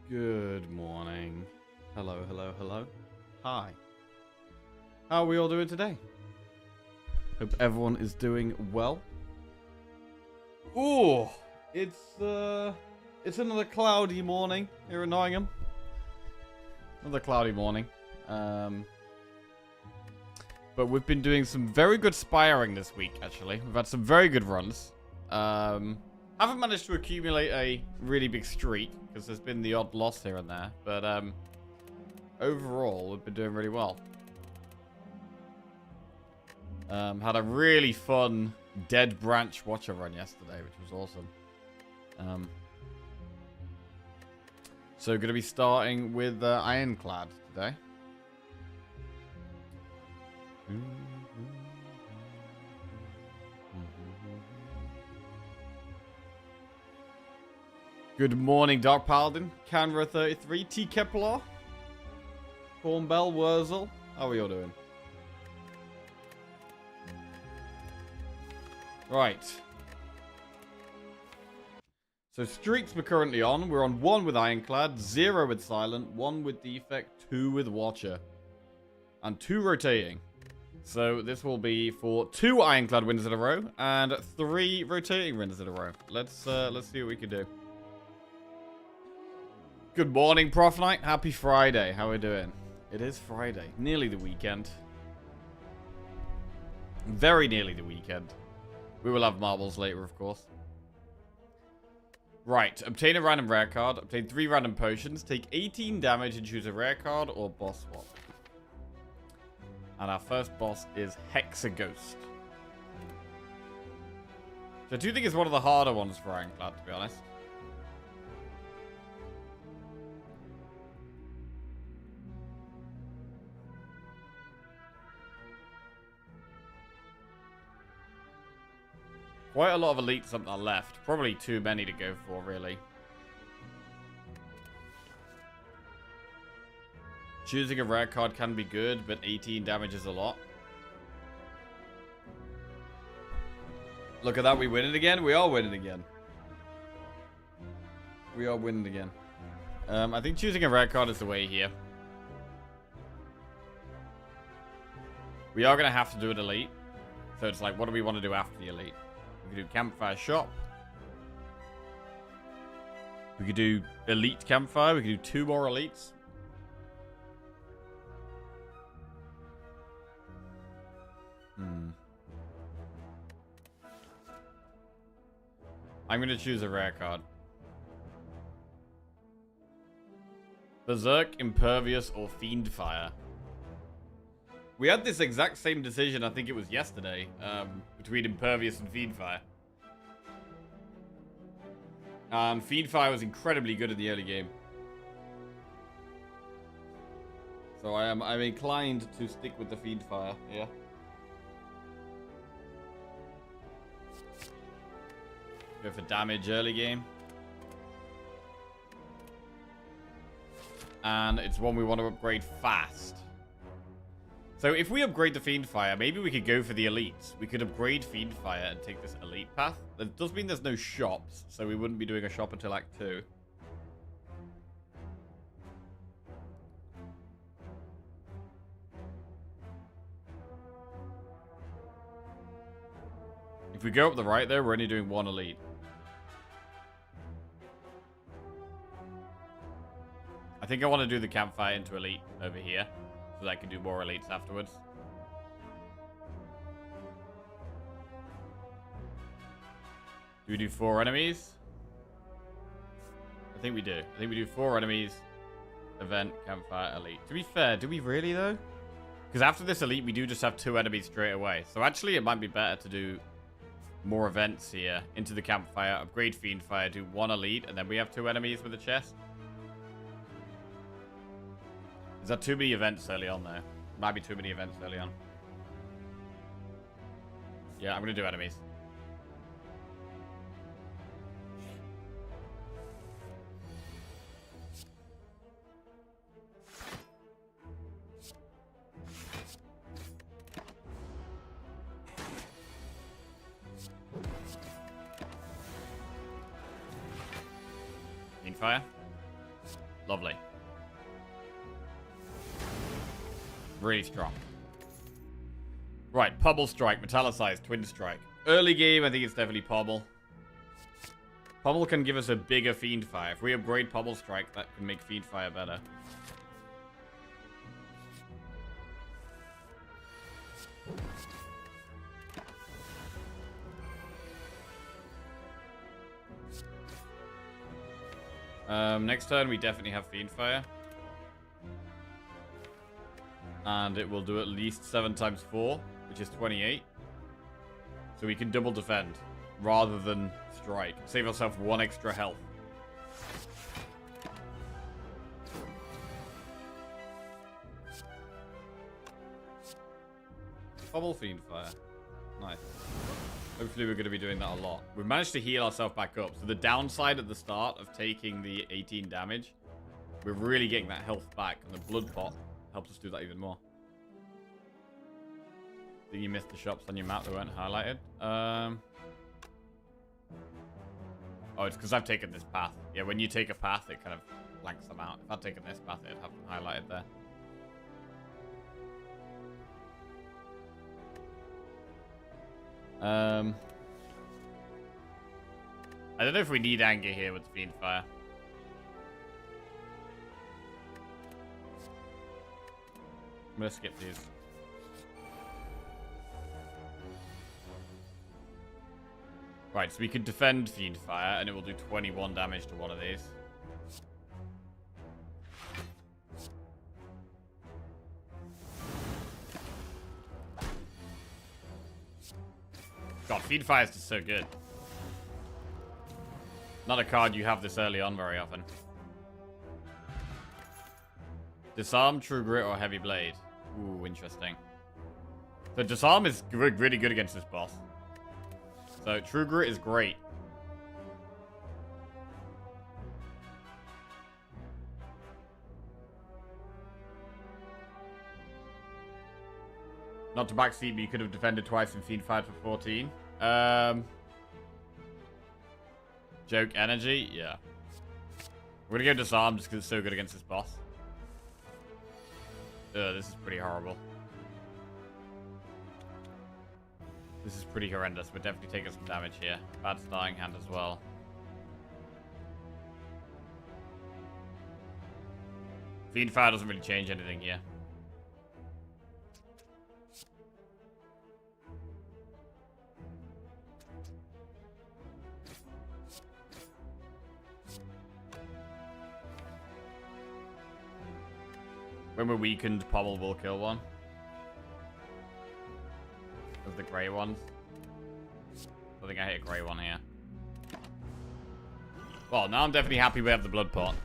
Good morning. Hello, hello, hello. Hi. How are we all doing today? Hope everyone is doing well. Ooh, it's another cloudy morning here in Nottingham. Another cloudy morning. But we've been doing some very good spiring this week, actually. We've had some very good runs. Haven't managed to accumulate a really big streak, because there's been the odd loss here and there. But overall, we've been doing really well. Had a really fun Dead Branch Watcher run yesterday, which was awesome. So going to be starting with Ironclad today. Good morning, Dark Paladin, Canberra 33, T. Kepler, Cornbell, Wurzel. How are we all doing? Right. So streaks we're currently on. We're on 1 with Ironclad, 0 with Silent, 1 with Defect, 2 with Watcher, and 2 rotating. So this will be for 2 Ironclad wins in a row and 3 rotating wins in a row. Let's see what we can do. Good morning, Prof Knight. Happy Friday. How are we doing? It is Friday. Nearly the weekend. Very nearly the weekend. We will have marbles later, of course. Right. Obtain a random rare card. Obtain 3 random potions. Take 18 damage and choose a rare card or boss swap. And our first boss is Hexaghost. So I do think it's one of the harder ones for Ironclad, to be honest. Quite a lot of elites up there left. Probably too many to go for, really. Choosing a rare card can be good, but 18 damage is a lot. Look at that, we win it again. We are winning again. We are winning again. I think choosing a rare card is the way here. We are going to have to do an elite. So it's like, what do we want to do after the elite? We could do Campfire Shop. We could do Elite Campfire. We could do 2 more elites. I'm going to choose a rare card. Berserk, Impervious, or Fiendfire. We had this exact same decision, I think it was yesterday, between Impervious and Fiendfire. And Fiendfire was incredibly good in the early game. So I'm inclined to stick with the Fiendfire, yeah. Go for damage early game. And it's one we want to upgrade fast. So if we upgrade the Fiendfire, maybe we could go for the elites. We could upgrade Fiendfire and take this elite path. That does mean there's no shops, so we wouldn't be doing a shop until Act 2. If we go up the right there, we're only doing 1 elite. I think I want to do the Campfire into elite over here, so that I can do more elites afterwards. Do we do 4 enemies? I think we do. I think we do 4 enemies. Event, Campfire, elite. To be fair, do we really though? Because after this elite, we do just have 2 enemies straight away. So actually, it might be better to do more events here. Into the Campfire, upgrade Fiendfire, do 1 elite, and then we have 2 enemies with a chest. Is that too many events early on there? Might be too many events early on. Yeah, I'm going to do enemies. Fire. Lovely. Really strong. Right, Pummel Strike, Metallicized, Twin Strike. Early game, I think it's definitely Pummel. Pummel can give us a bigger Fiend Fire. If we upgrade Pummel Strike, that can make Fiend Fire better. Next turn, we definitely have Fiend Fire. And it will do at least 7 times 4, which is 28. So we can double defend rather than strike. Save ourselves 1 extra health. Pummel Fiend Fire. Nice. Hopefully we're going to be doing that a lot. We've managed to heal ourselves back up. So the downside at the start of taking the 18 damage, we're really getting that health back. And the Blood Pot helps us do that even more. I think you missed the shops on your map that weren't highlighted. Oh, it's because I've taken this path. Yeah, when you take a path, it kind of blanks them out. If I'd taken this path, it'd have them highlighted there. I don't know if we need anger here with the Fiend Fire. I'm gonna skip these. Right, so we could defend Fiend Fire and it will do 21 damage to one of these. God, Fiend Fire is just so good. Not a card you have this early on very often. Disarm, True Grit, or Heavy Blade. Ooh, interesting. So Disarm is really good against this boss. So True Grit is great. Not to backseat, but you could have defended twice in Fiend Fire for 14. Joke Energy? Yeah. We're gonna go Disarm just because it's so good against this boss. This is pretty horrible. This is pretty horrendous. We're definitely taking some damage here. Bad starting hand as well. Fiend Fire doesn't really change anything here. When we're weakened, Pommel will kill one. Of the grey ones. I think I hit a grey one here. Well, now I'm definitely happy we have the Blood Pot.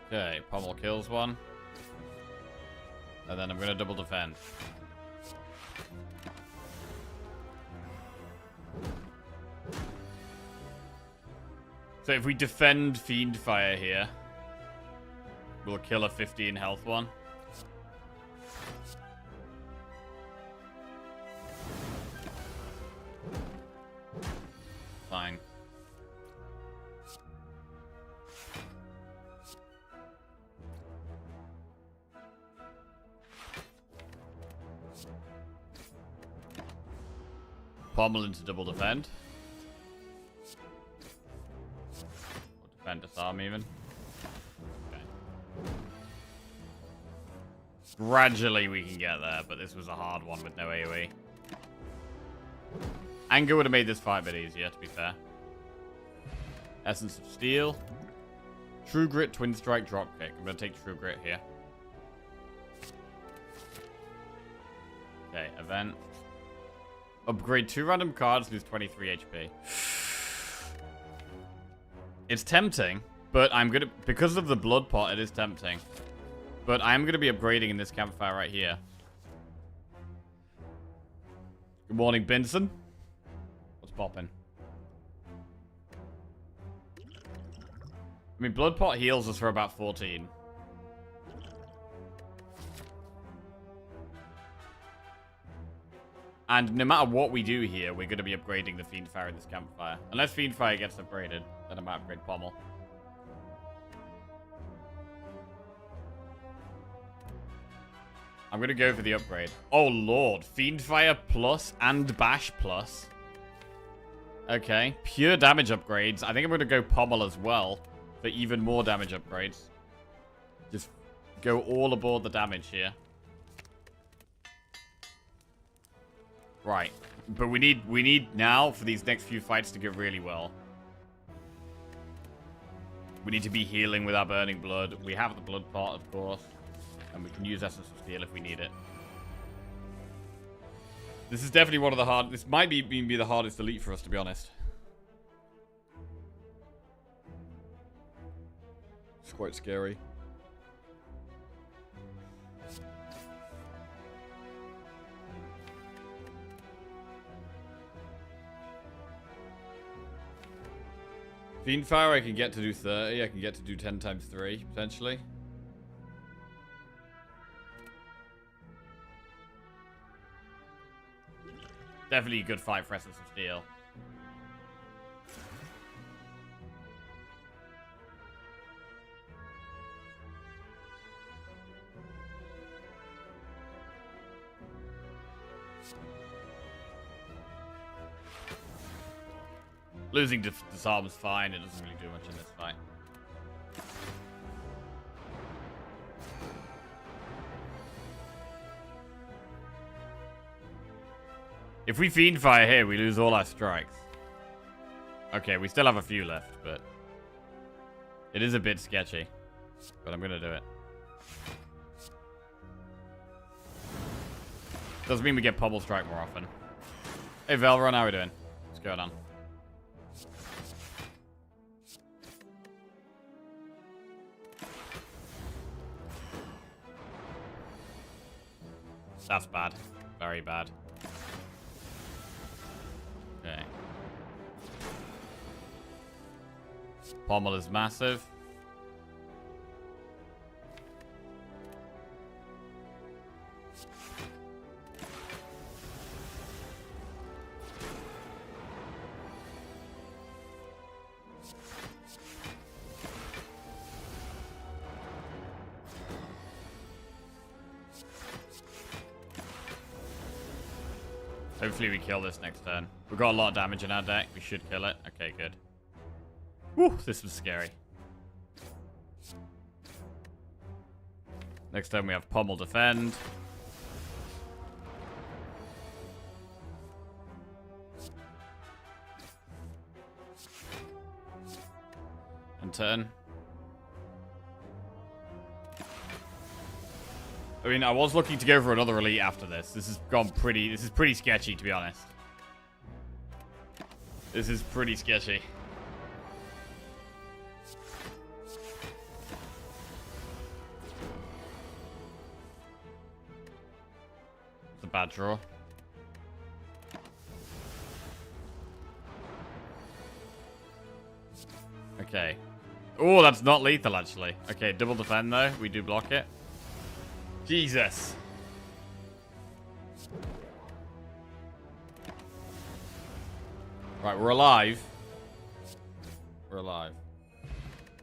Okay, Pommel kills one. And then I'm going to double defend. So if we defend Fiend Fire here, we'll kill a 15 health one. Fine. Pommel into double defend. Or defend disarm even. Okay. Gradually we can get there, but this was a hard one with no AoE. Anger would have made this fight a bit easier, to be fair. Essence of Steel. True Grit, Twin Strike, Dropkick. I'm going to take True Grit here. Okay, event. Upgrade 2 random cards, lose 23 HP. It's tempting, but I'm gonna... Because of the Blood Pot, it is tempting. But I'm gonna be upgrading in this campfire right here. Good morning, Benson. What's poppin'? I mean, Blood Pot heals us for about 14. And no matter what we do here, we're going to be upgrading the Fiend Fire in this campfire. Unless Fiend Fire gets upgraded, then I might upgrade Pommel. I'm going to go for the upgrade. Oh, Lord. Fiend Fire plus and Bash plus. Okay. Pure damage upgrades. I think I'm going to go Pommel as well for even more damage upgrades. Just go all aboard the damage here. Right. But we need now for these next few fights to go really well. We need to be healing with our Burning Blood. We have the Blood Pot, of course. And we can use Essence of Steel if we need it. This is definitely one of the hard... This might be the hardest elite for us, to be honest. It's quite scary. Fiend Fire I can get to do 30. I can get to do 10 times 3, potentially. Definitely a good fight for Essence of Steel. Losing disarm is fine. It doesn't really do much in this fight. If we Fiend Fire here, we lose all our strikes. Okay, we still have a few left, but... It is a bit sketchy. But I'm gonna do it. Doesn't mean we get Pummel Strike more often. Hey, Velron, how are we doing? What's going on? That's bad. Very bad. Okay. Pommel is massive. Hopefully we kill this next turn. We've got a lot of damage in our deck. We should kill it. Okay, good. Whew, this was scary. Next turn we have Pommel defend. And turn. I mean, I was looking to go for another elite after this. This is pretty sketchy, to be honest. This is pretty sketchy. It's a bad draw. Okay. Oh, that's not lethal, actually. Okay, double defend, though. We do block it. Jesus. Right, we're alive. We're alive.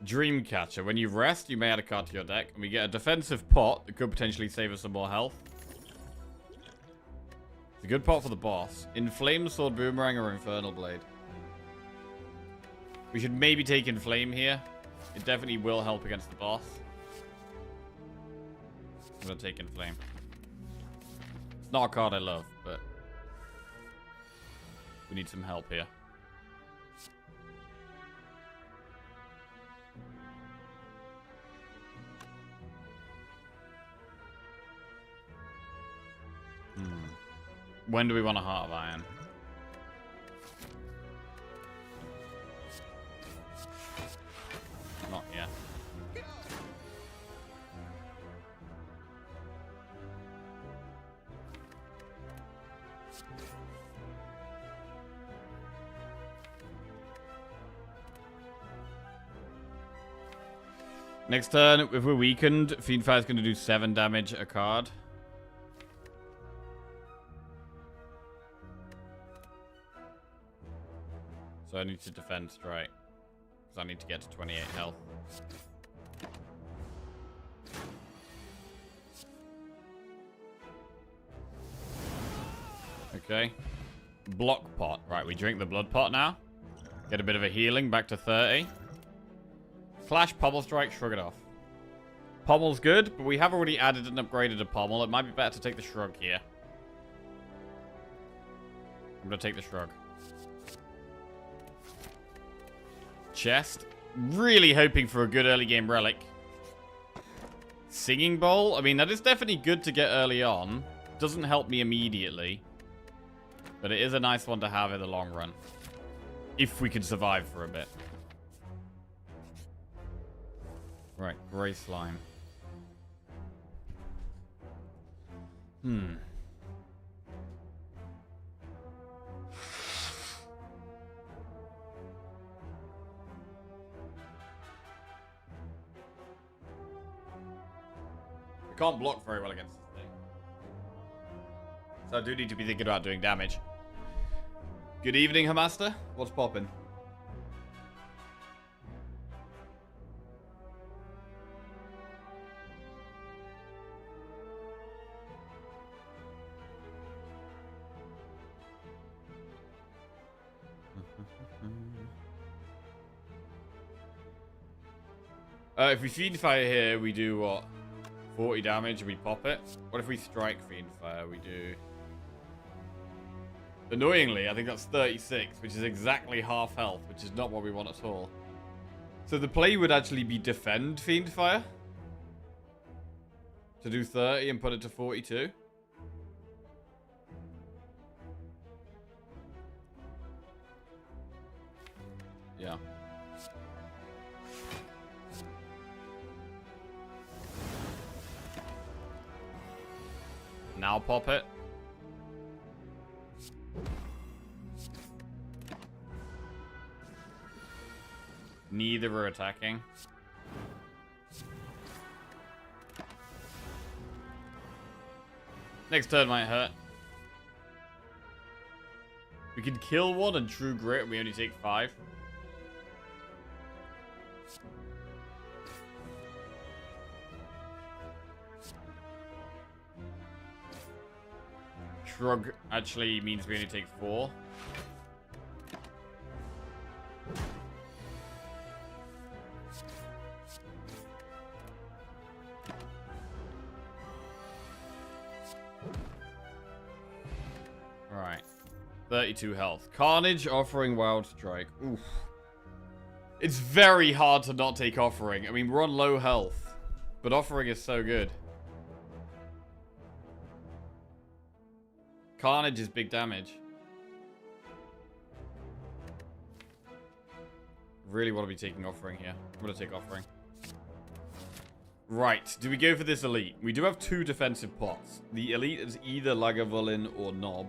Dreamcatcher. When you rest, you may add a card to your deck. And we get a defensive pot that could potentially save us some more health. It's a good pot for the boss. Inflame, Sword, Boomerang, or Infernal Blade. We should maybe take Inflame here. It definitely will help against the boss. I'm gonna take Inflame. It's not a card I love, but we need some help here. When do we want a Heart of Iron? Not yet. Next turn, if we're weakened, Fiend Fire is going to do 7 damage a card. So I need to defend strike. Because I need to get to 28 health. Okay. Block pot. Right, we drink the blood pot now. Get a bit of a healing, back to 30. Clash, Pommel Strike, shrug it off. Pommel's good, but we have already added and upgraded a Pommel. It might be better to take the shrug here. I'm going to take the shrug. Chest. Really hoping for a good early game relic. Singing Bowl. I mean, that is definitely good to get early on. Doesn't help me immediately. But it is a nice one to have in the long run. If we can survive for a bit. Right, Grey Slime. We can't block very well against this thing. So I do need to be thinking about doing damage. Good evening, Hamaster. What's poppin'? If we Fiend Fire here, we do what? 40 damage and we pop it. What if we strike Fiend Fire? We do... Annoyingly, I think that's 36, which is exactly half health, which is not what we want at all. So the play would actually be defend Fiend Fire. To do 30 and put it to 42. Yeah. Now pop it. Neither are attacking. Next turn might hurt. We can kill one and True Grit and we only take 5. Shrug actually means we only take 4. Alright. 32 health. Carnage, Offering, Wild Strike. Oof. It's very hard to not take Offering. I mean, we're on low health. But Offering is so good. Carnage is big damage. Really want to be taking Offering here. I'm going to take Offering. Right, do we go for this elite? We do have 2 defensive pots. The elite is either Lagavulin or Nob.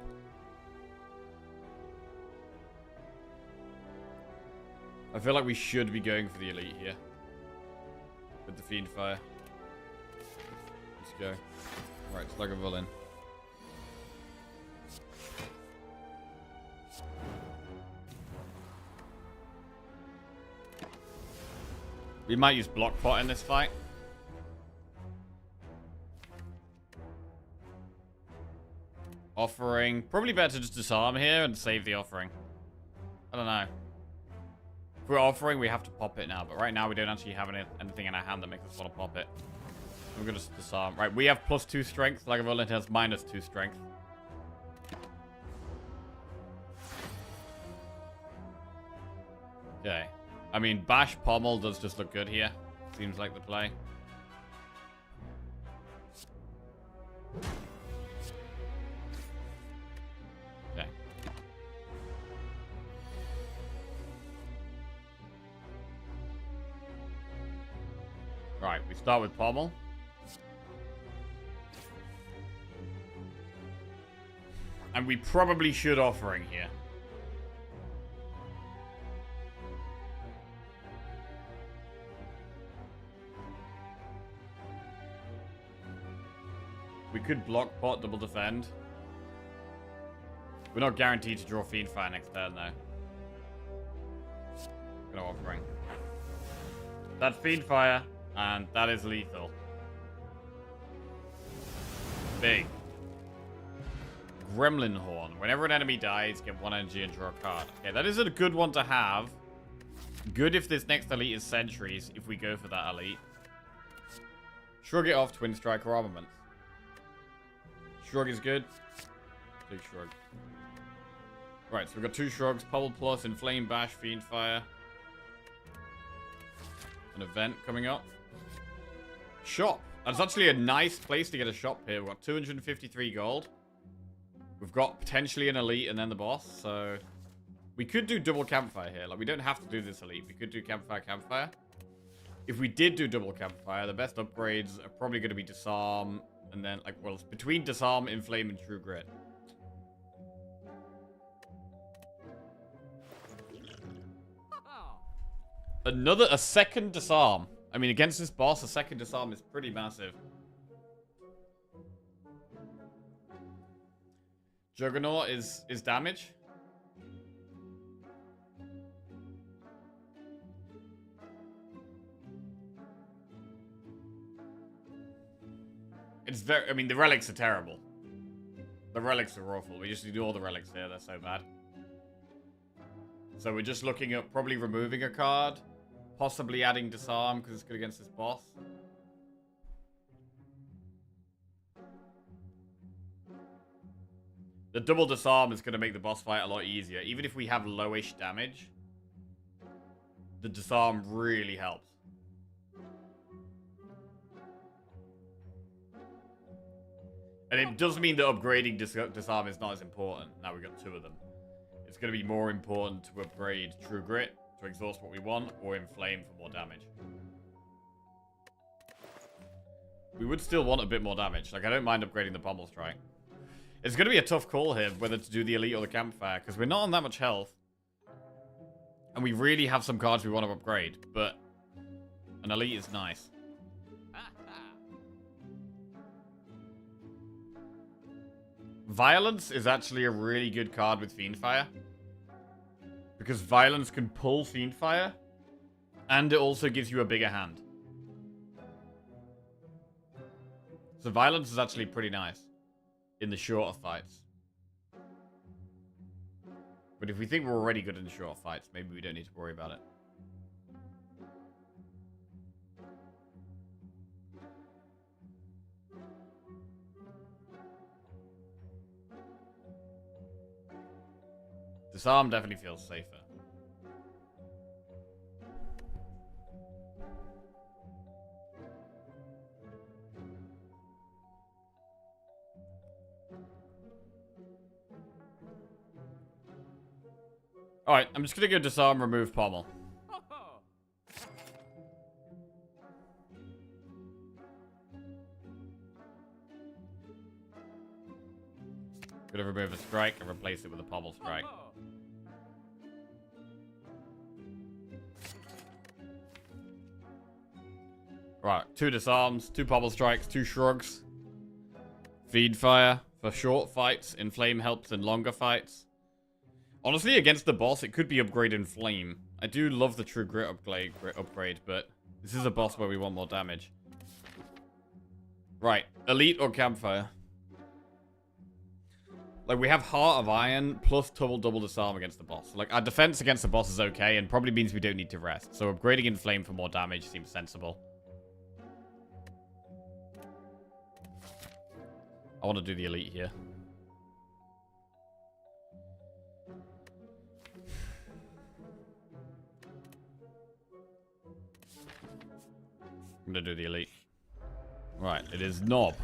I feel like we should be going for the elite here. With the Fiend Fire. Let's go. Right, it's Lagavulin. We might use Block Pot in this fight. Offering. Probably better to just disarm here and save the Offering. I don't know. If we're Offering, we have to pop it now. But right now, we don't actually have anything in our hand that makes us want to pop it. We're going to just disarm. Right, we have +2 strength. Lagavulin has -2 strength. Okay. I mean, Bash Pommel does just look good here. Seems like the play. Okay. Right, we start with Pommel. And we probably should Offering here. We could block pot, double defend. We're not guaranteed to draw Fiendfire next turn, though. Gonna offering. That's Fiendfire, and that is lethal. Big. Gremlin Horn. Whenever an enemy dies, get 1 energy and draw a card. Okay, that is a good one to have. Good if this next elite is Sentries, if we go for that elite. Shrug it off, Twin Strike or Armaments. Shrug is good. Big Shrug. Right, so we've got 2 Shrugs. Pummel Plus, Inflame Bash, Fiendfire. An event coming up. Shop. That's actually a nice place to get a shop here. We've got 253 gold. We've got potentially an elite and then the boss, so... We could do double campfire here. Like, we don't have to do this elite. We could do campfire. If we did do double campfire, the best upgrades are probably going to be Disarm, and then, like, well, it's between Disarm, Inflame, and True Grit. A second Disarm. I mean, against this boss, a second Disarm is pretty massive. Juggernaut is damage. It's very... I mean, the relics are terrible. The relics are awful. We just ignore the relics here. They're so bad. So we're just looking at probably removing a card. Possibly adding Disarm because it's good against this boss. The double Disarm is going to make the boss fight a lot easier. Even if we have lowish damage, the Disarm really helps. And it does mean that upgrading Disarm is not as important. Now we've got 2 of them. It's going to be more important to upgrade True Grit to exhaust what we want, or Inflame for more damage. We would still want a bit more damage. Like, I don't mind upgrading the Pommel Strike. It's going to be a tough call here, whether to do the Elite or the Campfire, because we're not on that much health. And we really have some cards we want to upgrade, but an Elite is nice. Violence is actually a really good card with Fiendfire. Because Violence can pull Fiendfire, and it also gives you a bigger hand. So Violence is actually pretty nice in the shorter fights. But if we think we're already good in the shorter fights, maybe we don't need to worry about it. Disarm definitely feels safer. Alright, I'm just gonna go Disarm, remove Pommel. Gonna remove a strike and replace it with a Pommel Strike. Right, 2 Disarms, 2 Pommel Strikes, 2 Shrugs. Fiendfire for short fights. Inflame helps in longer fights. Honestly, against the boss, it could be upgrade Inflame. I do love the True Grit upgrade, but this is a boss where we want more damage. Right, Elite or Campfire? Like, we have Heart of Iron plus double Disarm against the boss. Like, our defense against the boss is okay, and probably means we don't need to rest. So upgrading Inflame for more damage seems sensible. I want to do the Elite here. I'm going to do the Elite. Right, it is Knob.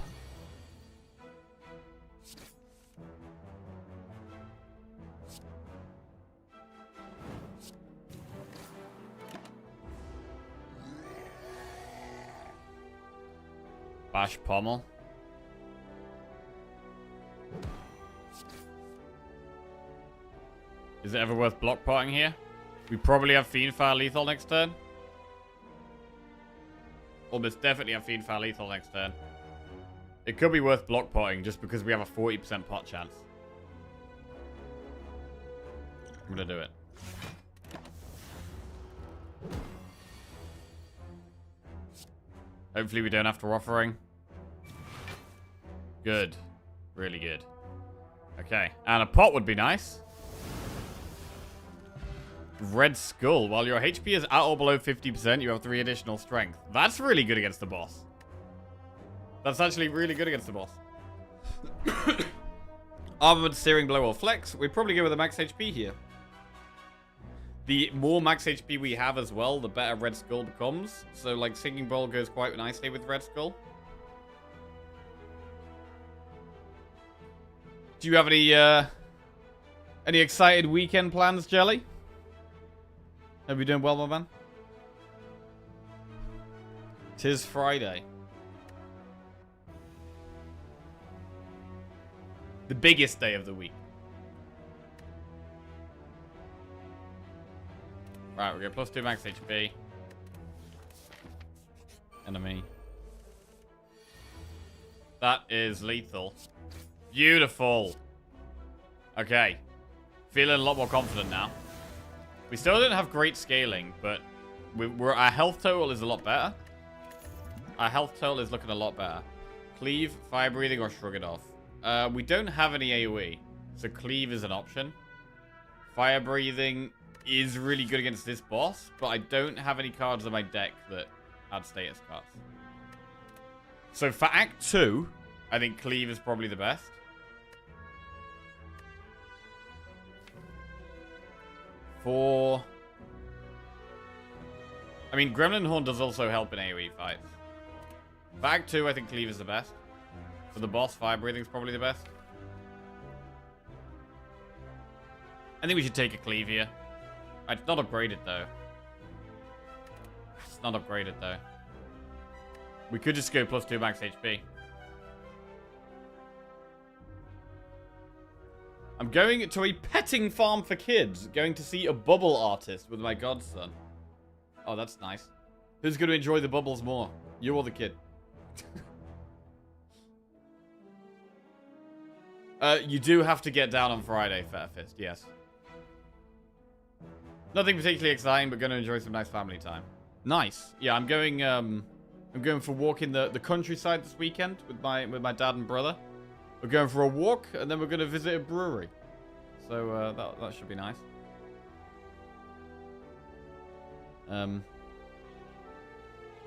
Bash Pommel. Is it ever worth block potting here? We probably have Fiendfire lethal next turn. Almost definitely have Fiendfire lethal next turn. It could be worth block potting just because we have a 40% pot chance. I'm gonna do it. Hopefully we don't have to offering. Good. Really good. Okay. And a pot would be nice. Red Skull. While your HP is at or below 50%, you have 3 additional strength. That's really good against the boss. That's actually really good against the boss. Armored, Searing Blow, or Flex. We'd probably go with a max HP here. The more max HP we have as well, the better Red Skull becomes. So, like, Sinking Bowl goes quite nicely with Red Skull. Do you have any excited weekend plans, Jelly? Hope you're doing well, my man. 'Tis Friday. The biggest day of the week. Right, we go +2 max HP. Enemy. That is lethal. Beautiful. Okay. Feeling a lot more confident now. We still don't have great scaling, but our health total is a lot better. Our health total is looking a lot better. Cleave, Fire Breathing, or Shrug It Off. We don't have any AoE, so Cleave is an option. Fire Breathing is really good against this boss, but I don't have any cards on my deck that add status cards. So for Act 2, I think Cleave is probably the best. I mean, Gremlin Horn does also help in AoE fights. For Act 2, I think Cleave is the best. For the boss, Fire Breathing is probably the best. I think we should take a Cleave here. It's not upgraded, though. It's not upgraded, though. We could just go +2 max HP. I'm going to a petting farm for kids. Going to see a bubble artist with my godson. Oh, that's nice. Who's going to enjoy the bubbles more? You or the kid? You do have to get down on Friday, Fair Fist, yes. Nothing particularly exciting, but going to enjoy some nice family time. Nice. Yeah, I'm going for a walk in the countryside this weekend with my dad and brother. We're going for a walk, and then we're going to visit a brewery. So, that should be nice. And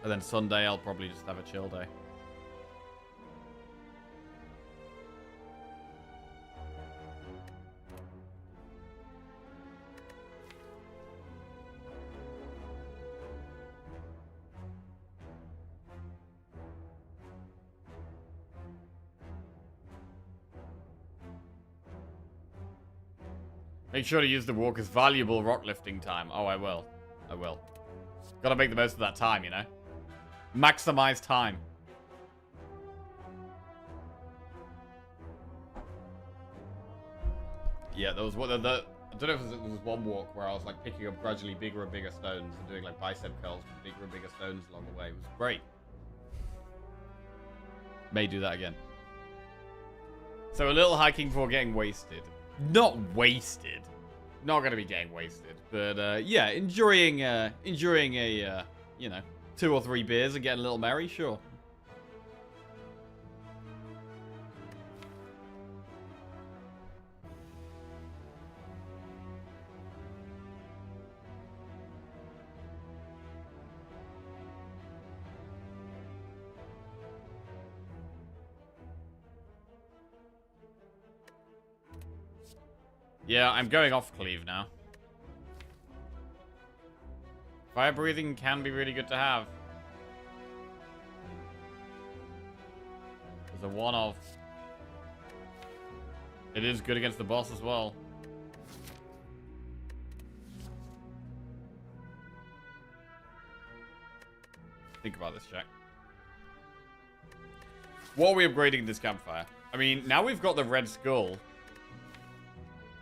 then Sunday, I'll probably just have a chill day. Make sure to use the walk as valuable rock lifting time. Oh, I will. I will. Gotta make the most of that time, you know? Maximize time. Yeah, there was one. I don't know if there was one walk where I was like picking up gradually bigger and bigger stones and doing like bicep curls with bigger and bigger stones along the way. It was great. May do that again. So a little hiking before getting wasted. Not wasted. Not gonna be getting wasted, but yeah, enjoying a you know, 2 or 3 beers and getting a little merry, sure. Yeah, I'm going off Cleave now. Fire Breathing can be really good to have. There's a one-off. It is good against the boss as well. Think about this, Jack. What are we upgrading this campfire? I mean, now we've got the Red Skull.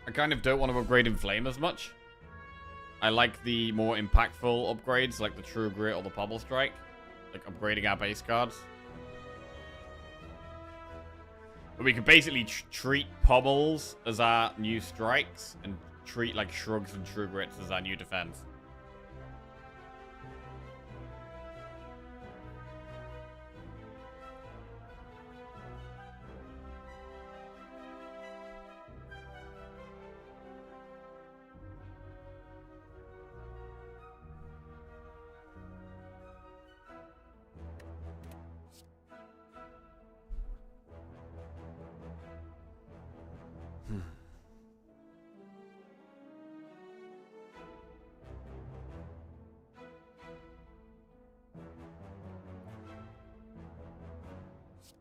I kind of don't want to upgrade Inflame as much. I like the more impactful upgrades, like the True Grit or the Pobble Strike. Like upgrading our base cards. But we could basically treat pommels as our new strikes and treat like shrugs and true grits as our new defense.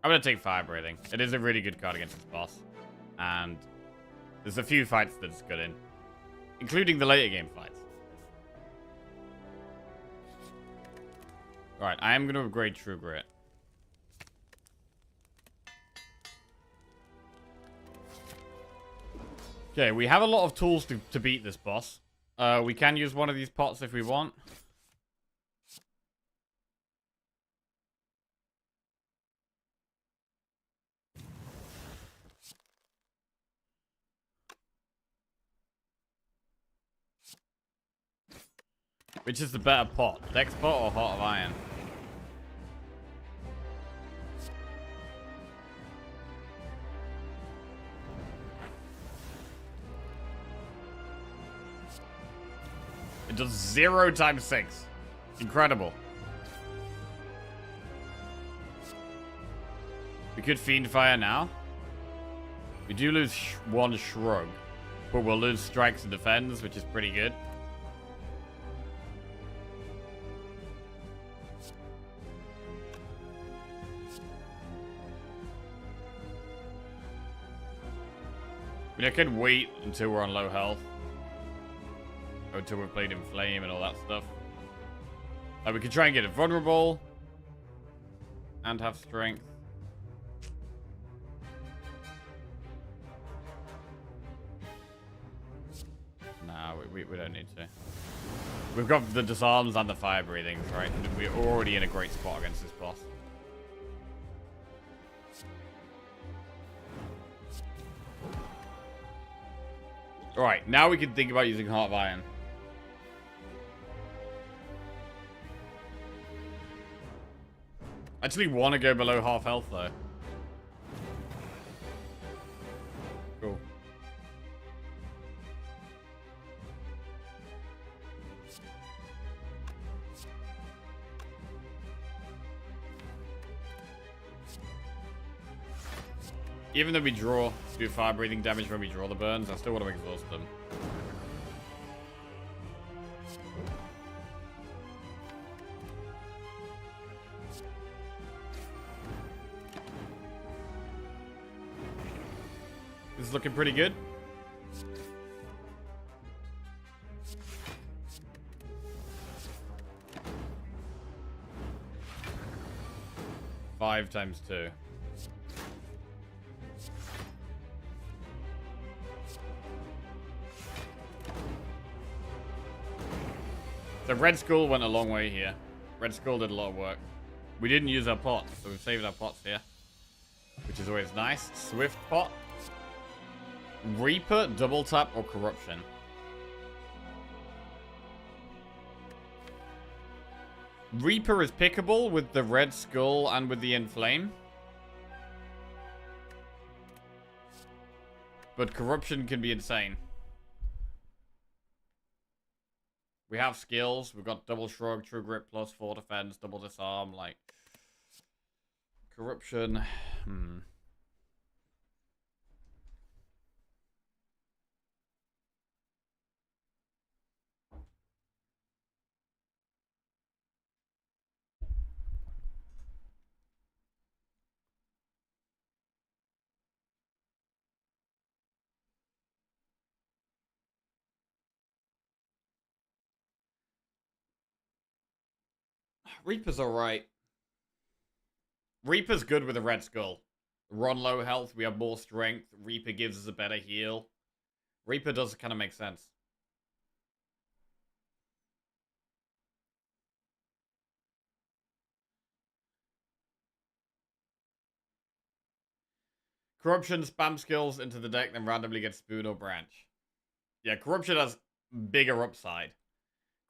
I'm going to take fire breathing. It is a really good card against this boss. And there's a few fights that it's good in. Including the later game fights. Right, I am going to upgrade True Grit. Okay, we have a lot of tools to beat this boss. We can use one of these pots if we want. Which is the better pot? Dex pot or Heart of Iron? It does 0 times 6. Incredible. We could Fiend Fire now. We do lose one Shrug. But we'll lose Strikes and Defends, which is pretty good. I mean, I could wait until we're on low health. Or until we've played in Flame and all that stuff. We could try and get it vulnerable. And have strength. Nah, we don't need to. We've got the disarms and the fire breathings, right? We're already in a great spot against this boss. Alright, now we can think about using Heart of Iron. I actually want to go below half health, though. Cool. Even though we do fire breathing damage when we draw the burns, I still want to exhaust them. This is looking pretty good. Five times 2. So Red Skull went a long way here. Red Skull did a lot of work. We didn't use our pots, so we've saved our pots here. Which is always nice. Swift pot. Reaper, double tap, or corruption. Reaper is pickable with the Red Skull and with the Inflame. But corruption can be insane. We have skills. We've got double shrug, true grip plus 4 defense, double disarm, like corruption. Reaper's alright. Reaper's good with a Red Skull. We're on low health, we have more strength. Reaper gives us a better heal. Reaper does kind of make sense. Corruption, spam skills into the deck, then randomly get spoon or branch. Yeah, corruption has bigger upside.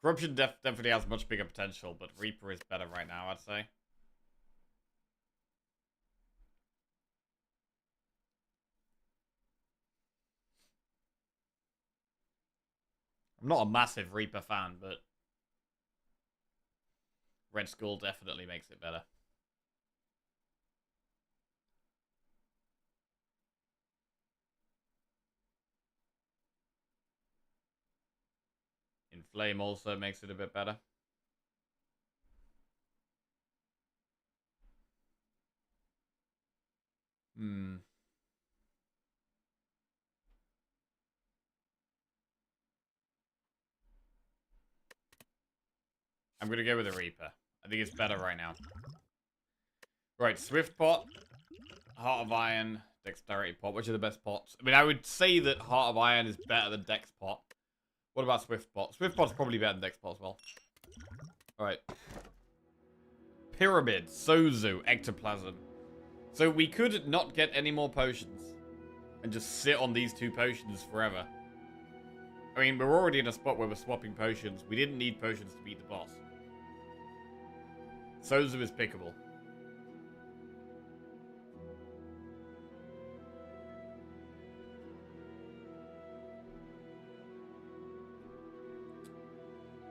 Corruption definitely has much bigger potential, but Reaper is better right now, I'd say. I'm not a massive Reaper fan, but Red Skull definitely makes it better. Inflame also makes it a bit better. I'm going to go with a Reaper. I think it's better right now. Right, Swift Pot, Heart of Iron, Dexterity Pot. Which are the best pots? I mean, I would say that Heart of Iron is better than Dex Pot. What about Swift Pot? Swift Pot's probably better than Dex Pot as well. Alright. Pyramid, Sozu, Ectoplasm. So we could not get any more potions and just sit on these 2 potions forever. I mean, we're already in a spot where we're swapping potions. We didn't need potions to beat the boss. Sozu is pickable.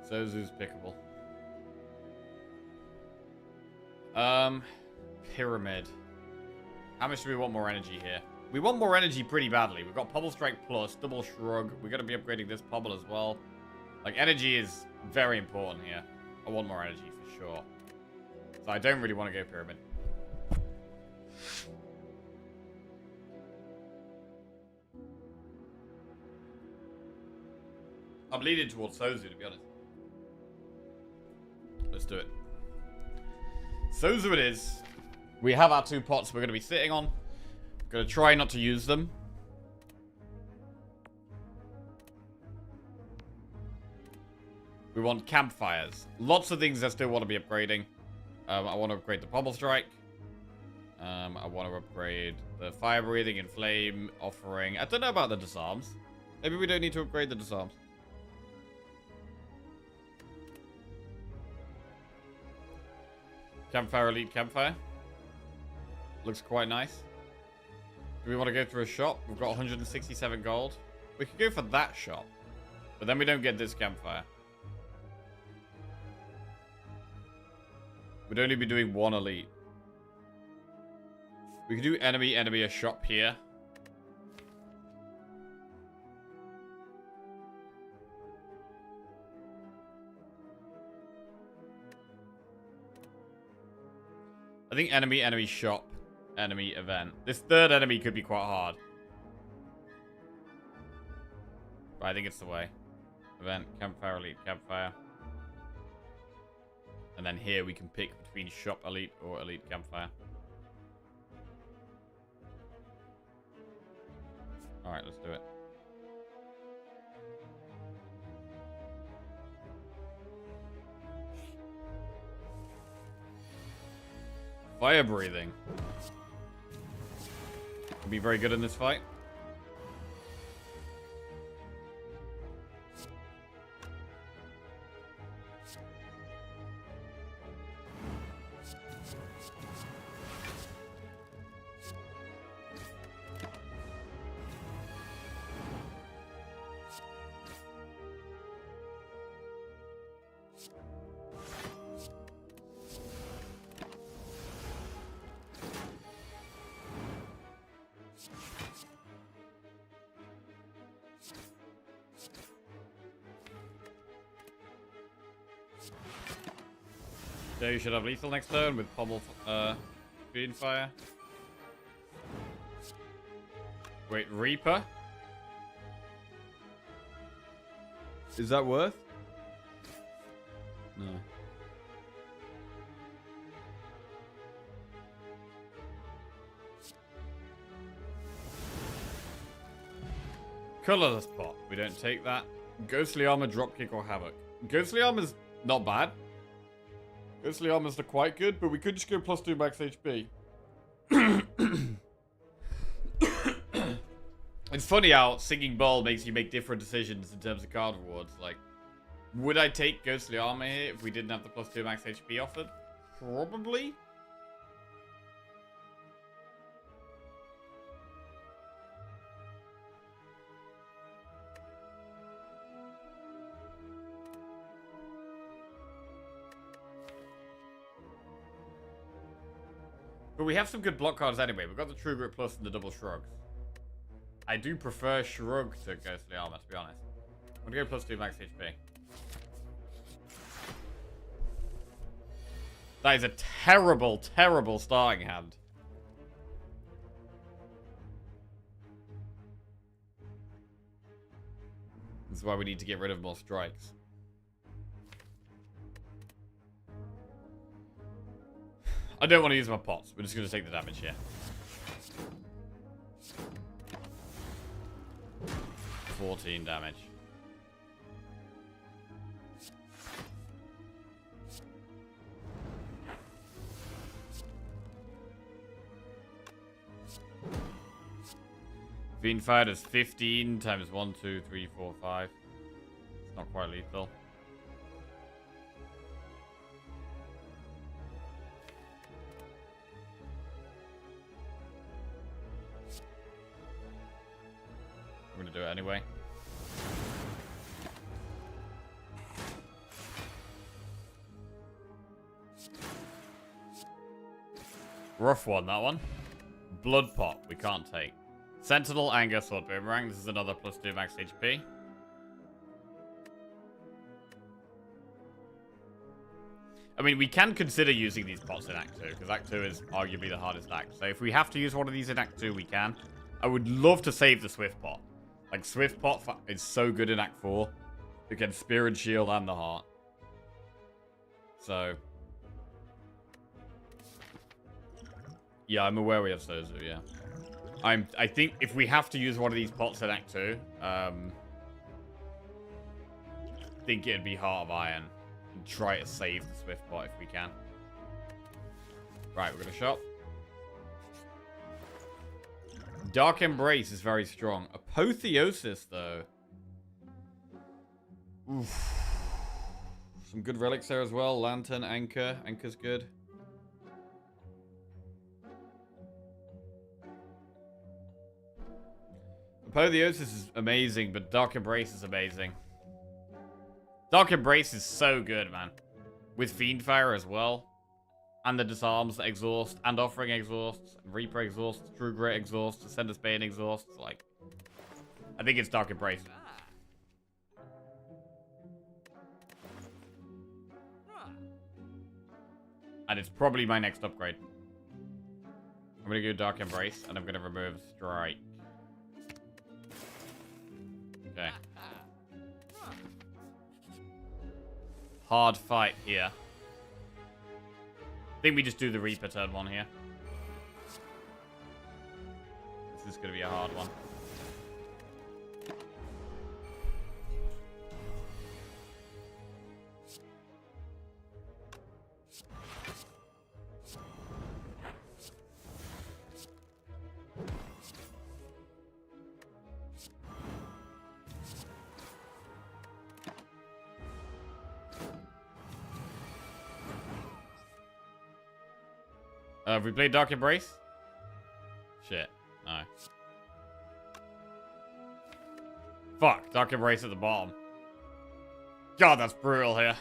Sozu's pickable. Pyramid. How much do we want more energy here? We want more energy pretty badly. We've got Pobble Strike Plus, Double Shrug. We're going to be upgrading this Pobble as well. Like, energy is very important here. I want more energy for sure. So I don't really want to go Pyramid. I'm leaning towards Sozu, to be honest. Let's do it. Sozu it is. We have our 2 pots we're going to be sitting on. Going to try not to use them. We want campfires. Lots of things I still want to be upgrading. I want to upgrade the Pommel Strike. I want to upgrade the Fire Breathing and Flame Offering. I don't know about the Disarms. Maybe we don't need to upgrade the Disarms. Campfire Elite Campfire. Looks quite nice. Do we want to go through a shop? We've got 167 gold. We could go for that shop. But then we don't get this campfire. We'd only be doing 1 elite. We could do enemy, a shop here. I think enemy, shop, enemy, event. This 3rd enemy could be quite hard. But I think it's the way. Event, campfire, elite, campfire. And then here we can pick between shop, elite, or elite, campfire. Alright, let's do it. Fire breathing. Can be very good in this fight. So you should have lethal next turn with Pommel, Fiend Fire. Wait, Reaper? Is that worth? No. Colorless Pot. We don't take that. Ghostly Armor, Dropkick, or Havoc. Ghostly Armor's not bad. Ghostly Armor's not quite good, but we could just go +2 max HP. It's funny how Singing Bowl makes you make different decisions in terms of card rewards. Like, would I take Ghostly Armor here if we didn't have the +2 max HP offered? Probably. But we have some good block cards anyway. We've got the True Grit Plus and the Double Shrugs. I do prefer Shrug to Ghostly Armor, to be honest. I'm going to go +2 max HP. That is a terrible, terrible starting hand. This is why we need to get rid of more strikes. I don't want to use my pots. We're just going to take the damage here. 14 damage. Fiendfire does 15 times 1, 2, 3, 4, 5. It's not quite lethal. I'm gonna do it anyway. Rough one, that one. Blood Pot, we can't take. Sentinel, Anger, Sword Boomerang. This is another +2 max HP. I mean, we can consider using these pots in Act 2, because Act 2 is arguably the hardest act. So if we have to use one of these in Act 2, we can. I would love to save the Swift Pot. Like, Swift Pot is so good in Act 4. Against Spear and Shield and the Heart. So. Yeah, I'm aware we have Sozu, yeah. I think if we have to use one of these pots in Act 2, I think it'd be Heart of Iron. And try to save the Swift Pot if we can. Right, we're gonna shop. Dark Embrace is very strong. Apotheosis, though. Oof. Some good relics there as well. Lantern, Anchor. Anchor's good. Apotheosis is amazing, but Dark Embrace is amazing. Dark Embrace is so good, man. With Fiendfire as well. And the Disarms, Exhaust, and Offering Exhausts, Reaper Exhaust, True Grit Exhaust, Ascender's Bane Exhaust. Like, I think it's Dark Embrace. And it's probably my next upgrade. I'm going to go Dark Embrace, and I'm going to remove Strike. Okay. Hard fight here. I think we just do the Reaper turn 1 here. This is going to be a hard one. Have we played Dark Embrace? Shit. No. Fuck. Dark Embrace at the bottom. God, that's brutal here.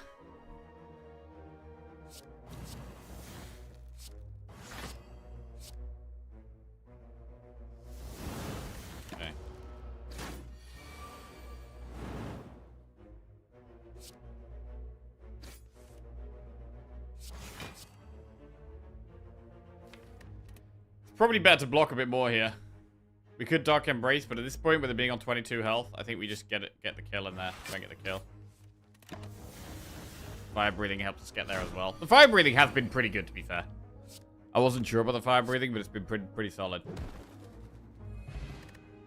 Okay. Probably better to block a bit more here. We could Dark Embrace, but at this point, with it being on 22 health, I think we just get the kill in there. Try and get the kill. Fire Breathing helps us get there as well. The Fire Breathing has been pretty good, to be fair. I wasn't sure about the Fire Breathing, but it's been pretty solid.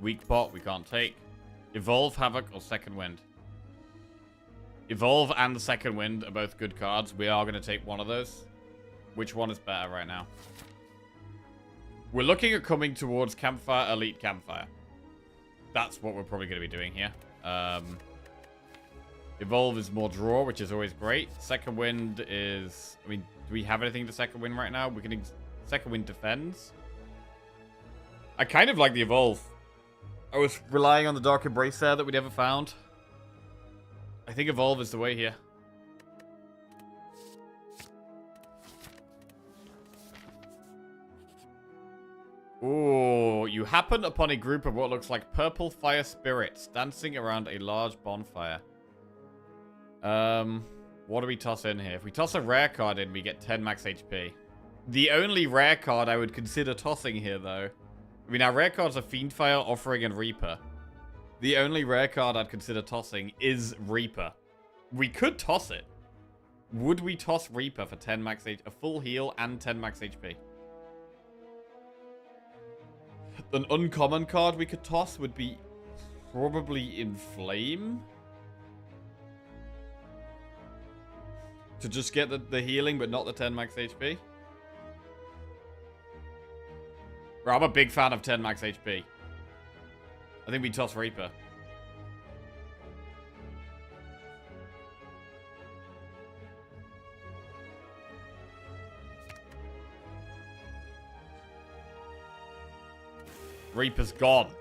Weak Pot, we can't take. Evolve, Havoc, or Second Wind. Evolve and the Second Wind are both good cards. We are going to take one of those. Which one is better right now? We're looking at coming towards Campfire, Elite Campfire. that's what we're probably going to be doing here. Evolve is more draw, which is always great. Second Wind is... I mean, do we have anything to Second Wind right now? We can... Second Wind defends. I kind of like the Evolve. I was relying on the Dark Embrace there that we never found. I think Evolve is the way here. Ooh, you happen upon a group of what looks like purple fire spirits dancing around a large bonfire. What do we toss in here? If we toss a rare card in, we get 10 max HP. The only rare card I would consider tossing here, though... I mean, our rare cards are Fiendfire, Offering, and Reaper. The only rare card I'd consider tossing is Reaper. We could toss it. Would we toss Reaper for 10 max HP? A full heal and 10 max HP? An uncommon card we could toss would be probably Inflame. To just get the healing, but not the 10 max HP. Bro, I'm a big fan of 10 max HP. I think we toss Reaper. Reaper's gone.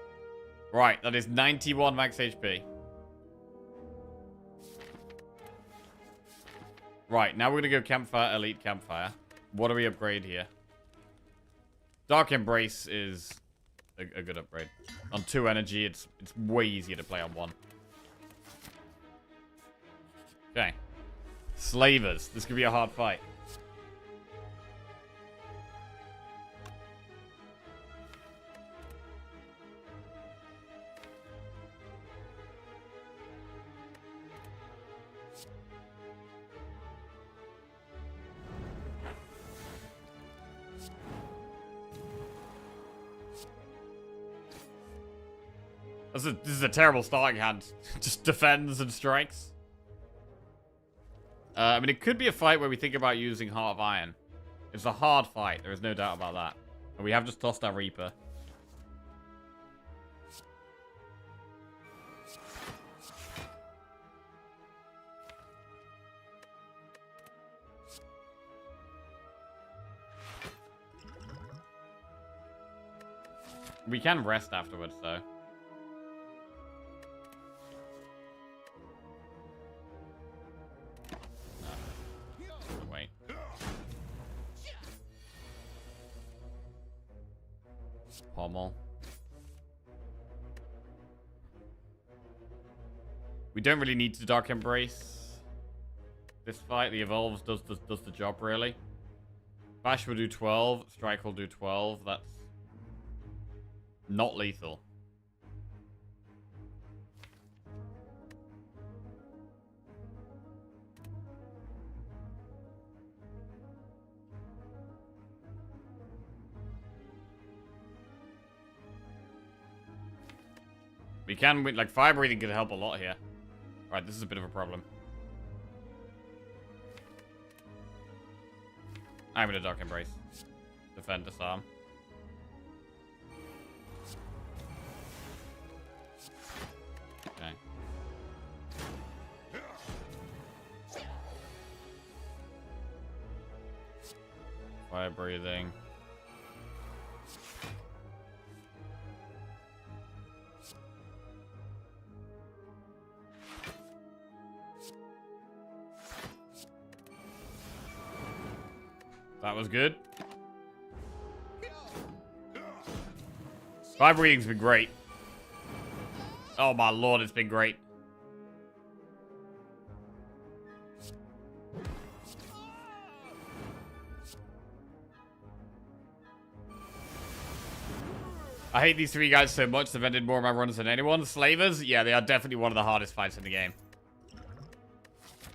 Right, that is 91 max HP. Right, now we're going to go Campfire, Elite Campfire. What do we upgrade here? Dark Embrace is a good upgrade. On 2 energy, it's way easier to play on 1. Okay. Slavers. This could be a hard fight. This is a terrible starting hand. Just defends and strikes. I mean, it could be a fight where we think about using Heart of Iron. It's a hard fight. There is no doubt about that. And we have just tossed our Reaper. We can rest afterwards, though. Pommel. We don't really need to Dark Embrace this fight. The Evolves does the job, really. Bash will do 12. Strike will do 12. That's not lethal. We can, like, fire breathing could help a lot here. Right, this is a bit of a problem. I'm gonna Dark Embrace. Defend, disarm. Okay. Fire breathing. That was good. Fire breathing's been great. Oh my lord, it's been great. I hate these 3 guys so much. They've ended more of my runs than anyone. Slavers, yeah, they are definitely one of the hardest fights in the game.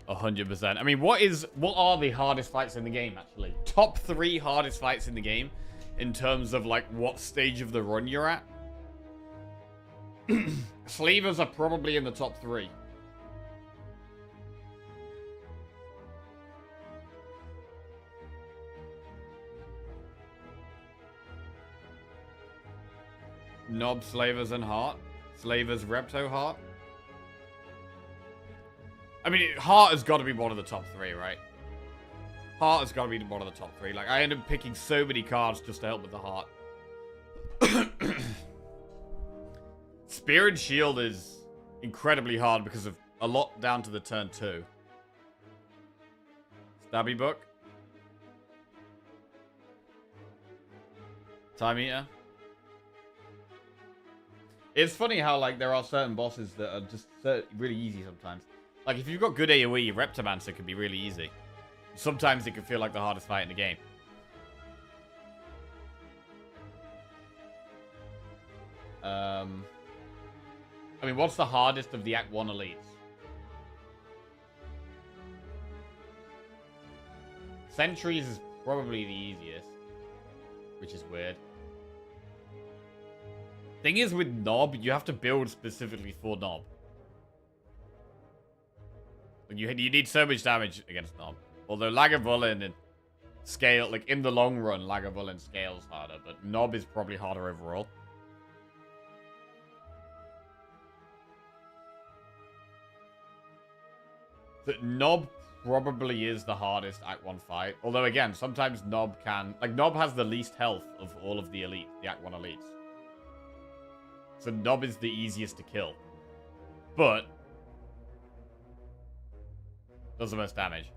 100%. I mean, what are the hardest fights in the game, actually? Top 3 hardest fights in the game in terms of, like, what stage of the run you're at? Slavers are probably in the top 3. Knob, Slavers, and Heart. Slavers, Repto, Heart. I mean, Heart has got to be one of the top 3, right? Heart has got to be one of the top 3. Like, I ended up picking so many cards just to help with the Heart. Spear and Shield is incredibly hard because of a lot down to the turn 2. Stabby Book. Time Eater. It's funny how, like, there are certain bosses that are just really easy sometimes. Like, if you've got good AoE, Reptomancer can be really easy. Sometimes it can feel like the hardest fight in the game. I mean, what's the hardest of the Act 1 elites? Sentries is probably the easiest, which is weird. Thing is, with Nob, you have to build specifically for Nob. Like, you need so much damage against Nob. Although Lagavulin and scale, like in the long run, Lagavulin scales harder, but Nob is probably harder overall. But Nob probably is the hardest Act 1 fight. Although, again, sometimes Nob can... Like, Nob has the least health of all of the elites, the Act 1 elites. So Nob is the easiest to kill. But... does the most damage.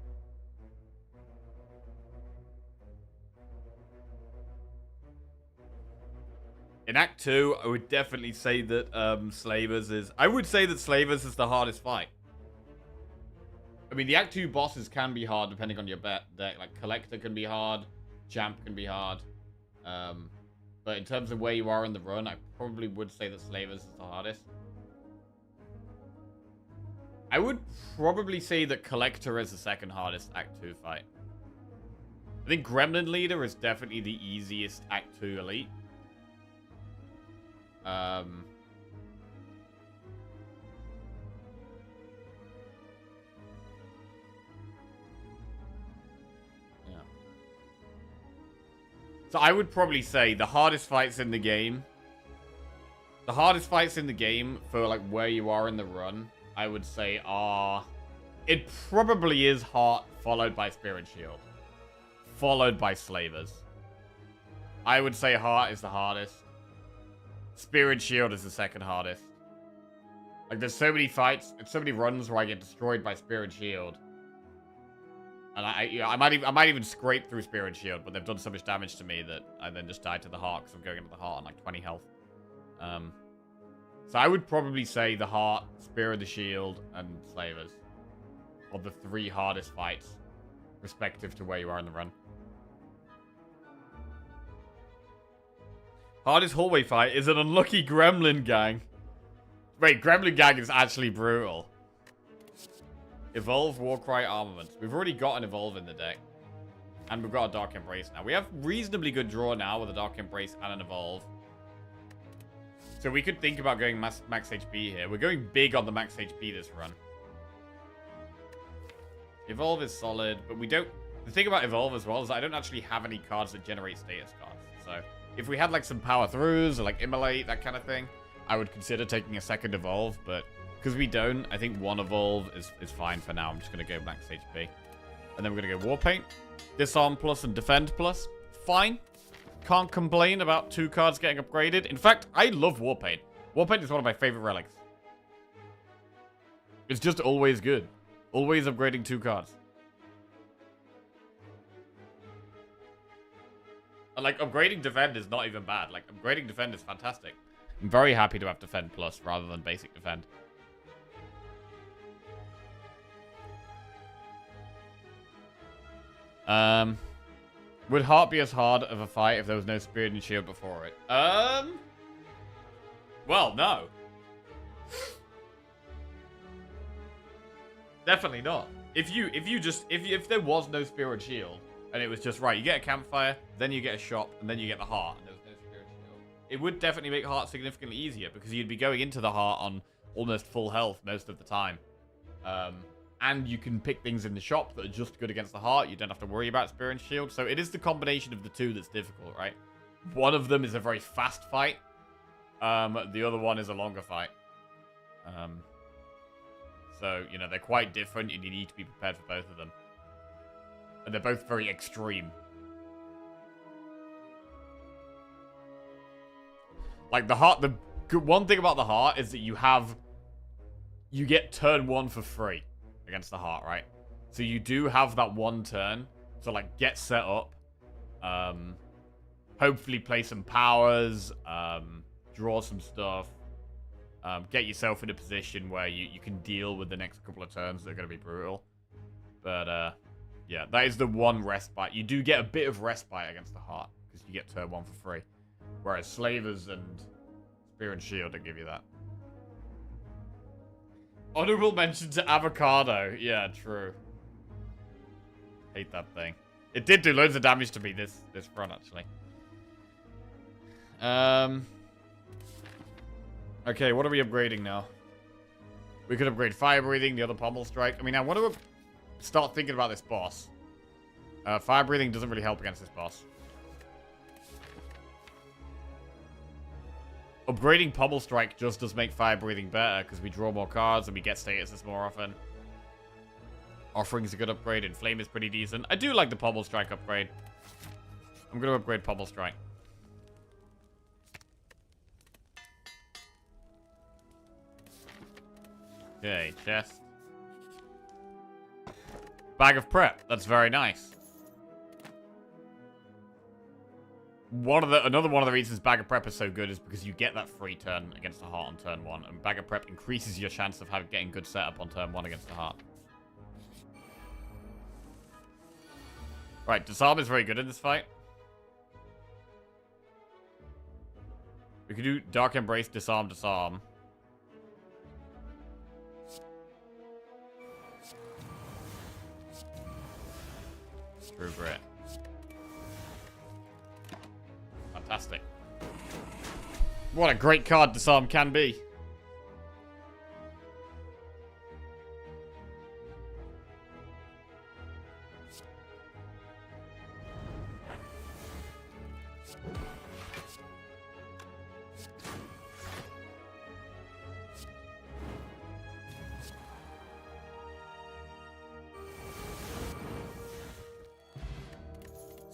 In Act 2, I would definitely say that Slavers is... I would say that Slavers is the hardest fight. I mean, the Act 2 bosses can be hard depending on your deck. Like, Collector can be hard. Champ can be hard. But in terms of where you are in the run, I probably would say that Slavers is the hardest. I would probably say that Collector is the second hardest Act 2 fight. I think Gremlin Leader is definitely the easiest Act 2 elite. Yeah. So I would probably say the hardest fights in the game. The hardest fights in the game for like where you are in the run, I would say are... It probably is Heart, followed by Spear and Shield. Followed by Slavers. I would say Heart is the hardest. Spear and Shield is the second hardest. Like, there's so many fights, so many runs where I get destroyed by Spear and Shield. And I might even scrape through Spear and Shield, but they've done so much damage to me that I then just died to the Heart, because I'm going into the Heart on like 20 health. So I would probably say the Heart, Spear and the Shield, and Slavers are the 3 hardest fights, respective to where you are in the run. Hardest hallway fight is an unlucky Gremlin Gang. Wait, Gremlin Gang is actually brutal. Evolve, Warcry, Armaments. We've already got an Evolve in the deck. And we've got a Dark Embrace now. We have reasonably good draw now with a Dark Embrace and an Evolve. So we could think about going max HP here. We're going big on the max HP this run. Evolve is solid, but we don't... The thing about Evolve as well is I don't actually have any cards that generate status cards. So if we had like some power throughs or like Immolate, that kind of thing, I would consider taking a second Evolve, but because we don't, I think one Evolve is fine for now. I'm just going to go max HP. And then we're going to go Warpaint, Disarm Plus, and Defend Plus. Fine. Can't complain about 2 cards getting upgraded. In fact, I love Warpaint. Warpaint is one of my favorite relics. It's just always good. Always upgrading 2 cards. And like, upgrading Defend is not even bad. Like, upgrading Defend is fantastic. I'm very happy to have Defend Plus rather than basic Defend. Would Heart be as hard of a fight if there was no Spirit and Shield before it? Well, no. Definitely not. If there was no Spirit and Shield, and it was just, right, you get a campfire, then you get a shop, and then you get the Heart, and there was no Spirit and Shield, it would definitely make Heart significantly easier, because you'd be going into the Heart on almost full health most of the time. And you can pick things in the shop that are just good against the Heart. You don't have to worry about Spear and Shield. So it is the combination of the 2 that's difficult, right? One of them is a very fast fight. The other one is a longer fight. So, you know, they're quite different, and you need to be prepared for both of them. And they're both very extreme. Like, the heart, the one thing about the heart is that you get turn 1 for free against the heart, right? So you do have that one turn to, like, get set up. Hopefully play some powers, draw some stuff. Get yourself in a position where you can deal with the next couple of turns that are going to be brutal. But, yeah, that is the one respite. You do get a bit of respite against the heart, because you get turn 1 for free. Whereas Slavers and Spear and Shield don't give you that. Honorable mention to Avocado. Yeah, true. Hate that thing. It did do loads of damage to me this run, actually. Okay, what are we upgrading now? We could upgrade Fire Breathing, the other Pommel Strike. I mean, I want to start thinking about this boss. Fire Breathing doesn't really help against this boss. Upgrading Pommel Strike just does make Fire Breathing better, because we draw more cards and we get statuses more often. Offering's a good upgrade, and Flame is pretty decent. I do like the Pommel Strike upgrade. I'm going to upgrade Pommel Strike. Okay, chest. Bag of Prep. That's very nice. Another one of the reasons Bag of Prep is so good is because you get that free turn against the heart on turn 1, and Bag of Prep increases your chance of getting good setup on turn 1 against the heart. Right, Disarm is very good in this fight. We could do Dark Embrace, Disarm, Disarm. True Grit. Fantastic. What a great card Disarm can be.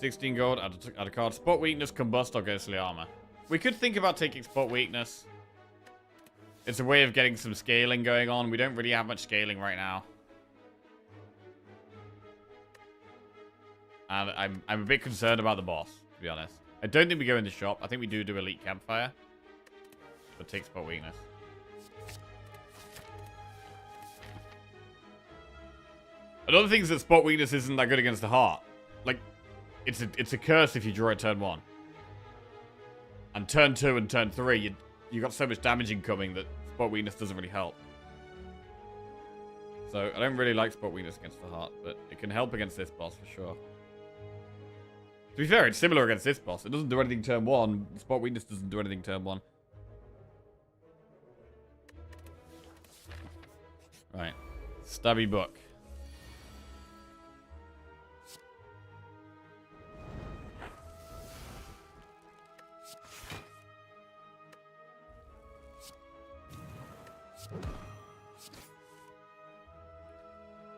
$16 gold, add a card. Spot Weakness, Combust, or Ghostly Armor. We could think about taking Spot Weakness. It's a way of getting some scaling going on. We don't really have much scaling right now. And I'm a bit concerned about the boss, to be honest. I don't think we go in the shop. I think we do Elite Campfire. But take Spot Weakness. Another thing is that Spot Weakness isn't that good against the heart. Like, it's a curse if you draw it turn 1. And turn 2 and turn 3, you got so much damage incoming that Spot Weakness doesn't really help. So I don't really like Spot Weakness against the heart, but it can help against this boss for sure. To be fair, it's similar against this boss. It doesn't do anything turn 1. Spot Weakness doesn't do anything turn 1. Right. Stabby Book.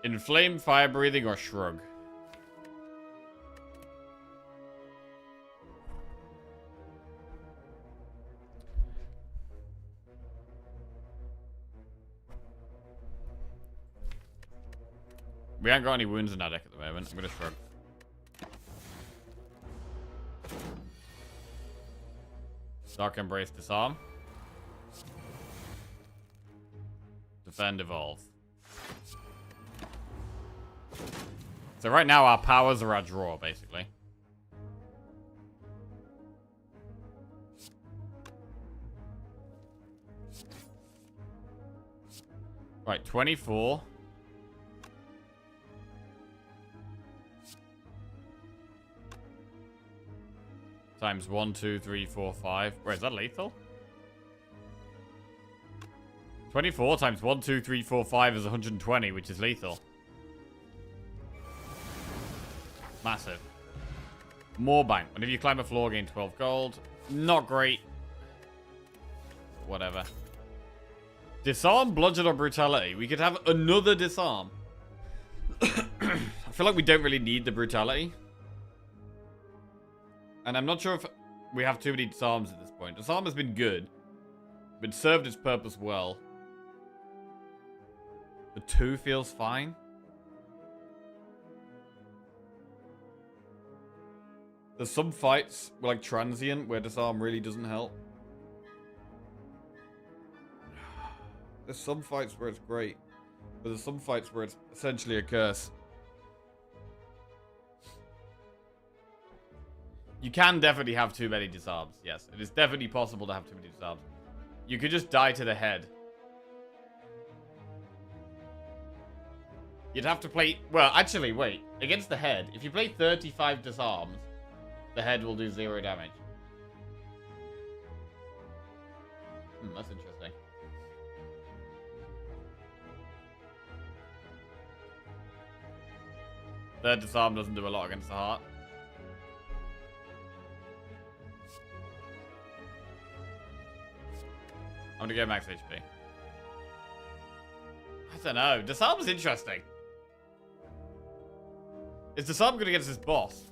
Inflame, Fire Breathing, or Shrug? We haven't got any wounds in our deck at the moment. I'm going to Shrug. Dark Embrace, Disarm. Defend, Evolve. So right now our powers are our draw, basically. Right, 24. Times 1, 2, 3, 4, 5. Wait, is that lethal? 24 times 1, 2, 3, 4, 5 is 120, which is lethal. Massive. More bank. Whenever you climb a floor, gain 12 gold. Not great. whatever. Disarm, bludgeon, or brutality. We could have another disarm. I feel like we don't really need the brutality. And I'm not sure if we have too many disarms at this point. Disarm has been good. But served its purpose well. The 2 feels fine. There's some fights like transient where disarm really doesn't help. There's some fights where it's great. But there's some fights where it's essentially a curse. You can definitely have too many disarms. Yes, it is definitely possible to have too many disarms. You could just die to the head. You'd have to play... Well, actually, wait. Against the head, if you play 35 disarms, the head will do 0 damage. That's interesting. Third disarm doesn't do a lot against the heart. I'm gonna go max HP. I don't know. Disarm is interesting. Is Disarm good against this boss?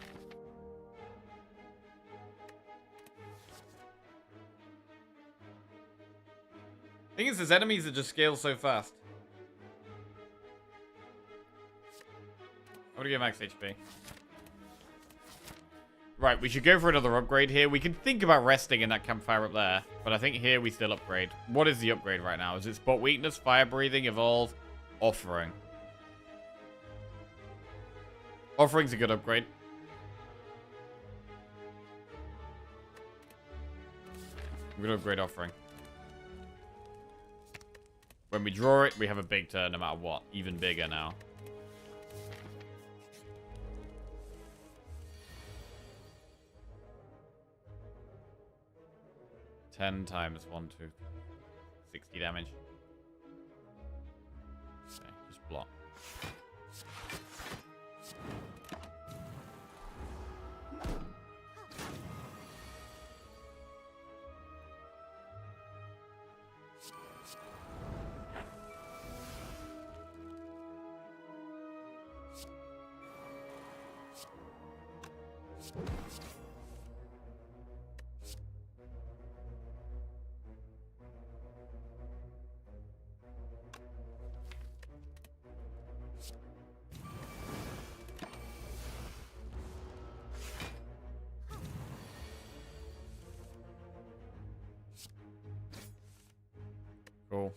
Thing is, there's enemies that just scale so fast. I'm gonna go max HP. Right, we should go for another upgrade here. We can think about resting in that campfire up there, but I think here we still upgrade. What is the upgrade right now? Is it spot weakness, fire breathing, evolve, offering? Offering's a good upgrade. I'm gonna upgrade offering. When we draw it, we have a big turn no matter what. Even bigger now. Ten times 1, 2, 60 damage. Okay, just block. Cool.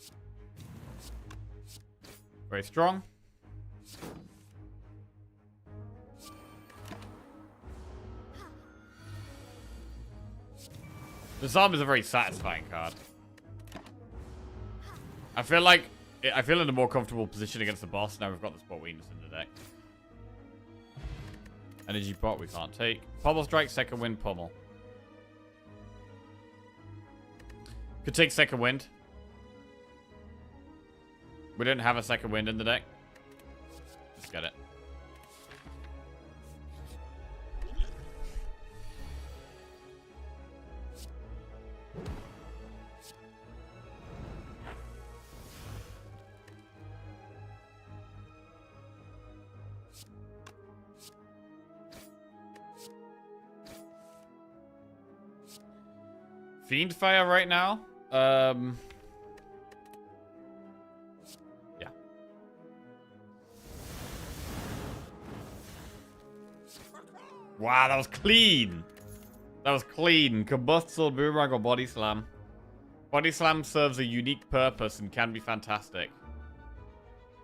Very strong. Disarm is a very satisfying card. I feel in a more comfortable position against the boss now we've got the spot weakness in the deck. Energy pot we can't take. Pommel strike, second wind, pommel. Could take second wind. We don't have a second wind in the deck. Let's get it. Fiend Fire right now. Yeah. Wow, that was clean. That was clean. Combustal, boomerang, or body slam. Body slam serves a unique purpose and can be fantastic.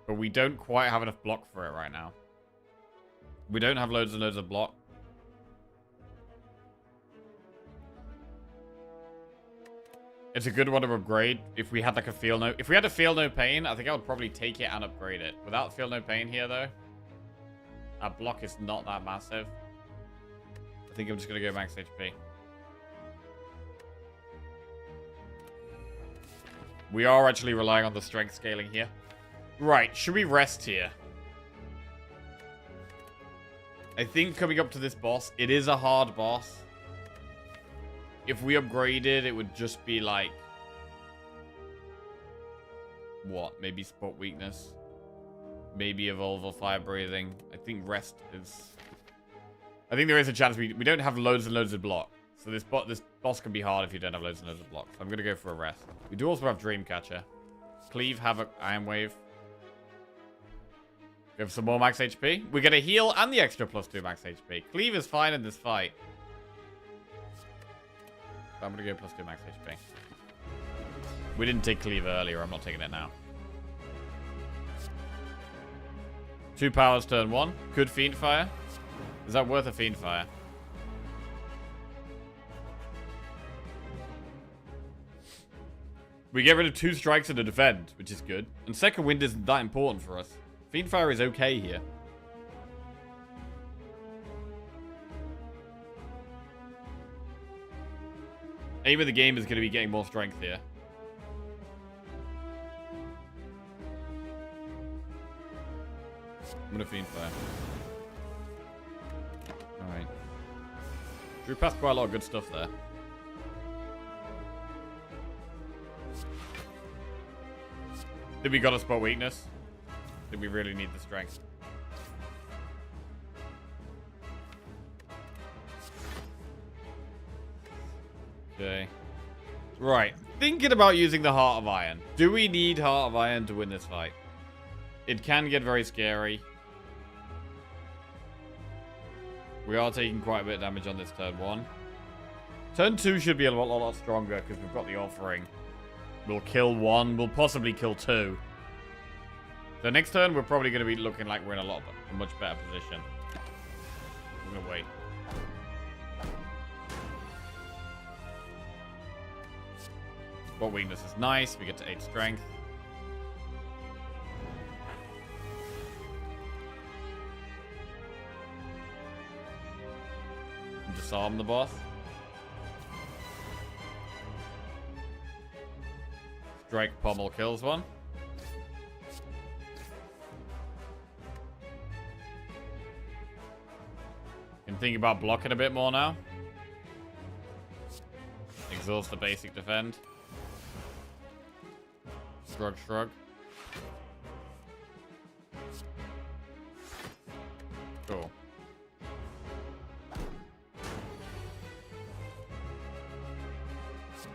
But we don't quite have enough block for it right now. We don't have loads and loads of block. It's a good one to upgrade if we had like a feel no... If we had a feel no pain, I think I would probably take it and upgrade it. Without feel no pain here though, our block is not that massive. I think I'm just going to go max HP. We are actually relying on the strength scaling here. Right, should we rest here? I think coming up to this boss, it is a hard boss. If we upgraded, it would just be like what? Maybe spot weakness. Maybe evolve or fire breathing. I think rest is... I think there is a chance we don't have loads and loads of block. So this boss can be hard if you don't have loads and loads of blocks. So I'm going to go for a rest. We do also have Dreamcatcher. Cleave, Havoc, Iron Wave. Go for some more max HP. We get a heal and the extra +2 max HP. Cleave is fine in this fight. So I'm going to go +2 max HP. We didn't take Cleave earlier. I'm not taking it now. 2 powers turn 1. Could Fiend Fire. Is that worth a Fiend Fire? We get rid of 2 strikes and a defend, which is good. And second wind isn't that important for us. Fiend Fire is okay here. Aim of the game is going to be getting more strength here. I'm going to Fiend Fire. Alright. Drew past quite a lot of good stuff there. Did we got a spot weakness? Did we really need the strength? Okay. Right. Thinking about using the Heart of Iron. Do we need Heart of Iron to win this fight? It can get very scary. We are taking quite a bit of damage on this turn 1. Turn 2 should be a lot stronger because we've got the offering. We'll kill 1. We'll possibly kill 2. So next turn, we're probably going to be looking like we're in a much better position. I'm going to wait. Spot weakness is nice. We get to 8 strength. Disarm the boss. Strike Pommel kills 1. Can think about blocking a bit more now. Exhaust the basic defend. Shrug, shrug. Cool.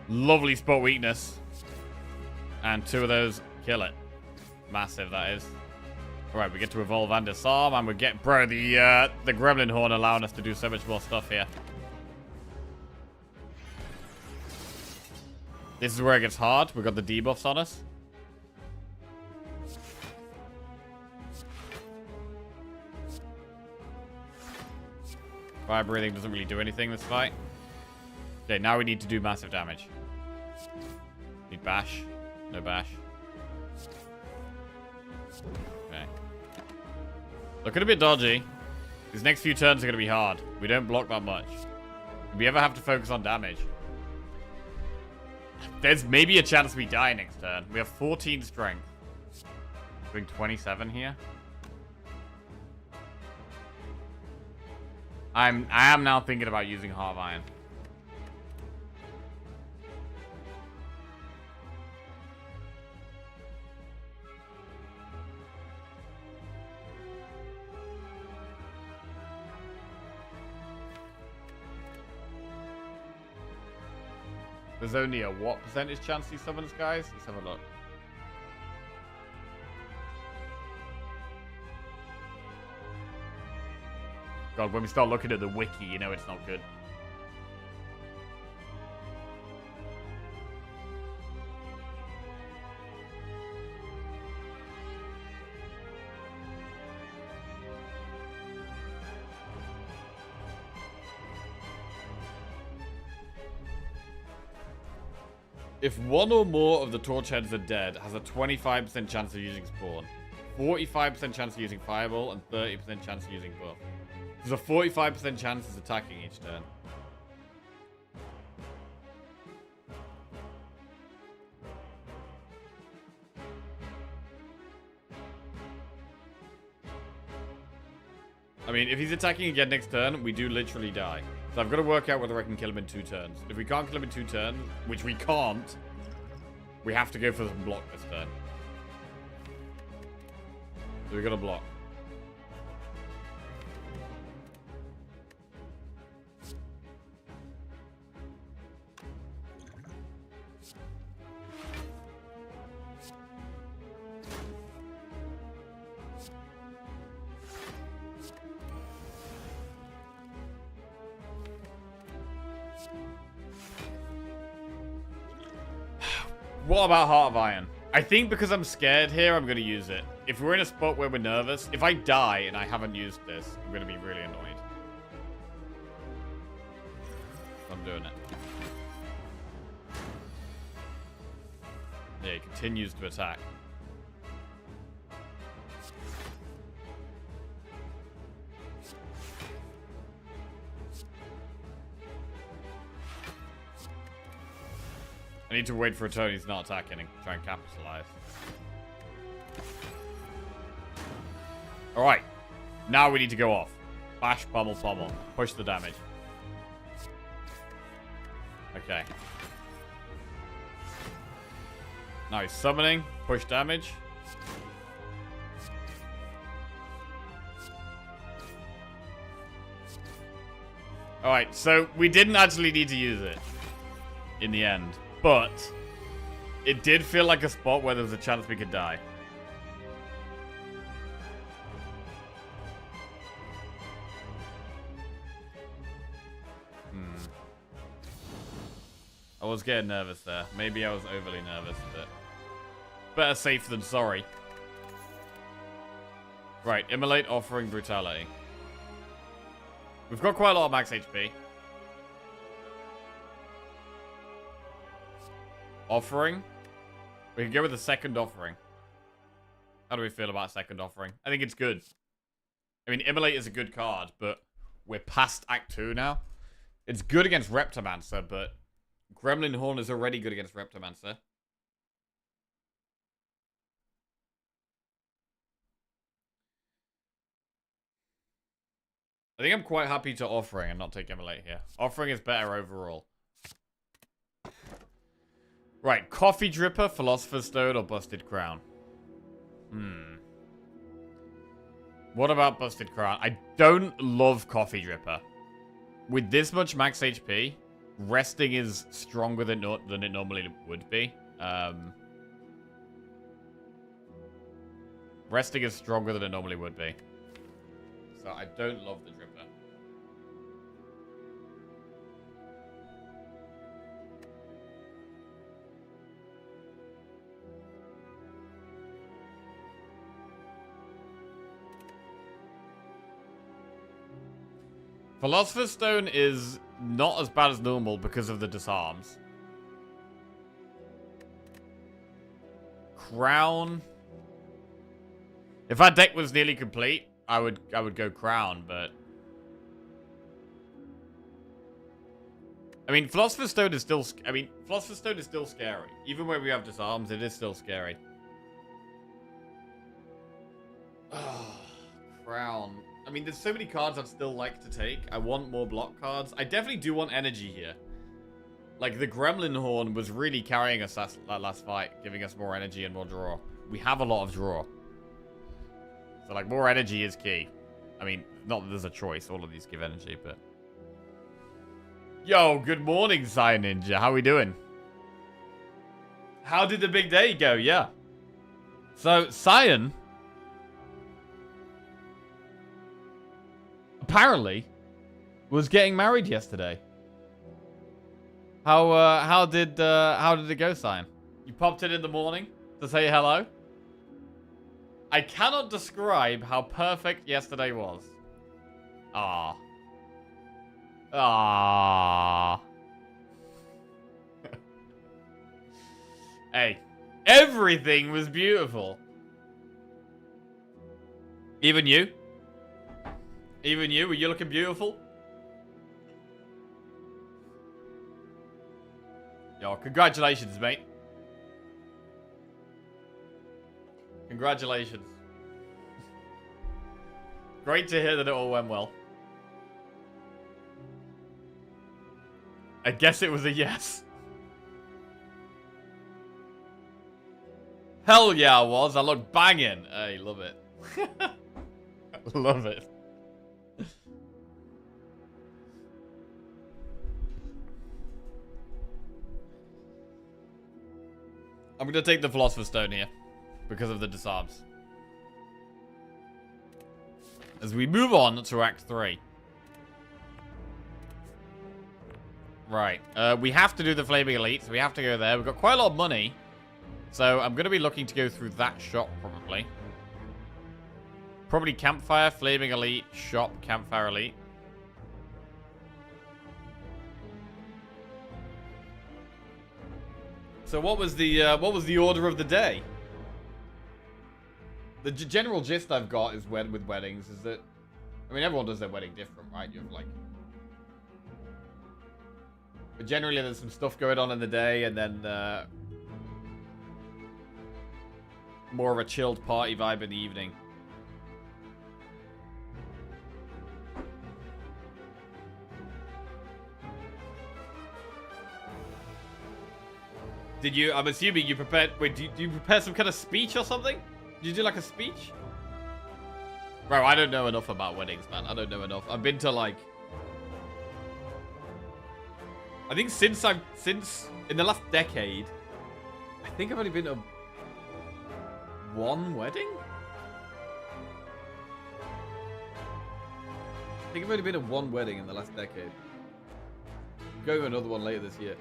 Lovely spot weakness. And 2 of those kill it. Massive, that is. Alright, we get to evolve and disarm, and we get... Bro, the Gremlin Horn allowing us to do so much more stuff here. This is where it gets hard. We've got the debuffs on us. Fire breathing doesn't really do anything this fight. Okay, now we need to do massive damage. Need bash. No bash. Okay. Looking a bit dodgy. These next few turns are going to be hard. We don't block that much. Do we ever have to focus on damage? There's maybe a chance we die next turn. We have 14 strength. Doing 27 here. I am now thinking about using Heart of Iron. There's only a what percentage chance he summons guys? Let's have a look. God, when we start looking at the wiki, you know it's not good. If 1 or more of the torch heads are dead, has a 25% chance of using Spawn, 45% chance of using Fireball, and 30% chance of using Buff. There's a 45% chance of attacking each turn. I mean, if he's attacking again next turn, we do literally die. So I've got to work out whether I can kill him in 2 turns. If we can't kill him in 2 turns, which we can't, we have to go for some block this turn. So we got to block. What about Heart of Iron? I think because I'm scared here, I'm going to use it. If we're in a spot where we're nervous, if I die and I haven't used this, I'm going to be really annoyed. I'm doing it. Yeah, he continues to attack. I need to wait for a turn he's not attacking and try and capitalize. Alright. Now we need to go off. Bash, pummel, pummel. Push the damage. Okay. Now he's summoning. Push damage. Alright, so we didn't actually need to use it in the end. But it did feel like a spot where there was a chance we could die. I was getting nervous there. Maybe I was overly nervous, but better safe than sorry. Right, Immolate, Offering, Brutality. We've got quite a lot of max HP. Offering. We can go with the second offering. How do we feel about second offering? I think it's good. I mean, Immolate is a good card, but we're past Act 2 now. It's good against Reptomancer, but Gremlin Horn is already good against Reptomancer. I think I'm quite happy to Offering and not take Immolate here. Offering is better overall. Right, Coffee Dripper, Philosopher's Stone, or Busted Crown? What about Busted Crown? I don't love Coffee Dripper. With this much max HP, resting is stronger than it normally would be. Resting is stronger than it normally would be. So I don't love the Dripper. Philosopher's Stone is not as bad as normal because of the disarms. Crown. If our deck was nearly complete, I would go Crown, but I mean, Philosopher's Stone is still Philosopher's Stone is still scary. Even when we have disarms, it is still scary. Oh, Crown. I mean, there's so many cards I'd still like to take. I want more block cards. I definitely do want energy here. Like, the Gremlin Horn was really carrying us that last fight, giving us more energy and more draw. We have a lot of draw. So, like, more energy is key. I mean, not that there's a choice. All of these give energy, but... Yo, good morning, Saiyan Ninja. How we doing? How did the big day go? Yeah. So, Saiyan... apparently was getting married yesterday. How did it go, Cyan? You popped in the morning to say hello? I cannot describe how perfect yesterday was. Ah. Ah. Hey, everything was beautiful. Even you? Even you? Were you looking beautiful? Yo, congratulations, mate. Congratulations. Great to hear that it all went well. I guess it was a yes. Hell yeah, I was. I look banging. Hey, love it. Love it. I'm gonna take the Philosopher's Stone here because of the disarms. As we move on to Act 3. Right. We have to do the Flaming Elite, so we have to go there. We've got quite a lot of money. So I'm going to be looking to go through that shop, probably. Probably Campfire, Flaming Elite, Shop, Campfire Elite. So what was the order of the day? The general gist I've got is with weddings is that, I mean, everyone does their wedding different, right? You have like, but generally there's some stuff going on in the day, and then more of a chilled party vibe in the evening. Did you? I'm assuming you prepared. Wait, do you prepare some kind of speech or something? Did you do like a speech? Bro, I don't know enough about weddings, man. I don't know enough. I've been to like, I think since in the last decade, I think I've only been to one wedding. I think I've only been to one wedding in the last decade. I'm going to another one later this year.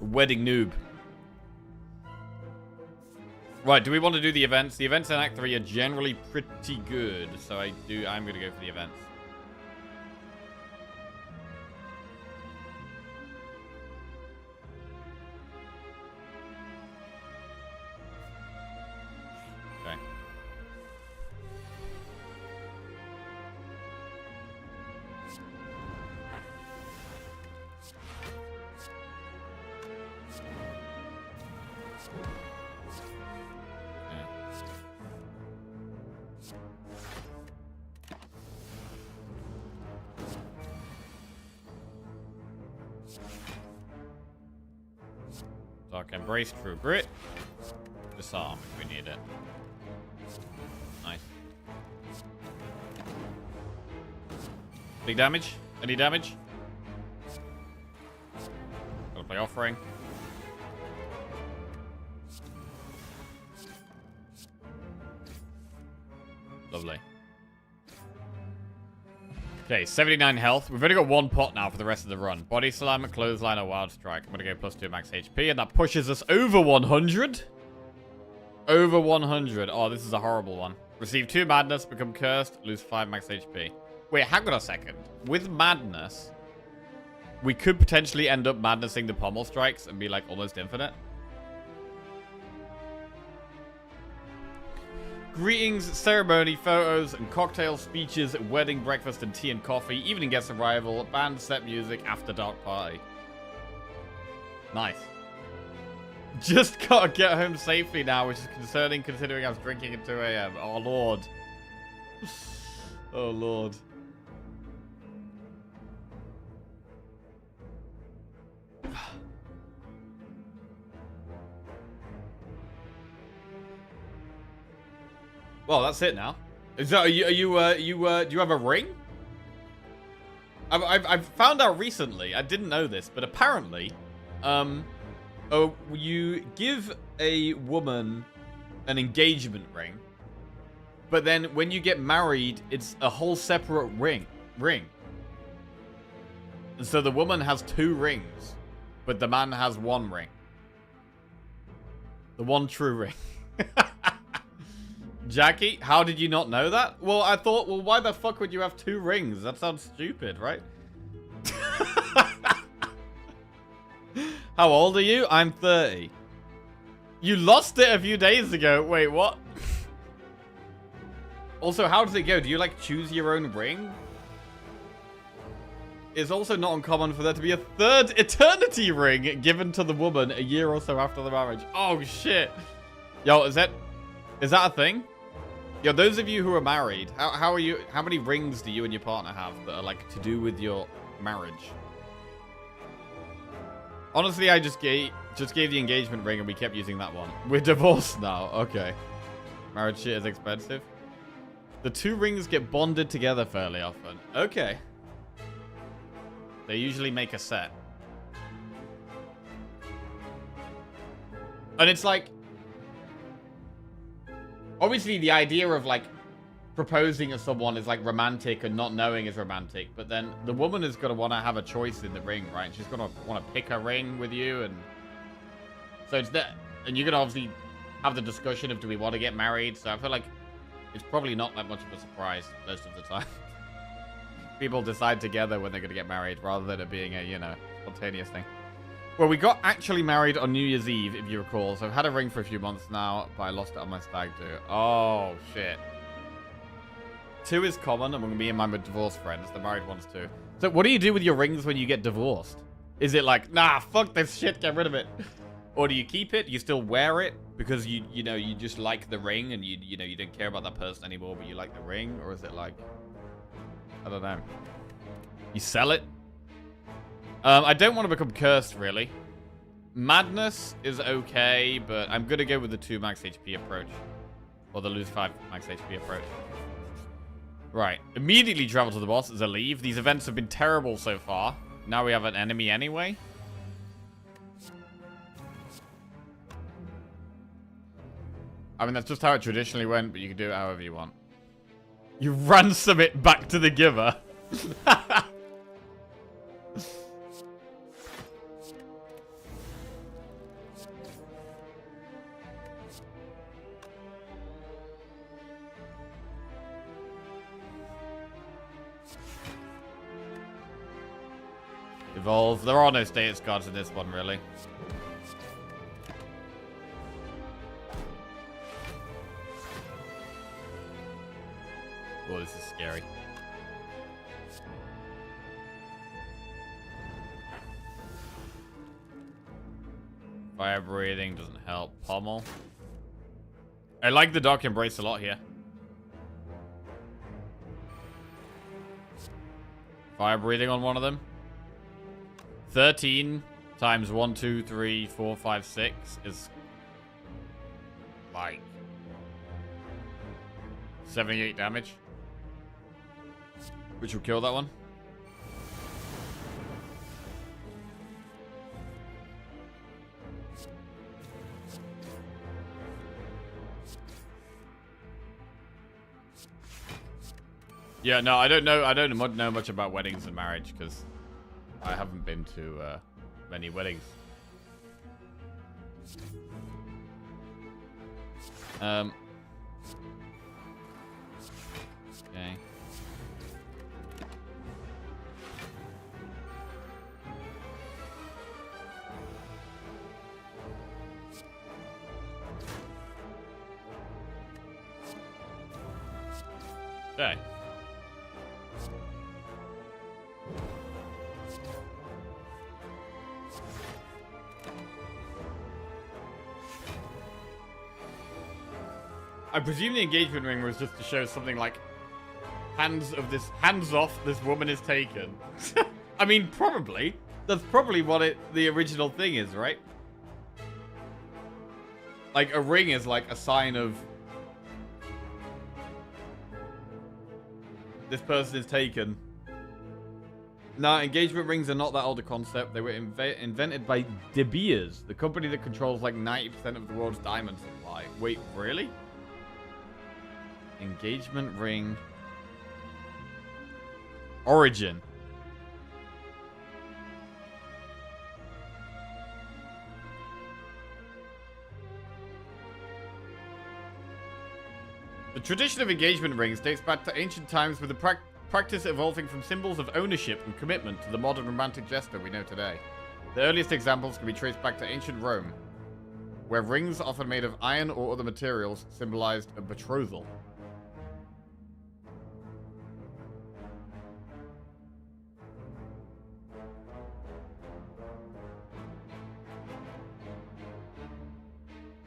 Wedding noob. Right, do we want to do the events? The events in Act 3 are generally pretty good, so I'm going to go for the events. Okay. Dark Embrace, True Grit. Disarm if we need it. Nice. Big damage? Any damage? Gotta play Offering. Lovely. Okay, 79 health. We've only got one pot now for the rest of the run. Body Slam, Clothesline, or Wild Strike. I'm going to go +2 max HP, and that pushes us over 100. Over 100. Oh, this is a horrible one. Receive 2 Madness, become cursed, lose 5 max HP. Wait, hang on a second. With Madness, we could potentially end up Madnessing the Pommel Strikes and be like almost infinite. Greetings, ceremony, photos, and cocktail speeches, wedding, breakfast, and tea and coffee, evening guest arrival, band set music, after dark party. Nice. Just gotta get home safely now, which is concerning considering I was drinking at 2 AM. Oh, Lord. Oh, Lord. Well, that's it now. Is that, do you have a ring? I've found out recently, I didn't know this, but apparently, you give a woman an engagement ring, but then when you get married, it's a whole separate ring. And so the woman has 2 rings, but the man has 1 ring. The one true ring. Jackie, how did you not know that? Well, I thought, well, why the fuck would you have 2 rings? That sounds stupid, right? How old are you? I'm 30. You lost it a few days ago. Wait, what? Also, how does it go? Do you, like, choose your own ring? It's also not uncommon for there to be a 3rd eternity ring given to the woman a year or so after the marriage. Oh, shit. Yo, is that a thing? Yeah, those of you who are married, how are you? How many rings do you and your partner have that are like to do with your marriage? Honestly, I just gave the engagement ring and we kept using that one. We're divorced now. Okay. Marriage shit is expensive. The 2 rings get bonded together fairly often. Okay. They usually make a set. And it's like... Obviously, the idea of, like, proposing to someone is, like, romantic and not knowing is romantic. But then the woman is going to want to have a choice in the ring, right? And she's going to want to pick a ring with you. And so it's that. And you're going to obviously have the discussion of, do we want to get married? So I feel like it's probably not that much of a surprise most of the time. People decide together when they're going to get married rather than it being a, you know, spontaneous thing. Well, we got actually married on New Year's Eve, if you recall. So I've had a ring for a few months now, but I lost it on my stag do. Oh, shit. 2 is common among me and my divorced friends. The married ones too. So what do you do with your rings when you get divorced? Is it like, nah, fuck this shit, get rid of it? Or do you keep it? You still wear it because you know, you just like the ring and you know, you don't care about that person anymore, but you like the ring? Or is it like, I don't know. You sell it? I don't want to become cursed, really. Madness is okay, but I'm going to go with the 2 max HP approach. Or the lose 5 max HP approach. Right. Immediately travel to the boss as a leave. These events have been terrible so far. Now we have an enemy anyway. I mean, that's just how it traditionally went, but you can do it however you want. You ransom it back to the giver. Evolve. There are no status cards in this one, really. Oh, this is scary. Fire breathing doesn't help. Pommel. I like the Dark Embrace a lot here. Fire breathing on one of them. 13 times 1, 2, 3, 4, 5, 6 is like 78 damage. Which will kill that one. Yeah, no, I don't know much about weddings and marriage because I haven't been to many weddings. Okay. Okay. I presume the engagement ring was just to show something like hands off, this woman is taken. I mean, probably. That's probably what the original thing is, right? Like, a ring is like a sign of this person is taken. Nah, engagement rings are not that old a concept. They were invented by De Beers, the company that controls like 90% of the world's diamond supply. Wait, really? Engagement ring. Origin. The tradition of engagement rings dates back to ancient times, with the practice evolving from symbols of ownership and commitment to the modern romantic gesture we know today. The earliest examples can be traced back to ancient Rome, where rings, often made of iron or other materials, symbolized a betrothal.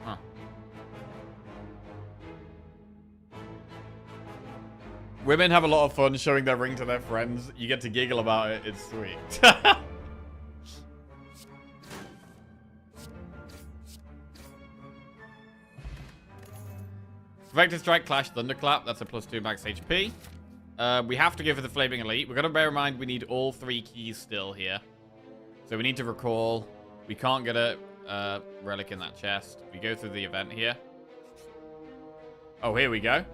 Huh. Women have a lot of fun showing their ring to their friends. You get to giggle about it. It's sweet. Vector Strike, Clash, Thunderclap. That's a +2 max HP. We have to go for the Flaming Elite. We've got to bear in mind we need all 3 keys still here. So we need to recall. We can't get a relic in that chest. We go through the event here. Oh, here we go.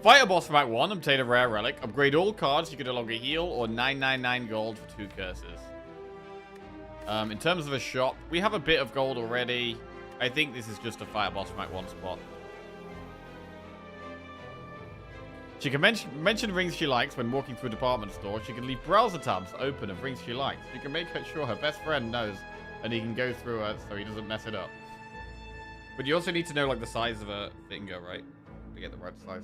Fight a boss for Act 1. Obtain a rare relic. Upgrade all cards. You can no longer heal. Or 999 gold for 2 curses. In terms of a shop, we have a bit of gold already. I think this is just a fight a boss from Act 1 spot. She can mention rings she likes when walking through a department store. She can leave browser tabs open of rings she likes. You can make sure her best friend knows and he can go through it so he doesn't mess it up. But you also need to know like the size of a finger, right? To get the right size.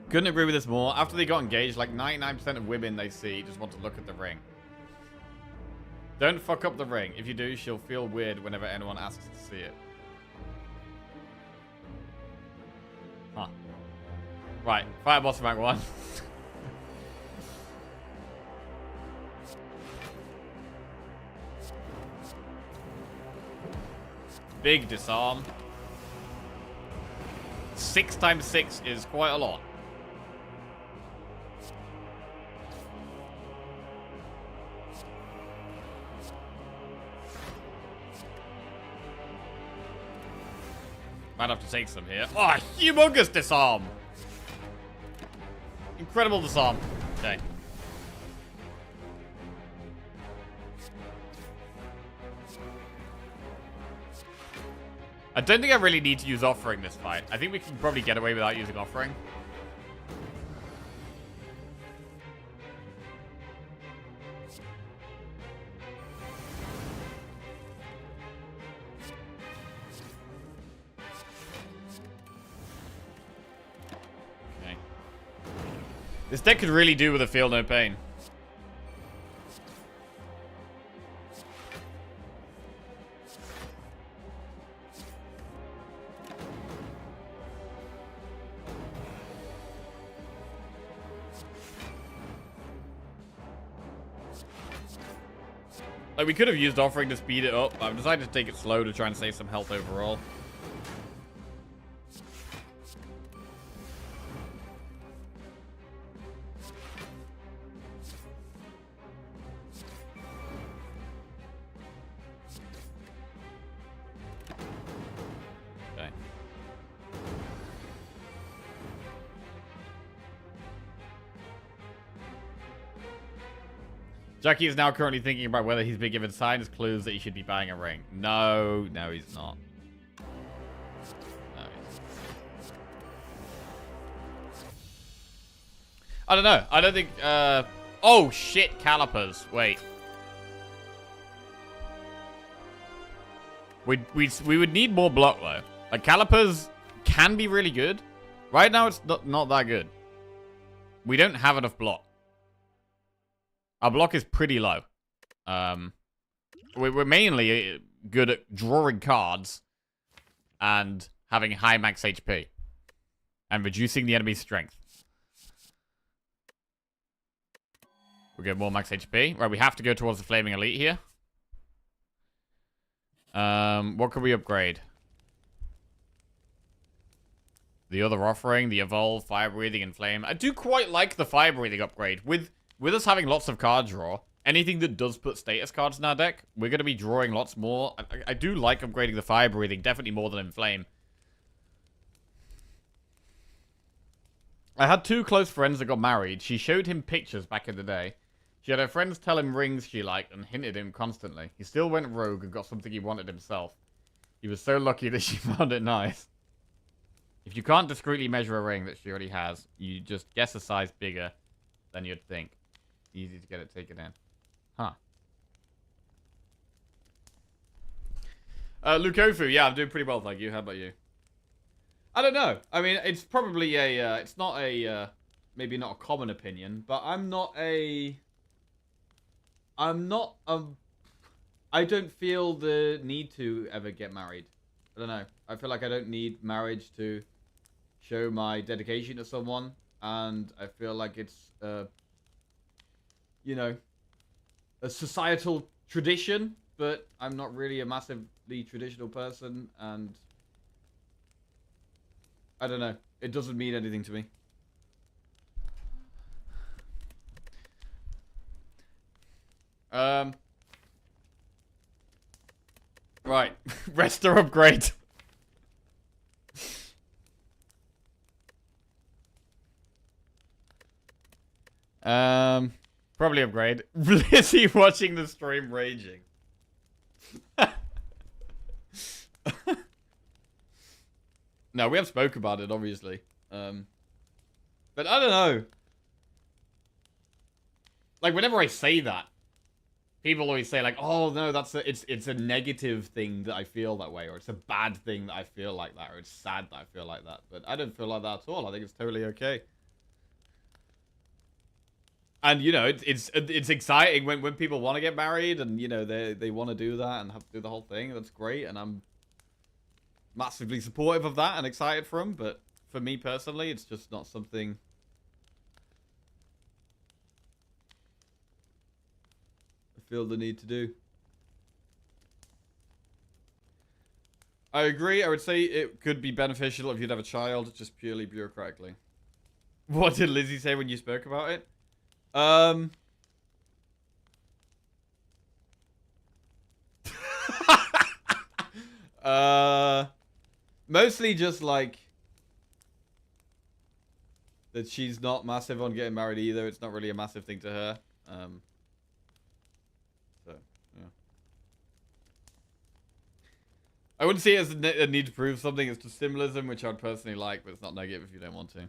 Couldn't agree with this more. After they got engaged, like 99% of women they see just want to look at the ring. Don't fuck up the ring. If you do, she'll feel weird whenever anyone asks to see it. Huh. Right, fire boss of Act 1. Big disarm. 6 times 6 is quite a lot. Might have to take some here. Oh, humongous disarm! Incredible disarm. Okay. I don't think I really need to use offering this fight. I think we can probably get away without using offering. Okay. This deck could really do with a Feel No Pain. Like, we could have used offering to speed it up. I've decided to take it slow to try and save some health overall. Okay. Jackie is now currently thinking about whether he's been given signs, clues that he should be buying a ring. No, no, he's not. No, he's not. I don't know. I don't think... Oh, shit, calipers. Wait. We would need more block, though. Like, calipers can be really good. Right now, it's not that good. We don't have enough block. Our block is pretty low. We're mainly good at drawing cards and having high max HP and reducing the enemy's strength. We get more max HP. Right, we have to go towards the Flaming Elite here. What can we upgrade? The other offering, the Evolve, Fire Breathing, and Flame. I do quite like the Fire Breathing upgrade. With us having lots of card draw, anything that does put status cards in our deck, we're going to be drawing lots more. I do like upgrading the Fire Breathing, definitely more than in Flame. I had 2 close friends that got married. She showed him pictures back in the day. She had her friends tell him rings she liked and hinted him constantly. He still went rogue and got something he wanted himself. He was so lucky that she found it nice. If you can't discreetly measure a ring that she already has, you just guess a size bigger than you'd think. Easy to get it taken in. Huh. Lukofu, yeah, I'm doing pretty well, thank you. How about you? I don't know. I mean, it's probably a, it's not a, maybe not a common opinion, but I don't feel the need to ever get married. I don't know. I feel like I don't need marriage to show my dedication to someone. And I feel like it's, you know, a societal tradition. But I'm not really a massively traditional person. And I don't know. It doesn't mean anything to me. Right. Rest or upgrade. Probably upgrade. Lizzie watching the stream raging. No, we have spoke about it, obviously. But I don't know. Like, whenever I say that, people always say, like, oh, no, it's a negative thing that I feel that way, or it's a bad thing that I feel like that, or it's sad that I feel like that. But I don't feel like that at all. I think it's totally okay. And, you know, it's exciting when people want to get married and, you know, they want to do that and have to do the whole thing. That's great, and I'm massively supportive of that and excited for them. But for me personally, it's just not something feel the need to do. I agree. I would say it could be beneficial if you'd have a child, just purely bureaucratically. What did Lizzie say when you spoke about it? Mostly just like that she's not massive on getting married either. It's not really a massive thing to her. I wouldn't see it as a need to prove something. It's just symbolism, which I'd personally like, but it's not negative if you don't want to.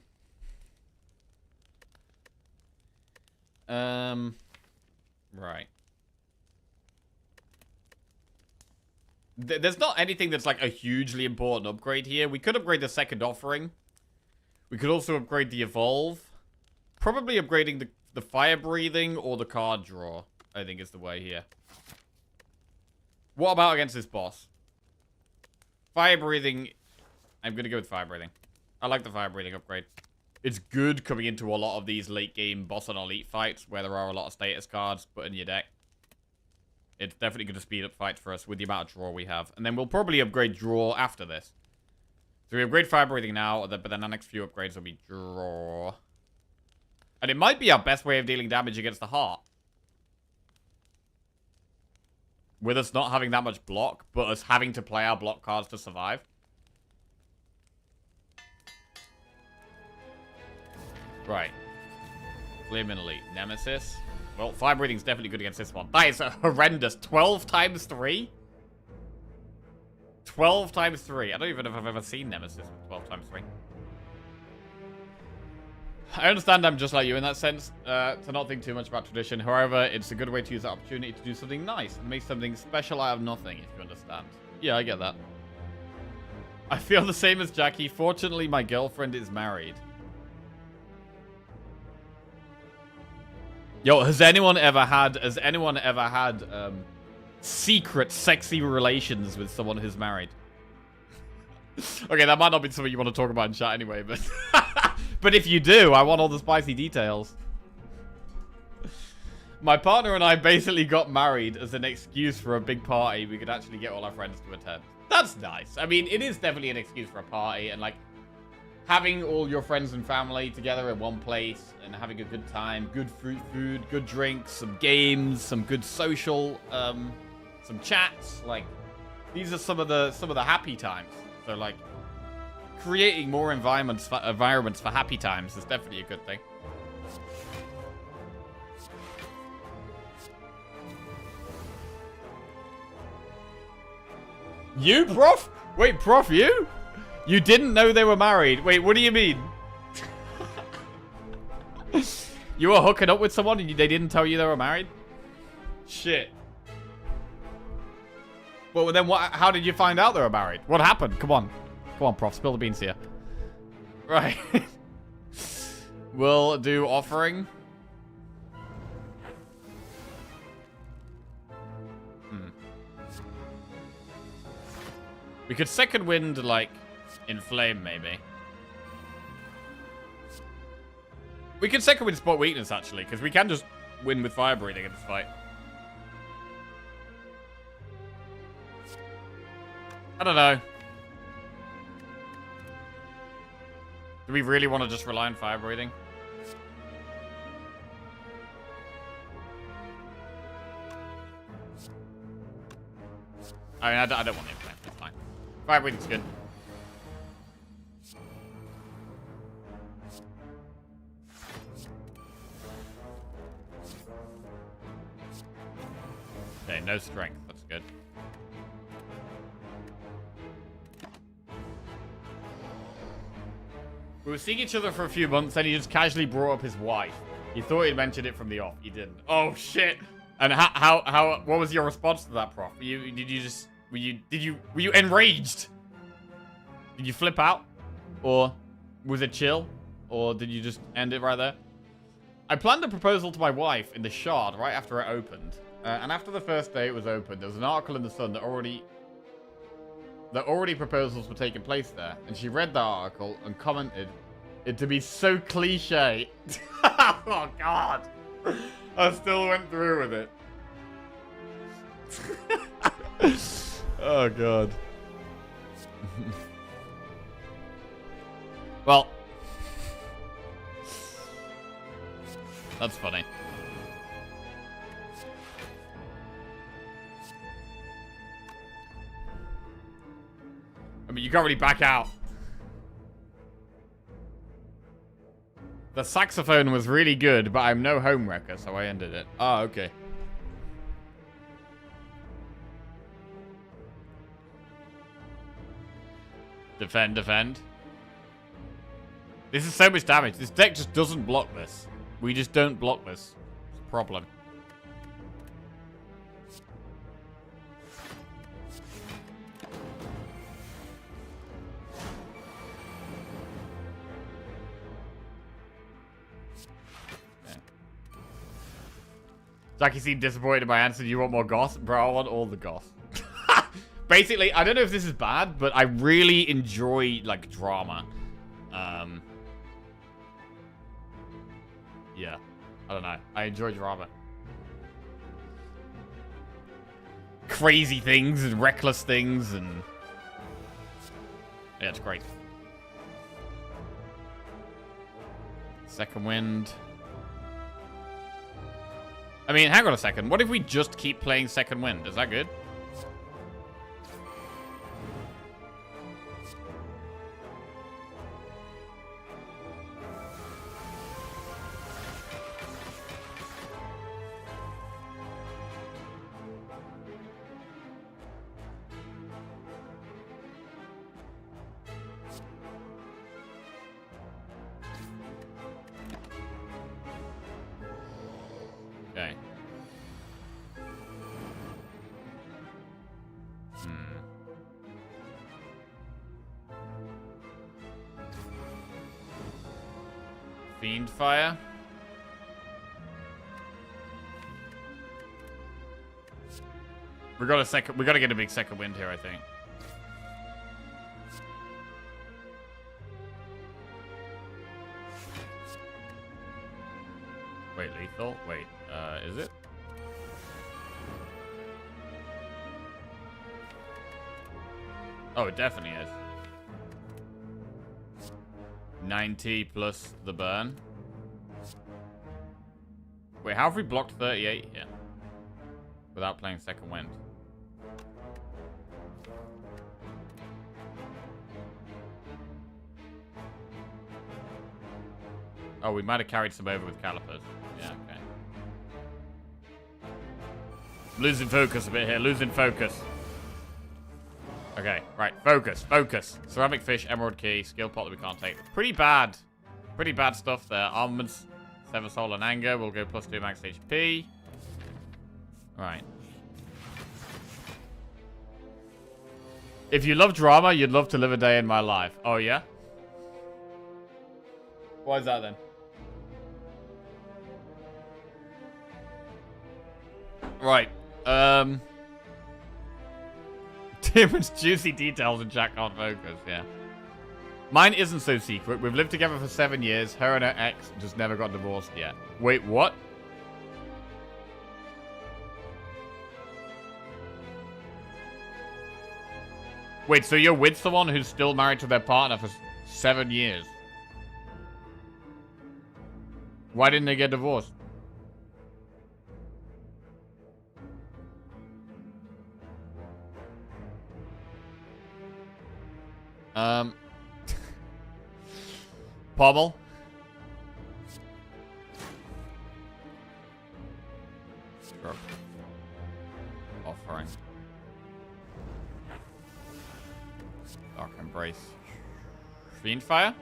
Right. There's not anything that's like a hugely important upgrade here. We could upgrade the second offering. We could also upgrade the evolve. Probably upgrading the fire breathing or the card draw, I think is the way here. What about against this boss? Fire breathing. I'm going to go with fire breathing. I like the fire breathing upgrade. It's good coming into a lot of these late game boss and elite fights where there are a lot of status cards put in your deck. It's definitely going to speed up fights for us with the amount of draw we have. And then we'll probably upgrade draw after this. So we upgrade fire breathing now, but then our next few upgrades will be draw. And it might be our best way of dealing damage against the heart. With us not having that much block, but us having to play our block cards to survive. Right. Flame and Elite. Nemesis. Well, fire breathing's definitely good against this one. That is horrendous. 12 times 3? 12 times 3. I don't even know if I've ever seen Nemesis with 12 times 3. I understand I'm just like you in that sense, to not think too much about tradition. However, it's a good way to use that opportunity to do something nice and make something special out of nothing, if you understand. Yeah, I get that. I feel the same as Jackie. Fortunately, my girlfriend is married. Yo, has anyone ever had secret sexy relations with someone who's married? Okay, that might not be something you want to talk about in chat anyway, but but if you do, I want all the spicy details. My partner and I basically got married as an excuse for a big party we could actually get all our friends to attend. That's nice. I mean, it is definitely an excuse for a party, and like having all your friends and family together in one place and having a good time, good food, good drinks, some games, some good social, some chats. Like, these are some of the happy times. So like, creating more environments for happy times is definitely a good thing. You, Prof? Wait, Prof, you? You didn't know they were married? Wait, what do you mean? You were hooking up with someone and they didn't tell you they were married? Shit. Well, then what? How did you find out they were married? What happened? Come on. Come on, Prof. Spill the beans here. Right. We'll do offering. We could second wind, like, inflame, maybe. We could second wind spot weakness, actually, because we can just win with fire breathing in this fight. I don't know. Do we really want to just rely on fire breathing? I mean, I don't want it. It's fine. Fire breathing's good. Okay, no strength. That's good. We were seeing each other for a few months, and he just casually brought up his wife. He thought he'd mentioned it from the off. He didn't. Oh shit! And what was your response to that, Prof? Were you enraged? Did you flip out? Or was it chill? Or did you just end it right there? I planned a proposal to my wife in the Shard right after it opened. And after the first day it was opened, there was an article in the Sun that already proposals were taking place there. And she read that article and commented it to be so cliche. Oh, God. I still went through with it. Oh, God. Well. That's funny. I mean, you can't really back out. The saxophone was really good, but I'm no homewrecker, so I ended it. Oh, okay. Defend, defend. This is so much damage. This deck just doesn't block this. We just don't block this. It's a problem. Zaki seemed disappointed in my answer. Do you want more goss? Bro, I want all the goss. Basically, I don't know if this is bad, but I really enjoy, like, drama. Yeah. I don't know. I enjoy drama. Crazy things and reckless things and... Yeah, it's great. Second wind. I mean, hang on a second. What if we just keep playing second wind? Is that good? Okay. Fiend fire. We gotta get a big second wind here, I think. Wait, lethal? Wait, is it? Oh, it definitely is. 90 plus the burn. Wait, how have we blocked 38 here? Without playing second wind. Oh, we might have carried some over with calipers. Yeah, okay. Losing focus a bit here, losing focus. Okay, right, focus, focus. Ceramic fish, emerald key, skill pot that we can't take. Pretty bad stuff there. Armaments, sever soul and anger. We'll go +2 max HP. Right. If you love drama, you'd love to live a day in my life. Oh, yeah? Why is that then? Right. Too much juicy details and Jack can't focus, yeah. Mine isn't so secret. We've lived together for 7 years. Her and her ex just never got divorced yet. Wait, what? Wait, so you're with someone who's still married to their partner for 7 years? Why didn't they get divorced? Pommel? Sure. Offering. Dark Embrace. Fiendfire?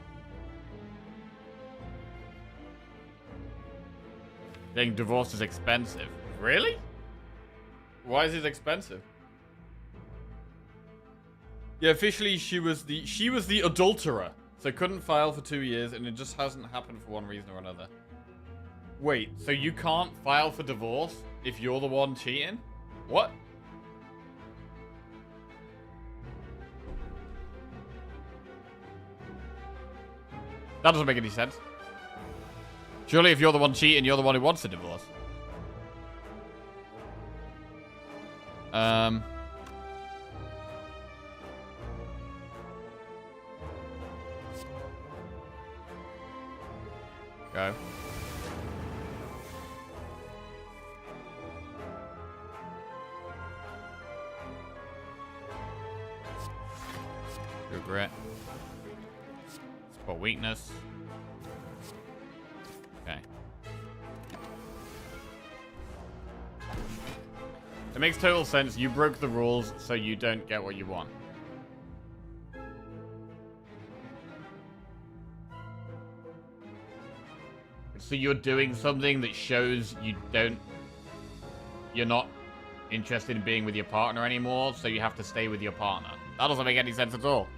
Getting divorced is expensive. Really? Why is it expensive? Yeah, officially she was the adulterer. So couldn't file for 2 years and it just hasn't happened for one reason or another. Wait, so you can't file for divorce if you're the one cheating? What? That doesn't make any sense. Surely if you're the one cheating, you're the one who wants a divorce. Go. Regret. Spot weakness. Okay. It makes total sense. You broke the rules, so you don't get what you want. So you're doing something that shows you're not interested in being with your partner anymore, so you have to stay with your partner. That doesn't make any sense at all.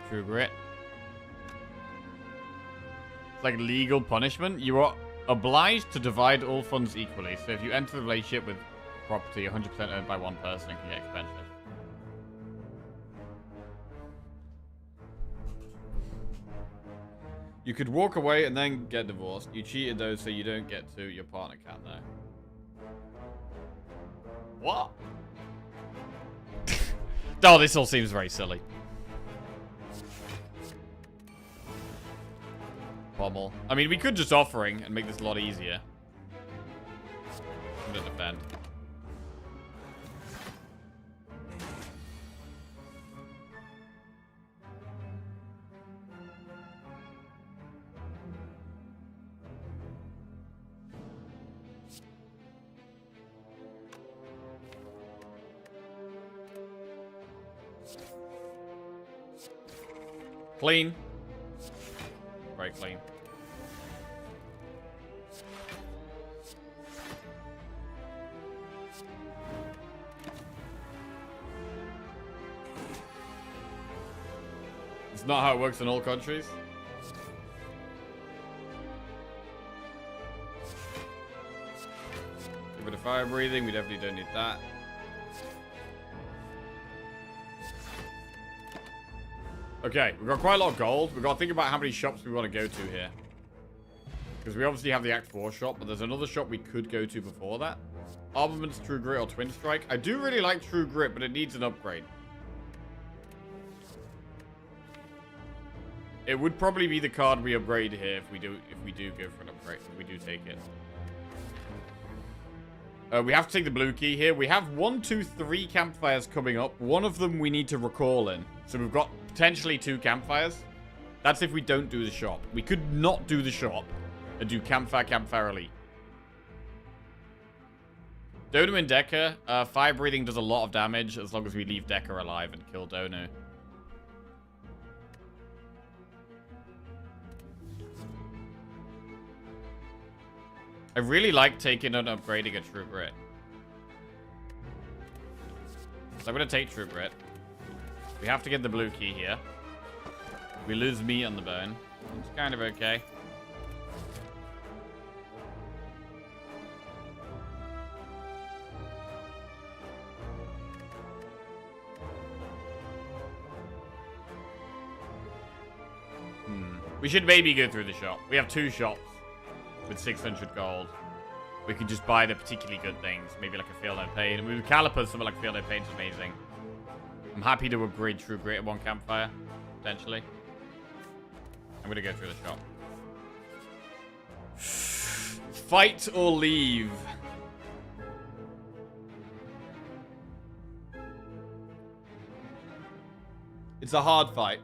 True Grit. It's like legal punishment. You are obliged to divide all funds equally. So if you enter the relationship with property 100% owned by one person, it can get expensive. You could walk away and then get divorced. You cheated though, so you don't get to. Your partner can though. What? Oh, this all seems very silly. Pommel. I mean, we could just offering and make this a lot easier. I'm gonna defend. Clean. Very clean. It's not how it works in all countries. A bit of fire breathing, we definitely don't need that. Okay, we've got quite a lot of gold. We've got to think about how many shops we want to go to here. Because we obviously have the Act 4 shop, but there's another shop we could go to before that. Armaments, True Grit, or Twin Strike. I do really like True Grit, but it needs an upgrade. It would probably be the card we upgrade here if we do go for an upgrade. If we do take it. We have to take the blue key here. We have 1, 2, 3 campfires coming up. One of them we need to recall in. So we've got potentially 2 campfires. That's if we don't do the shop. We could not do the shop and do campfire elite. Donu and Decker. Fire breathing does a lot of damage as long as we leave Decker alive and kill Donu. I really like taking and upgrading a True Grit. So I'm going to take True Grit. We have to get the blue key here. We lose meat on the bone. It's kind of okay. We should maybe go through the shop. We have 2 shops with 600 gold. We could just buy the particularly good things. Maybe like a field no pain. And with calipers, something like field no pain is amazing. I'm happy to upgrade True Grit at 1 campfire, potentially. I'm gonna go through the shop. Fight or leave? It's a hard fight.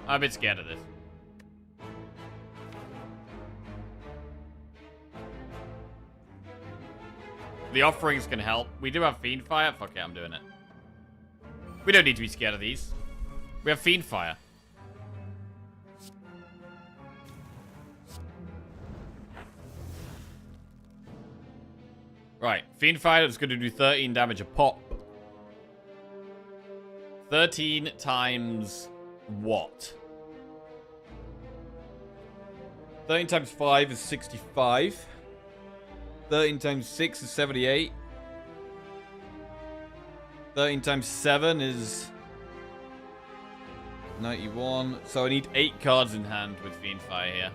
I'm a bit scared of this. The offerings can help. We do have Fiend Fire. Fuck it, I'm doing it. We don't need to be scared of these. We have Fiend Fire. Right, Fiend Fire is going to do 13 damage a pop. 13 times what? 13 times 5 is 65. 13 times 6 is 78. 13 times 7 is 91. So I need 8 cards in hand with Fiend Fire here.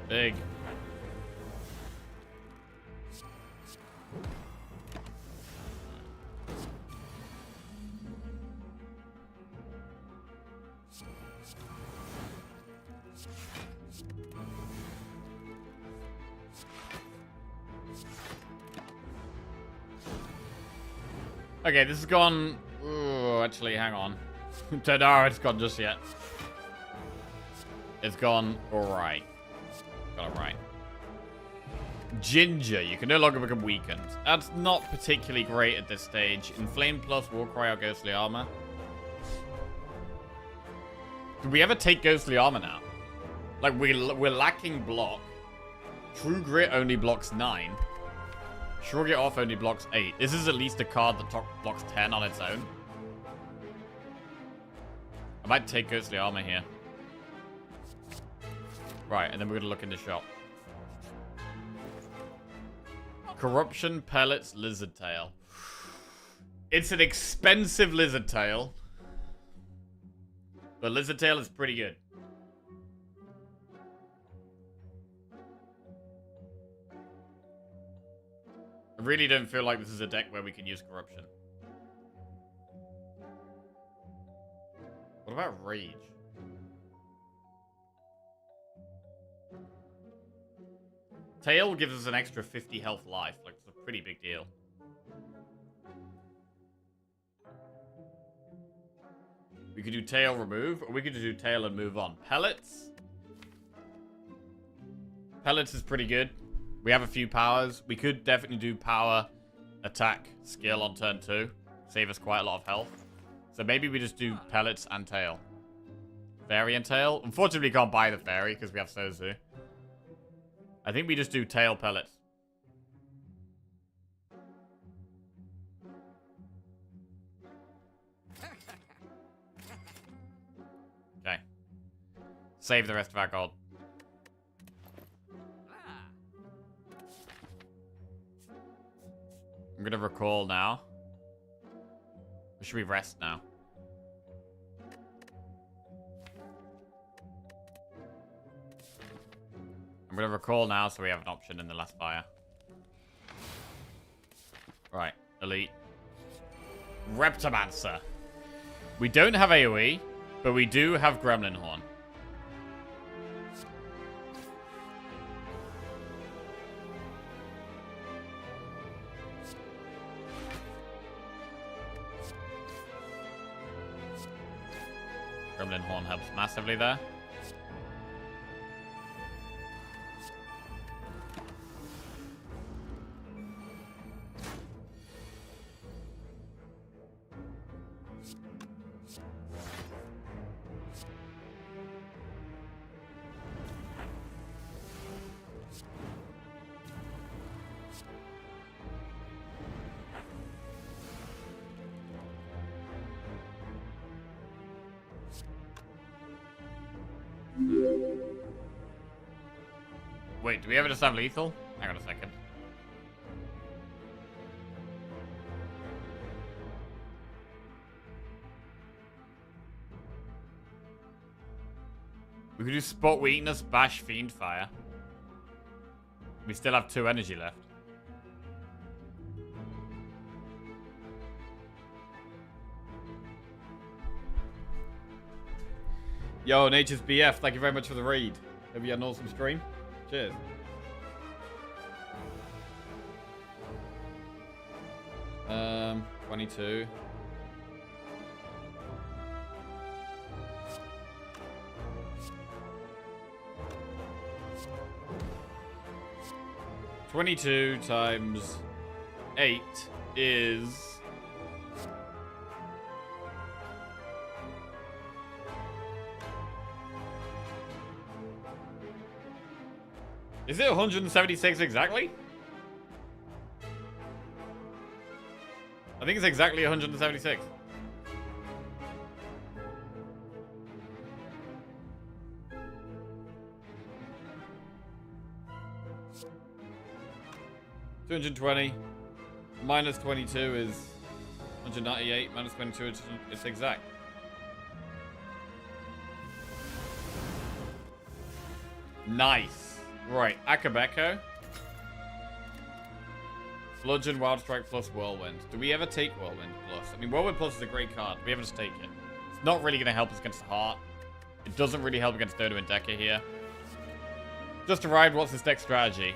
Big. Okay, this has gone... Ooh, actually, hang on. No, it's gone just yet. It's gone alright. Got it right. Ginger, you can no longer become weakened. That's not particularly great at this stage. Inflame plus Warcry or Ghostly Armor. Did we ever take Ghostly Armor now? Like, we're lacking block. True Grit only blocks 9. Shrug It Off only blocks 8. This is at least a card that blocks 10 on its own. I might take Ghostly Armor here. Right, and then we're going to look in the shop. Corruption, Pellets, Lizard Tail. It's an expensive Lizard Tail. But Lizard Tail is pretty good. I really don't feel like this is a deck where we can use Corruption. What about Rage? Tail gives us an extra 50 health life. Like, it's a pretty big deal. We could do Tail remove, or we could do Tail and move on. Pellets? Pellets is pretty good. We have a few powers. We could definitely do power, attack, skill on turn 2. Save us quite a lot of health. So maybe we just do Pellets and Tail. Fairy and Tail? Unfortunately, we can't buy the Fairy because we have Sozu. I think we just do Tail Pellets. Save the rest of our gold. I'm gonna recall now. Or should we rest now? I'm gonna recall now so we have an option in the last fire. Right, elite. Reptomancer. We don't have AoE, but we do have Gremlin Horn. Gremlin Horn helps massively there. Wait, do we ever just have lethal? Hang on a second. We could do spot weakness, bash, fiend fire. We still have 2 energy left. Yo, Nature's BF, thank you very much for the raid. Hope you had an awesome stream. Cheers. Um, 22. $22 times 8 is... Is it 176 exactly? I think it's exactly 176. $220 minus 22 is 198 minus 22 it's exact. Nice. Right, Akabeko. Bludgeon, Wild Strike plus Whirlwind. Do we ever take Whirlwind plus? I mean, Whirlwind plus is a great card. Do we ever just take it? It's not really going to help us against Heart. It doesn't really help against Dodo and Decker here. Just to ride, what's this deck strategy?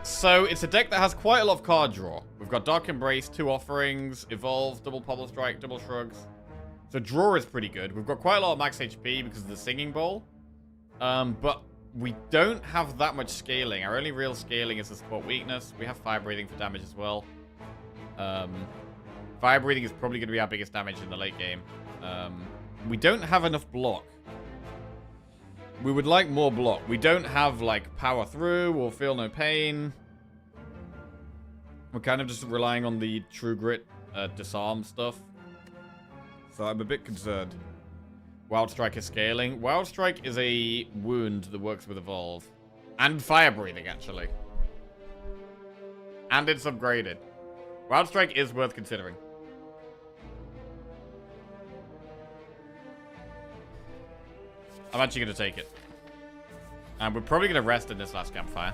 So it's a deck that has quite a lot of card draw. We've got Dark Embrace, 2 Offerings, Evolve, Double Pobble Strike, Double Shrugs. So draw is pretty good. We've got quite a lot of max HP because of the Singing Bowl. But we don't have that much scaling. Our only real scaling is the Spot Weakness. We have Fire Breathing for damage as well. Fire Breathing is probably going to be our biggest damage in the late game. We don't have enough block. We would like more block. We don't have, like, Power Through or Feel No Pain. We're kind of just relying on the True Grit disarm stuff. So I'm a bit concerned. Wild Strike is scaling. Wild Strike is a wound that works with Evolve. And Fire Breathing, actually. And it's upgraded. Wild Strike is worth considering. I'm actually going to take it. And we're probably going to rest in this last campfire.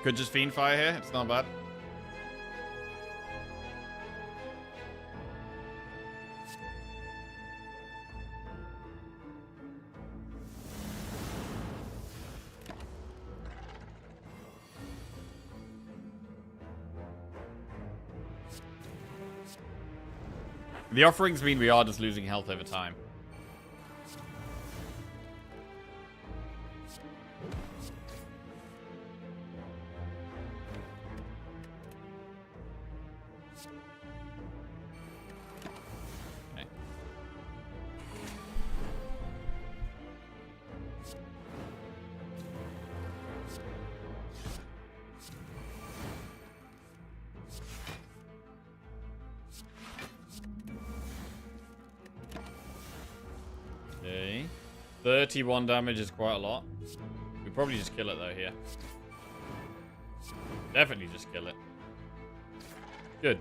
Could just Fiend Fire here. It's not bad. The offerings mean we are just losing health over time. Okay. 31 damage is quite a lot. We probably just kill it though here. Definitely just kill it. Good.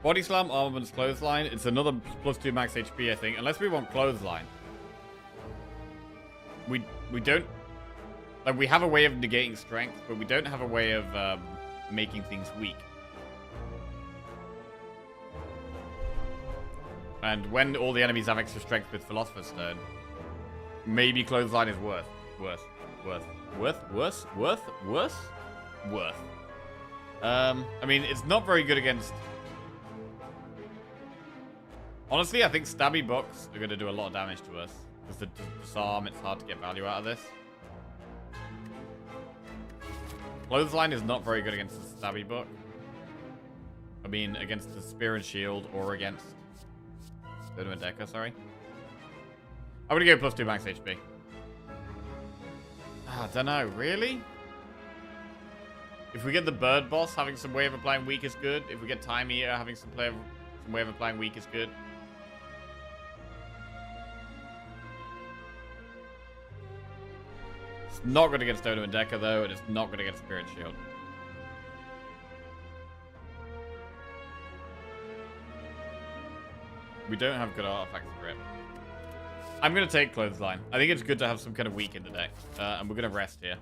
Body slam, armaments, clothesline. It's another +2 max HP, I think. Unless we want clothesline. We don't... Like, we have a way of negating strength, but we don't have a way of making things weak. And when all the enemies have extra strength with Philosopher's Stone, maybe clothesline is worth. I mean, it's not very good against... Honestly, I think stabby bucks are going to do a lot of damage to us. Because the disarm, it's hard to get value out of this. Clothesline is not very good against the stabby buck. I mean, against the spear and shield or against... Dono and Decker, sorry. I'm going to go +2 max HP. I don't know, really? If we get the bird boss, having some way of applying weak is good. If we get Time Eater, having some way of applying weak is good. It's not good against Dono and Decker, though, and it's not good against Spirit Shield. We don't have good artifacts for it. I'm going to take Clothesline. I think it's good to have some kind of weak in the deck. And we're going to rest here.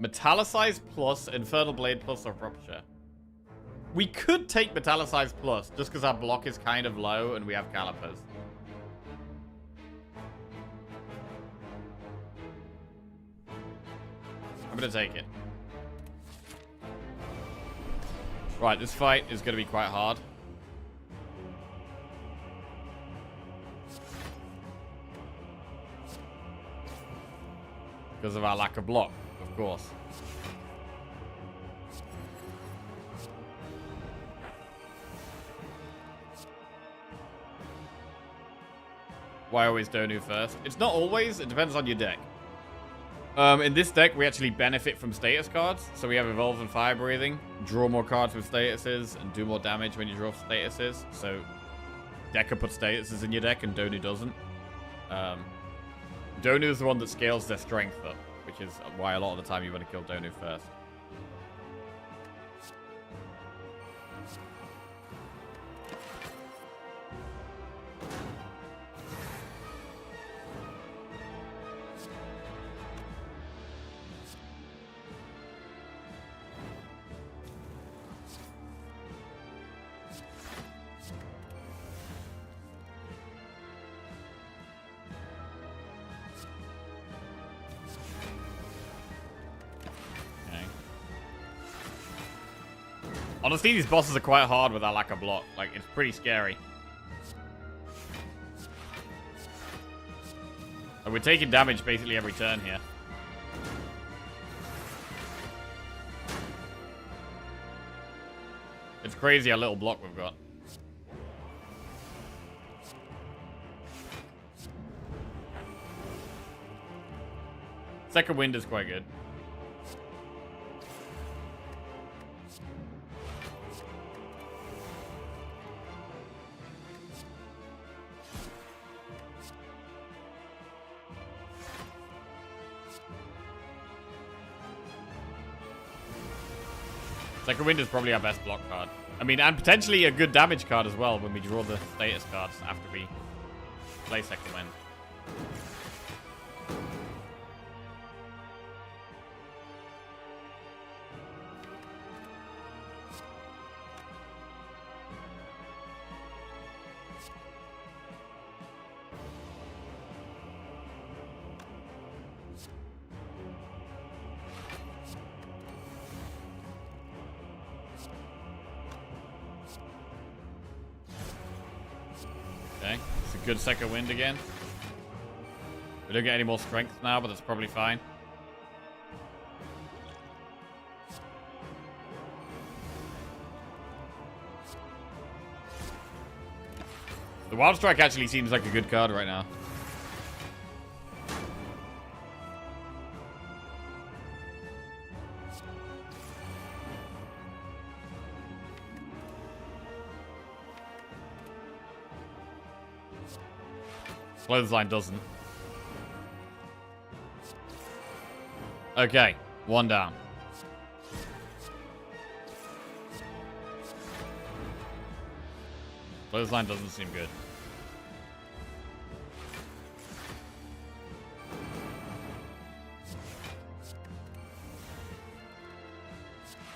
Metallicize plus, Infernal Blade plus, or Rupture. We could take Metallicize plus, just because our block is kind of low and we have Calipers. I'm going to take it. Right, this fight is going to be quite hard. Because of our lack of block, of course. Why always Donu first? It's not always. It depends on your deck. In this deck, we actually benefit from status cards. So we have Evolve and Fire Breathing. Draw more cards with statuses and do more damage when you draw statuses. So Decker puts statuses in your deck and Donu doesn't. Donu is the one that scales their strength up, which is why a lot of the time you want to kill Donu first. Honestly, these bosses are quite hard with our lack of block. Like, it's pretty scary. And we're taking damage basically every turn here. It's crazy how little block we've got. Second wind is quite good. Second Wind is probably our best block card. I mean, and potentially a good damage card as well when we draw the status cards after we play Second Wind. Okay, it's a good second wind again. We don't get any more strength now, but that's probably fine. The Wild Strike actually seems like a good card right now. Clothesline doesn't. Okay, one down. Clothesline doesn't seem good.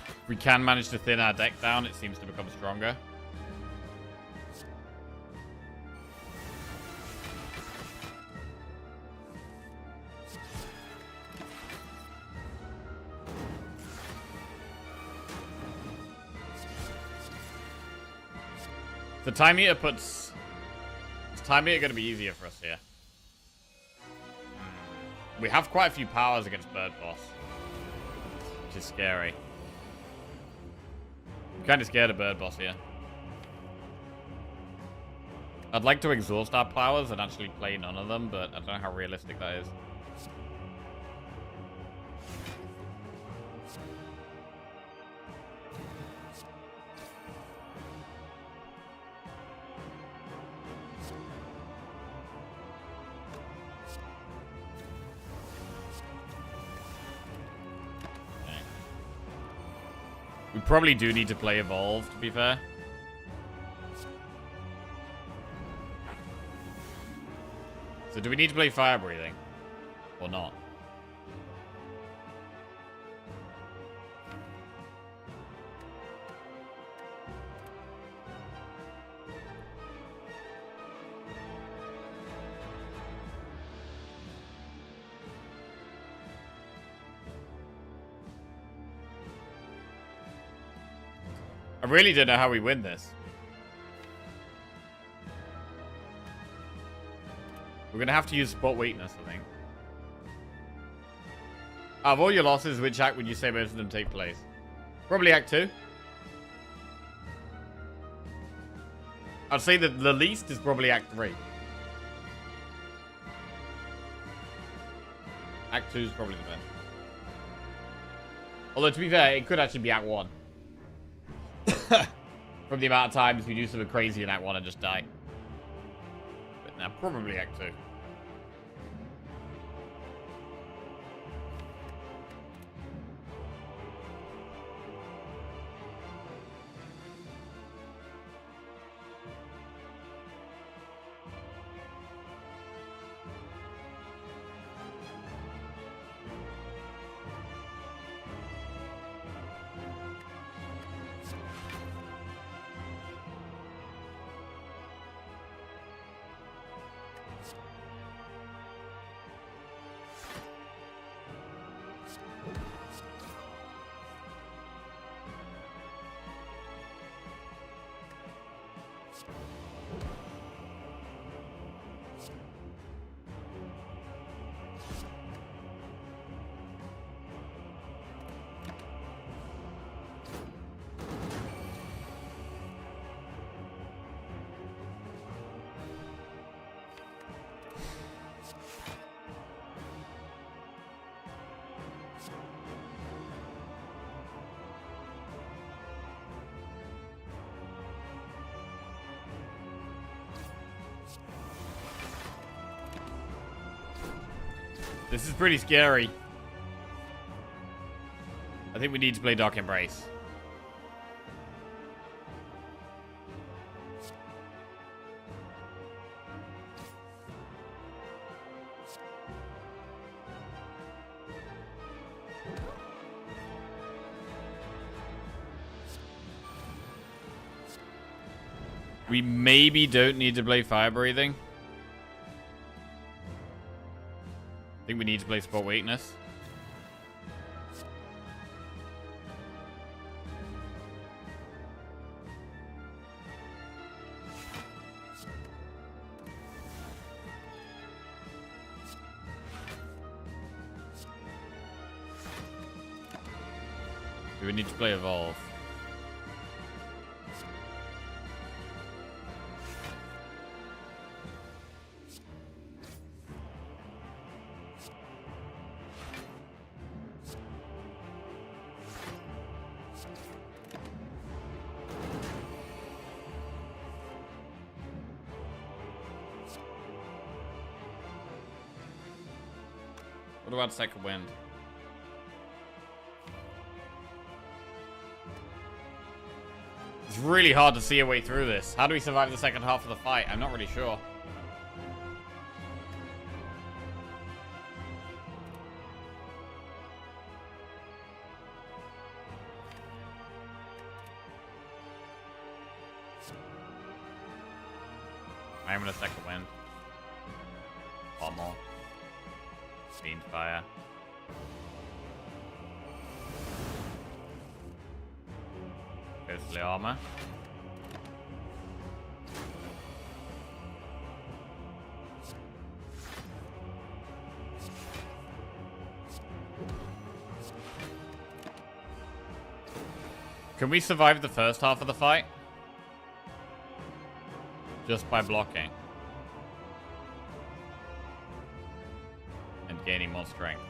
If we can manage to thin our deck down, it seems to become stronger. The time meter puts... Is time meter going to be easier for us here? We have quite a few powers against Bird Boss, which is scary. I'm kind of scared of Bird Boss here. I'd like to exhaust our powers and actually play none of them, but I don't know how realistic that is. We probably do need to play Evolve, to be fair. So do we need to play Fire Breathing? Or not? I really don't know how we win this. We're going to have to use Spot Weakness, I think. Out of all your losses, which act would you say most of them take place? Probably Act 2. I'd say that the least is probably Act 3. Act 2 is probably the best. Although, to be fair, it could actually be Act 1. From the amount of times we do something crazy in Act 1 and just die. But now, probably Act 2. This is pretty scary. I think we need to play Dark Embrace. We maybe don't need to play Fire Breathing. I think we need to play Spot Weakness. Do we need to play Evolve? What about second wind? It's really hard to see a way through this. How do we survive the second half of the fight? I'm not really sure. I'm gonna second wind. One more. Fiend fire. Ghostly armor. Can we survive the first half of the fight? Just by blocking. And gaining more strength.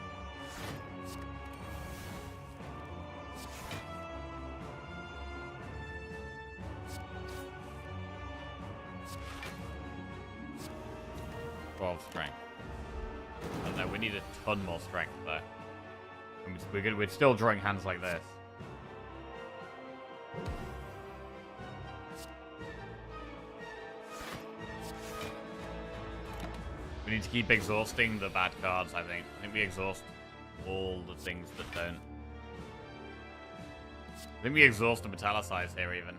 Strength. I don't know, we need a ton more strength though. And we're still drawing hands like this. We need to keep exhausting the bad cards, I think. I think we exhaust all the things that don't. I think we exhaust the metallicize here even.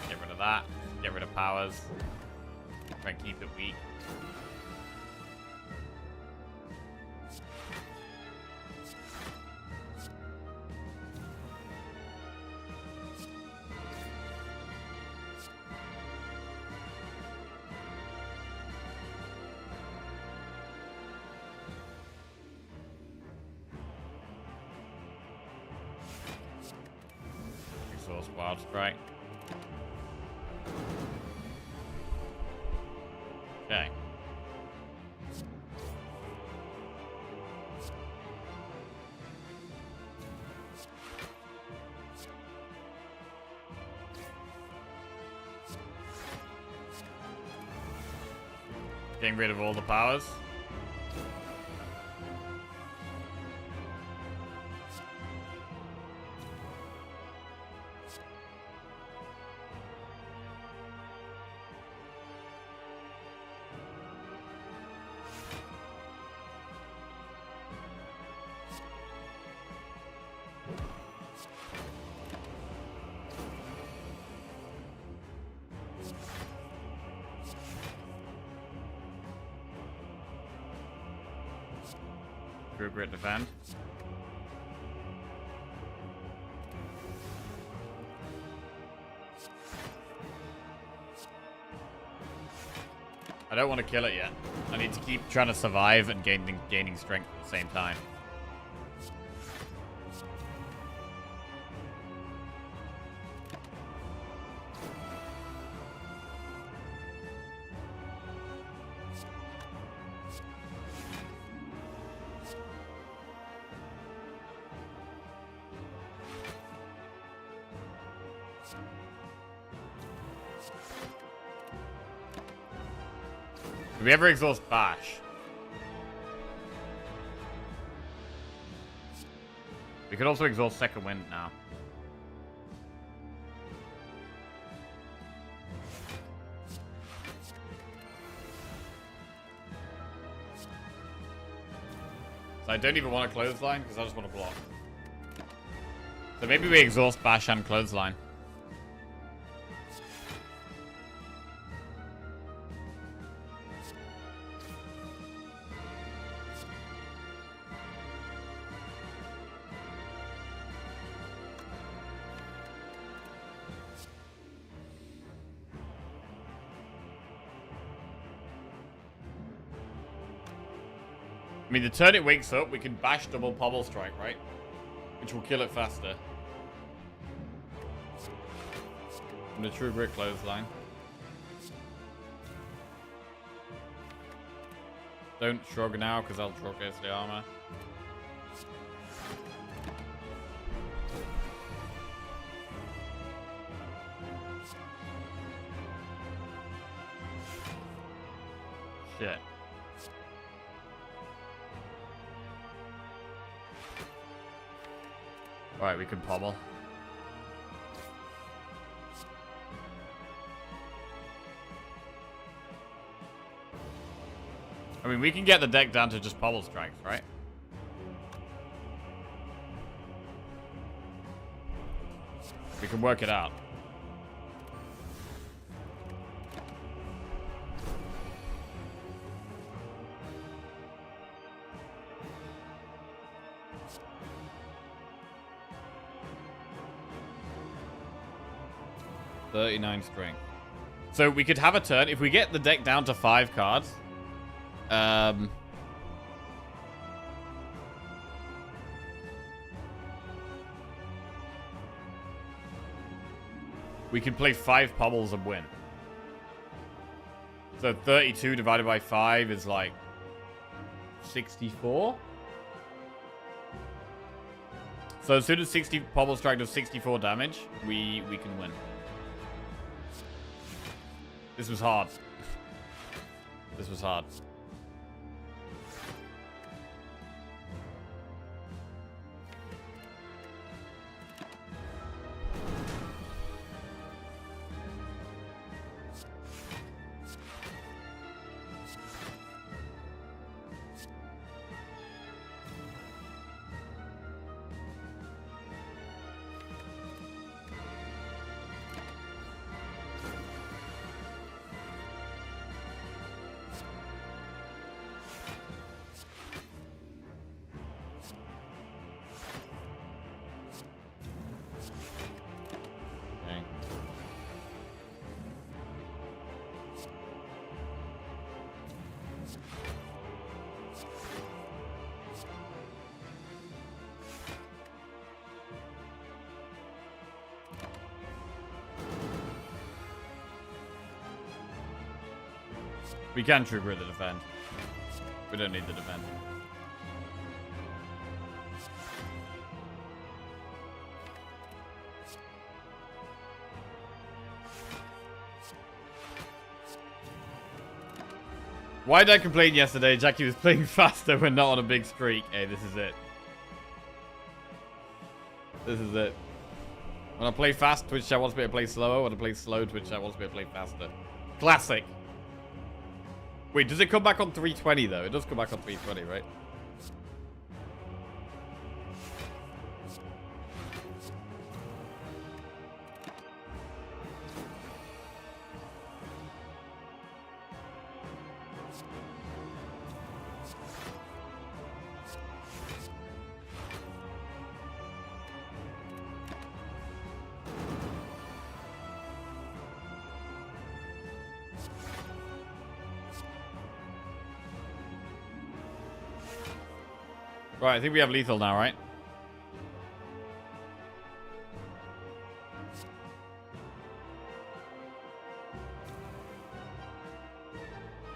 Get rid of that. Get rid of powers. Try and keep it weak. Exhaust Wild Strike. Okay. Getting rid of all the powers. True Grit defend. I don't want to kill it yet. I need to keep trying to survive and gaining strength at the same time. Did we ever exhaust Bash? We could also exhaust Second Wind now. So I don't even want a Clothesline because I just want to block. So maybe we exhaust Bash and Clothesline. I mean, the turn it wakes up, we can bash double Pobble Strike, right? Which will kill it faster. And the True Grit Clothesline. Don't shrug now, because I'll draw Ghostly Armor. shit. Alright, we can pommel. I mean, we can get the deck down to just pommel strikes, right? We can work it out. .39 strength. So we could have a turn. If we get the deck down to 5 cards... we can play 5 pommels and win. So 32 divided by 5 is like 64. So as soon as 60 pommel strike does 64 damage, we can win. This was hard. This was hard. We can trigger the defend. We don't need the defend. Why did I complain yesterday? Jackie was playing faster when not on a big streak. Hey, this is it. This is it. When I play fast, Twitch chat wants me to play slower. When I play slow, Twitch chat wants me to play faster. Classic. Wait, does it come back on 320 though? It does come back on 320, right? Right, I think we have lethal now, right?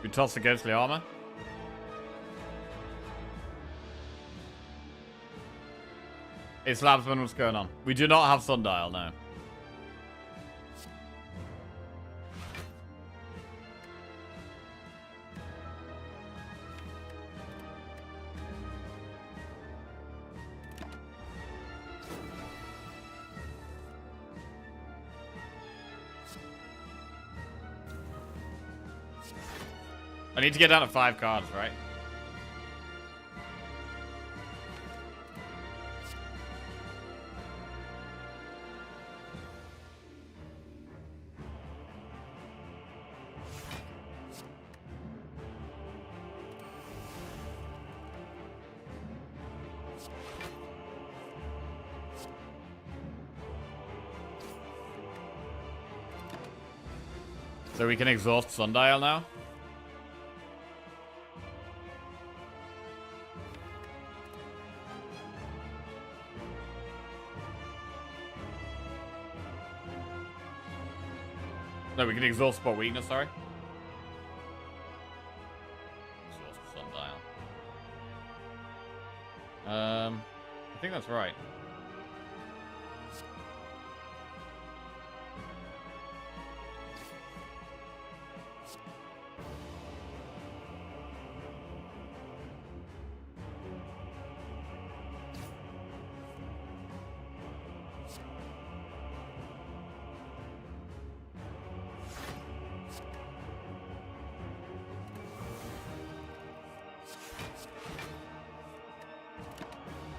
We toss against the armor. Hey, Slabsman, what's going on? We do not have Sundial now. I need to get down to 5 cards, right? So we can exhaust Sundial now? No, we can exhaust spot weakness, sorry. Exhaust Sundial. I think that's right.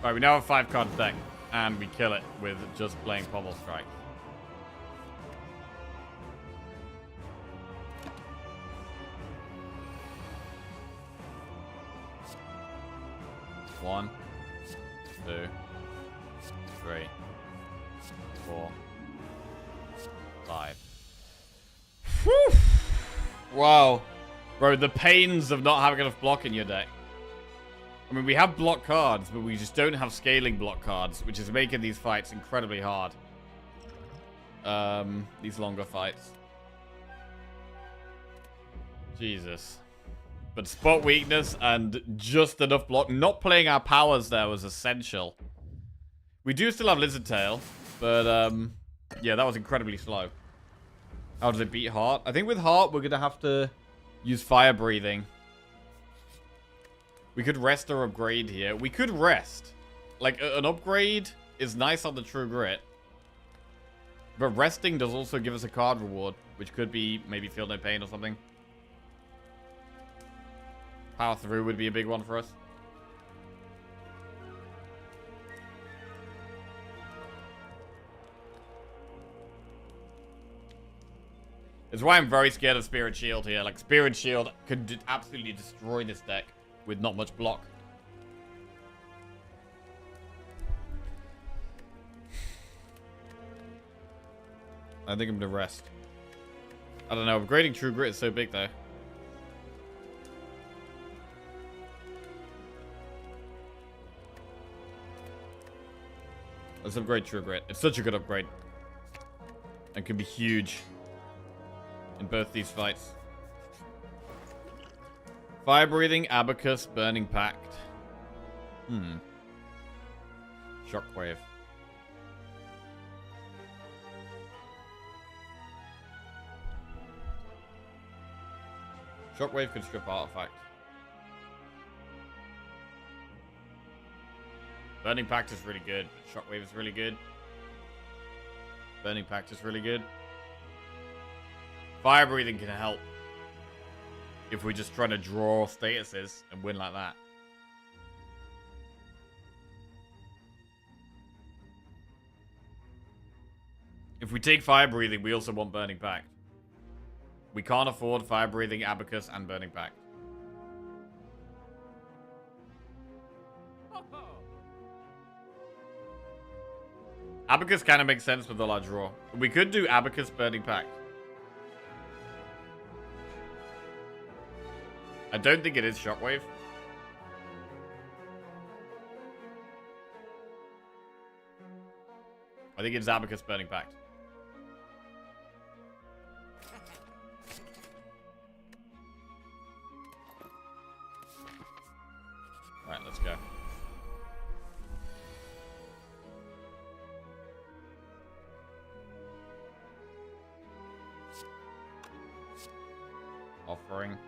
Alright, we now have 5 cards deck, and we kill it with just playing Pommel Strike. One, 2, 3, 4, 5. Whew. Wow. Bro, the pains of not having enough block in your deck. I mean, we have block cards, but we just don't have scaling block cards, which is making these fights incredibly hard. These longer fights. Jesus. But spot weakness and just enough block. Not playing our powers there was essential. We do still have Lizard Tail, but yeah, that was incredibly slow. How does it beat Heart? I think with Heart, we're going to have to use Fire Breathing. We could rest or upgrade here. We could rest. Like, an upgrade is nice on the True Grit. But resting does also give us a card reward, which could be maybe Feel No Pain or something. Power Through would be a big one for us. It's why I'm very scared of Spirit Shield here. Like, Spirit Shield could absolutely destroy this deck with not much block. I think I'm gonna rest. I don't know, upgrading True Grit is so big though. Let's upgrade True Grit. It's such a good upgrade. And can be huge in both these fights. Fire Breathing, Abacus, Burning Pact. Shockwave. Shockwave could strip Artifact. Burning Pact is really good. Shockwave is really good. Burning Pact is really good. Fire Breathing can help if we're just trying to draw statuses and win like that. If we take Fire Breathing, we also want Burning Pact. We can't afford Fire Breathing, Abacus, and Burning Pact. Abacus kind of makes sense with all our draw. We could do Abacus, Burning Pact. I don't think it is Shockwave. I think it's Abacus, Burning Pact. Alright, let's go. Offering.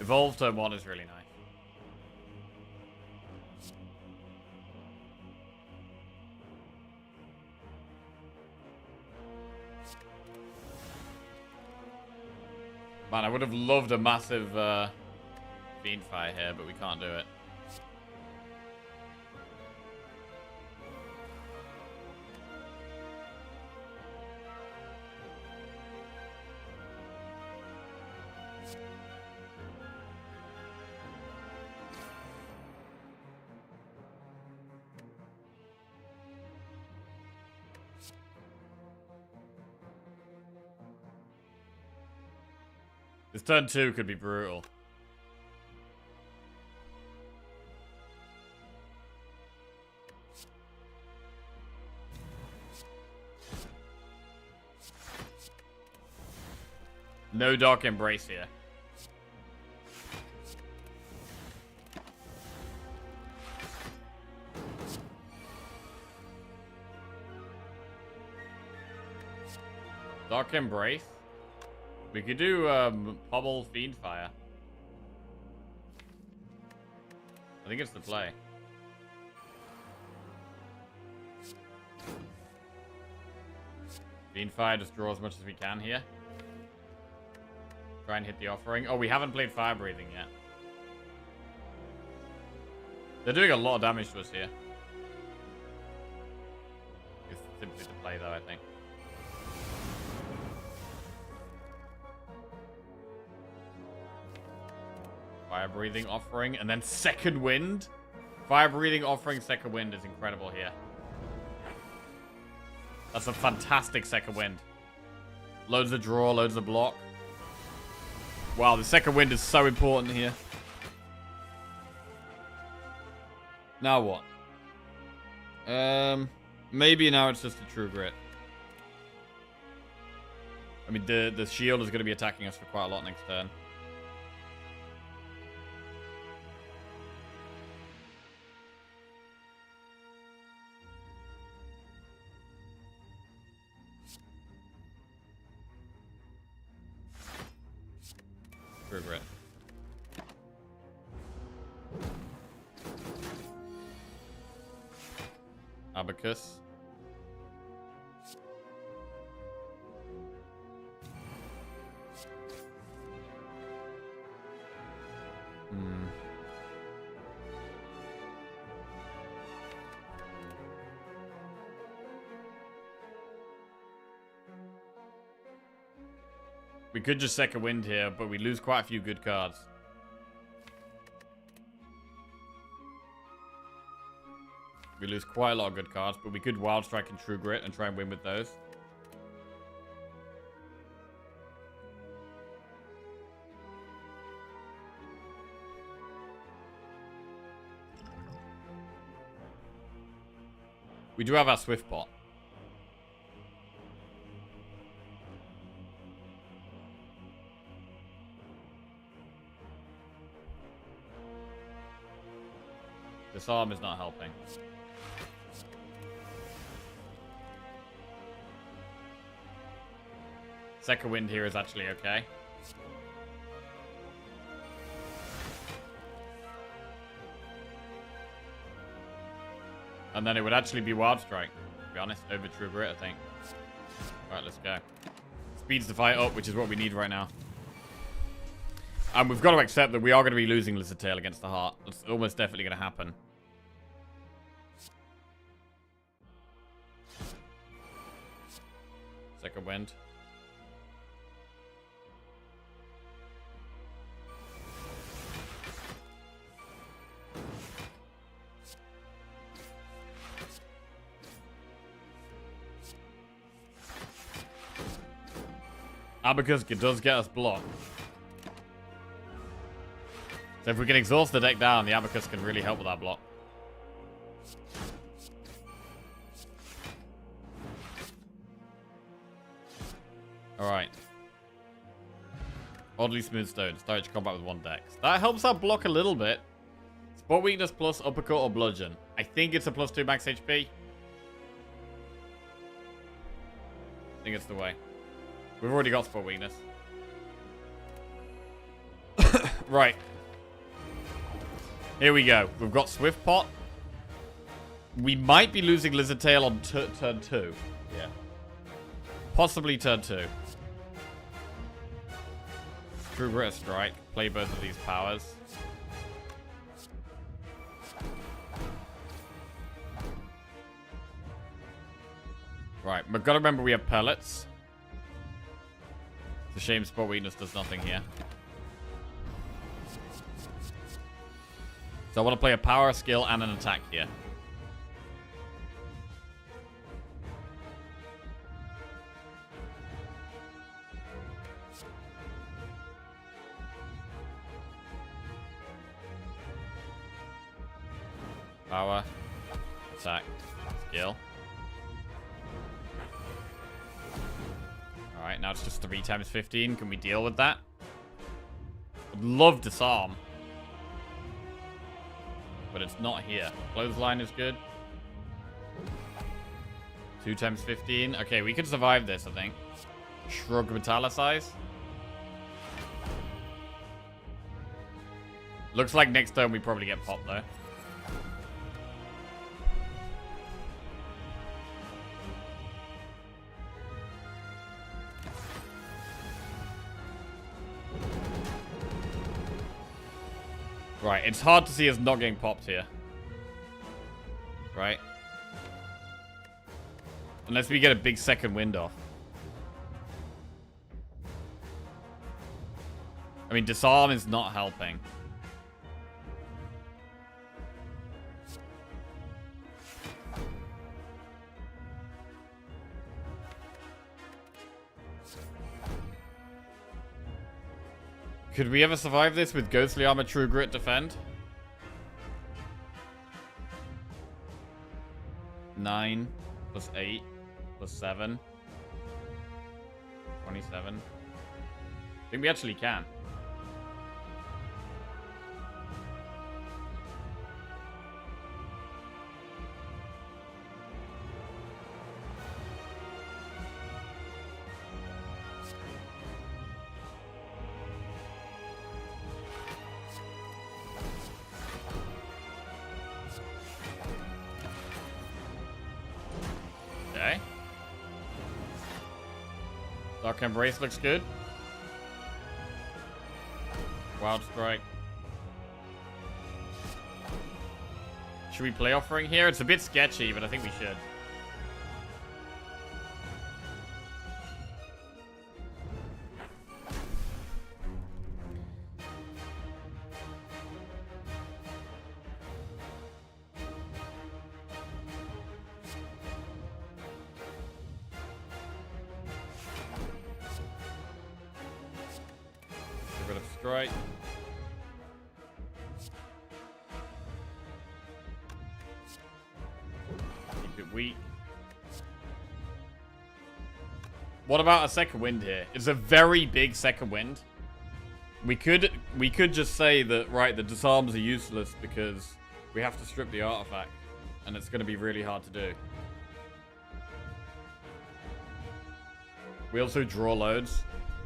Evolve turn 1 is really nice. Man, I would have loved a massive Fiend Fire here, but we can't do it. This turn 2 could be brutal. No Dark Embrace here. Dark Embrace? We could do Pommel Fiend Fire. I think it's the play. Fiend Fire, just draw as much as we can here. Try and hit the offering. Oh, we haven't played Fire Breathing yet. They're doing a lot of damage to us here. It's simply to play, though, I think. Fire Breathing Offering, and then Second Wind. Fire Breathing Offering, Second Wind is incredible here. That's a fantastic Second Wind. Loads of draw, loads of block. Wow, the Second Wind is so important here. Now what? Maybe now it's just a True Grit. I mean, the shield is going to be attacking us for quite a lot next turn. True Grit. Abacus. We could just Second Wind here, but we lose quite a few good cards. We lose quite a lot of good cards, but we could Wild Strike and True Grit and try and win with those. We do have our Swift Pot. Disarm is not helping. Second Wind here is actually okay. And then it would actually be Wild Strike, to be honest, over True Grit, I think. Alright, let's go. Speeds the fight up, which is what we need right now. And we've got to accept that we are going to be losing Lizard Tail against the Heart. That's almost definitely going to happen. Second Wind. Abacus does get us blocked. So if we can exhaust the deck down, the Abacus can really help with that block. Alright. Oddly Smooth Stone. Start your combat with one dex. That helps our block a little bit. Spot Weakness plus Uppercut or Bludgeon. I think it's a +2 max HP. I think it's the way. We've already got Spot Weakness. Right. Here we go. We've got Swift Pot. We might be losing Lizard Tail on turn 2. Yeah. Possibly turn 2. True Grit Strike. Play both of these powers. Right. We've got to remember we have pellets. It's a shame Spot Weakness does nothing here. So I want to play a power, skill, and an attack here. Power, attack, skill. Alright, now it's just 3 times 15. Can we deal with that? I'd love Disarm. But it's not here. Clothesline is good. 2 times 15. Okay, we can survive this, I think. Shrug Metallicize. Looks like next turn we probably get popped, though. Right, it's hard to see us not getting popped here. right? Unless we get a big second wind off. I mean, disarm is not helping. Could we ever survive this with Ghostly Armor, True Grit, Defend? 9 plus 8 plus 7. 27. I think we actually can. Okay. Dark Embrace looks good. Wild Strike. Should we play Offering here? It's a bit sketchy, but I think we should. Get rid of Strike. Keep it weak. What about a second wind here? It's a very big second wind. We could just say that, right, the disarms are useless because we have to strip the artifact, and it's going to be really hard to do. We also draw loads.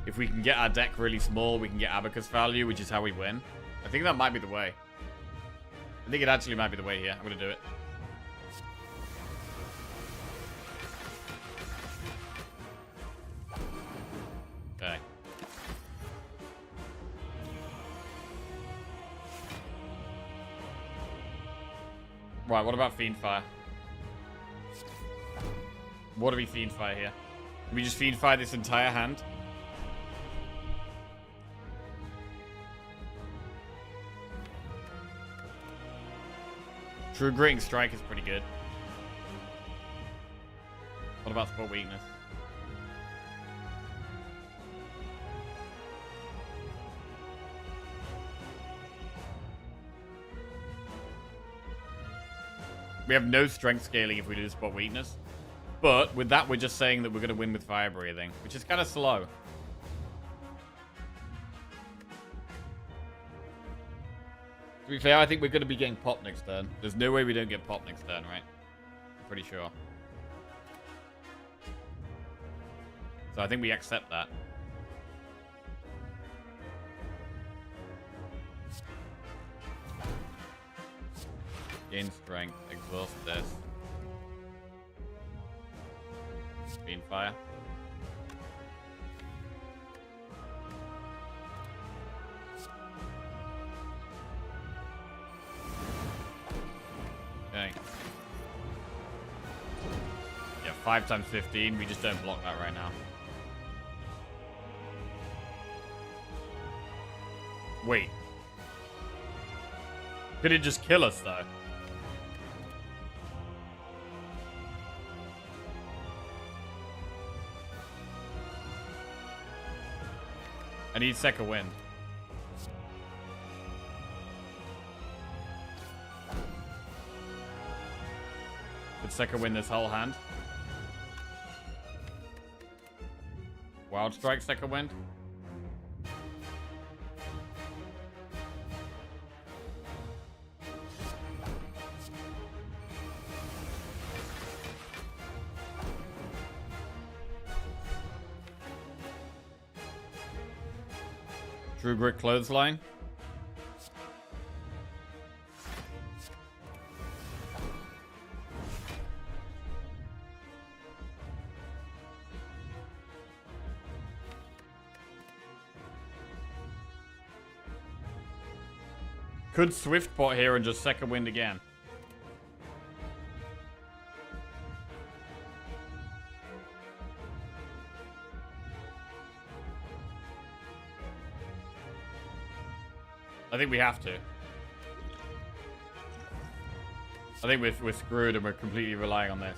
If we can get our deck really small, we can get Abacus value, which is how we win. I think that might be the way. I think it actually might be the way here. I'm going to do it. Okay. Right, what about Fiendfire? What do we Fiendfire here? Can we just Fiendfire this entire hand? True Gritting Strike is pretty good. What about Spot Weakness? We have no strength scaling if we do Spot Weakness. But with that, we're just saying that we're going to win with Fire Breathing, which is kind of slow. To be fair, I think we're going to be getting popped next turn. There's no way we don't get popped next turn, right? I'm pretty sure. So I think we accept that. Gain strength, exhaust this. Fiendfire. Okay. Yeah, 5 times 15. We just don't block that right now. Wait. Could it just kill us, though? I need second wind. Could second wind this whole hand? Wild Strike second wind? True Grit Clothesline. Could Swift pot here and just second wind again. I think we have to. I think we're screwed and we're completely relying on this.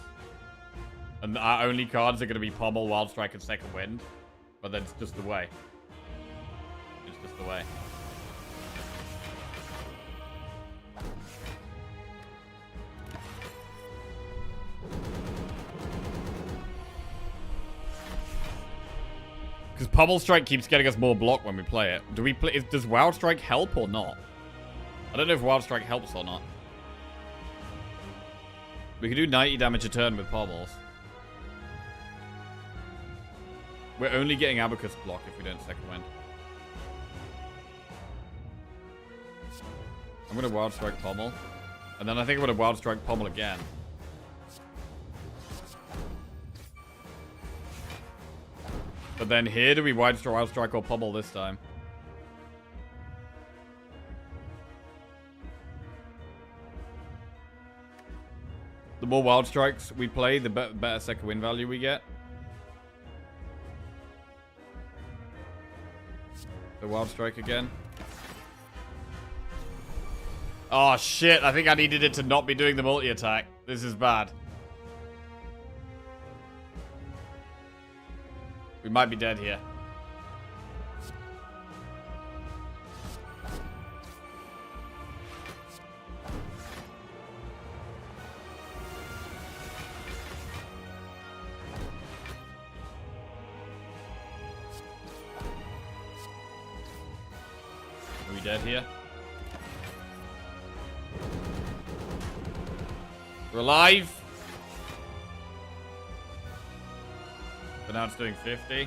And our only cards are going to be Pommel, Wild Strike, and Second Wind. But that's just the way. It's just the way. Because Pommel Strike keeps getting us more block when we play it. Do we play? Does Wild Strike help or not? I don't know if Wild Strike helps or not. We can do 90 damage a turn with Pommels. We're only getting Abacus block if we don't Second Wind. I'm going to Wild Strike Pommel. And then I think I'm going to Wild Strike Pommel again. But then here, do we Wild Strike or Pommel this time? The more Wild Strikes we play, the better Second Wind value we get. The Wild Strike again. Oh, shit. I think I needed it to not be doing the multi-attack. This is bad. We might be dead here. Are we dead here? We're alive. But now it's doing 50.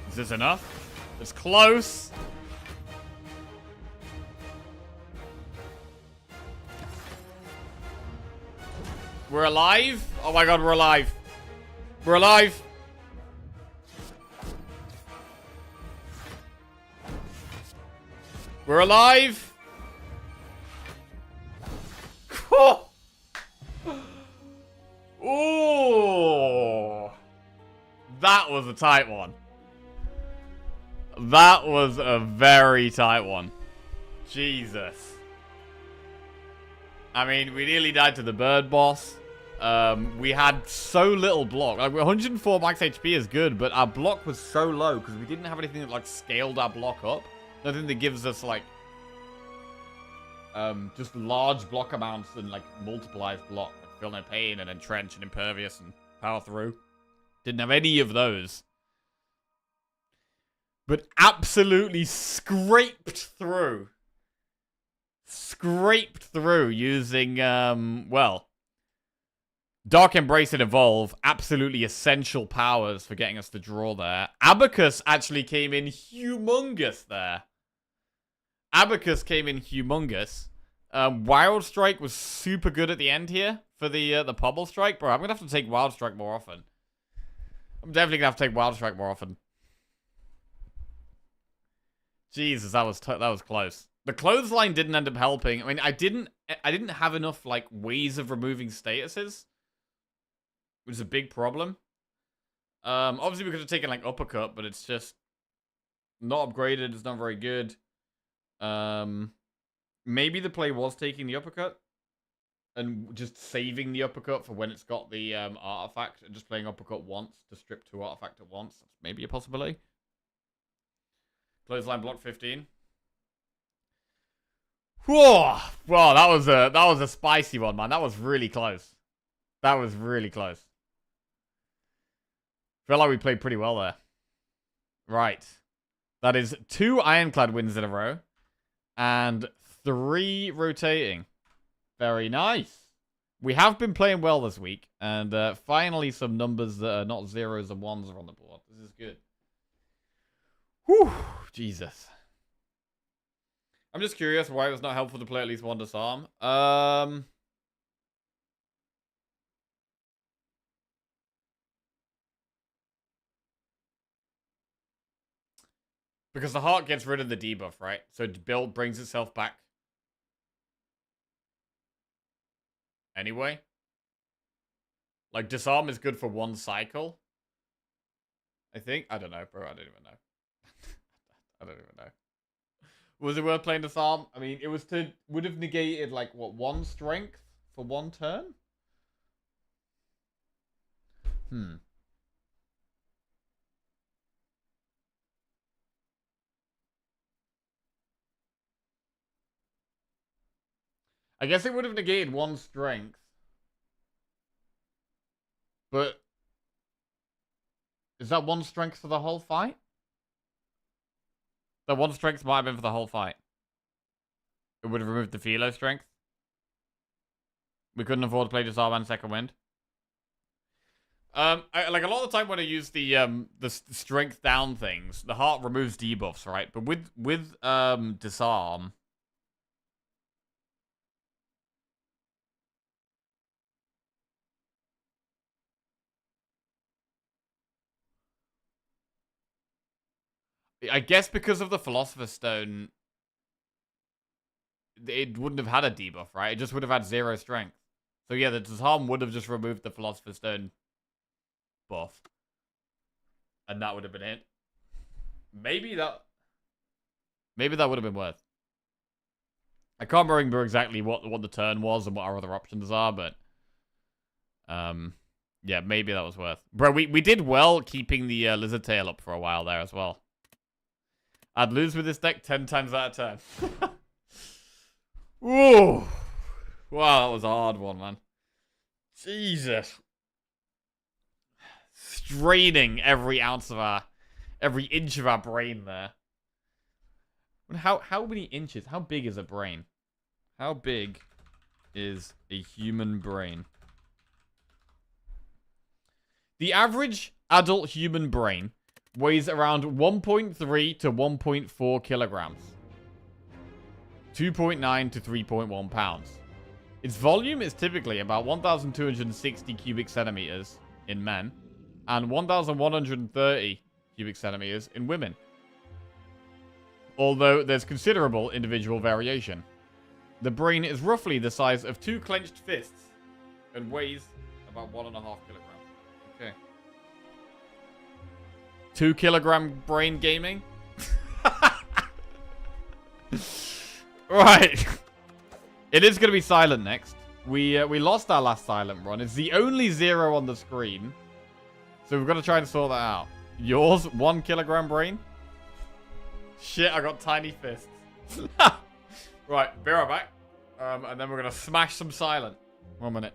Is this enough? It's close. We're alive? Oh my god, we're alive. We're alive. We're alive. Oh. Ooh. That was a tight one. That was a very tight one. Jesus. I mean, we nearly died to the bird boss. We had so little block. Like, 104 max HP is good, but our block was so low because we didn't have anything that, like, scaled our block up. Nothing that gives us, like, just large block amounts and, like, multiplies block. Like, Feel No Pain and Entrench and Impervious and Power Through. Didn't have any of those. But absolutely scraped through. Scraped through using, well, Dark Embrace and Evolve. Absolutely essential powers for getting us to draw there. Abacus actually came in humongous there. Abacus came in humongous. Wild Strike was super good at the end here for the Pommel Strike. Bro, I'm going to have to take Wild Strike more often. I'm definitely going to have to take Wild Strike more often. Jesus, that was close. The clothesline didn't end up helping. I mean, I didn't have enough, like, ways of removing statuses, which is a big problem. Obviously we could have taken, like, uppercut, but it's just not upgraded. It's not very good. Maybe the play was taking the uppercut and just saving the uppercut for when it's got the artifact and just playing uppercut once to strip 2 artifact at once. That's maybe a possibility. Clothesline block 15. Whoa! Wow, that was a spicy one, man. That was really close. That was really close. Felt like we played pretty well there. Right. That is 2 Ironclad wins in a row. And 3 rotating. Very nice. We have been playing well this week. And finally some numbers that are not zeros and ones are on the board. This is good. Whew. Jesus. I'm just curious why it was not helpful to play at least 1 disarm. Because the heart gets rid of the debuff, right? So build brings itself back. Anyway. Like, disarm is good for one cycle. I think. I don't know, bro. I don't even know. I don't even know. Was it worth playing disarm? I mean, it was to... Would have negated, like, what, one strength for one turn? I guess it would have negated one strength. But... Is that one strength for the whole fight? That one strength might have been for the whole fight. It would have removed the philo strength. We couldn't afford to play disarm and second wind. Like a lot of the time when I use the strength down things, the heart removes debuffs, right? But with disarm, I guess because of the Philosopher's Stone, it wouldn't have had a debuff, right? It just would have had 0 strength. So yeah, the disarm would have just removed the Philosopher's Stone buff, and that would have been it. Maybe that would have been worth. I can't remember exactly what the turn was and what our other options are, but yeah, maybe that was worth. Bro, we did well keeping the lizard tail up for a while there as well. I'd lose with this deck 10 times out of 10. Ooh. Wow, that was a hard one, man. Jesus. Straining every inch of our brain there. How many inches? How big is a brain? How big is a human brain? The average adult human brain weighs around 1.3 to 1.4 kilograms. 2.9 to 3.1 pounds. Its volume is typically about 1,260 cubic centimeters in men and 1,130 cubic centimeters in women. Although there's considerable individual variation. The brain is roughly the size of 2 clenched fists and weighs about 1.5 kilograms. Okay. 2 kilogram brain gaming? Right. It is going to be silent next. We lost our last silent run. It's the only 0 on the screen. So we've got to try and sort that out. Yours, 1 kilogram brain? Shit, I got tiny fists. Right, be right back. And then we're going to smash some silent. 1 minute.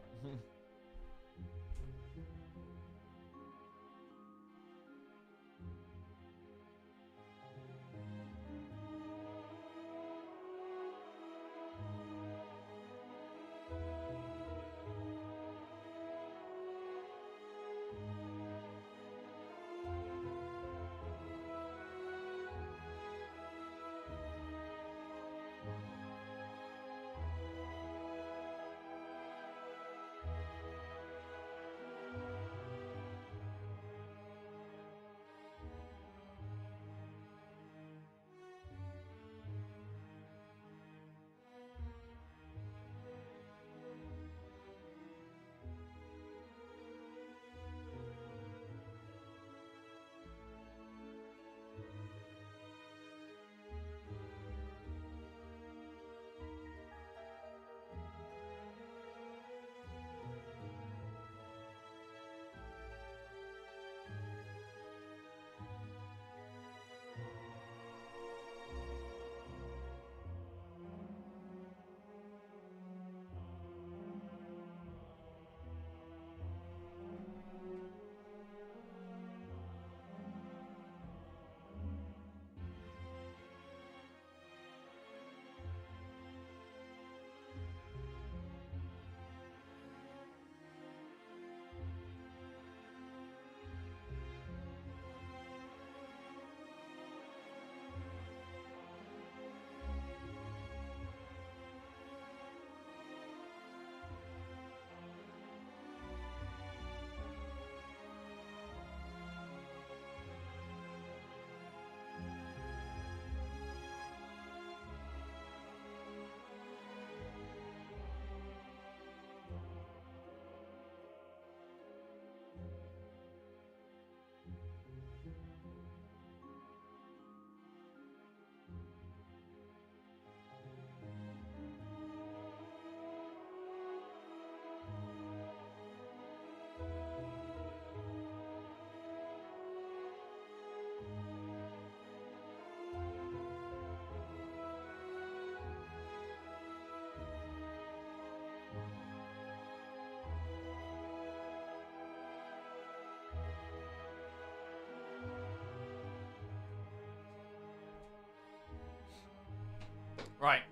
Right.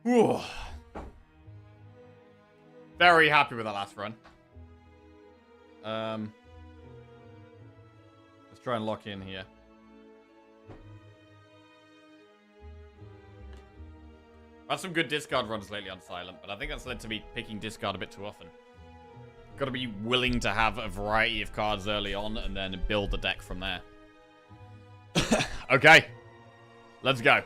Whew. Very happy with that last run. Let's try and lock in here. I've had some good discard runs lately on Silent, but I think that's led to me picking discard a bit too often. Got to be willing to have a variety of cards early on and then build the deck from there. Okay. Let's go.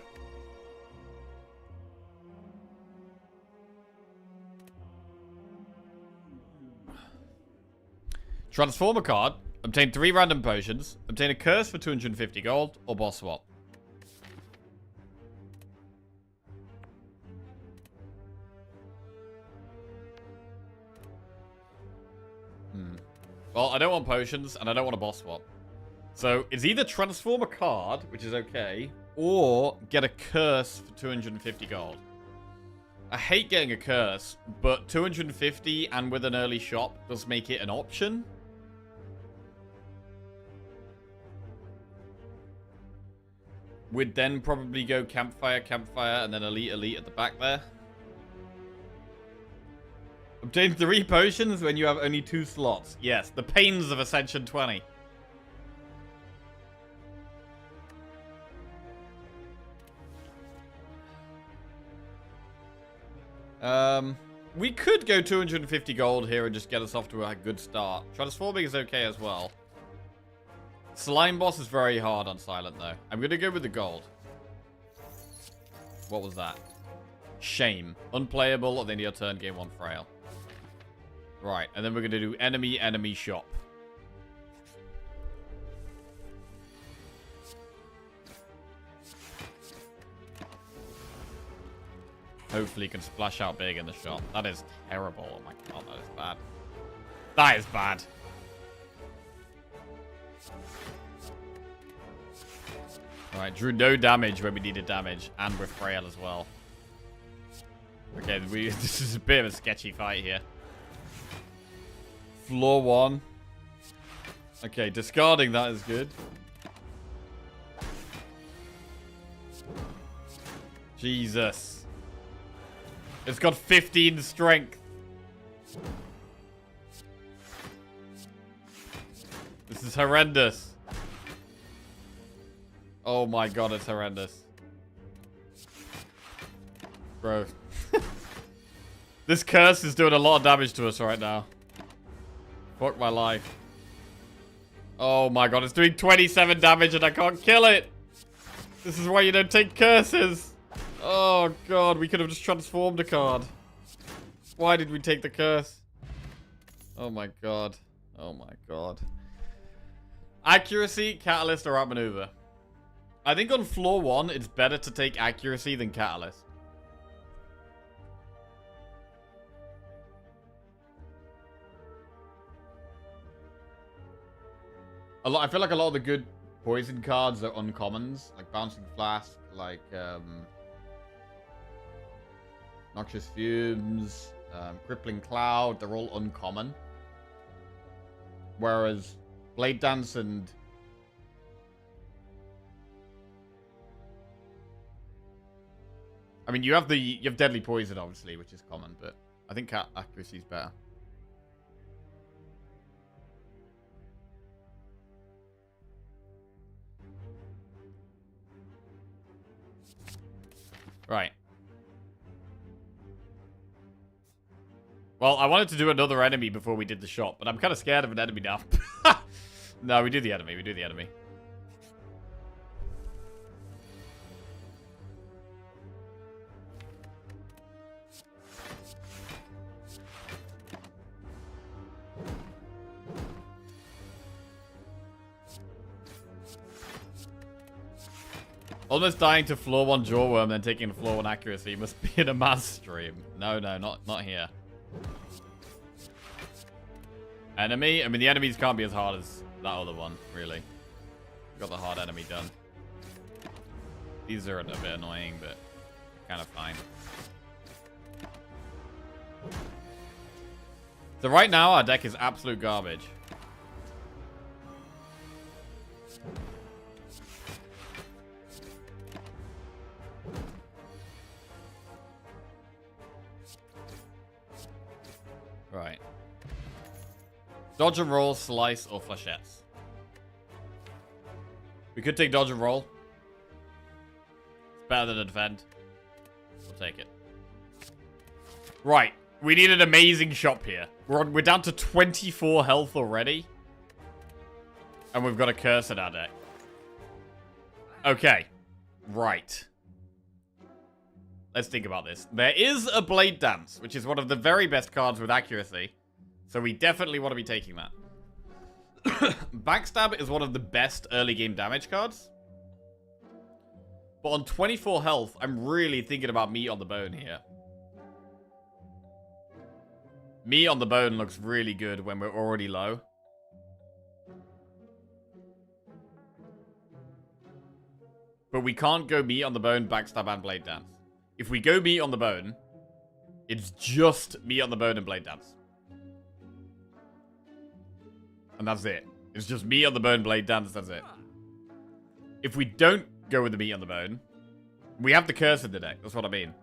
Transform a card, obtain 3 random potions, obtain a curse for 250 gold, or boss swap. Well, I don't want potions, and I don't want a boss swap. So, it's either transform a card, which is okay, or get a curse for 250 gold. I hate getting a curse, but 250 and with an early shop does make it an option. Would then probably go Campfire, Campfire, and then Elite, Elite at the back there. Obtain 3 potions when you have only 2 slots. Yes, the pains of Ascension 20. We could go 250 gold here and just get us off to a good start. Transforming is okay as well. Slime boss is very hard on Silent, though. I'm going to go with the gold. What was that? Shame. Unplayable at the end of your turn, game 1 frail. Right, and then we're going to do enemy, enemy shop. Hopefully you can splash out big in the shop. That is terrible. Oh my god, that is bad. That is bad. Alright, drew no damage when we needed damage, and we're frail as well. Okay, this is a bit of a sketchy fight here. Floor 1. Okay, discarding that is good. Jesus. It's got 15 strength. This is horrendous. Oh my god, it's horrendous. Bro. This curse is doing a lot of damage to us right now. Fuck my life. Oh my god, it's doing 27 damage and I can't kill it. This is why you don't take curses. Oh god, we could have just transformed a card. Why did we take the curse? Oh my god. Oh my god. Accuracy, Catalyst, or Outmaneuver? I think on floor 1, it's better to take Accuracy than Catalyst. I feel like a lot of the good poison cards are uncommons, like Bouncing Flask, like Noxious Fumes, Crippling Cloud, they're all uncommon. Whereas Blade Dance and I mean you have Deadly Poison obviously, which is common, but I think accuracy is better. Right. Well, I wanted to do another enemy before we did the shop, but I'm kind of scared of an enemy now. No, we do the enemy. We do the enemy. Almost dying to floor 1 Jawworm, then taking the floor 1 accuracy. Must be in a mass stream. No, not here. Enemy? I mean, the enemies can't be as hard as that other one, really. Got the hard enemy done. These are a bit annoying, but kind of fine. So right now, our deck is absolute garbage. Dodge and roll, slice, or flechettes. We could take dodge and roll. It's better than defend. We'll take it. Right. We need an amazing shop here. We're down to 24 health already. And we've got a curse in our deck. Okay. Right. Let's think about this. There is a Blade Dance, which is one of the very best cards with accuracy. So we definitely want to be taking that. Backstab is one of the best early game damage cards. But on 24 health, I'm really thinking about Meat on the Bone here. Meat on the Bone looks really good when we're already low. But we can't go Meat on the Bone, Backstab, and Blade Dance. If we go Meat on the Bone, it's just Meat on the Bone and Blade Dance. And that's it. It's just Meat on the Bone, Blade Dance, that's it. If we don't go with the Meat on the Bone, we have the curse in the deck. That's what I mean.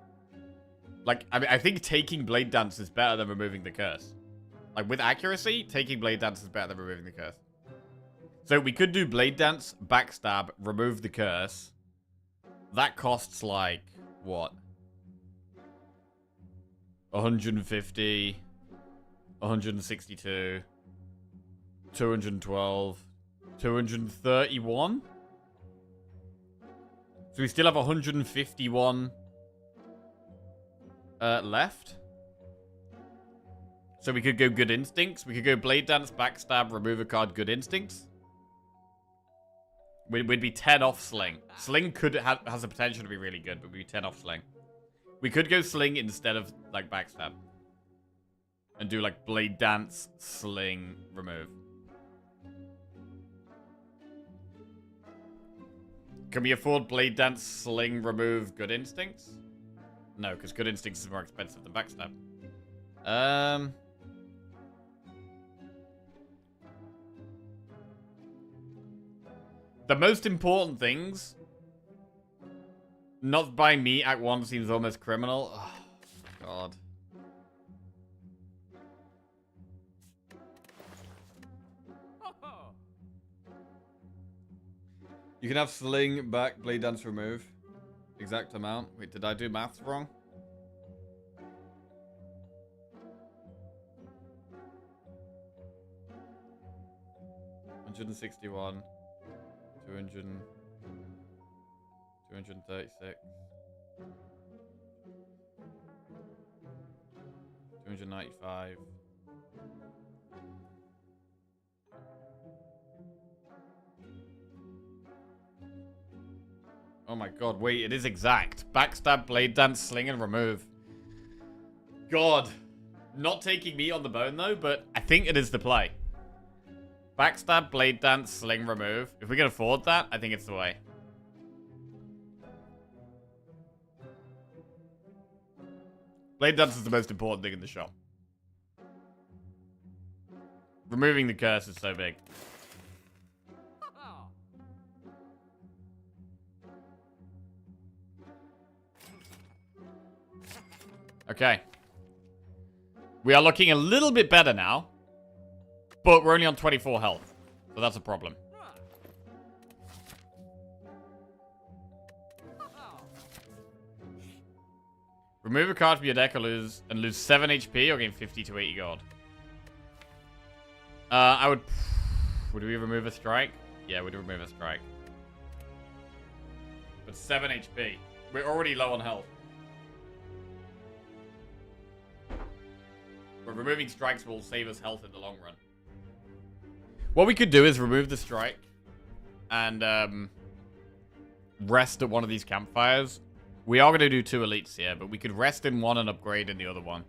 Like, I think taking Blade Dance is better than removing the curse. Like, with accuracy, taking Blade Dance is better than removing the curse. So we could do Blade Dance, Backstab, remove the curse. That costs, like, what? 150, 162, 212, 231? So we still have 151 left. So we could go Good Instincts. We could go Blade Dance, Backstab, remove a card, Good Instincts. We'd be 10 off Sling. Sling has the potential to be really good, but we'd be 10 off Sling. We could go Sling instead of, like, Backstab. And do, like, Blade Dance, Sling, remove. Can we afford Blade Dance, Sling, remove, Good Instincts? No, because Good Instincts is more expensive than Backstab. The most important things... Not buying meat Act 1 seems almost criminal. Oh, God. You can have Sling, back, Blade Dance, remove. Exact amount. Wait, did I do maths wrong? $161. 200, 236, 295. Oh my god, wait, it is exact. Backstab, Blade Dance, Sling, and remove. God. Not taking Meat on the Bone though, but I think it is the play. Backstab, Blade Dance, Sling, remove. If we can afford that, I think it's the way. Blade Dance is the most important thing in the shop. Removing the curse is so big. Okay. We are looking a little bit better now. But we're only on 24 health. So that's a problem. Remove a card from your deck and lose 7 HP or gain 50 to 80 gold. I would... Would we remove a strike? Yeah, we'd remove a strike. But 7 HP. We're already low on health. But removing strikes will save us health in the long run. What we could do is remove the strike and rest at one of these campfires. We are going to do 2 elites here, but we could rest in one and upgrade in the other one.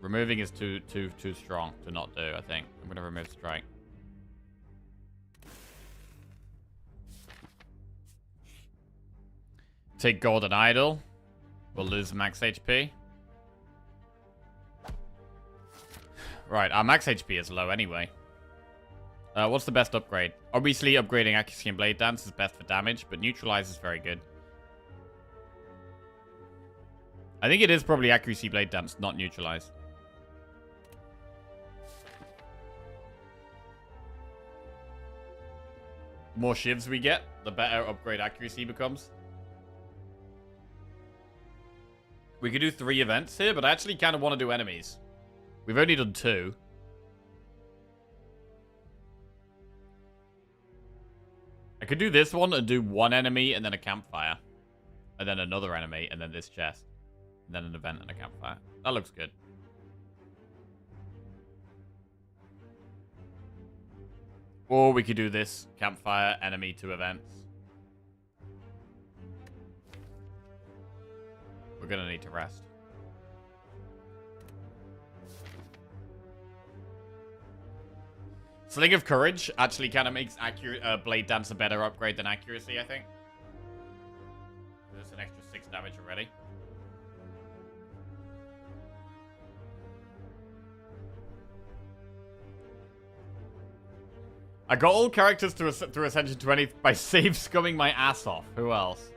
Removing is too strong to not do, I think. I'm going to remove strike. Take Golden Idol. We'll lose max HP. Right, our max HP is low anyway. What's the best upgrade? Obviously, upgrading Accuracy and Blade Dance is best for damage, but Neutralize is very good. I think it is probably accuracy blade dance, not neutralize. The more shivs we get, the better upgrade accuracy becomes. We could do 3 events here, but I actually kind of want to do enemies. We've only done 2. I could do this one and do 1 enemy and then a campfire. And then another enemy and then this chest. And then an event and a campfire. That looks good. Or we could do this. Campfire, enemy, 2 events. We're going to need to rest. Sling of Courage actually kind of makes Blade Dance a better upgrade than accuracy, I think. There's an extra 6 damage already. I got all characters through Ascension 20 by save scumming my ass off. Who else?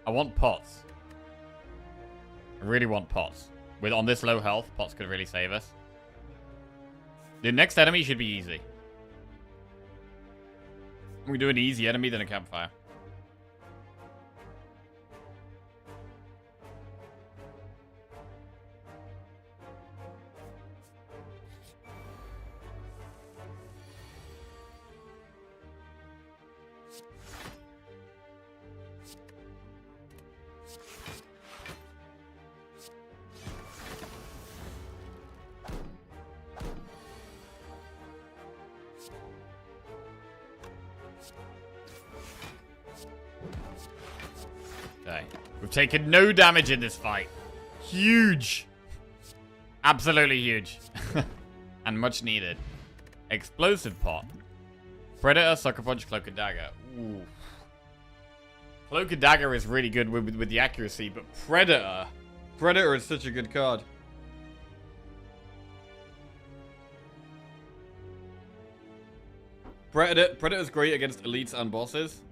I want pots. I really want pots. On this low health, pots could really save us. The next enemy should be easy. We do an easy enemy, then a campfire. Okay. We've taken no damage in this fight. Huge. Absolutely huge. And much needed. Explosive pot. Predator, Sucker Punch, Cloak and Dagger. Ooh. Cloak and Dagger is really good with the accuracy, but Predator... Predator is such a good card. Predator's great against elites and bosses.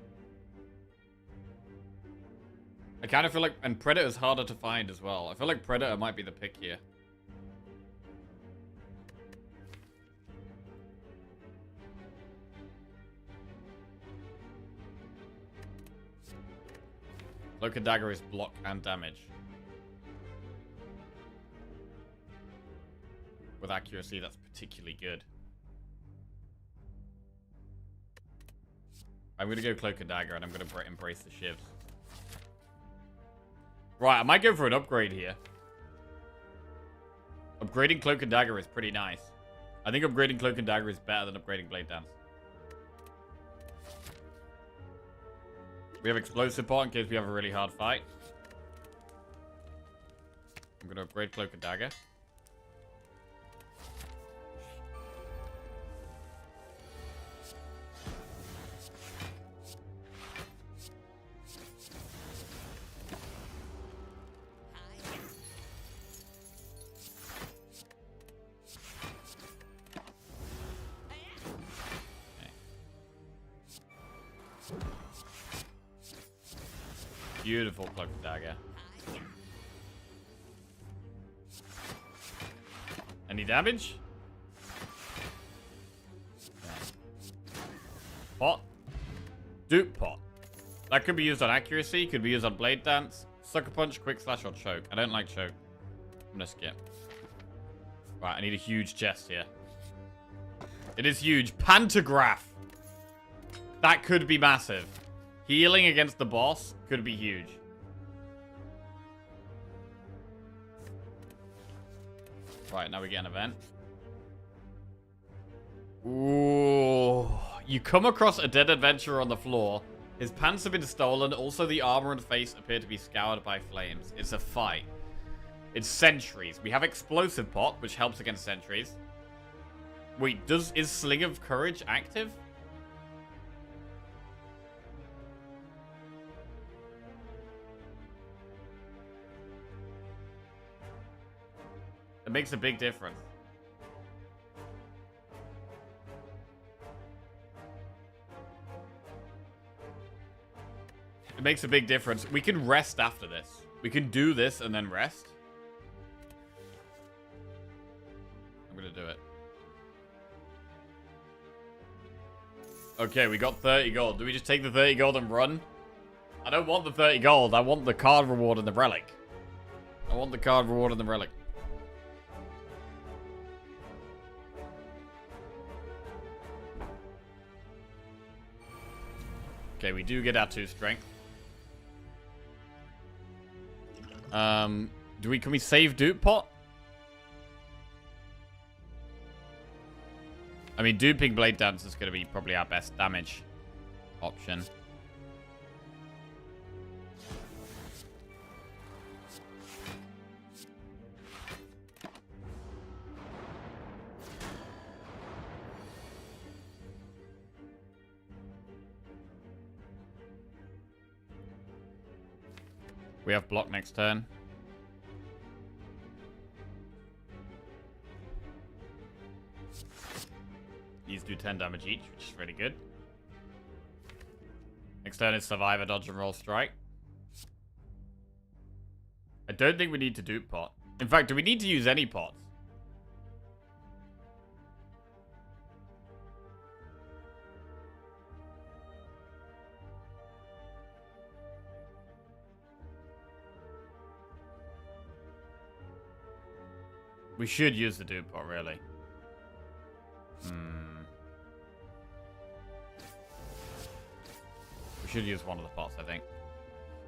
I kind of feel like... And Predator's harder to find as well. I feel like Predator might be the pick here. Cloak and Dagger is block and damage. With accuracy, that's particularly good. I'm going to go Cloak and Dagger, and I'm going to embrace the shivs. Right, I might go for an upgrade here. Upgrading Cloak and Dagger is pretty nice. I think upgrading Cloak and Dagger is better than upgrading Blade Dance. We have Explosive Pot in case we have a really hard fight. I'm going to upgrade Cloak and Dagger. Beautiful Cloak and Dagger. Any damage? Pot. Dupe Pot. That could be used on accuracy, could be used on Blade Dance, Sucker Punch, Quick Slash, or Choke. I don't like Choke. I'm gonna skip. Right, I need a huge chest here. It is huge. Pantograph. That could be massive. Healing against the boss could be huge. Right, now we get an event. Ooh. You come across a dead adventurer on the floor. His pants have been stolen. Also, the armor and face appear to be scoured by flames. It's a fight. It's sentries. We have Explosive Pot, which helps against sentries. Wait, is Sling of Courage active? It makes a big difference. makes a big difference. We can rest after this. We can do this and then rest. I'm going to do it. Okay, we got 30 gold. Do we just take the 30 gold and run? I don't want the 30 gold. I want the card reward and the relic. I want the card reward and the relic. Okay, we do get our 2 strength. Can we save dupe pot? I mean, duping Blade Dance is going to be probably our best damage option. We have block next turn. These do 10 damage each, which is really good. Next turn is Survivor, Dodge, and Roll Strike. I don't think we need to dupe pot. In fact, do we need to use any pots? We should use the dupe pot, really. We should use one of the pots, I think.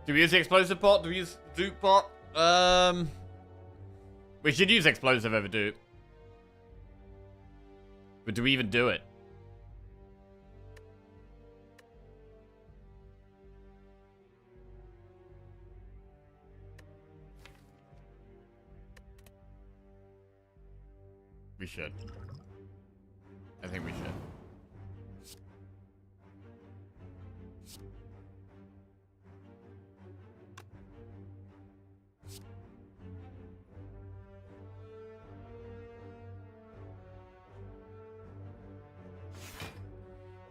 Do we use the explosive pot? Do we use dupe pot? We should use explosive over dupe. But do we even do it? We should. I think we should.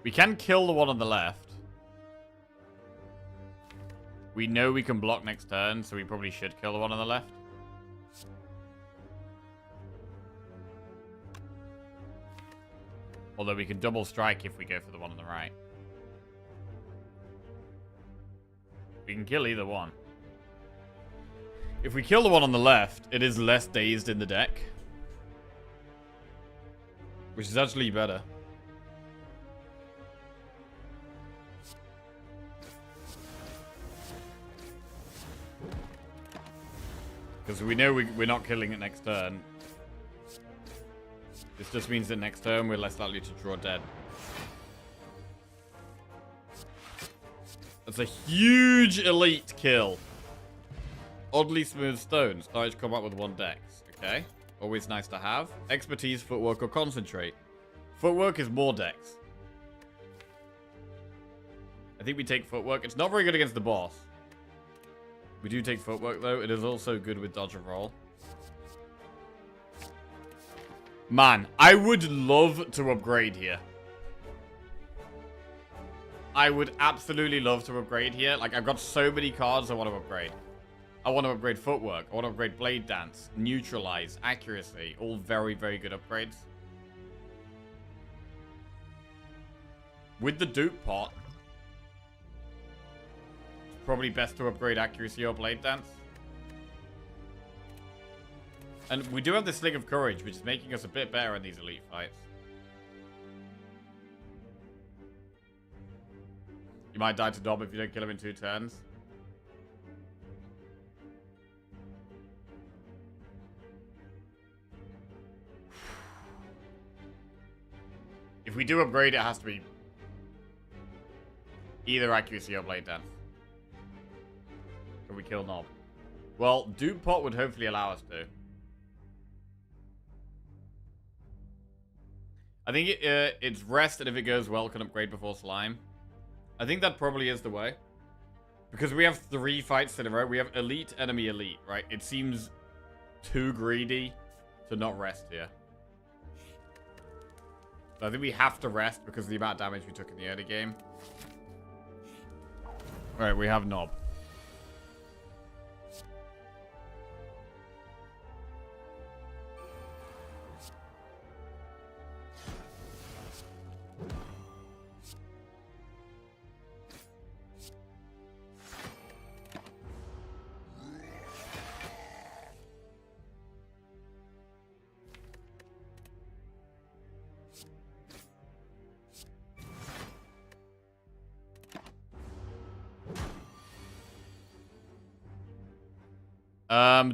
We can kill the one on the left. We know we can block next turn, so we probably should kill the one on the left. Although we can double strike if we go for the one on the right. We can kill either one. If we kill the one on the left, it is less dazed in the deck. Which is actually better. Because we know we're not killing it next turn. This just means that next turn we're less likely to draw dead. That's a huge elite kill. Oddly smooth stone. Starting to combat with 1 dex. Okay. Always nice to have. Expertise, footwork, or concentrate. Footwork is more dex. I think we take footwork. It's not very good against the boss. We do take footwork though. It is also good with dodge and roll. Man, I would love to upgrade here. I would absolutely love to upgrade here. Like, I've got so many cards I want to upgrade. I want to upgrade footwork. I want to upgrade blade dance, neutralize, accuracy. All very, very good upgrades. With the dupe pot, it's probably best to upgrade accuracy or blade dance. And we do have the Sling of Courage, which is making us a bit better in these elite fights. You might die to Dob if you don't kill him in 2 turns. If we do upgrade, it has to be either accuracy or blade dance. Can we kill Nob? Well, dupe pot would hopefully allow us to. I think it's rest, and if it goes well, can upgrade before slime. I think that probably is the way. Because we have 3 fights in a row. We have elite, enemy, elite, right? It seems too greedy to not rest here. So I think we have to rest because of the amount of damage we took in the early game. Right, we have Knob.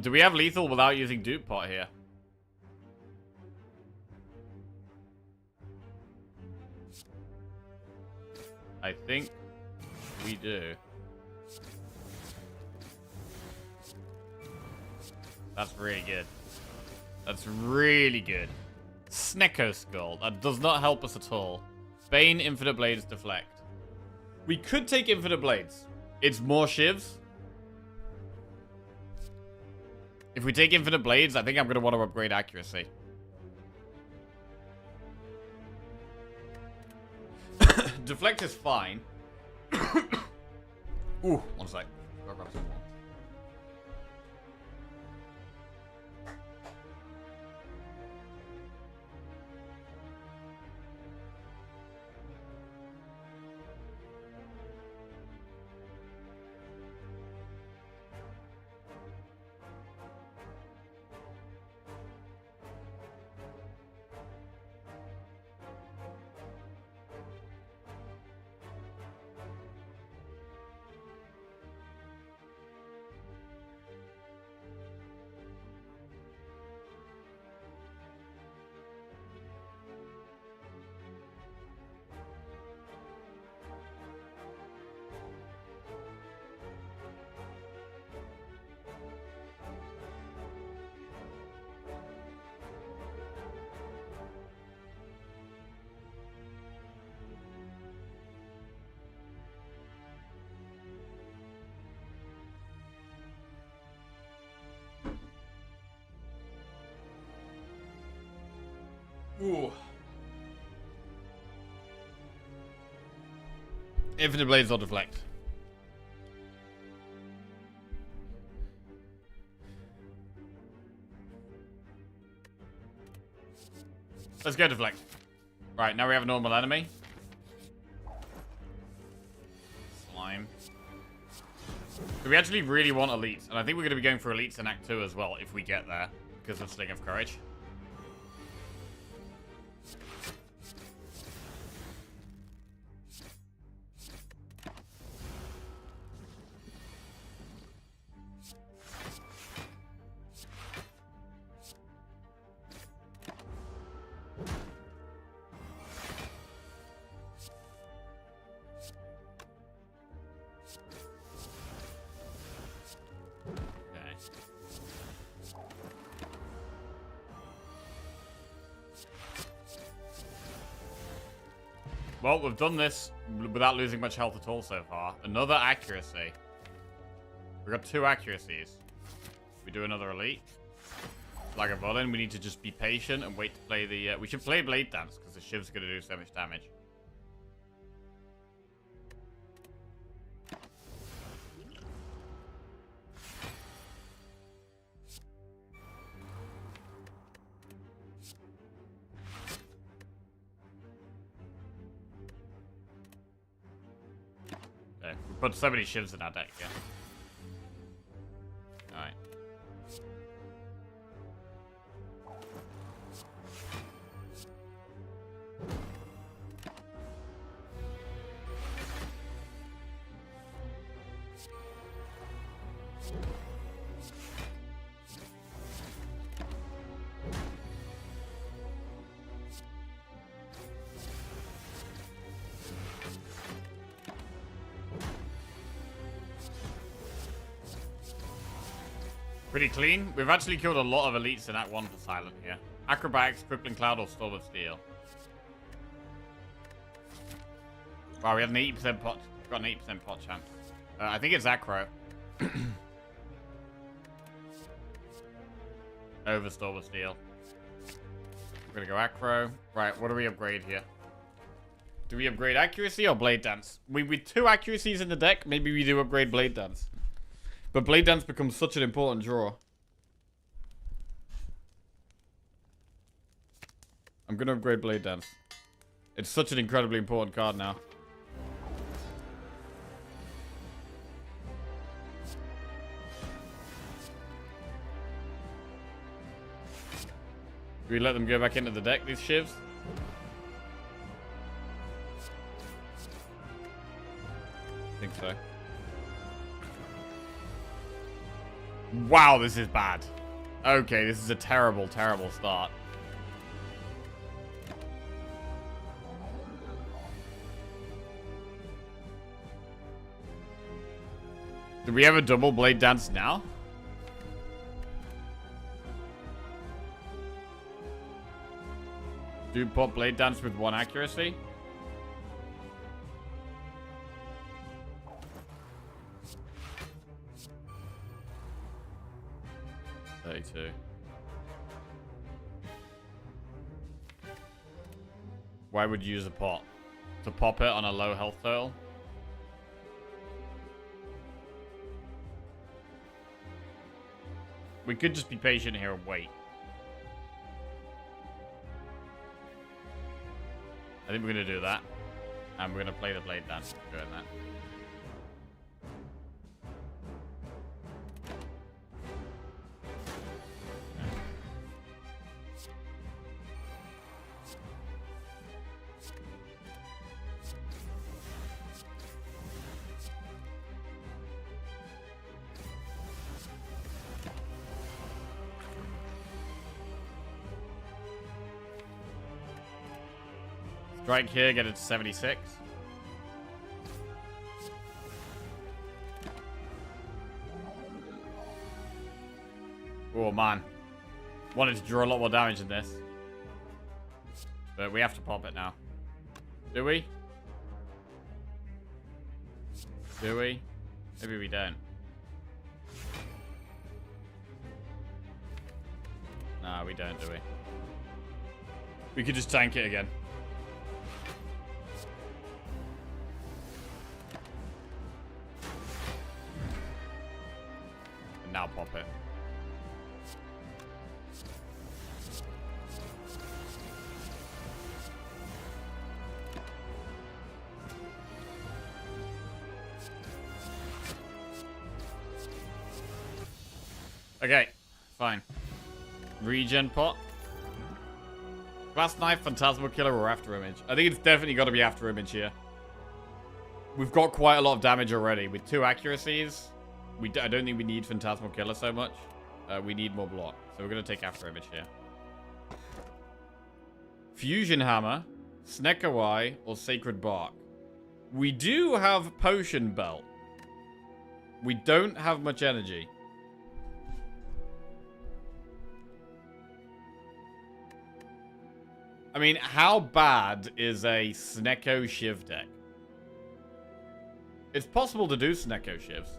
Do we have lethal without using dupe pot here? I think we do. That's really good. That's really good. Snecko Skull. That does not help us at all. Bane, Infinite Blades, Deflect. We could take Infinite Blades. It's more shivs. If we take Infinite Blades, I think I'm going to want to upgrade accuracy. Deflect is fine. Ooh, one sec. Gotta grab some more. Ooh. Infinite Blades or Deflect. Let's go Deflect. Right, now we have a normal enemy. Slime. So we actually really want elites, and I think we're going to be going for elites in Act 2 as well, if we get there, because of Sling of Courage. Well, we've done this without losing much health at all so far. Another accuracy. We've got 2 accuracies. We do another elite. Like a villain, we need to just be patient and wait to play the... we should play Blade Dance, because the shiv's going to do so much damage. We put so many shivs in our deck, yeah. Alright. Pretty clean. We've actually killed a lot of elites in Act 1 for Silent here. Acrobatics, Crippling Cloud, or Storm of Steel. Wow, we have an 80% pot. We've got an 80% pot chance. I think it's Acro. Over Storm of Steel. We're gonna go Acro. Right, what do we upgrade here? Do we upgrade accuracy or blade dance? With 2 accuracies in the deck, maybe we do upgrade blade dance. But blade dance becomes such an important draw. I'm gonna upgrade blade dance. It's such an incredibly important card now. Do we let them go back into the deck, these shivs? I think so. Wow, this is bad. Okay, this is a terrible, terrible start. Do we have a double blade dance now? Do pop blade dance with 1 accuracy? $32. Why would you use a pot? To pop it on a low health total? We could just be patient here and wait. I think we're going to do that. And we're going to play the blade dance during that. Strike here, get it to 76. Oh, man. Wanted to draw a lot more damage in this. But we have to pop it now. Do we? Do we? Maybe we don't. Nah, we don't, do we? We could just tank it again. Now pop it. Okay, fine. Regen pot. Glass Knife, Phantasmal Killer, or After Image. I think it's definitely got to be After Image here. We've got quite a lot of damage already with 2 accuracies. I don't think we need Phantasmal Killer so much. We need more block. So we're going to take After Image here. Fusion Hammer, Snekawai, or Sacred Bark. We do have Potion Belt. We don't have much energy. I mean, how bad is a Snecko Shiv deck? It's possible to do Snecko Shivs.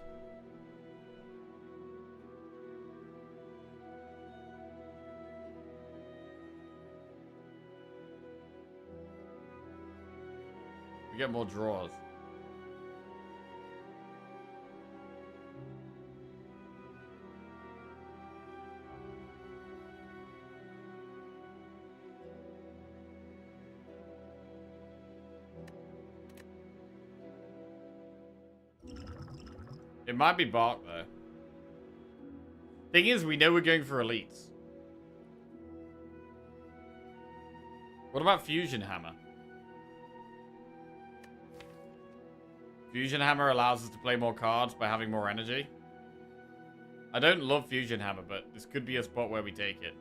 We get more draws. It might be Bark, though. Thing is, we know we're going for elites. What about Fusion Hammer? Fusion Hammer allows us to play more cards by having more energy. I don't love Fusion Hammer, but this could be a spot where we take it.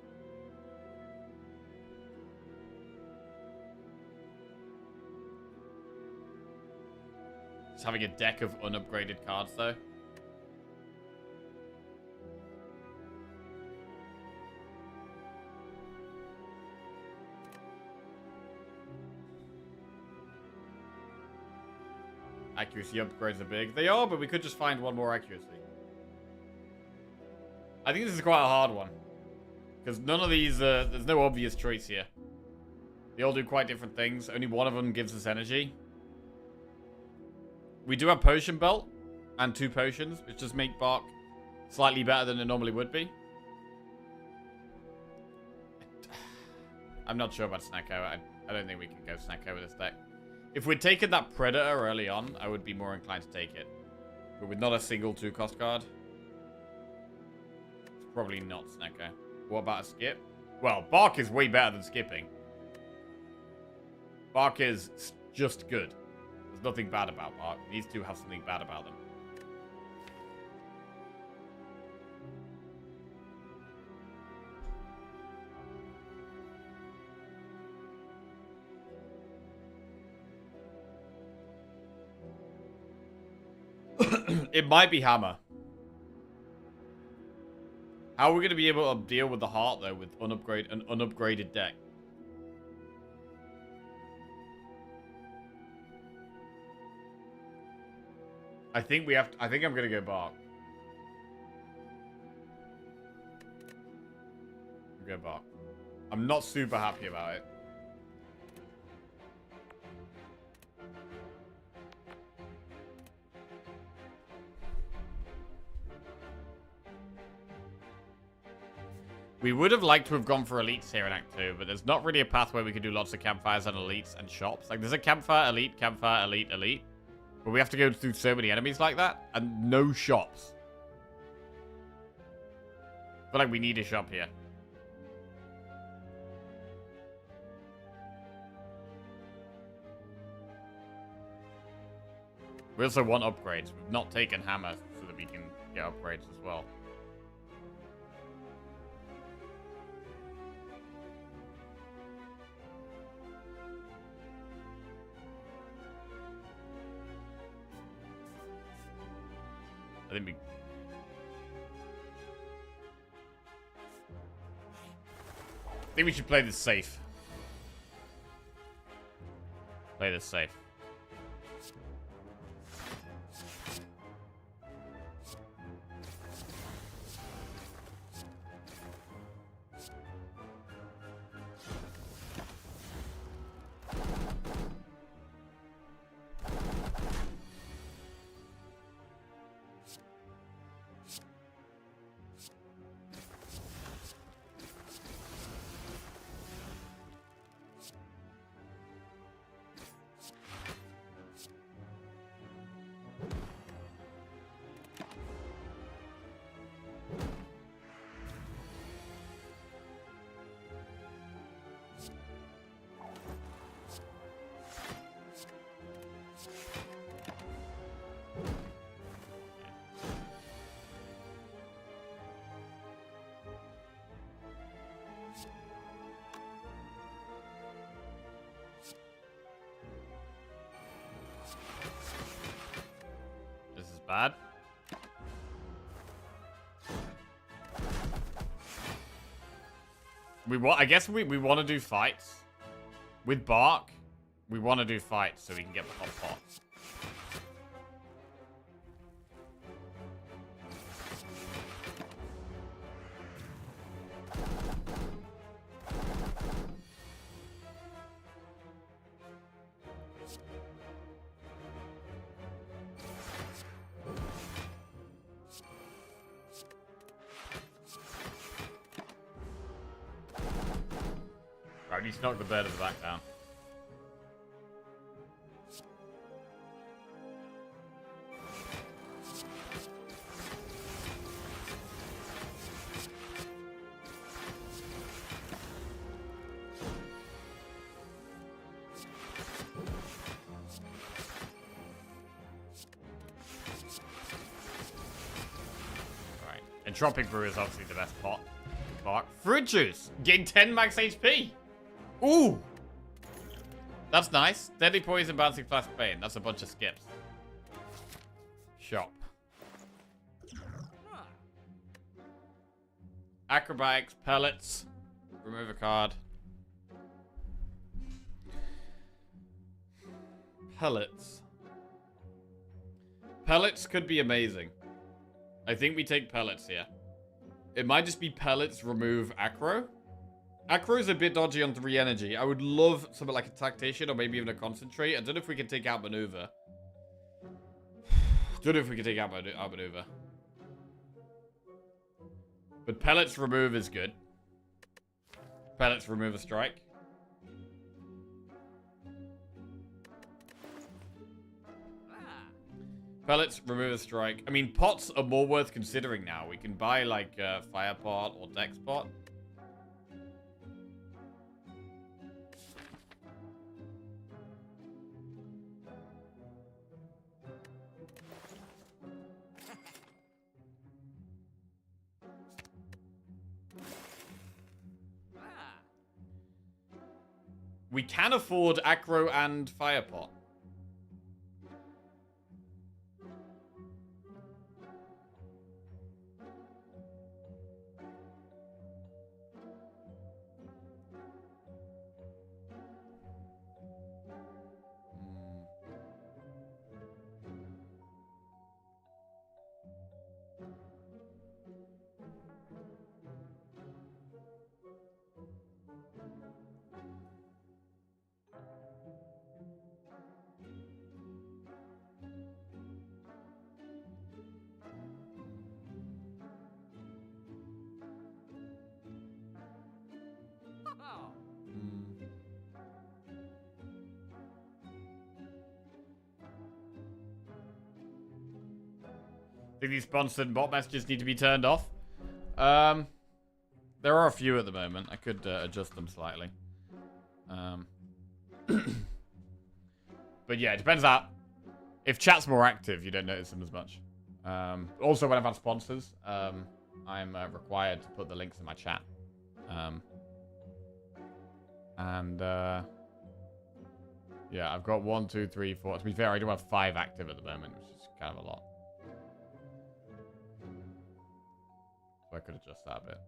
Just having a deck of unupgraded cards, though. Accuracy upgrades are big. They are, but we could just find 1 more accuracy. I think this is quite a hard one. Because none of these, there's no obvious choice here. They all do quite different things. Only one of them gives us energy. We do have Potion Belt and 2 potions, which just make Bark slightly better than it normally would be. I'm not sure about Snecko. I don't think we can go Snecko with this deck. If we'd taken that Predator early on, I would be more inclined to take it. But with not a single 2-cost card, it's probably not Snecko. What about a skip? Well, Bark is way better than skipping. Bark is just good. There's nothing bad about Bark. These two have something bad about them. It might be Hammer. How are we going to be able to deal with the Heart, though, with an unupgraded deck? I think we have to, I think I'm going to go Bark. Go Bark. I'm not super happy about it. We would have liked to have gone for elites here in Act 2, but there's not really a path where we could do lots of campfires and elites and shops. Like, there's a campfire, elite, elite. But we have to go through so many enemies like that, and no shops. I feel like we need a shop here. We also want upgrades. We've not taken Hammer so that we can get upgrades as well. I think we should play this safe. Play this safe. Bad. I guess we want to do fights. With Bark, we want to do fights so we can get the hot pot. Right, he's knocked the bird at the back down. Right, Entropic Brew is obviously the best pot. Bark. Fruit Juice! Gain 10 max HP! Ooh! That's nice. Deadly Poison, Bouncing Flash, Bane. That's a bunch of skips. Shop. Acrobatics, Pellets. Remove a card. Pellets. Pellets could be amazing. I think we take Pellets here. It might just be Pellets, remove Acro. Acro's a bit dodgy on 3 energy. I would love something like a tactician or maybe even a concentrate. I don't know if we can take out maneuver. Don't know if we can take out our maneuver. But pellets remove is good. Pellets remove a strike. Pellets remove a strike. I mean, pots are more worth considering now. We can buy like fire pot or dex pot. We can afford Acro and Firepot. I think these sponsored bot messages need to be turned off. There are a few at the moment. I could adjust them slightly. But yeah, it depends out. If chat's more active, you don't notice them as much. Also, when I've had sponsors, I'm required to put the links in my chat. Yeah, I've got 1, 2, 3, 4. To be fair, I do have 5 active at the moment, which is kind of a lot. So I could adjust that a bit.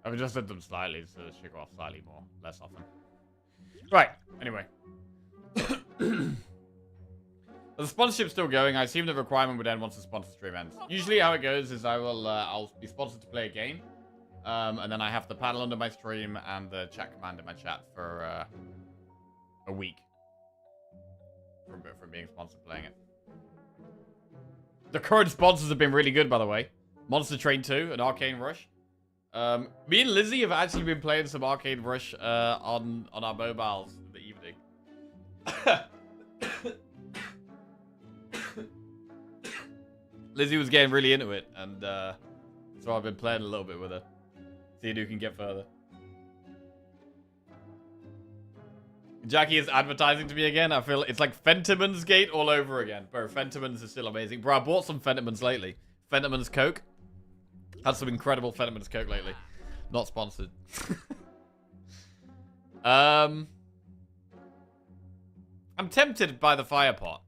I've adjusted them slightly, so they should go off slightly more, less often. Right, anyway. The sponsorship's still going. I assume the requirement would end once the sponsor stream ends. Usually how it goes is I'll be sponsored to play a game. And then I have the panel under my stream and the chat command in my chat for a week. From being sponsored playing it. The current sponsors have been really good, by the way. Monster Train 2 and Arcane Rush. Me and Lizzie have actually been playing some Arcane Rush on our mobiles in the evening. Lizzie was getting really into it, and so I've been playing a little bit with her. Seeing who can get further. Jackie is advertising to me again. I feel it's like Fentiman's Gate all over again. Bro, Fentiman's is still amazing. Bro, I bought some Fentiman's lately. Fentiman's Coke. Had some incredible Fentiman's Coke lately. Not sponsored. I'm tempted by the fire pot.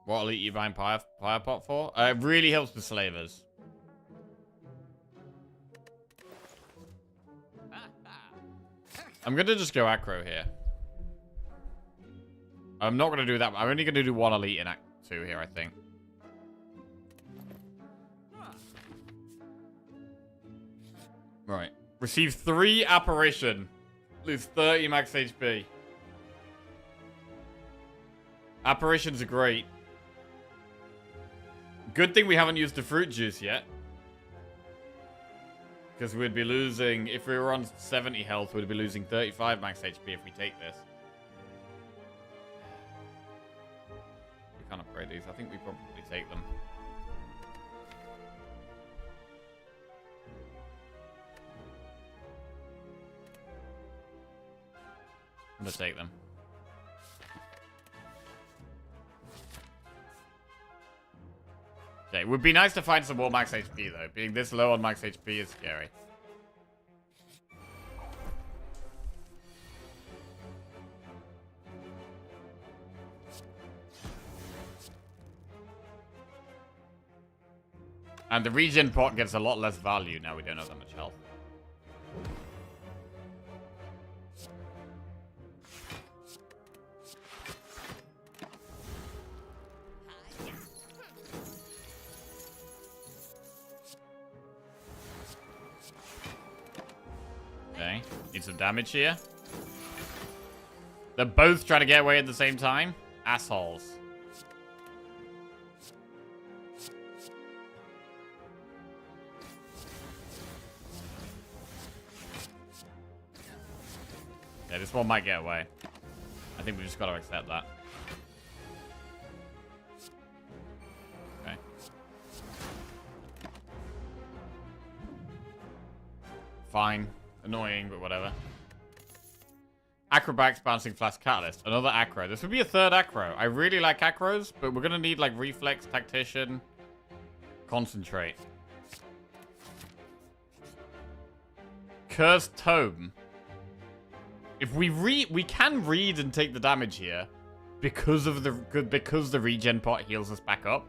What elite you buying fire pot for? It really helps with slavers. I'm gonna just go Acro here. I'm not gonna do that. I'm only gonna do 1 elite in Act 2 here, I think. Right. Receive 3 apparition. Lose 30 max HP. Apparitions are great. Good thing we haven't used the fruit juice yet. Because we'd be losing, if we were on 70 health, we'd be losing 35 max HP if we take this. these. I think we probably take them. I'm gonna take them. Okay, it would be nice to find some more max HP though. Being this low on max HP is scary. And the regen pot gets a lot less value now we don't have that much health. Okay, need some damage here. They're both trying to get away at the same time. Assholes. Yeah, this one might get away. I think we just got to accept that. Okay. Fine. Annoying, but whatever. Acrobatics, Bouncing Flask, Catalyst. Another acro. This would be a third acro. I really like acros, but we're going to need, like, Reflex, Tactician, Concentrate. Cursed Tome. If we can read and take the damage here because the regen pot heals us back up.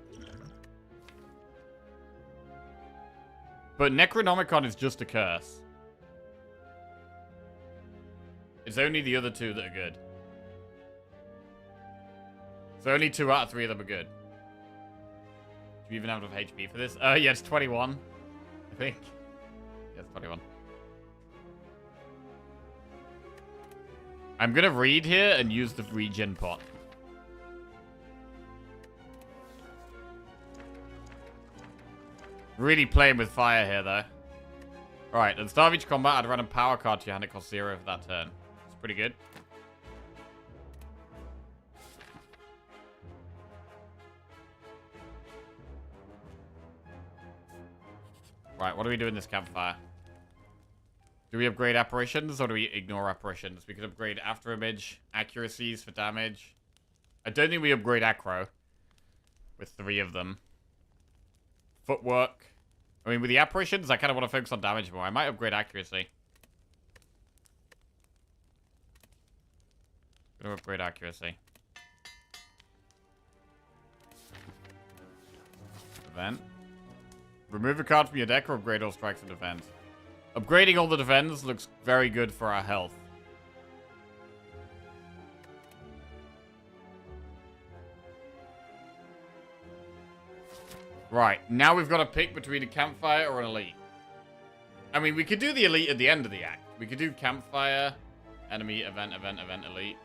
But Necronomicon is just a curse. It's only the other two that are good. So only 2 out of 3 of them are good. Do we even have enough HP for this? Yeah, it's 21. I think. Yeah, it's 21. I'm gonna read here and use the regen pot. Really playing with fire here, though. Alright, at the start of each combat, add a random power card to your hand. It costs 0 for that turn. It's pretty good. Right, what do we do in this campfire? Do we upgrade apparitions or do we ignore apparitions? We could upgrade after image, accuracies for damage. I don't think we upgrade acro with 3 of them. Footwork. I mean, with the apparitions, I kind of want to focus on damage more. I might upgrade accuracy. I'm gonna upgrade accuracy. Event. Remove a card from your deck or upgrade all strikes and defense. Upgrading all the defense looks very good for our health. Right, now we've got to pick between a campfire or an elite. I mean, we could do the elite at the end of the act. We could do campfire, enemy, event, elite.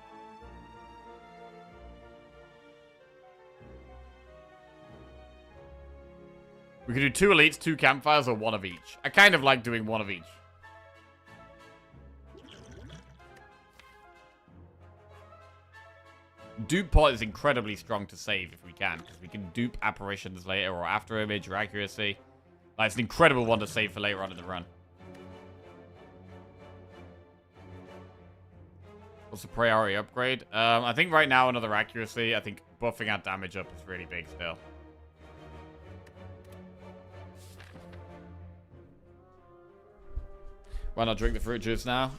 We could do 2 elites, 2 campfires, or 1 of each. I kind of like doing 1 of each. Dupe pot is incredibly strong to save if we can, because we can dupe apparitions later, or after image, or accuracy. Like, it's an incredible one to save for later on in the run. What's the priority upgrade? I think right now another accuracy. I think buffing our damage up is really big still. Why not drink the fruit juice now?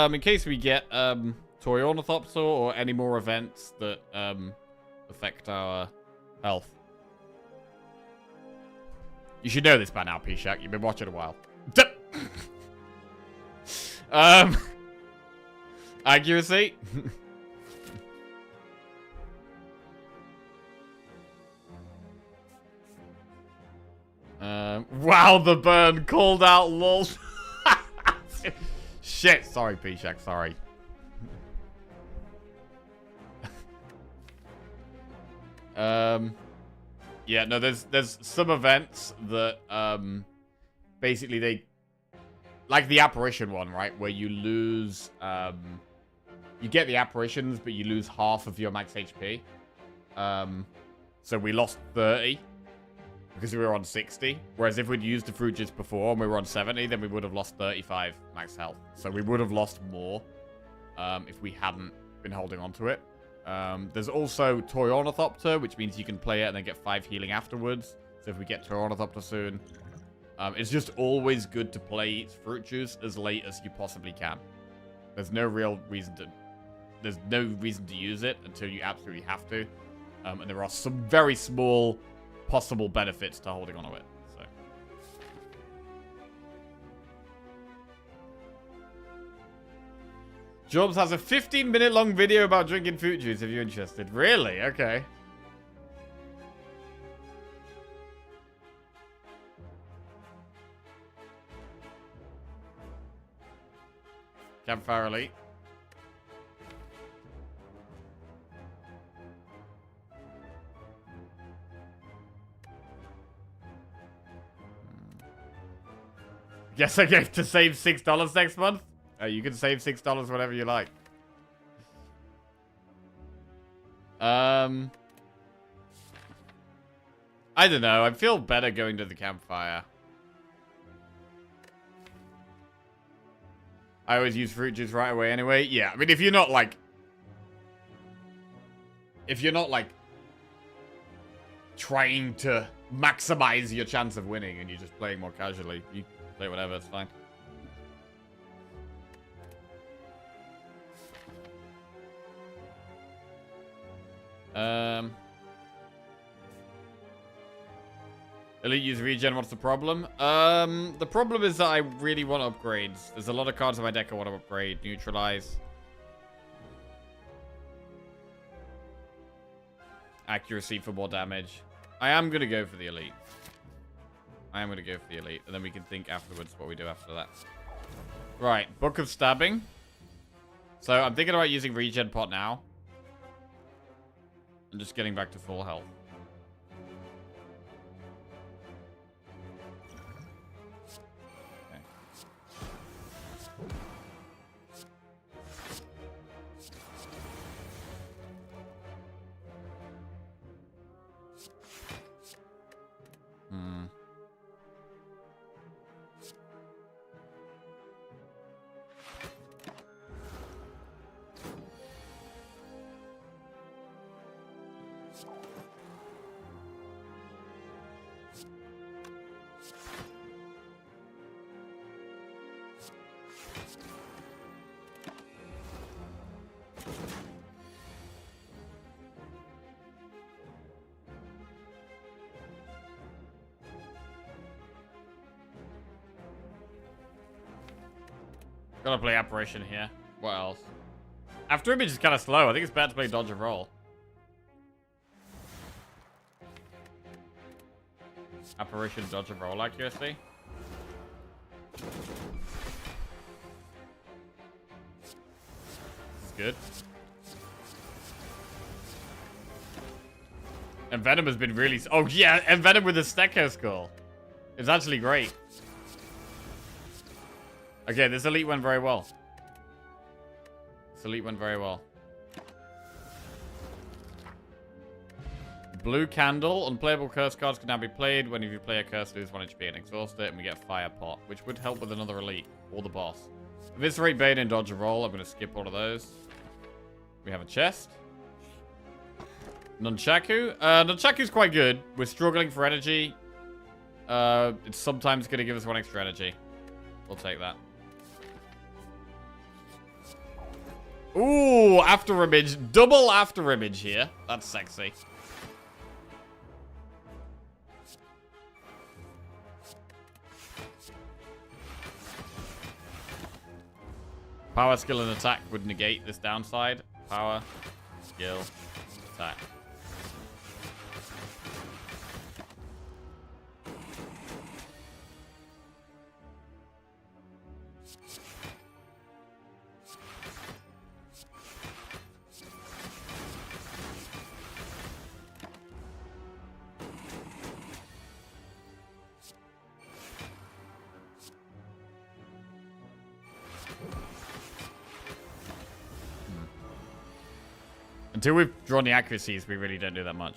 In case we get Toy Ornithopter or any more events that affect our health. You should know this by now, P-Shack. You've been watching a while. Accuracy. Wow, the burn called out lol. Shit, sorry, P-Shack, sorry. Yeah, no, there's some events that, basically they, like the apparition one, right, where you lose, you get the apparitions, but you lose half of your max HP. So we lost 30 because we were on 60. Whereas if we'd used the fruit juice before and we were on 70, then we would have lost 35 max health. So we would have lost more if we hadn't been holding on to it. There's also Toy Ornithopter, which means you can play it and then get 5 healing afterwards. So if we get Toy Ornithopter soon, it's just always good to play fruit juice as late as you possibly can. There's no reason to use it until you absolutely have to. And there are some very small possible benefits to holding on to it. So. Jobs has a 15-minute long video about drinking fruit juice if you're interested. Really? Okay. Campfire Elite. Guess I get to save $6 next month. You can save $6 whenever you like. I don't know. I feel better going to the campfire. I always use fruit juice right away anyway. Yeah, I mean, if you're not like... trying to maximize your chance of winning and you're just playing more casually, you play whatever, it's fine. Elite use regen, what's the problem? The problem is that I really want upgrades. There's a lot of cards in my deck I want to upgrade. Neutralize. Accuracy for more damage. I am going to go for the Elite. And then we can think afterwards what we do after that. Right, Book of Stabbing. So I'm thinking about using regen pot now. And just getting back to full health. Gotta play Apparition here. What else? After Image is kind of slow. I think it's better to play Dodge and Roll. Apparition, Dodge and Roll accuracy. This is good. And Venom has been really... Oh, yeah, and Venom with the Stecco Skull. It's actually great. Okay, this Elite went very well. Blue Candle. Unplayable curse cards can now be played. When you play a curse, lose 1 HP and exhaust it. And we get Fire Pot, which would help with another Elite. Or the boss. Eviscerate, Bane, and Dodge and Roll. I'm going to skip all of those. We have a chest. Nunchaku. Nunchaku's quite good. We're struggling for energy. It's sometimes going to give us 1 extra energy. We'll take that. Ooh, after image. Double after image here. That's sexy. Power, skill, and attack would negate this downside. Power, skill, attack. Until we've drawn the accuracies, we really don't do that much.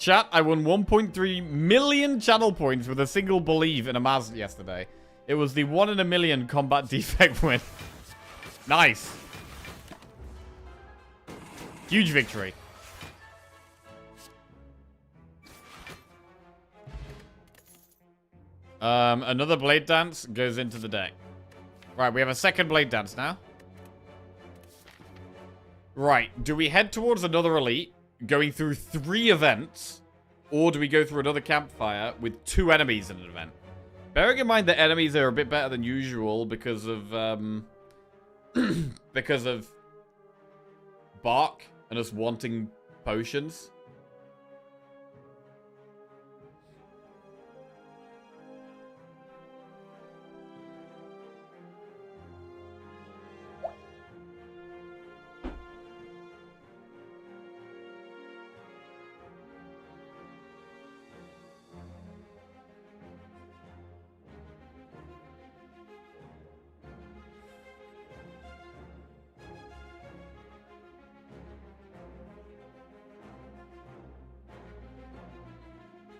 Chat, I won 1.3 million channel points with a single believe in a Maz yesterday. It was the 1 in a million combat defect win. Nice. Huge victory. Another blade dance goes into the deck. Right, we have a second blade dance now. Right, do we head towards another elite, going through 3 events, or do we go through another campfire with 2 enemies in an event? Bearing in mind that enemies are a bit better than usual because of, because of Bark and us wanting potions.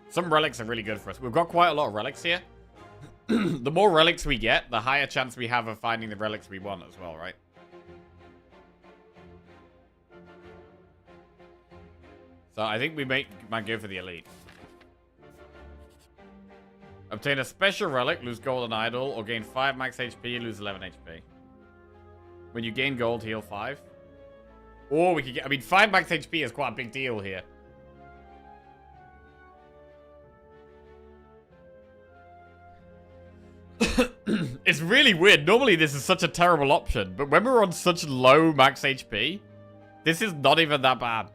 Some relics are really good for us. We've got quite a lot of relics here. The more relics we get, the higher chance we have of finding the relics we want as well, right? So I think we might go for the elite. Obtain a special relic, lose gold and idol, or gain 5 max HP, lose 11 HP. When you gain gold, heal 5. Or we could get... I mean, 5 max HP is quite a big deal here. It's really weird. Normally this is such a terrible option, but when we're on such low max HP, this is not even that bad.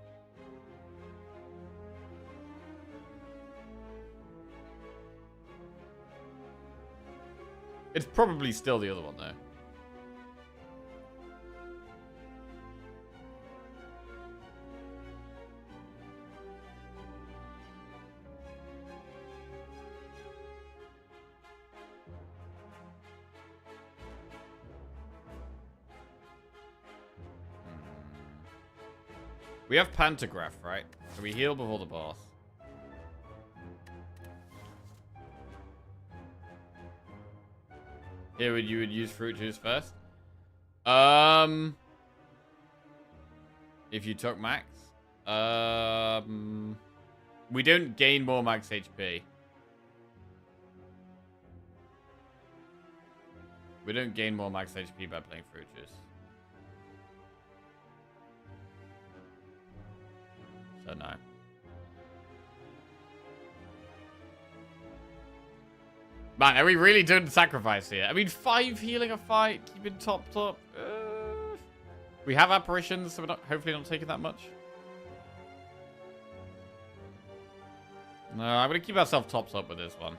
It's probably still the other one though. We have Pantograph, right? So we heal before the boss. Here, you would use fruit juice first. If you took max. We don't gain more max HP. We don't gain more max HP by playing fruit juice. So no. Man, are we really doing sacrifice here? I mean, 5 healing a fight, keeping top. We have apparitions, so we're not, hopefully not taking that much. No, I'm going to keep ourselves top with this one.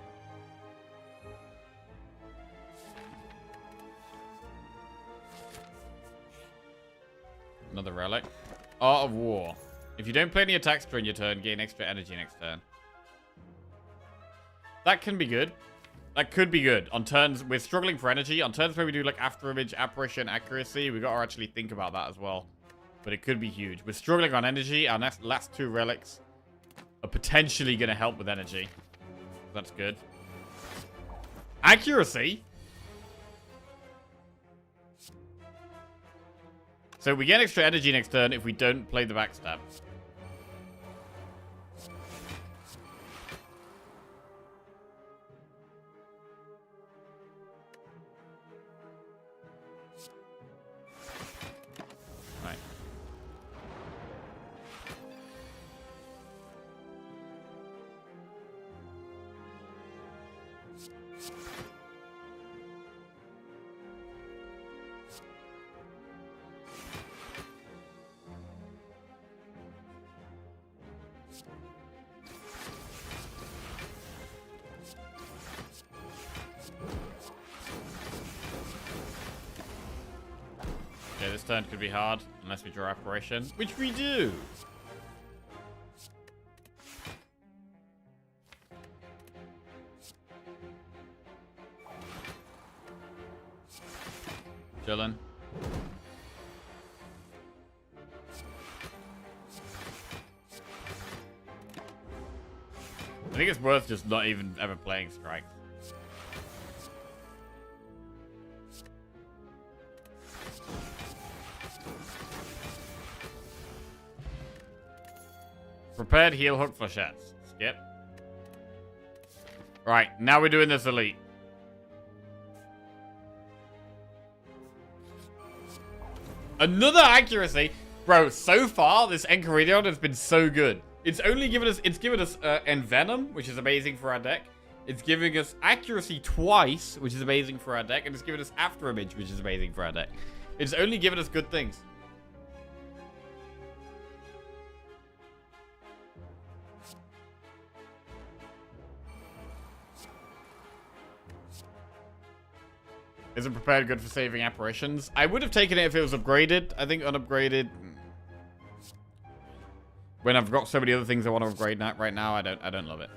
Another relic. Art of War. If you don't play any attacks during your turn, gain extra energy next turn. That can be good. That could be good. On turns, we're struggling for energy. On turns where we do like after image, apparition, accuracy, we got to actually think about that as well. But it could be huge. We're struggling on energy. Our last 2 relics are potentially going to help with energy. That's good. Accuracy? So we get extra energy next turn if we don't play the backstab. Right. Okay, this turn could be hard unless we draw apparition, which we do. Chillin'. I think it's worth just not even ever playing strikes. Prepared heal hook flechettes. Skip. Right, now we're doing this elite. Another accuracy. Bro, so far, this Enchiridion has been so good. It's given us Envenom, which is amazing for our deck. It's giving us accuracy twice, which is amazing for our deck. And it's given us After Image, which is amazing for our deck. It's only given us good things. Isn't prepared good for saving apparitions? I would have taken it if it was upgraded. I think unupgraded. When I've got so many other things I want to upgrade right now, I don't love it.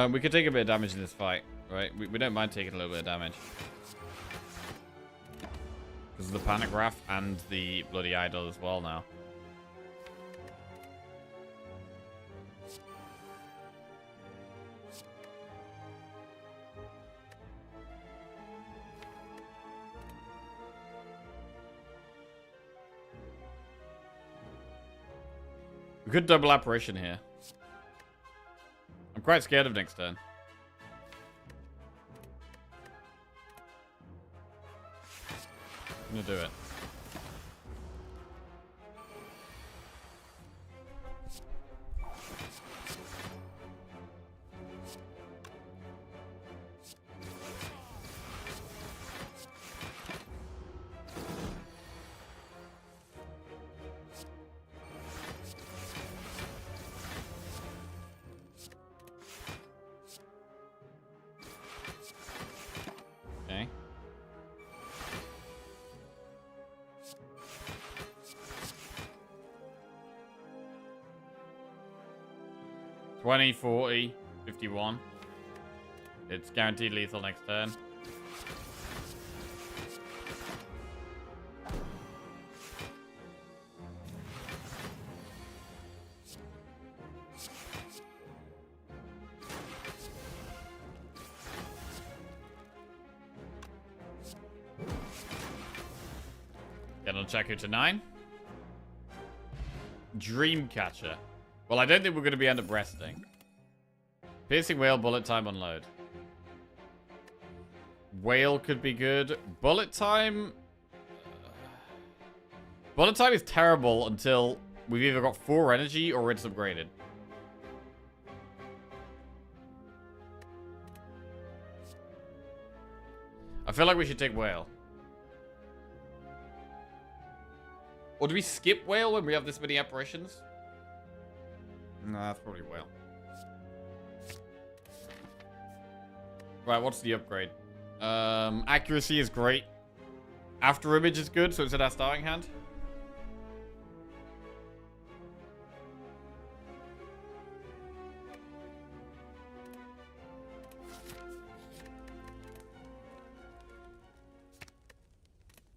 We could take a bit of damage in this fight, right? We don't mind taking a little bit of damage. Because of the Panic Wrath and the Bloody Idol as well now. We could double Apparition here. I'm quite scared of next turn. I'm gonna do it. Okay. $20, $40, $51. It's guaranteed lethal next turn. Get on Chaku to 9. Dreamcatcher. Well, I don't think we're going to end up resting. Piercing Whale, Bullet Time, Unload. Whale could be good. Bullet Time... Bullet Time is terrible until we've either got 4 energy or it's upgraded. I feel like we should take Whale. Or do we skip Whale when we have this many apparitions? No, that's probably Whale. Right, what's the upgrade? Accuracy is great. After Image is good, so it's in our starting hand.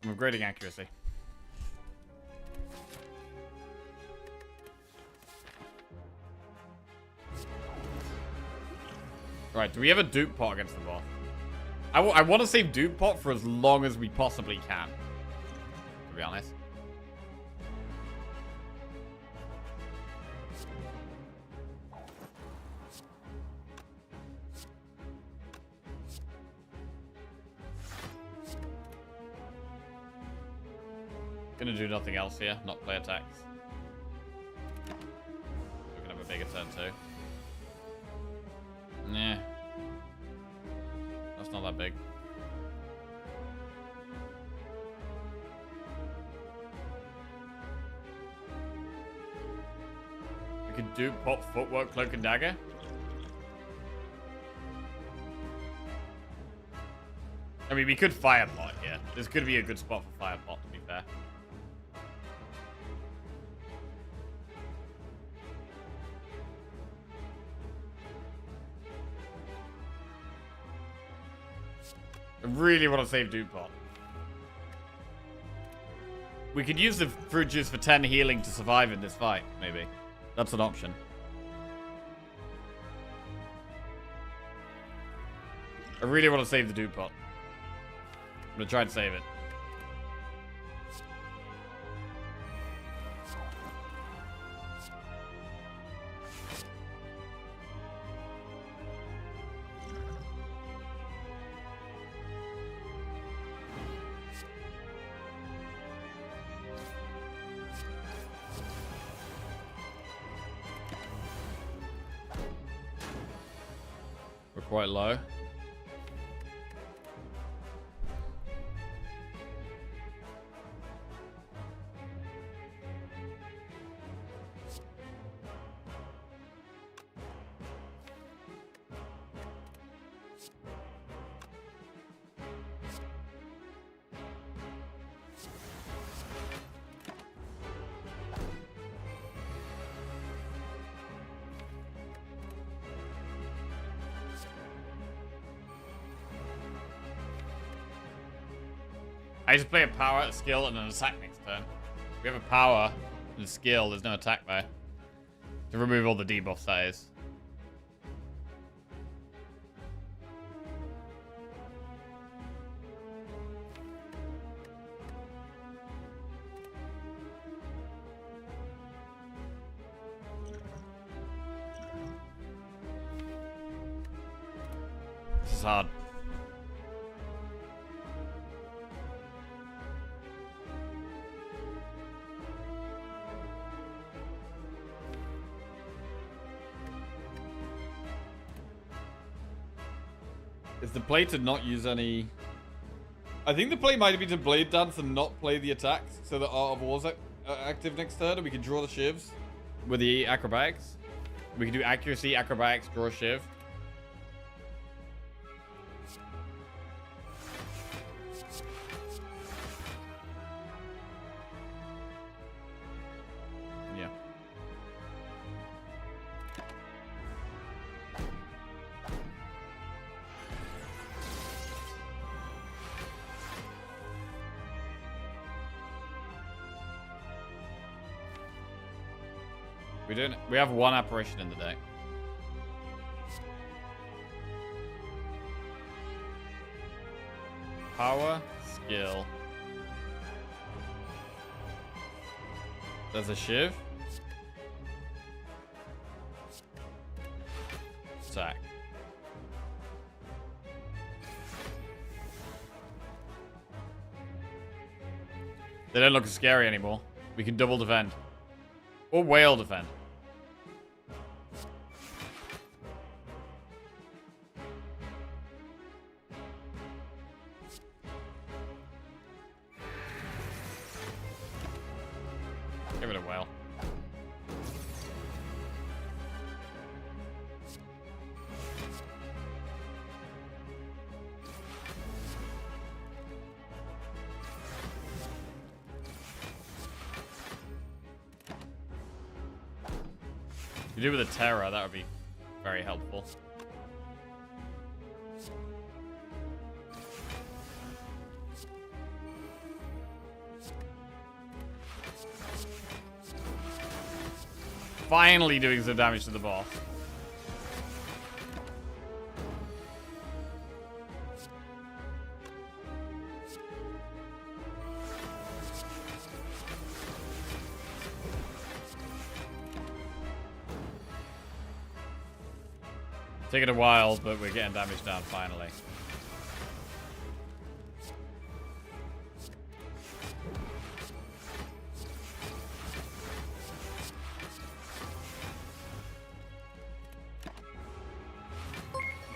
I'm upgrading accuracy. Right, do we have a dupe pot against the boss? I want to save dupe pot for as long as we possibly can. To be honest. Gonna do nothing else here, not play attacks. We're gonna have a bigger turn too. Nah. That's not that big. We could do pop footwork, cloak and dagger. I mean, we could fire pot. This could be a good spot for Firepot, to be fair. I really want to save Dude Pot. We could use the fruit juice for 10 healing to survive in this fight, maybe. That's an option. I really want to save the Dude Pot. I'm going to try and save it. We're quite low. I just play a power, a skill, and an attack next turn. We have a power and a skill. There's no attack there. To remove all the debuffs, that is. This is hard. Is the play to not use any... I think the play might be to Blade Dance and not play the attacks, so that Art of War's active next turn, and we can draw the shivs with the acrobatics. We can do accuracy, acrobatics, draw a shiv. Yeah. We have one apparition in the deck. Power, skill. There's a shiv. Attack. They don't look scary anymore. We can double defend. Or whale defend. Give it a whale. If you do with a Terror, that would be very helpful. Finally doing some damage to the boss. Taking a while, but we're getting damage down finally.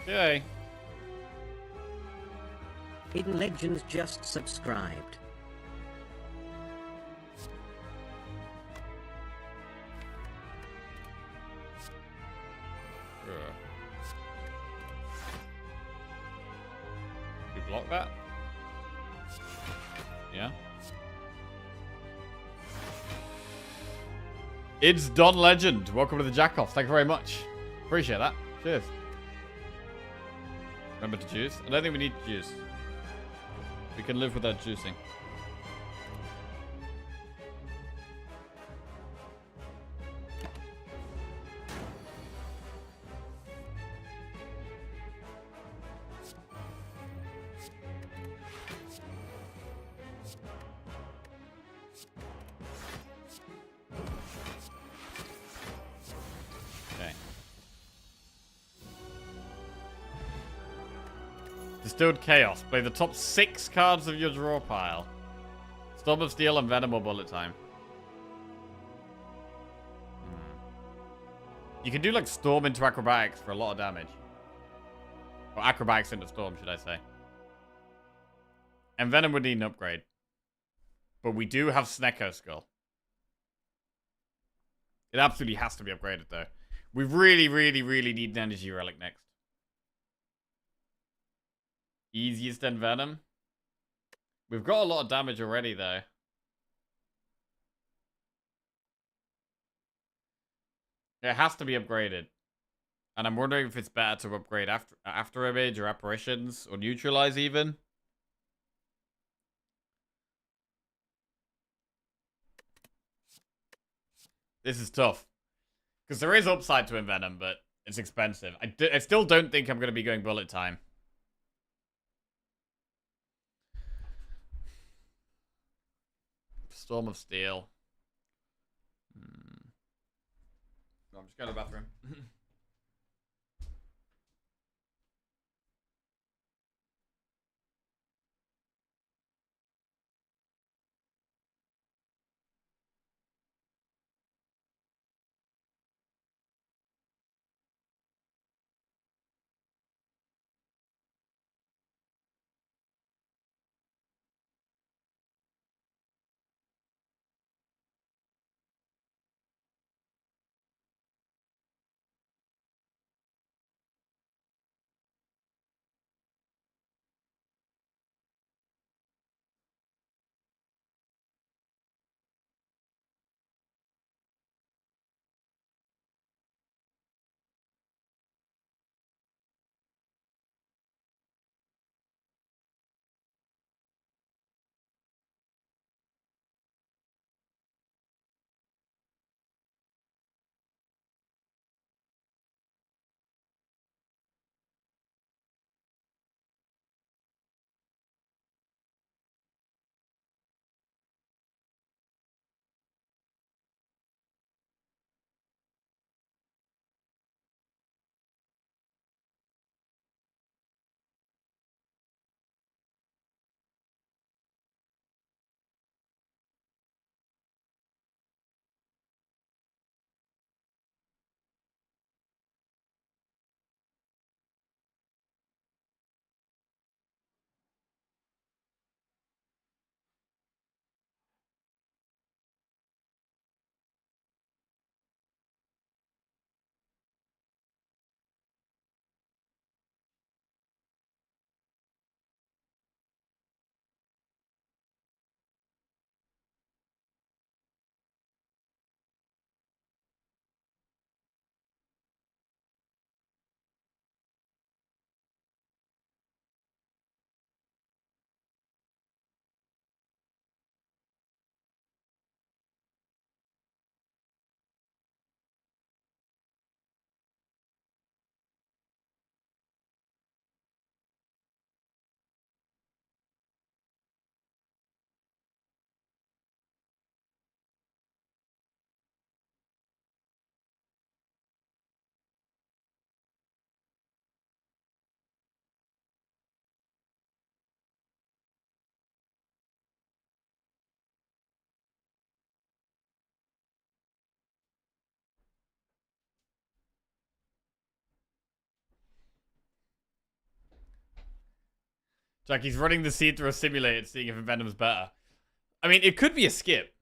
Okay. Hidden Legends just subscribed. We block that. Yeah. It's Don Legend. Welcome to the Jackoffs. Thank you very much. Appreciate that. Cheers. Remember to juice? I don't think we need to juice. We can live without juicing. Distilled Chaos. Play the top 6 cards of your draw pile. Storm of Steel and Venom or Bullet Time. You can do like Storm into Acrobatics for a lot of damage. Or Acrobatics into Storm, should I say. And Venom would need an upgrade. But we do have Snecko Skull. It absolutely has to be upgraded though. We really, really, really need an Energy Relic next. Easiest than Venom. We've got a lot of damage already, though. It has to be upgraded. And I'm wondering if it's better to upgrade after Image or Apparitions or Neutralize even. This is tough. Because there is upside to Envenom, but it's expensive. I still don't think I'm going to be going Bullet Time. Storm of Steel. No, I'm just going to the bathroom. Jackie's running the seed through a simulator, seeing if Venom's better. I mean, it could be a skip.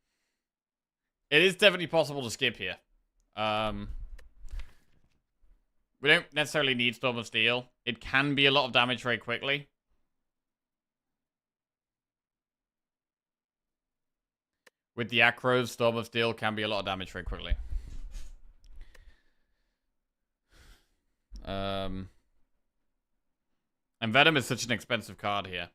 It is definitely possible to skip here. We don't necessarily need Storm of Steel. It can be a lot of damage very quickly. With the acros, Storm of Steel can be a lot of damage very quickly. And Venom is such an expensive card here.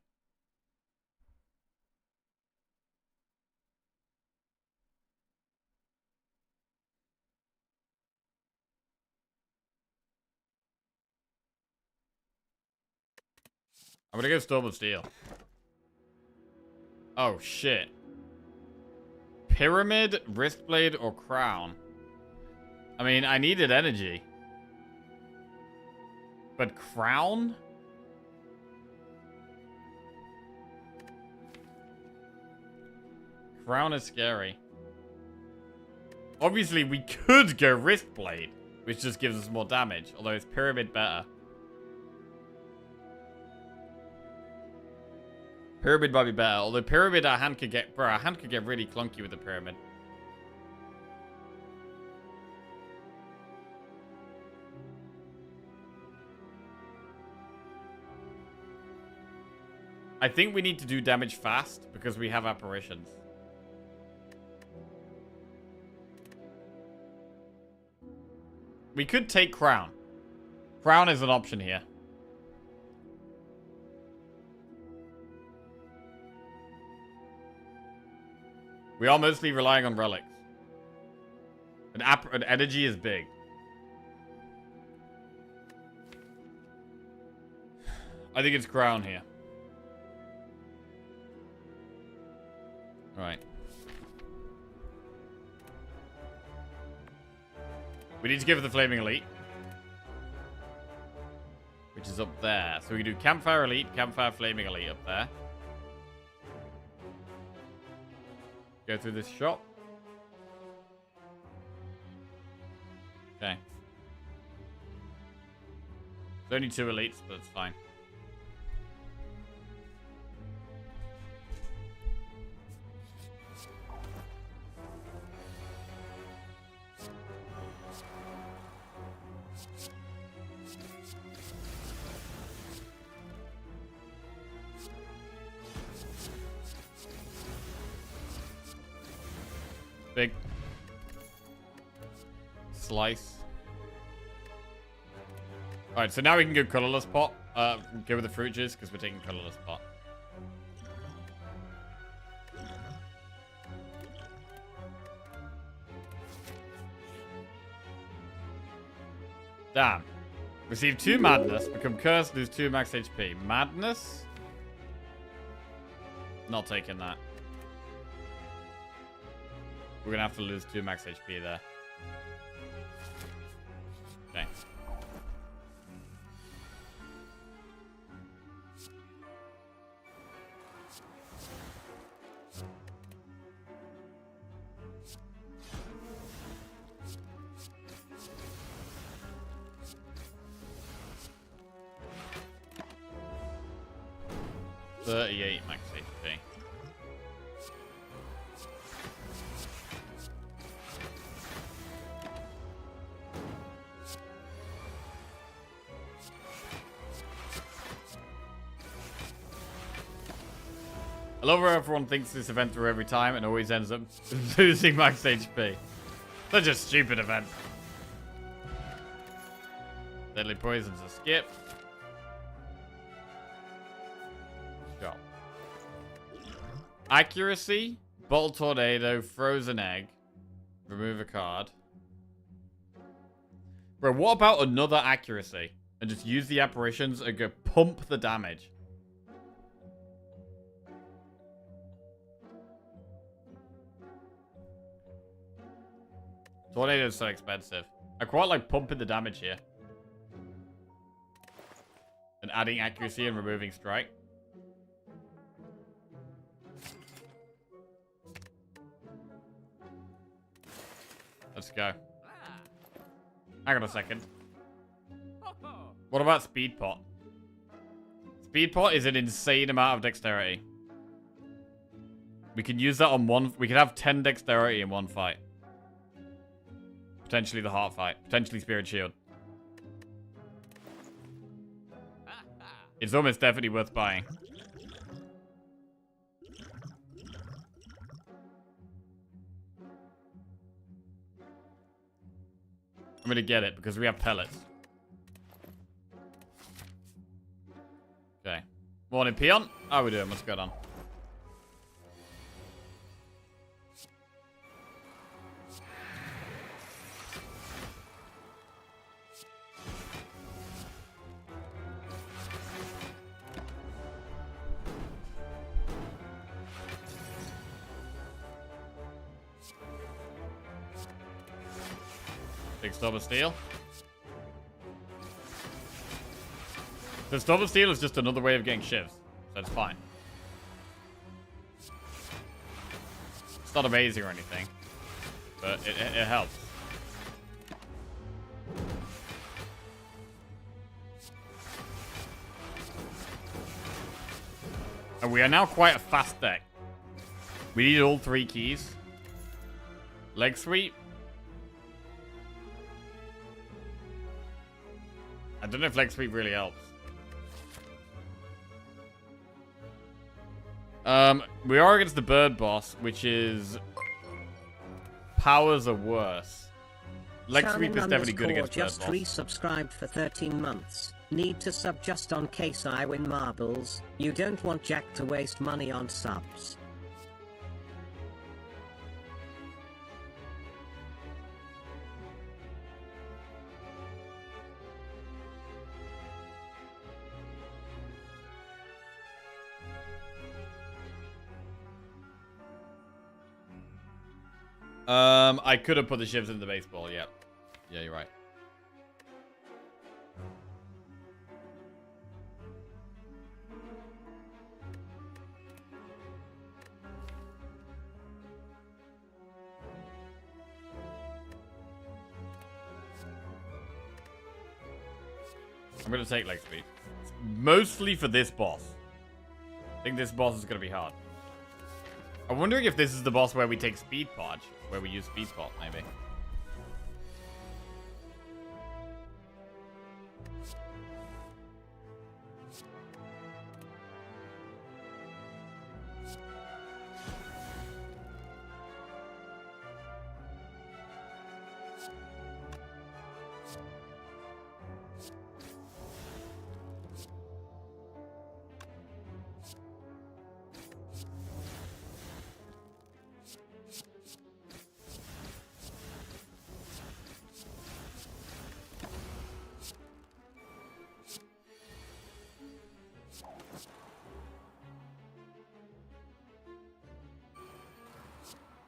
I'm gonna go Storm of Steel. Oh, shit. Pyramid, Wristblade, or Crown? I mean, I needed energy. But Crown? Crown is scary. Obviously, we could go Wristblade, which just gives us more damage. Although it's Pyramid better. Pyramid might be better. Although Pyramid, our hand could get... Bro, our hand could get really clunky with the Pyramid. I think we need to do damage fast because we have apparitions. We could take Crown. Crown is an option here. We are mostly relying on relics. An energy is big. I think it's Crown here. Right. We need to give it the Flaming Elite. Which is up there. So we can do Campfire Elite, Campfire Flaming Elite up there. Go through this shop. Okay. There's only 2 elites, but it's fine. Big. Slice. Alright, so now we can go colorless pot. Go with the fruit juice because we're taking colorless pot. Damn. Receive 2 madness, become cursed, lose 2 max HP. Madness? Not taking that. We're gonna have to lose 2 max HP there. Okay. $38 max HP. I love how everyone thinks this event through every time and always ends up losing max HP. Such a stupid event. Deadly Poison's a skip. Go. Accuracy, Bottle Tornado, Frozen Egg. Remove a card. Bro, what about another accuracy? And just use the apparitions and go pump the damage. Tornado is so expensive. I quite like pumping the damage here. And adding accuracy and removing strike. Let's go. Hang on a second. What about Speed Pot? Speed Pot is an insane amount of dexterity. We can use that on one... We can have 10 dexterity in one fight. Potentially the heart fight. Potentially Spirit Shield. It's almost definitely worth buying. I'm gonna get it because we have pellets. Okay. Morning, peon. How are we doing? What's going on? Big stub of steel. The stub of steel is just another way of getting shivs, so it's fine. It's not amazing or anything, but it helps. And we are now quite a fast deck. We need all 3 keys. Leg sweep. I don't know if leg sweep really helps. We are against the bird boss, which is powers are worse. Leg sweep is definitely good against bird boss. Just resubscribed for 13 months. Need to sub just on case I win marbles. You don't want Jack to waste money on subs. I could have put the shivs in the baseball, yeah. Yeah, you're right. I'm gonna take leg speed. Mostly for this boss. I think this boss is gonna be hard. I'm wondering if this is the boss where we take speed podge, where we use speed pot, maybe.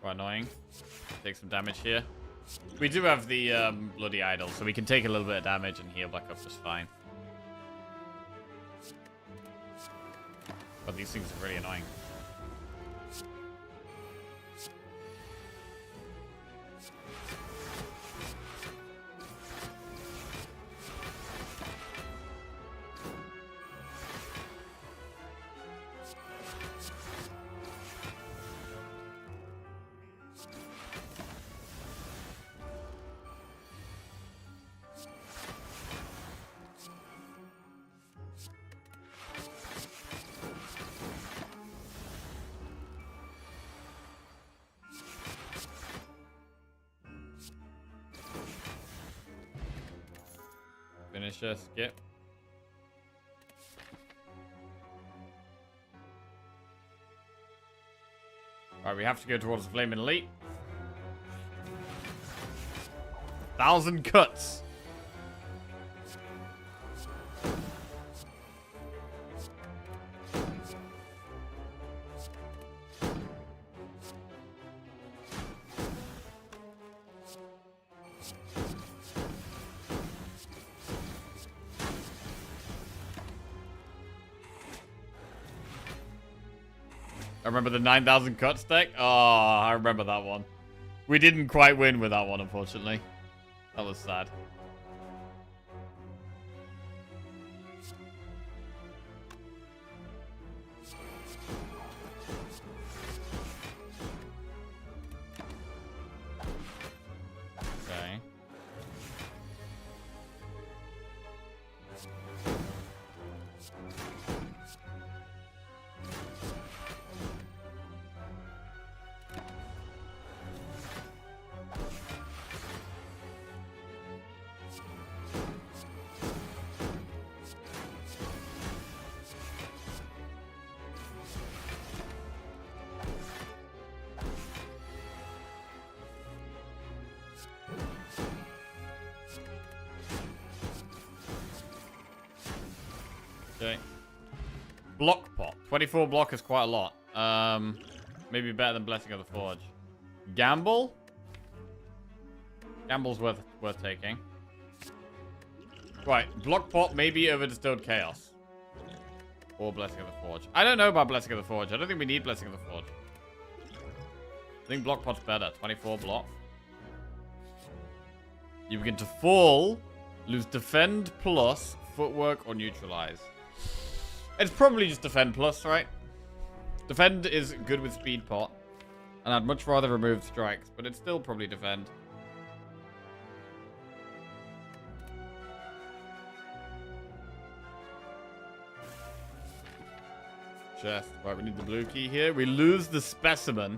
Quite annoying. Take some damage here. We do have the bloody idol, so we can take a little bit of damage and heal back up just fine. But these things are really annoying. Finisher, skip. Alright, we have to go towards the Flaming Elite. 1,000 cuts. I remember the 9,000 cuts deck. Oh, I remember that one. We didn't quite win with that one, unfortunately. That was sad. Okay. Okay. Block pot. 24 block is quite a lot. Maybe better than Blessing of the Forge. Gamble? Gamble's worth taking. Right, block pot maybe over Distilled Chaos. Or Blessing of the Forge. I don't know about Blessing of the Forge. I don't think we need Blessing of the Forge. I think block pot's better. 24 block. You begin to fall. Lose defend plus, footwork, or neutralize. It's probably just defend plus, right? Defend is good with speed pot. And I'd much rather remove strikes, but it's still probably defend. Chest. Right, we need the blue key here. We lose the specimen.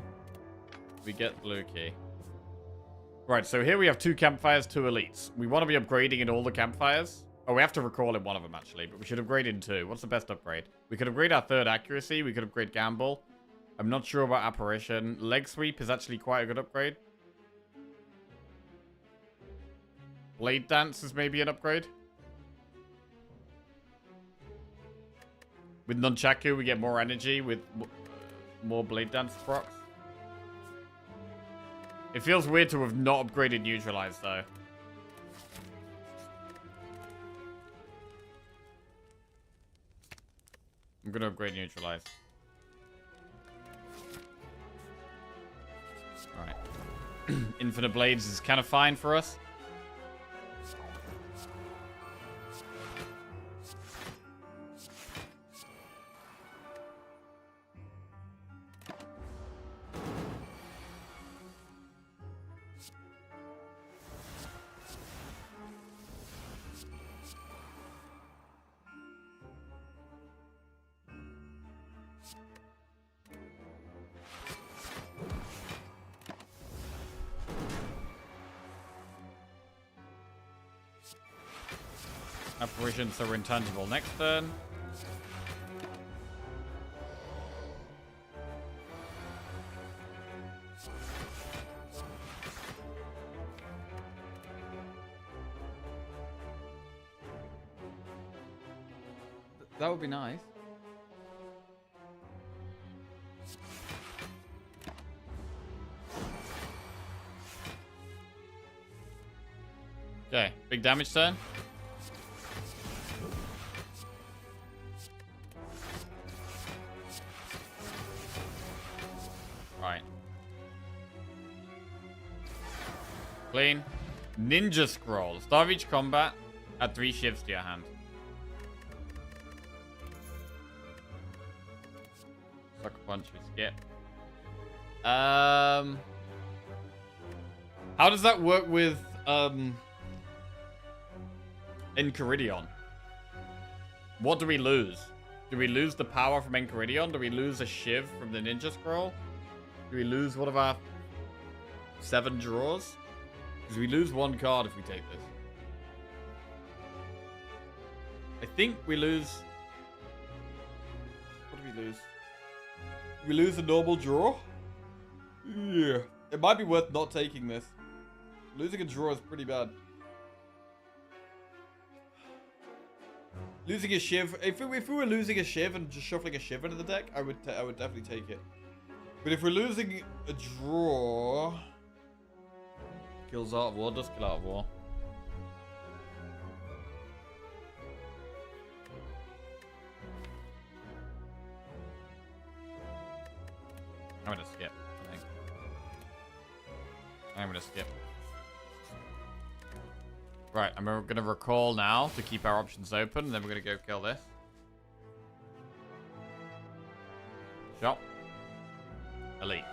We get blue key. Right, so here we have 2 campfires, 2 elites. We want to be upgrading in all the campfires. Oh, we have to recall in one of them, actually. But we should upgrade in 2. What's the best upgrade? We could upgrade our 3rd accuracy. We could upgrade gamble. I'm not sure about apparition. Leg sweep is actually quite a good upgrade. Blade dance is maybe an upgrade. With nunchaku, we get more energy with more blade dance procs. It feels weird to have not upgraded neutralize, though. I'm going to upgrade neutralize. Alright. Infinite blades is kind of fine for us. Apparitions are intangible next turn. That would be nice. Okay, big damage turn. Right. Clean. Ninja scroll. Start of each combat. Add 3 shifts to your hand. Sucker punch, we skip. How does that work with Enchiridion? What do we lose? Do we lose the power from Enchiridion? Do we lose a shiv from the Ninja Scroll? Do we lose one of our 7 draws? Because we lose 1 card if we take this. I think we lose... What do we lose? We lose a normal draw? Yeah. It might be worth not taking this. Losing a draw is pretty bad. Losing a shiv. If we were losing a shiv and just shuffling a shiv into the deck, I would definitely take it. But if we're losing a draw, kills Art of War, does kill Art of War. I'm gonna skip, I think. I'm gonna skip. Right, I'm gonna recall now to keep our options open, and then we're gonna go kill this. Shot. Elite.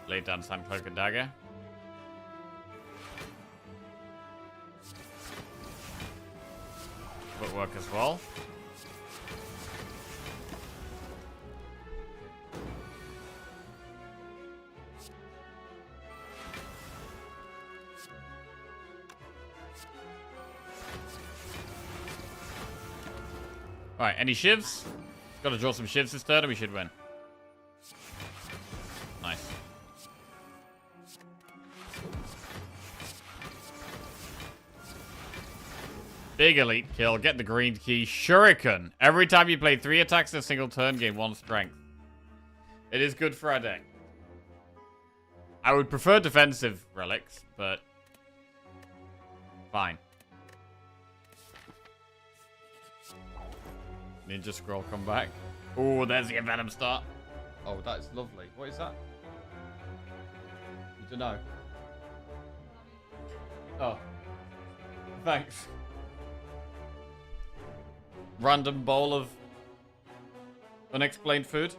Lay down Sam Cloak and Dagger. footwork as well. Alright, any shivs? Gotta draw some shivs this turn and we should win. Nice. Big elite kill. Get the green key. Shuriken. Every time you play 3 attacks in a single turn, gain 1 strength. It is good for our deck. I would prefer defensive relics, but fine. Ninja scroll come back. Oh, there's the Envenom start. Oh, that is lovely. What is that? You don't know. Oh. Thanks. Random bowl of unexplained food.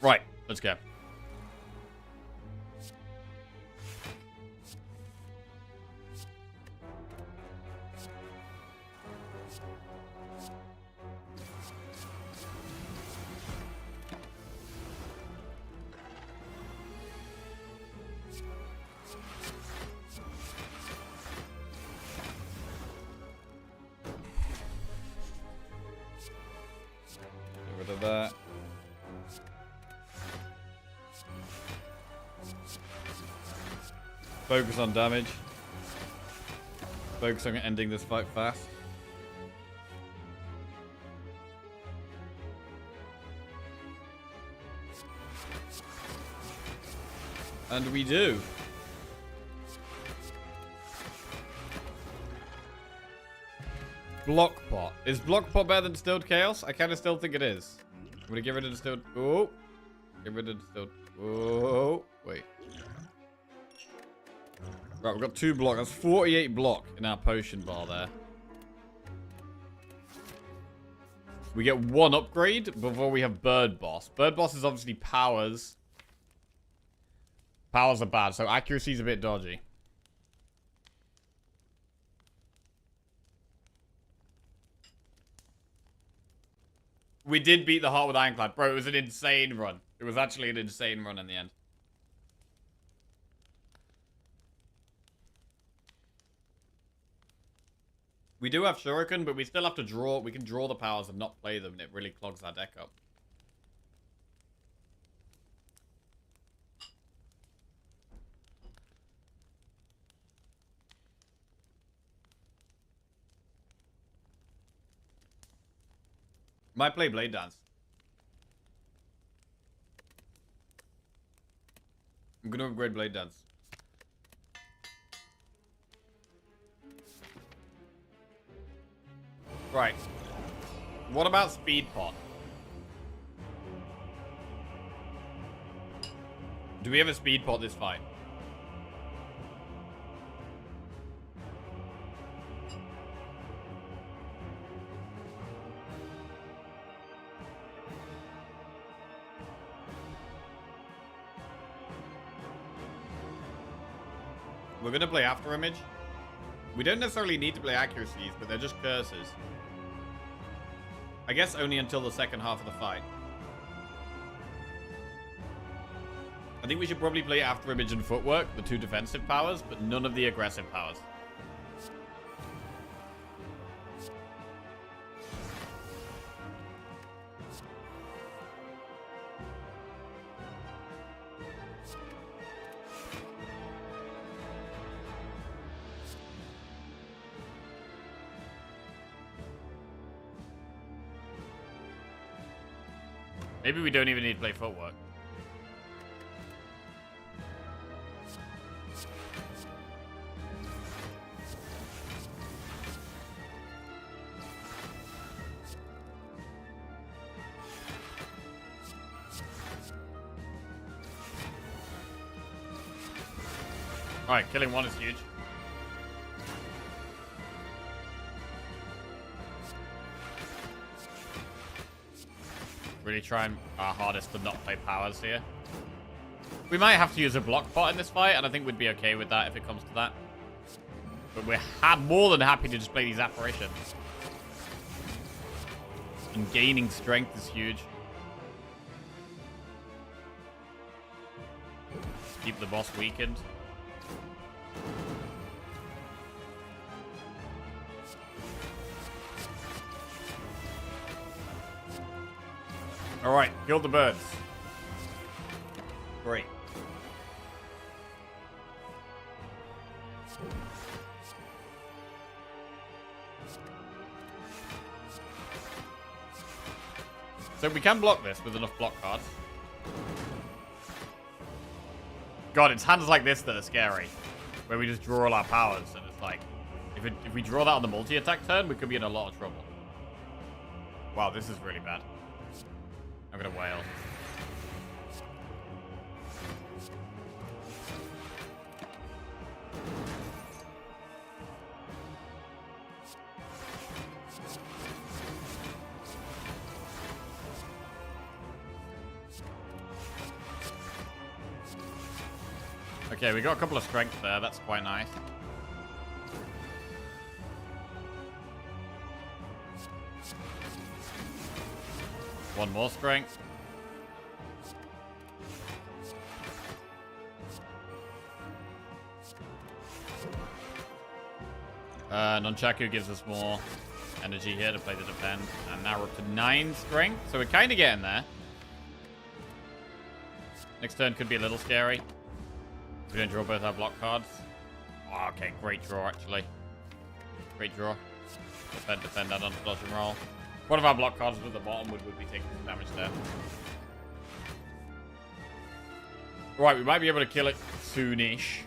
Right, let's go. Get rid of that. Focus on damage. Focus on ending this fight fast. And we do. Block pot. Is block pot better than distilled chaos? I kind of still think it is. I'm gonna get rid of distilled. Oh, get rid of distilled. Oh, wait. Right, we've got 2 block. That's 48 block in our potion bar there. We get 1 upgrade before we have Bird Boss. Bird Boss is obviously powers. Powers are bad, so accuracy is a bit dodgy. We did beat the Heart with Ironclad. Bro, it was an insane run. It was actually an insane run in the end. We do have Shuriken, but we still have to draw. We can draw the powers and not play them, and it really clogs our deck up. Might play Blade Dance. I'm gonna upgrade Blade Dance. Right. What about Speed Pot? Do we have a Speed Pot this fight? We're gonna play After Image. We don't necessarily need to play accuracies, but they're just curses. I guess only until the second half of the fight. I think we should probably play After Image and Footwork, the 2 defensive powers, but none of the aggressive powers. Maybe we don't even need to play Footwork. Alright, killing 1 is huge. Really trying our hardest to not play powers here. We might have to use a block pot in this fight, and I think we'd be okay with that if it comes to that. But we're more than happy to just play these apparitions. And gaining strength is huge. Keep the boss weakened. Alright, kill the birds. Great. So we can block this with enough block cards. God, it's hands like this that are scary. Where we just draw all our powers, and it's like... If we draw that on the multi-attack turn, we could be in a lot of trouble. Wow, this is really bad. I'm gonna wail. Okay, we got a couple of strength there. That's quite nice. One more strength. Nunchaku gives us more energy here to play the defend. And now we're up to 9 strength. So we're kind of getting there. Next turn could be a little scary. We don't draw both our block cards. Oh, okay, great draw, actually. Great draw. Defend, defend, add on to dodge and roll. One of our block cards at the bottom would be taking some damage there. Right, we might be able to kill it soonish.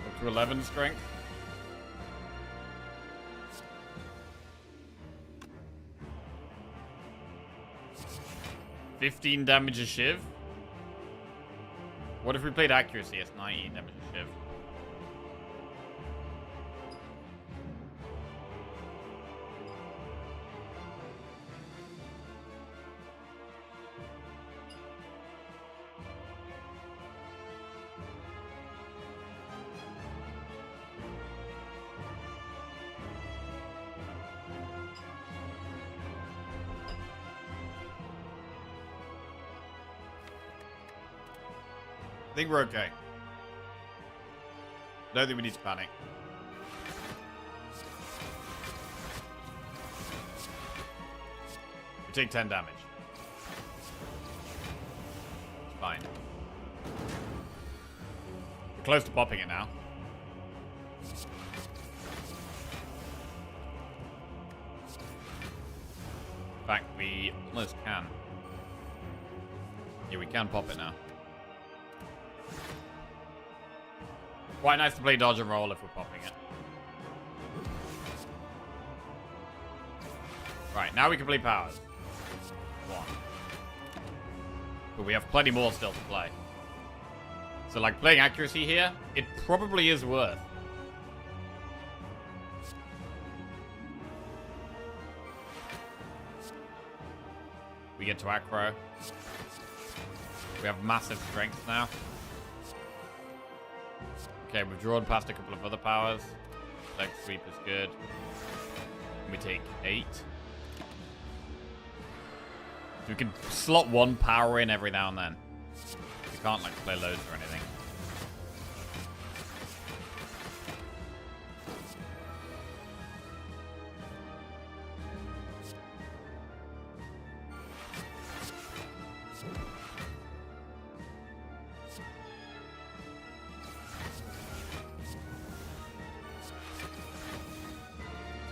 Up to 11 strength. $15 damage a shiv. What if we played accuracy? It's 19 damage a shiv. I think we're okay. Don't think we need to panic. We take 10 damage. It's fine. We're close to popping it now. In fact, we almost can. Yeah, we can pop it now. Quite nice to play dodge and roll if we're popping it. Right, now we can play powers. 1. But we have plenty more still to play. So, like, playing accuracy here, it probably is worth. We get to acro. We have massive strength now. Okay, we've drawn past a couple of other powers. Leg sweep is good. And we take 8. So we can slot 1 power in every now and then. We can't, like, play loads or anything.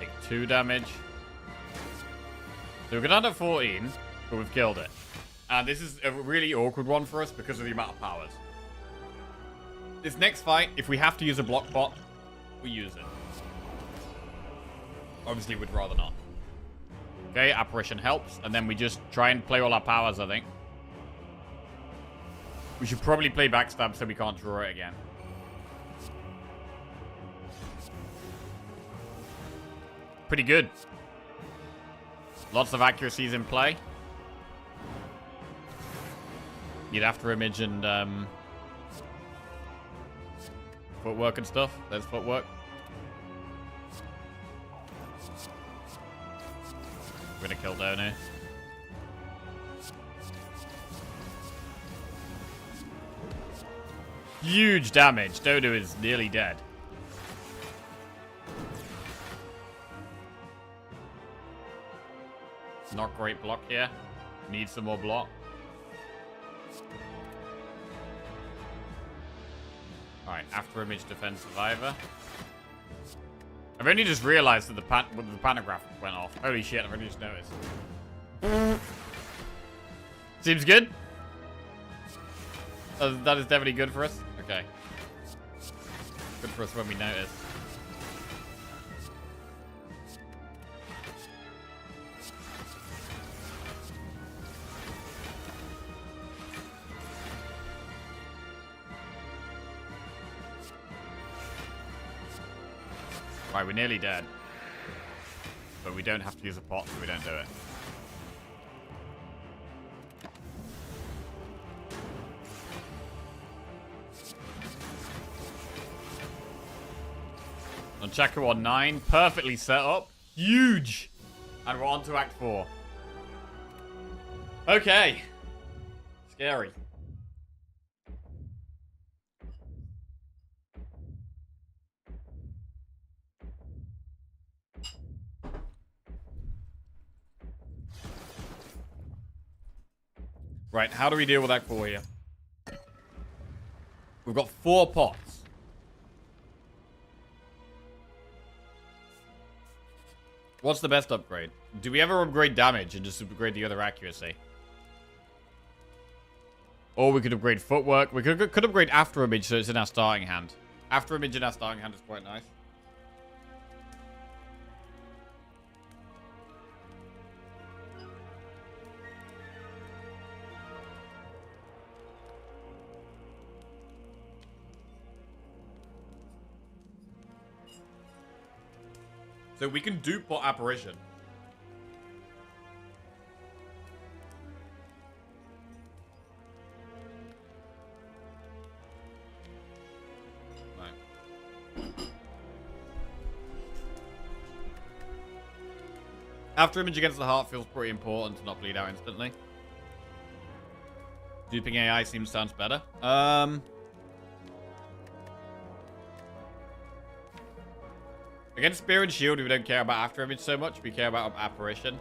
Take 2 damage. So we're gonna have 14, but we've killed it. And this is a really awkward one for us because of the amount of powers. This next fight, if we have to use a block bot, we use it. Obviously, we'd rather not. Okay, apparition helps, and then we just try and play all our powers, I think. We should probably play backstab so we can't draw it again. pretty good. Lots of accuracies in play. Need after image and footwork and stuff. There's footwork. We're gonna kill down here. Huge damage. Dodo is nearly dead. Not great block here. Need some more block. Alright, after image defense survivor. I've only just realized that the pantograph went off. Holy shit, I've only just noticed. Seems good. That is definitely good for us. Okay. Good for us when we notice. Right, we're nearly dead. But we don't have to use a pot, so we don't do it. Nunchaku on 9. Perfectly set up. Huge! And we're on to Act 4. Okay. Scary. Right, how do we deal with Act 4 here? We've got 4 pots. What's the best upgrade? Do we ever upgrade damage and just upgrade the other accuracy? Or we could upgrade footwork. We could upgrade after image so it's in our starting hand. After image in our starting hand is quite nice. So we can dupe pot apparition. Right. After image against the heart feels pretty important to not bleed out instantly. Duping AI sounds better. Against Spear and Shield, we don't care about After Image so much. We care about Apparition.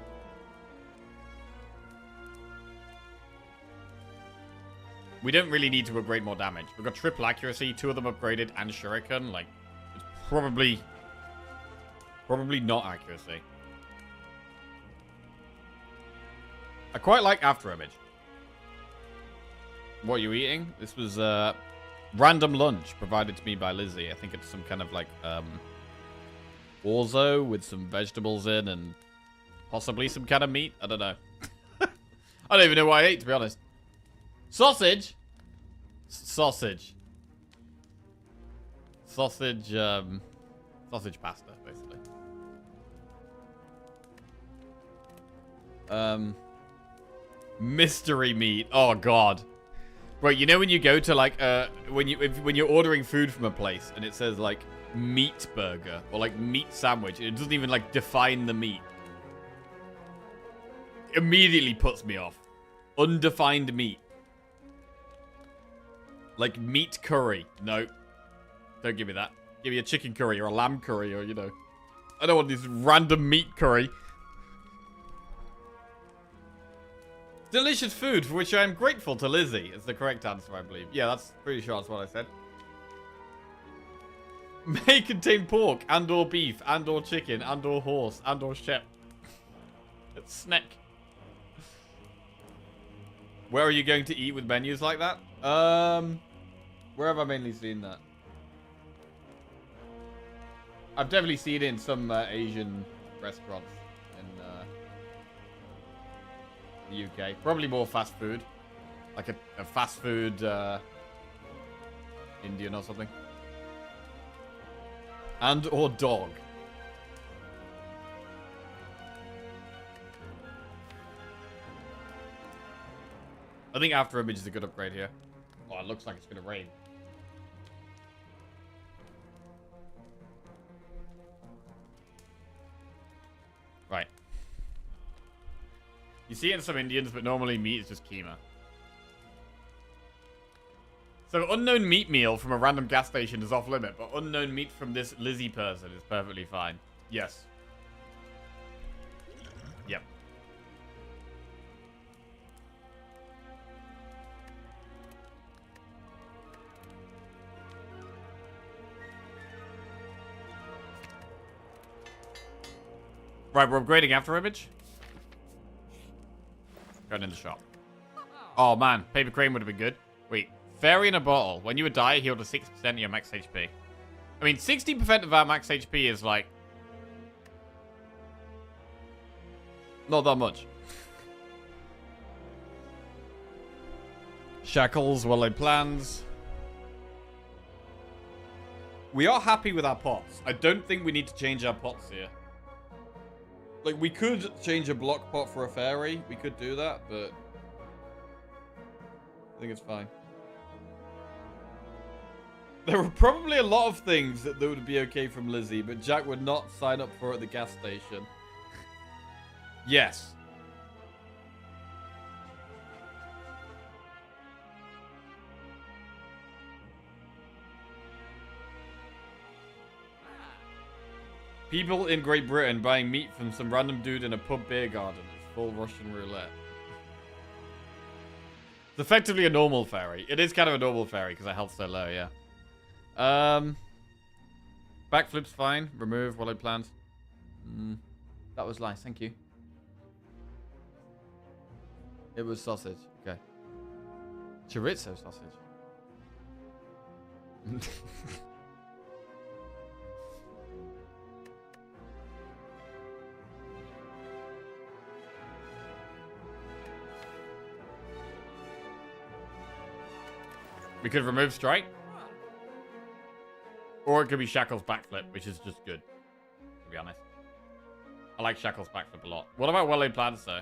We don't really need to upgrade more damage. We've got triple accuracy, 2 of them upgraded, and Shuriken. Like, it's probably not accuracy. I quite like After Image. What are you eating? This was random lunch provided to me by Lizzie. I think it's some kind of like orzo with some vegetables in and possibly some kind of meat. I don't know. I don't even know what I ate, to be honest. Sausage? Sausage. Sausage pasta, basically. Mystery meat. Oh, God. Right, you know when you go to, like, when you're ordering food from a place and it says, like, meat burger or like meat sandwich, it doesn't even like define the meat. Immediately puts me off. Undefined meat. Like meat curry. No. Don't give me that. Give me a chicken curry or a lamb curry or, you know. I don't want this random meat curry. Delicious food for which I am grateful to Lizzie is the correct answer, I believe. Yeah, that's pretty sure that's what I said. May contain pork, and/or beef, and/or chicken, and/or horse, and/or sheep. It's snack. Where are you going to eat with menus like that? Where have I mainly seen that? I've definitely seen it in some Asian restaurants in the UK. Probably more fast food. Like a fast food Indian or something. And or dog. I think After Image is a good upgrade here. Oh, it looks like it's going to rain. Right. You see it in some Indians, but normally meat is just keema. So unknown meat meal from a random gas station is off limit, but unknown meat from this Lizzie person is perfectly fine. Yes. Yep. Right, we're upgrading After Image. Going in the shop. Oh man, paper crane would have been good. Wait. Fairy in a bottle. When you would die, heal to 60% of your max HP. I mean, 60% of our max HP is like... not that much. Shackles, well-laid plans. We are happy with our pots. I don't think we need to change our pots here. Like, we could change a block pot for a fairy. We could do that, but... I think it's fine. There are probably a lot of things that would be okay from Lizzie, but Jack would not sign up for it at the gas station. Yes. People in Great Britain buying meat from some random dude in a pub beer garden is full Russian roulette. It's effectively a normal fairy. It is kind of a normal fairy because our health's so low, yeah. Backflip's fine. Remove what I planned. That was nice, thank you. It was sausage. Okay. Chorizo sausage. We could remove strike. Or it could be Shackle's backflip, which is just good, to be honest. I like Shackle's backflip a lot. What about well-laid plans, though?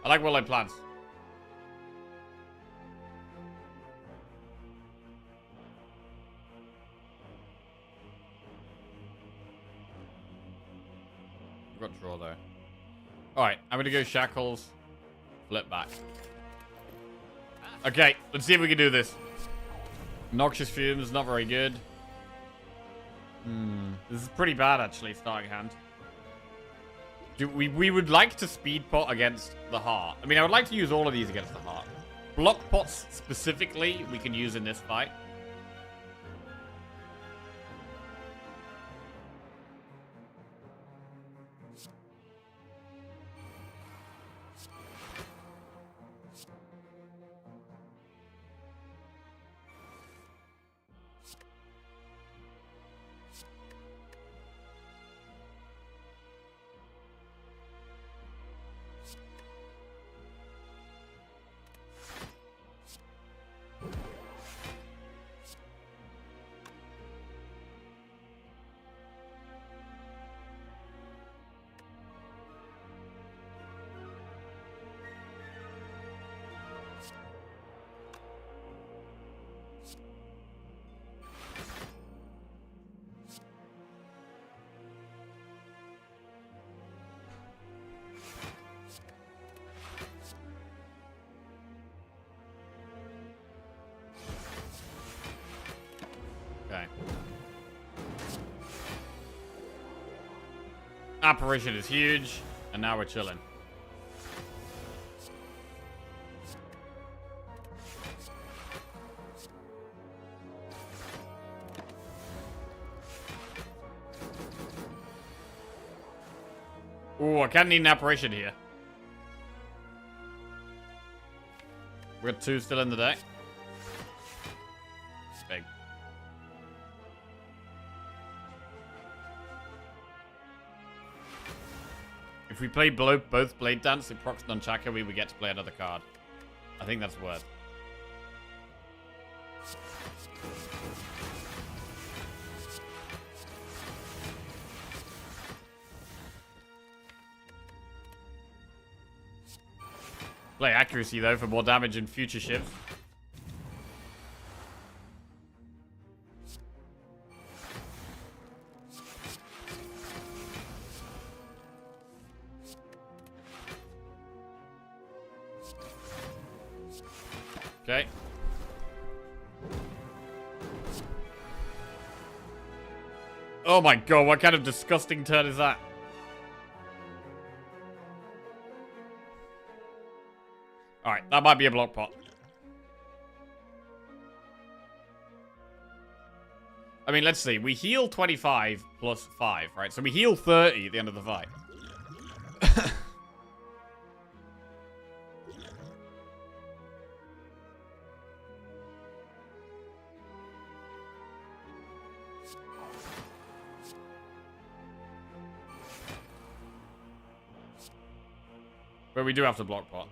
I like well-laid plans. Got to draw though. Alright, I'm gonna go Shackles. Flip back. Okay, let's see if we can do this. Noxious Fumes, not very good. This is pretty bad actually, starting hand. We would like to speed pot against the heart. I mean, I would like to use all of these against the heart. Block pots specifically, we can use in this fight. Okay. Apparition is huge, and now we're chilling. Ooh, I kind of need an apparition here. We got 2 still in the deck. Big. If we play both Blade Dance and procs Nunchaka, we would get to play another card. I think that's worth. Play accuracy, though, for more damage in future ships. Okay. Oh my god, what kind of disgusting turn is that? Alright, that might be a block pot. I mean, let's see. We heal 25 plus 5, right? So we heal 30 at the end of the fight. But we do have to block pot.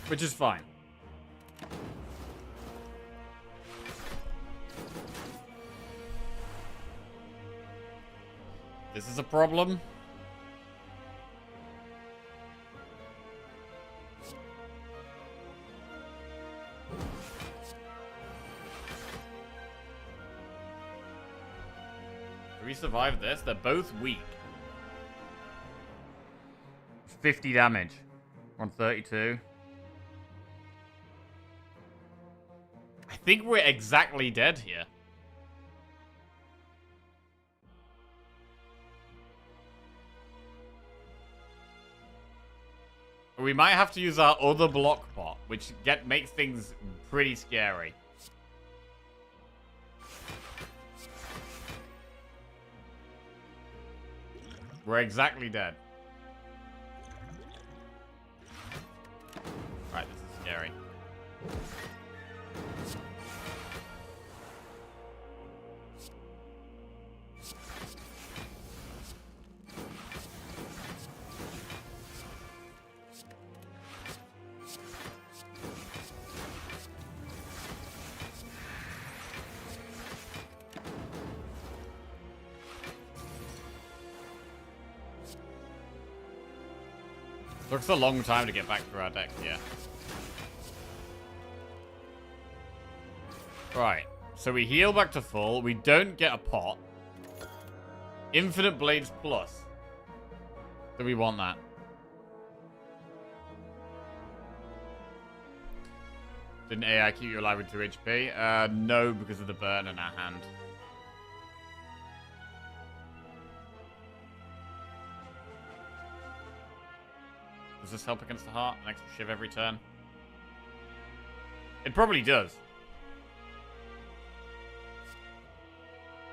Which is fine. This is a problem. Do we survive this? They're both weak. 50 damage. We're on 32. I think we're exactly dead here. We might have to use our other block pot, which makes things pretty scary. We're exactly dead. Right, this is scary. Looks a long time to get back through our deck here. Right. So we heal back to full. We don't get a pot. Infinite Blades Plus. Do we want that? Didn't AI keep you alive with 2 HP? No, because of the burn in our hand. Does this help against the heart? An extra shiv every turn? It probably does.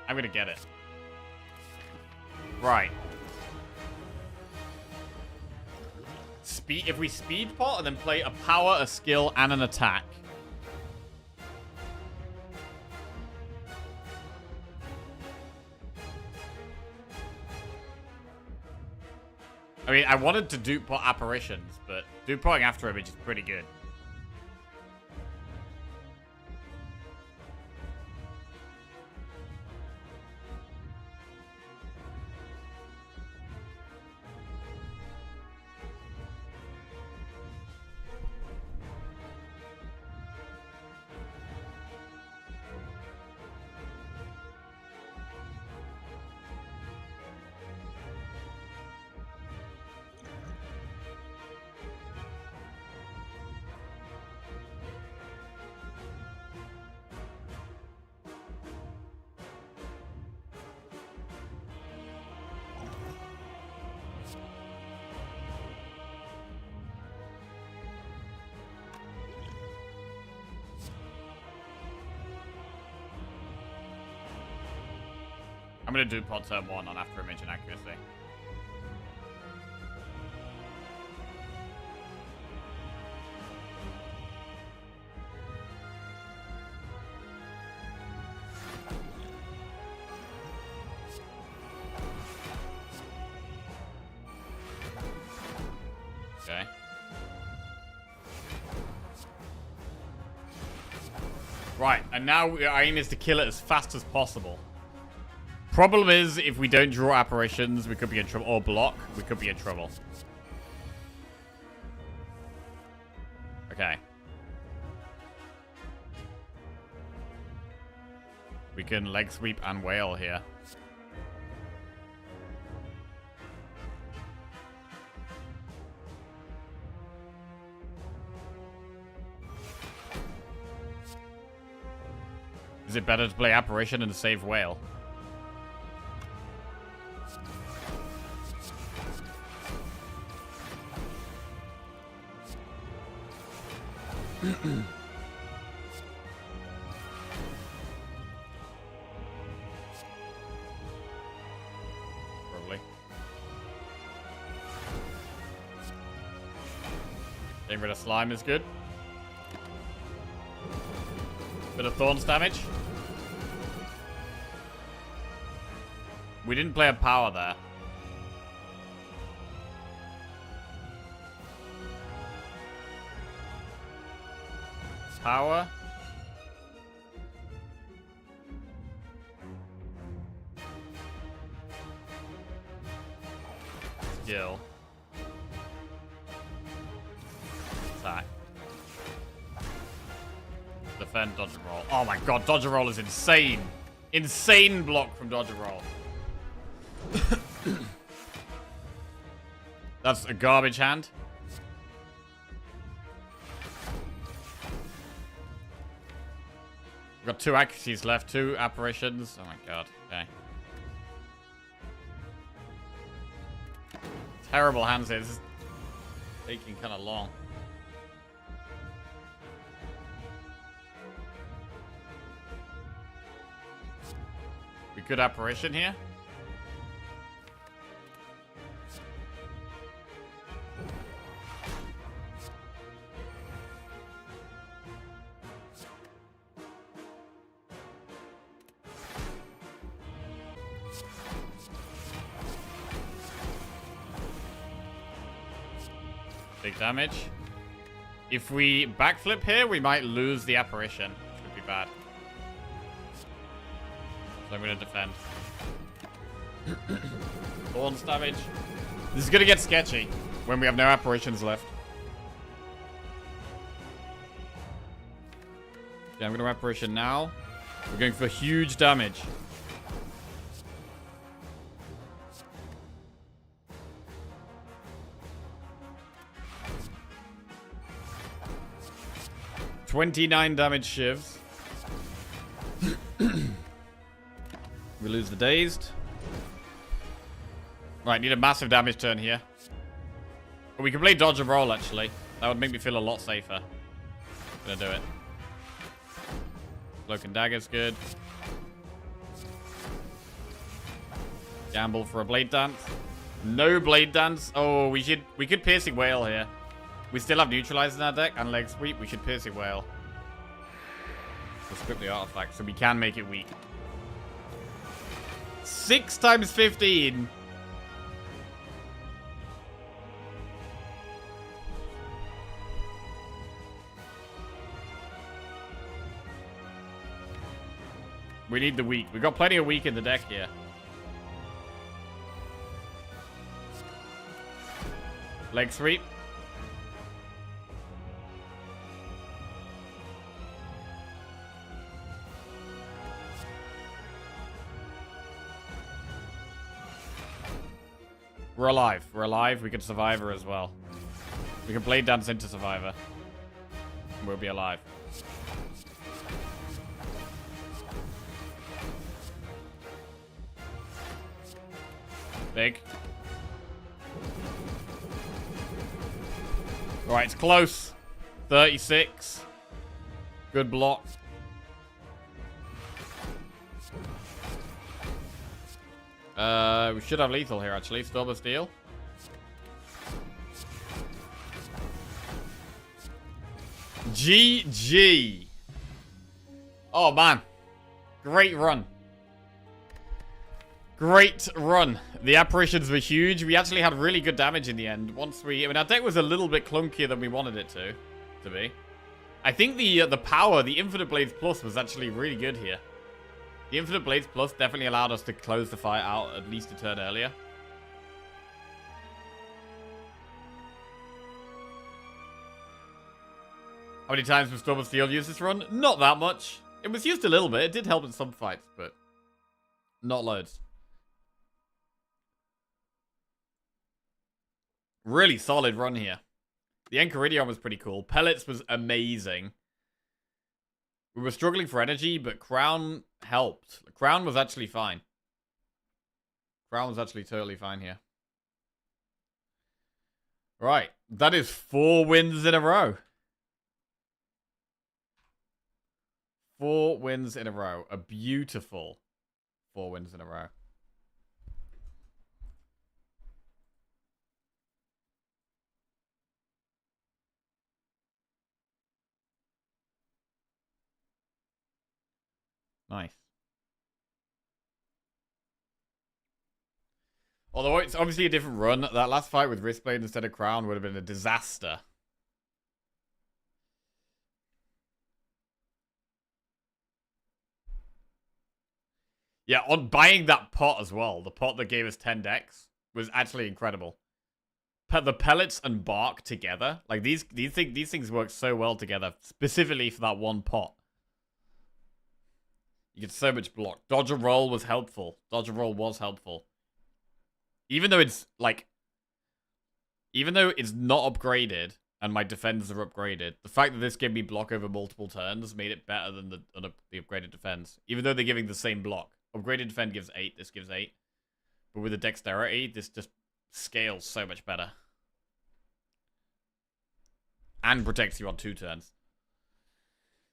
I'm gonna get it. Right. If we speed pot and then play a power, a skill, and an attack. I mean, I wanted to dupe pot apparitions, but dupe potting after image is pretty good. I'm gonna do pot turn 1 on after image and accuracy. Okay. Right, and now our aim is to kill it as fast as possible. Problem is, if we don't draw apparitions, we could be in trouble. Or block, we could be in trouble. Okay. We can leg sweep and whale here. Is it better to play apparition and save whale? Probably. Getting rid of slime is good. Bit of thorns damage. We didn't play a power there. Power. Skill. Attack. Defend, dodge and roll. Oh my god, dodge and roll is insane. Insane block from dodge and roll. That's a garbage hand. We've got 2 accuracies left, 2 apparitions. Oh my god, okay. Terrible hands here. This is taking kind of long. We could apparition here. Big damage. If we backflip here, we might lose the apparition, which would be bad. So I'm going to defend. Thorns damage. This is going to get sketchy when we have no apparitions left. Okay, I'm going to apparition now. We're going for huge damage. $29 damage shivs. We lose the dazed. Right, need a massive damage turn here. But we can play dodge and roll, actually. That would make me feel a lot safer. Gonna do it. Cloak and dagger's good. Gamble for a blade dance. No blade dance. Oh, we could piercing whale here. We still have neutralize in our deck and leg sweep. We should piercing whale. We'll script the artifact so we can make it weak. 6 times 15. We need the weak. We've got plenty of weak in the deck here. Leg sweep. We're alive. We're alive. We can Survivor as well. We can Blade Dance into Survivor. We'll be alive. Big. Alright, it's close. 36. Good block. We should have lethal here, actually. Storm of Steel. GG. Oh, man. Great run. Great run. The apparitions were huge. We actually had really good damage in the end. I mean, our deck was a little bit clunkier than we wanted it to be. I think the power, the Infinite Blades Plus was actually really good here. The Infinite Blades Plus definitely allowed us to close the fight out at least a turn earlier. How many times was Storm of Steel used this run? Not that much. It was used a little bit. It did help in some fights, but not loads. Really solid run here. The Enchiridion was pretty cool. Pellets was amazing. We were struggling for energy, but Crown helped. Crown was actually fine. Crown was actually totally fine here. Right. That is 4 wins in a row. 4 wins in a row. A beautiful 4 wins in a row. Nice. Although it's obviously a different run, that last fight with Wristblade instead of Crown would have been a disaster. Yeah, on buying that pot as well, the pot that gave us 10 decks, was actually incredible. The pellets and bark together, like these things work so well together, specifically for that one pot. You get so much block. Dodge and roll was helpful. Dodge and roll was helpful. Even though it's like, even though it's not upgraded and my defenses are upgraded, the fact that this gave me block over multiple turns made it better than the upgraded defense. Even though they're giving the same block. Upgraded defense gives 8, this gives 8. But with the dexterity, this just scales so much better. And protects you on 2 turns.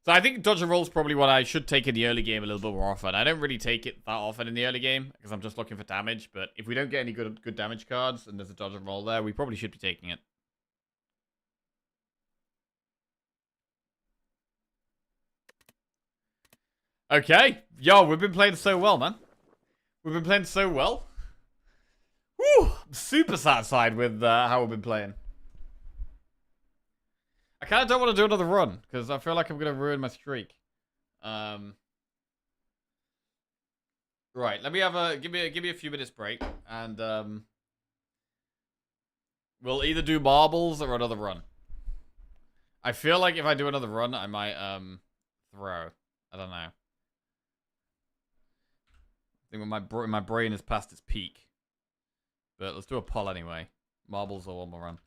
So I think dodge and roll is probably what I should take in the early game a little bit more often. I don't really take it that often in the early game because I'm just looking for damage. But if we don't get any good damage cards and there's a dodge and roll there, we probably should be taking it. Okay. Yo, we've been playing so well, man. We've been playing so well. Woo! I'm super satisfied with how we've been playing. I kind of don't want to do another run because I feel like I'm going to ruin my streak. Right, let me have give me a few minutes break and we'll either do marbles or another run. I feel like if I do another run, I might throw. I don't know. I think when my brain is past its peak. But let's do a poll anyway. Marbles or one more run.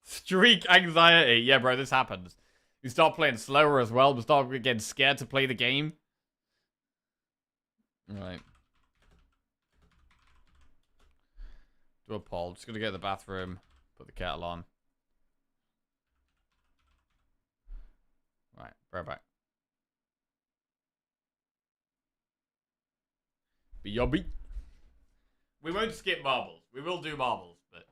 Streak anxiety. Yeah, bro, this happens. You start playing slower as well. We start getting scared to play the game. Right. Do a poll. Just gonna go to the bathroom. Put the kettle on. Right, right back. Yobby. We won't skip marbles. We will do marbles, but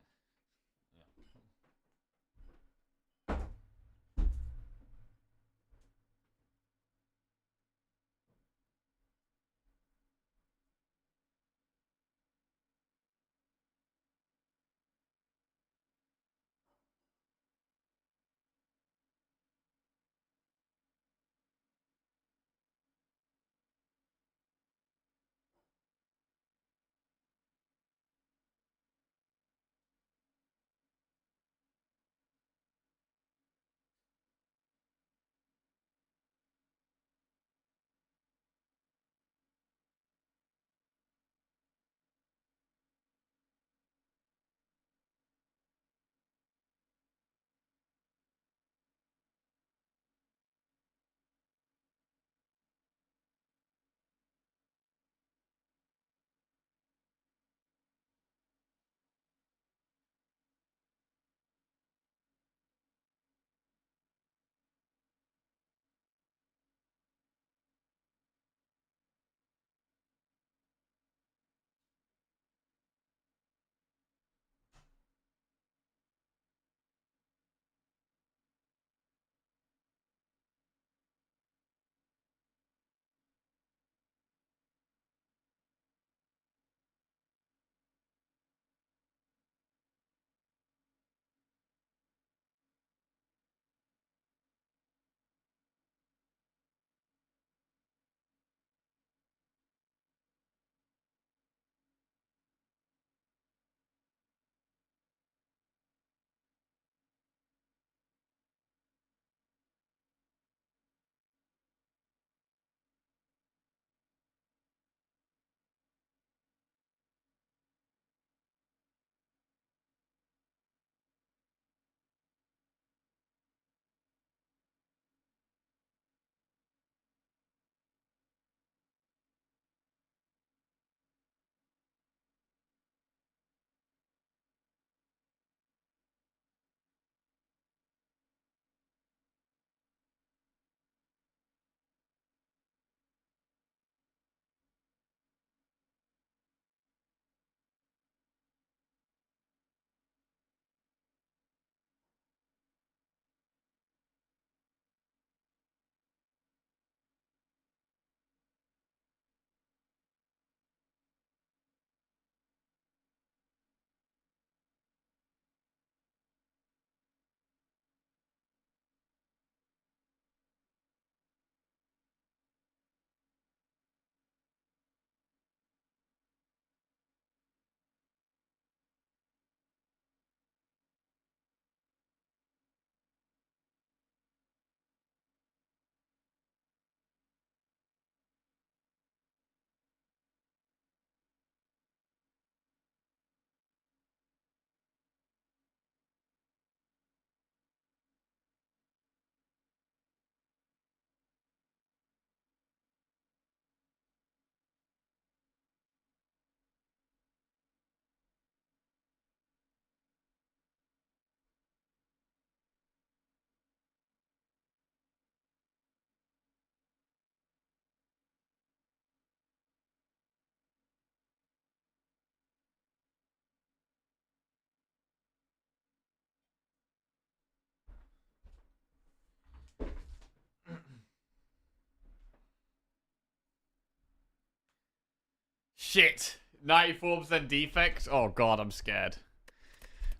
Shit. 94% defect? Oh, God, I'm scared.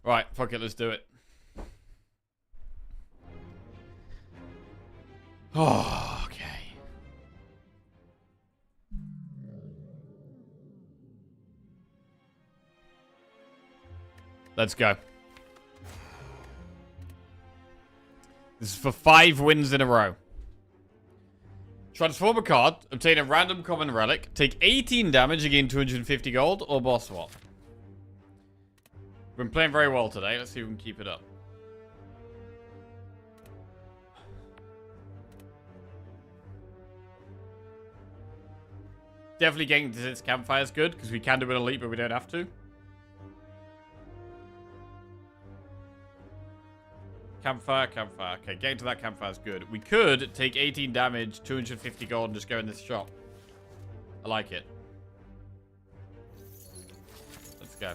Right, fuck it, let's do it. Oh, okay. Let's go. This is for 5 wins in a row. Transform a card, obtain a random common relic, take 18 damage, again 250 gold, or boss swap. We've been playing very well today. Let's see if we can keep it up. Definitely getting to this campfire is good, because we can do an elite, but we don't have to. Campfire, campfire. Okay, getting to that campfire is good. We could take 18 damage, 250 gold, and just go in this shop. I like it. Let's go.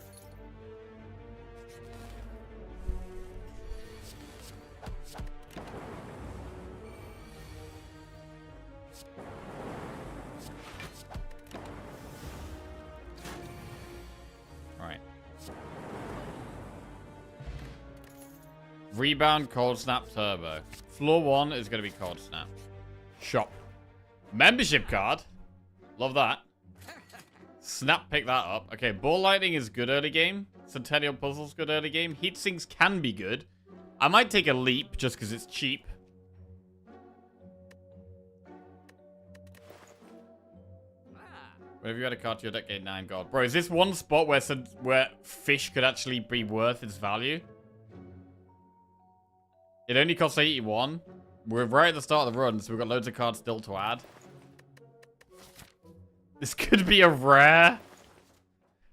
Alright. Rebound, Cold Snap, Turbo. Floor 1 is going to be Cold Snap. Shop. Membership card. Love that. Snap, pick that up. Okay, Ball Lightning is good early game. Centennial Puzzle's good early game. Heat Sinks can be good. I might take a Leap just because it's cheap. Whenever you add a card to your deck, gain 9 gold. Bro, is this one spot where fish could actually be worth its value? It only costs 81. We're right at the start of the run, so we've got loads of cards still to add. This could be a rare.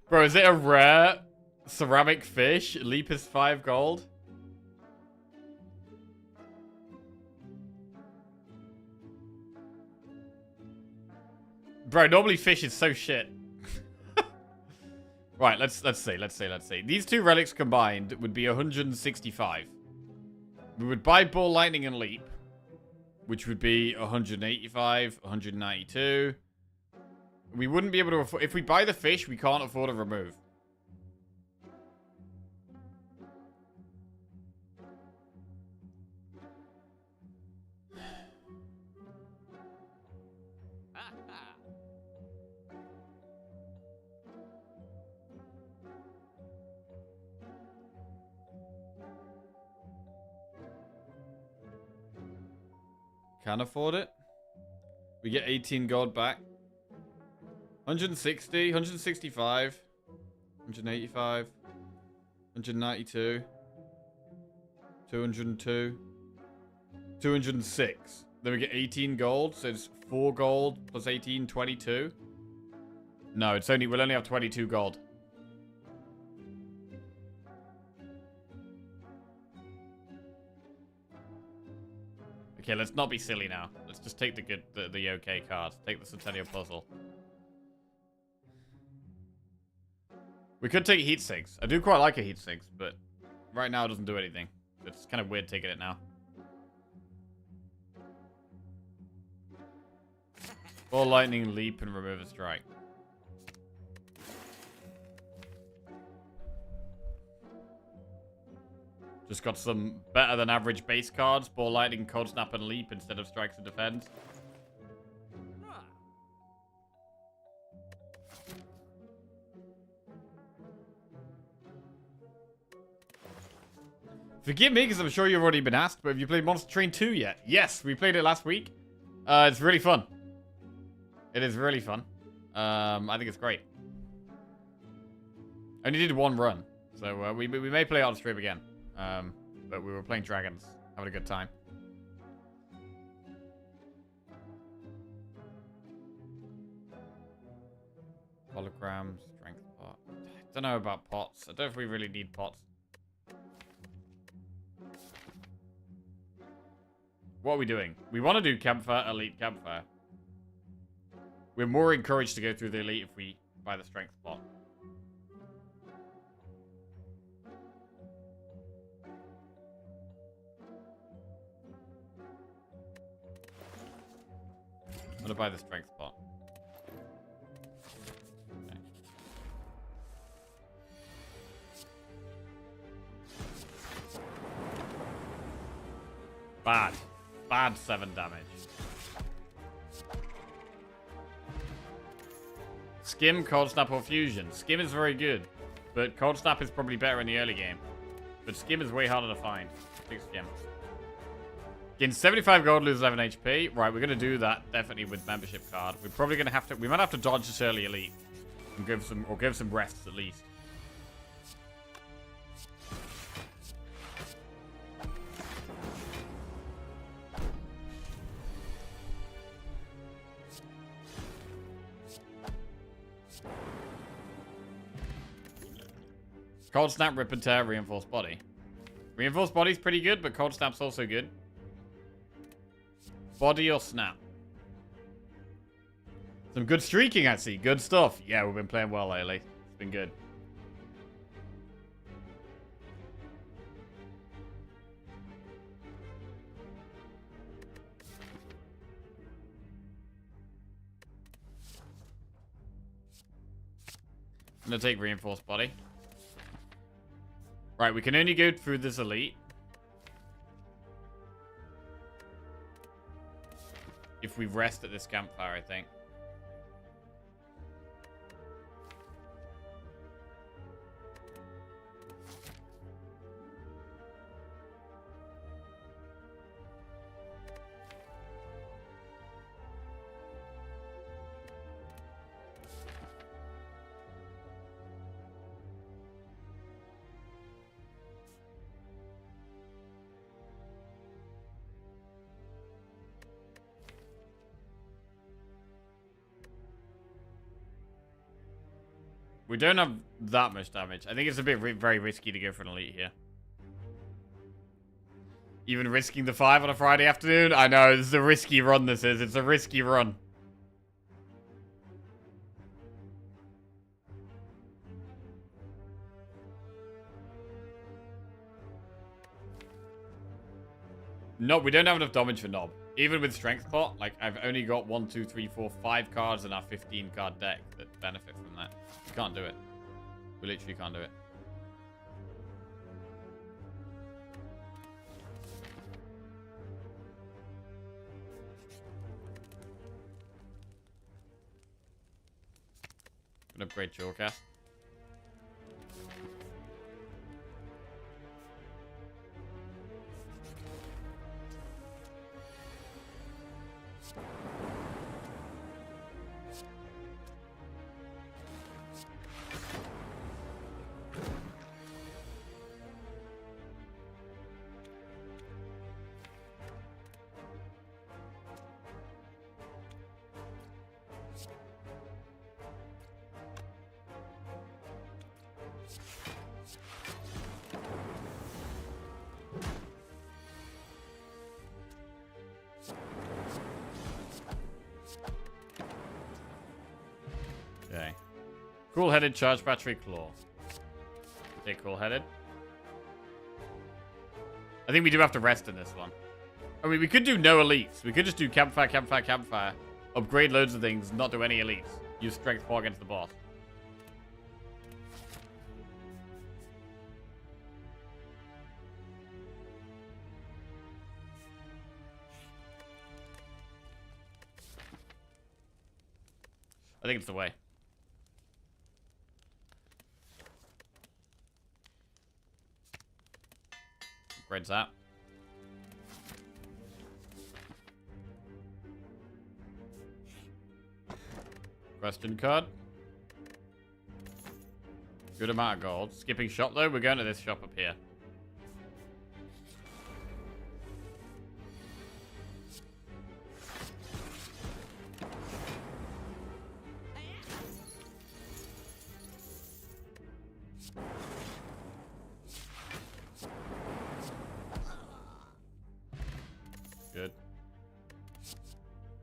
Bro, is it a rare ceramic fish? Leap is 5 gold. Bro, normally fish is so shit. Right, let's see. These two relics combined would be 165. We would buy Ball Lightning and Leap, which would be 185, 192. We wouldn't be able to afford... If we buy the fish, we can't afford a remove. Can afford it. We get 18 gold back. 160, 165, 185, 192, 202, 206. Then we get 18 gold, so it's 4 gold plus 18, 22. No, we'll only have 22 gold. Okay, let's not be silly now. Let's just take the okay card. Take the Centennial Puzzle. We could take Heat Sinks. I do quite like a Heat Sinks, but right now it doesn't do anything. It's kind of weird taking it now. Ball Lightning, Leap, and remove a strike. Just got some better than average base cards. Ball Lightning, Cold Snap, and Leap instead of Strikes and Defend. Forgive me, because I'm sure you've already been asked, but have you played Monster Train 2 yet? Yes, we played it last week. It's really fun. It is really fun. I think it's great. I only did one run, so we may play it on stream again. But we were playing dragons, having a good time. Hologram, strength pot. I don't know about pots. I don't know if we really need pots. What are we doing? We want to do campfire, elite campfire. We're more encouraged to go through the elite if we buy the strength pot. I'm gonna buy the strength pot. Okay. Bad. Bad 7 damage. Skim, Cold Snap, or Fusion. Skim is very good, but Cold Snap is probably better in the early game. But Skim is way harder to find. Big Skim. Gain 75 gold, lose 11 HP. Right, we're going to do that definitely with membership card. We're probably going to have to... We might have to dodge this early elite. And give some rests at least. Cold Snap, Rip and Tear, Reinforced Body. Reinforced Body's pretty good, but Cold Snap's also good. Body or Snap? Some good streaking, I see. Good stuff. Yeah, we've been playing well lately. It's been good. I'm going to take Reinforced Body. Right, we can only go through this elite if we rest at this campfire, I think. We don't have that much damage. I think it's a bit very risky to go for an elite here. Even risking the 5 on a Friday afternoon? I know, this is a risky run, this is. It's a risky run. No, we don't have enough damage for Knob. Even with Strength Pot, like, I've only got 1, 2, 3, 4, 5 cards in our 15 card deck that benefit from that. We can't do it. We literally can't do it. Gonna upgrade Jawcast. Okay. Cool-headed charge battery claw. Okay, cool-headed. I think we do have to rest in this one. I mean, we could do no elites. We could just do campfire, campfire, campfire. Upgrade loads of things, not do any elites. Use strength 4 against the boss. I think it's the way. Upgrades that. Question card. Good amount of gold. Skipping shop though. We're going to this shop up here. Good.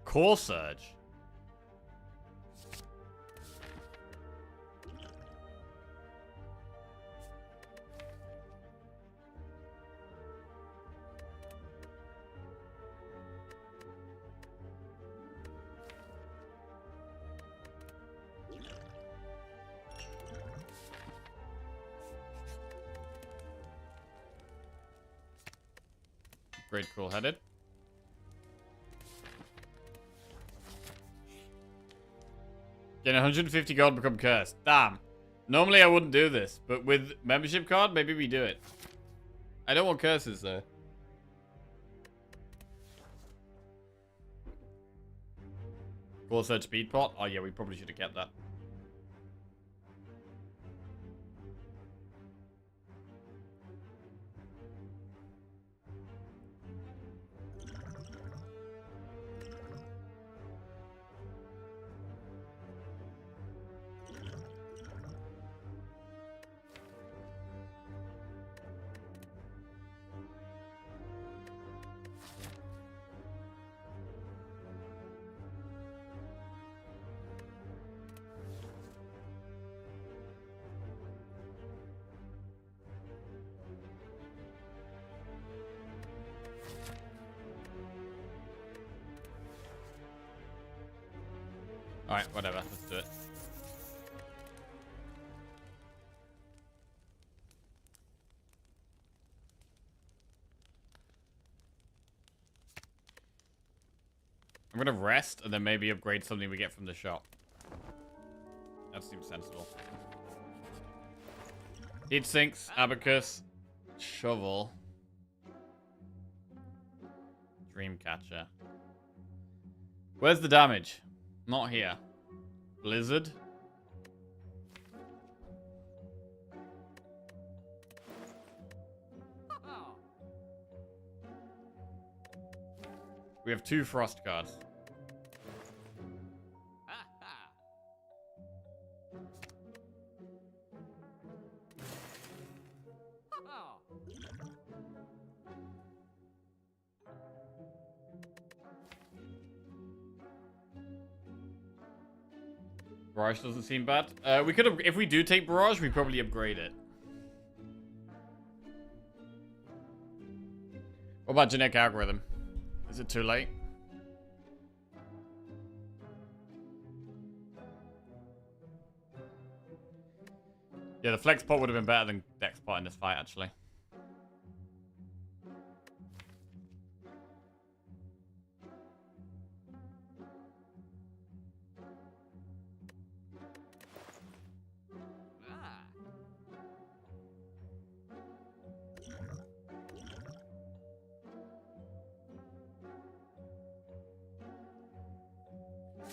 Core Surge. Upgrade cool-headed. Get 150 gold, become cursed. Damn. Normally I wouldn't do this, but with membership card, maybe we do it. I don't want curses, though. Core search speed pot? Oh yeah, we probably should have kept that. Alright, whatever. Let's do it. I'm gonna rest and then maybe upgrade something we get from the shop. That seems sensible. Heat sinks, abacus, shovel, dreamcatcher. Where's the damage? Not here. Blizzard. We have 2 frost cards. Barrage doesn't seem bad. We could have, if we do take Barrage, we probably upgrade it. What about genetic algorithm? Is it too late? Yeah, the flex pot would have been better than dex pot in this fight, actually.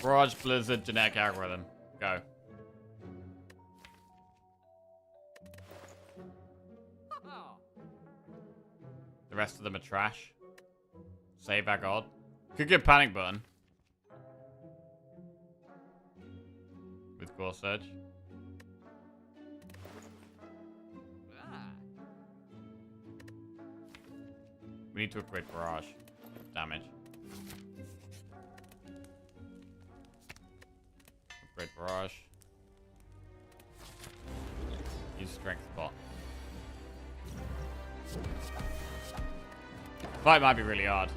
Barrage, Blizzard, genetic algorithm. Go. The rest of them are trash. Save our god. Could get panic button. With core surge. We need to upgrade barrage. Damage. Upgrade barrage. Use strength spot. Fight might be really hard.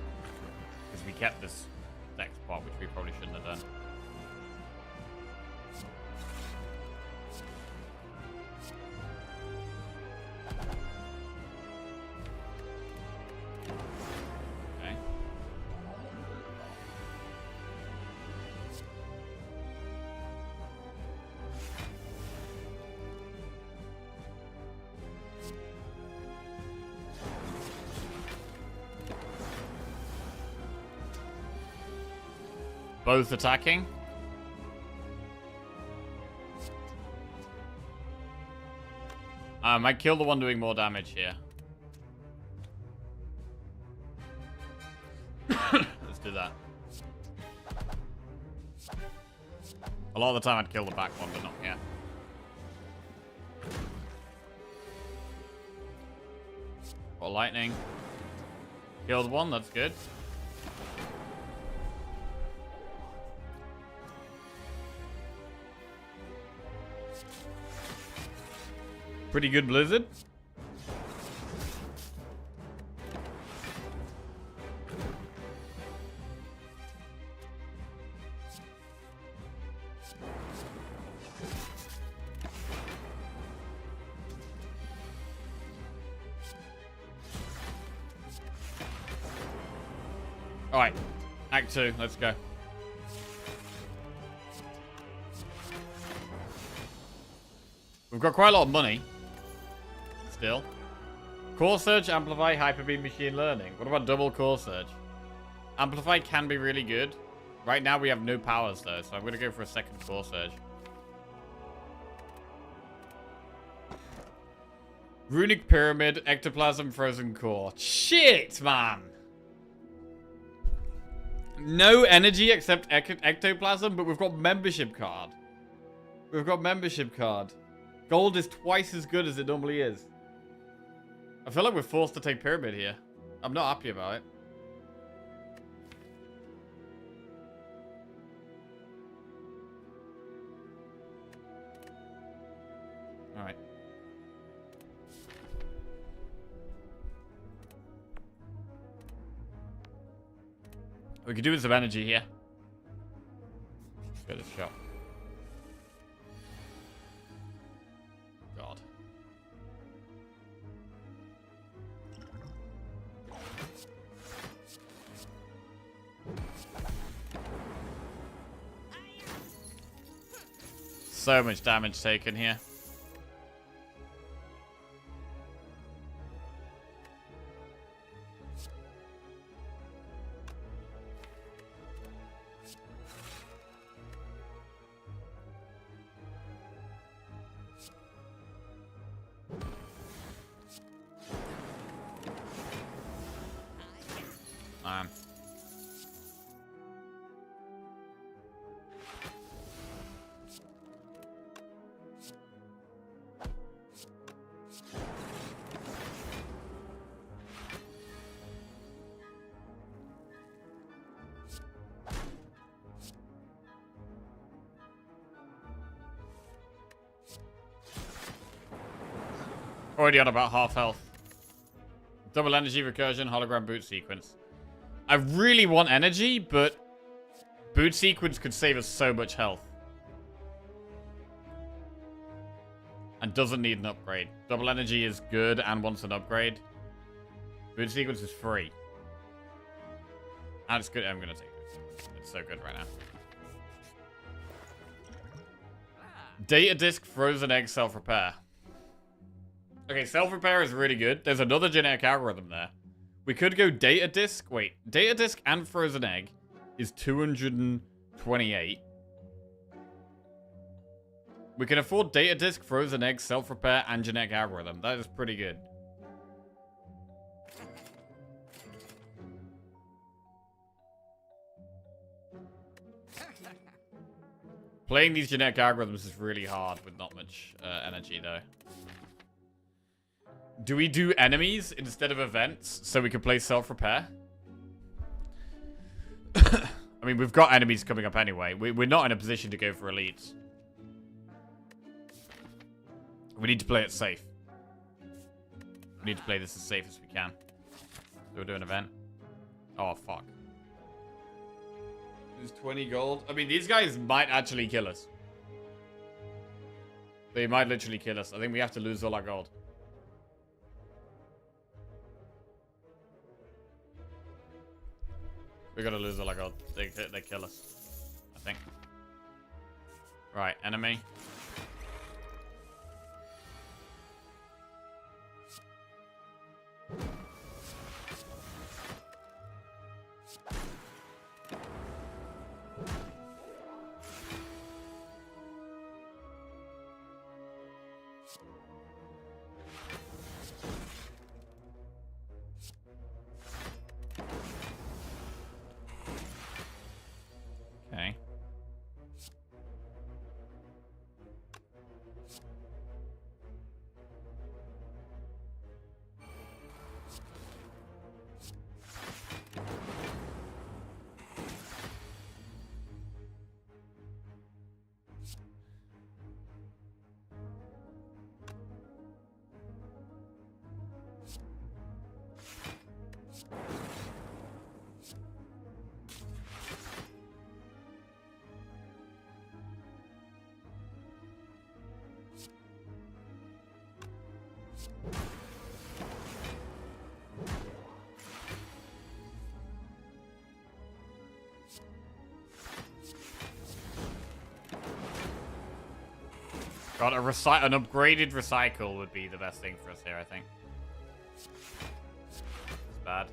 Because we kept this dex spot, which we probably shouldn't have done. Okay. Both attacking. I kill the one doing more damage here. Let's do that. A lot of the time I'd kill the back one, but not yet. Got lightning. Killed one, that's good. Pretty good blizzard. Alright. Act 2. Let's go. We've got quite a lot of money. Still. Core Surge, Amplify, Hyper Beam, Machine Learning. What about double Core Surge? Amplify can be really good. Right now we have no powers though, so I'm going to go for a second Core Surge. Runic Pyramid, Ectoplasm, Frozen Core. Shit, man! No energy except Ectoplasm, but we've got Membership Card. We've got Membership Card. Gold is twice as good as it normally is. I feel like we're forced to take Pyramid here. I'm not happy about it. Alright. We could do with some energy here. Let's get this shot. God. So much damage taken here. Already on about half health. Double energy recursion, hologram boot sequence. I really want energy, but boot sequence could save us so much health. And doesn't need an upgrade. Double energy is good and wants an upgrade. Boot sequence is free. And it's good. I'm going to take this. It's so good right now. Data disk, frozen egg, self-repair. Okay, self-repair is really good. There's another genetic algorithm there. We could go data disk. Wait, data disk and frozen egg is 228. We can afford data disk, frozen egg, self-repair, and genetic algorithm. That is pretty good. Playing these genetic algorithms is really hard with not much energy, though. Do we do enemies instead of events so we can play self-repair? I mean, we've got enemies coming up anyway. We're not in a position to go for elites. We need to play it safe. We need to play this as safe as we can. So we'll do an event. Oh, fuck. There's 20 gold. I mean, these guys might actually kill us. They might literally kill us. I think we have to lose all our gold. We're gonna lose all our gold. They kill us. I think. Right, enemy. Okay. God, an upgraded recycle would be the best thing for us here, I think. It's bad.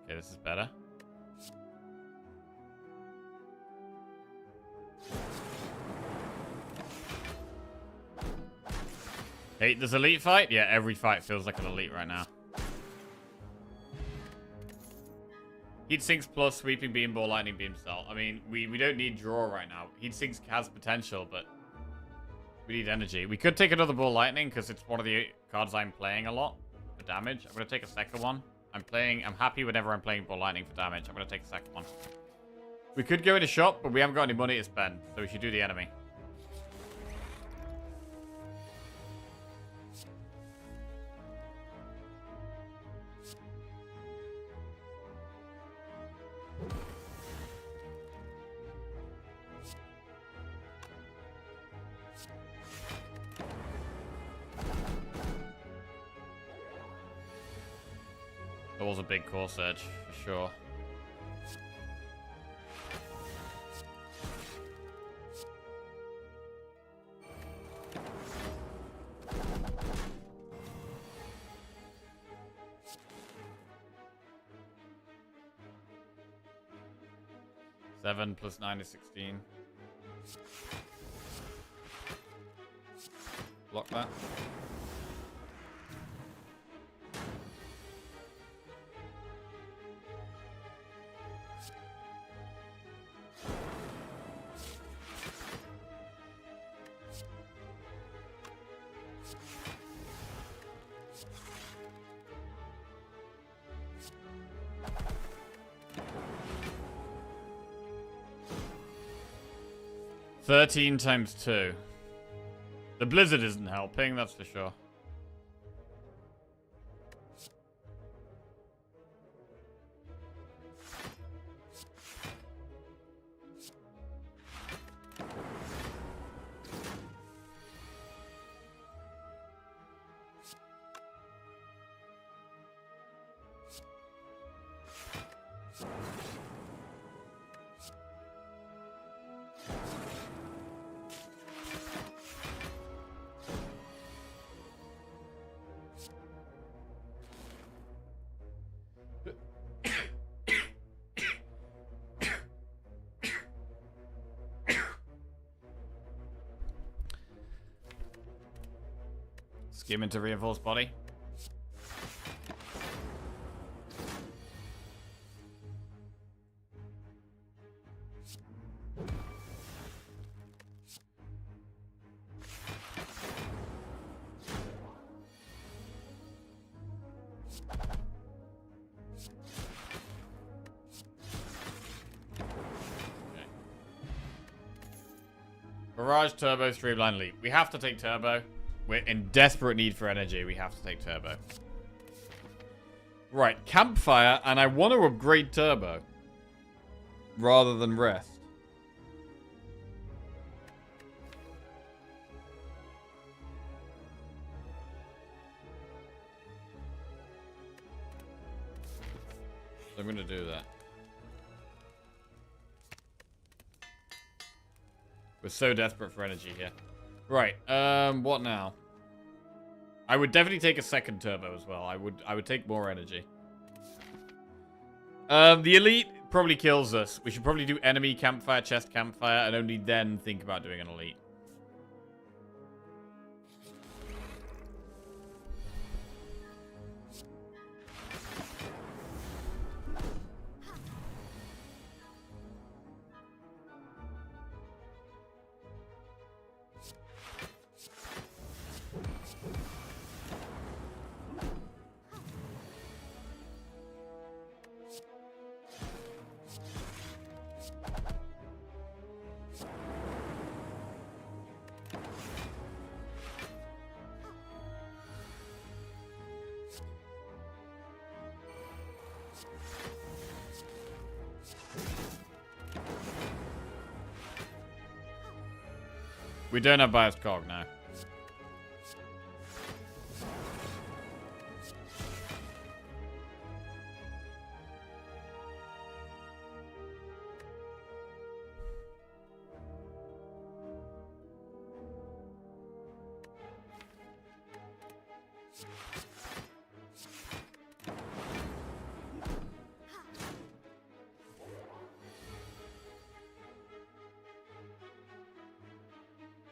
Okay, this is better. Hate this elite fight? Yeah, every fight feels like an elite right now. Heat sinks plus sweeping beam, ball, lightning beam cell. I mean, we don't need draw right now. Heat sinks has potential, but we need energy. We could take another ball lightning because it's one of the cards I'm playing a lot for damage. I'm gonna take a second one. I'm happy whenever I'm playing ball lightning for damage. I'm gonna take a second one. We could go in a shop, but we haven't got any money to spend, so we should do the enemy. That was a big core surge, for sure. Seven plus 9 is 16. Block that. $13 times 2. The blizzard isn't helping, that's for sure. Skim into reinforced body. Barrage, turbo, streamline, leap. We have to take turbo. We're in desperate need for energy. We have to take turbo. Right, campfire, and I want to upgrade turbo. Rather than rest. So I'm going to do that. We're so desperate for energy here. Right, what now? I would definitely take a second turbo as well. I would take more energy. The elite probably kills us. We should probably do enemy campfire, chest campfire, and only then think about doing an elite. We don't have biased cog now.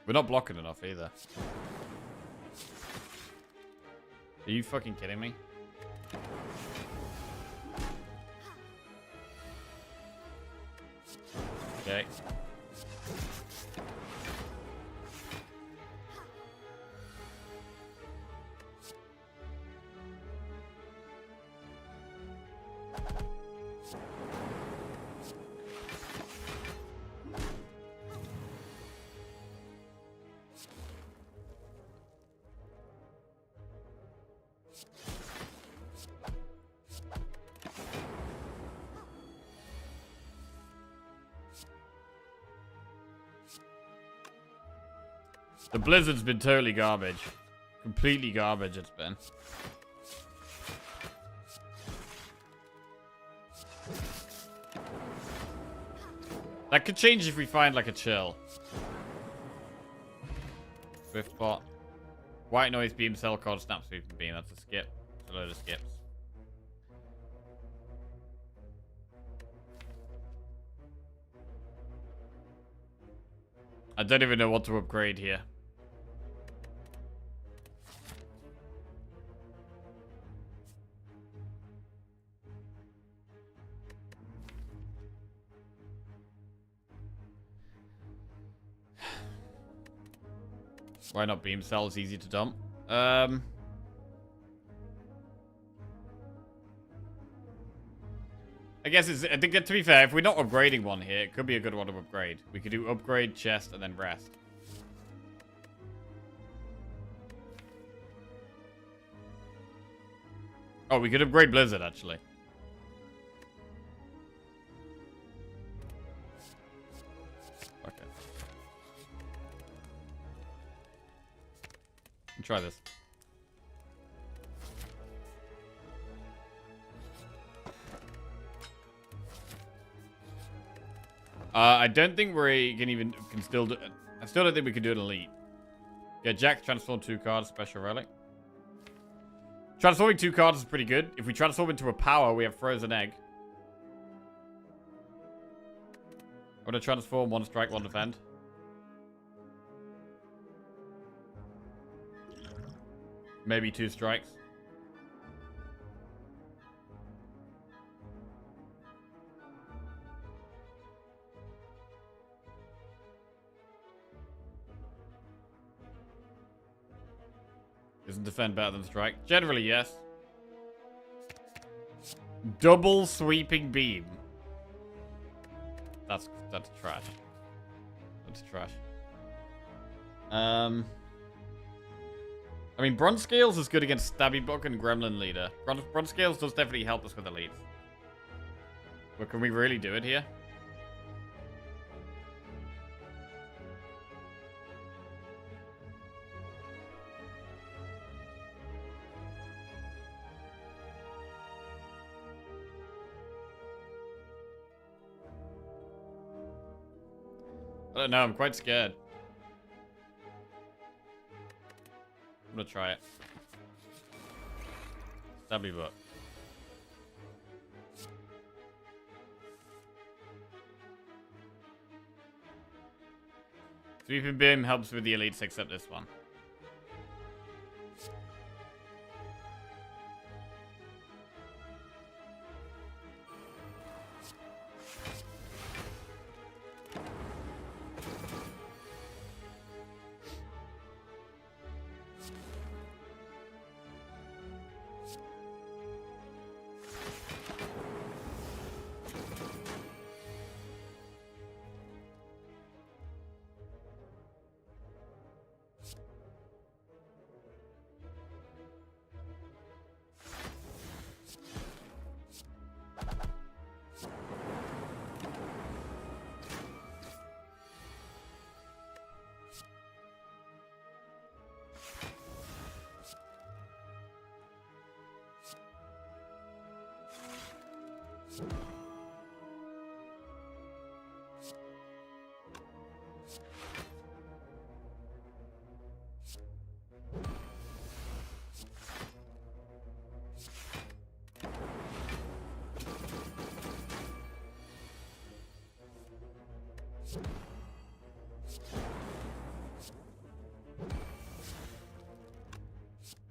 We're not blocking enough either. Are you fucking kidding me? Okay. The blizzard's been totally garbage. Completely garbage it's been. That could change if we find like a chill. Swift pot. White noise beam, cell card, snap sweeping beam. That's a skip. It's a load of skips. I don't even know what to upgrade here. Why not beam cells? Easy to dump. I guess it's. I think that, to be fair, if we're not upgrading one here, it could be a good one to upgrade. We could do upgrade, chest, and then rest. Oh, we could upgrade Blizzard actually. Okay. Try this. I don't think we can still do. I still don't think we can do an elite. Yeah, Jack transform 2 cards, special relic. Transforming 2 cards is pretty good. If we transform into a power, we have frozen egg. I'm gonna transform 1 strike, 1 defend. Maybe 2 strikes. Isn't defend better than strike? Generally, yes. Double sweeping beam. That's trash. That's trash. I mean, Bronze Scales is good against Stabby Buck and Gremlin Leader. Bronze Scales does definitely help us with elites. But can we really do it here? I don't know, I'm quite scared. I'm gonna try it. Stabby Buck. Sweeping Beam helps with the elites except this one.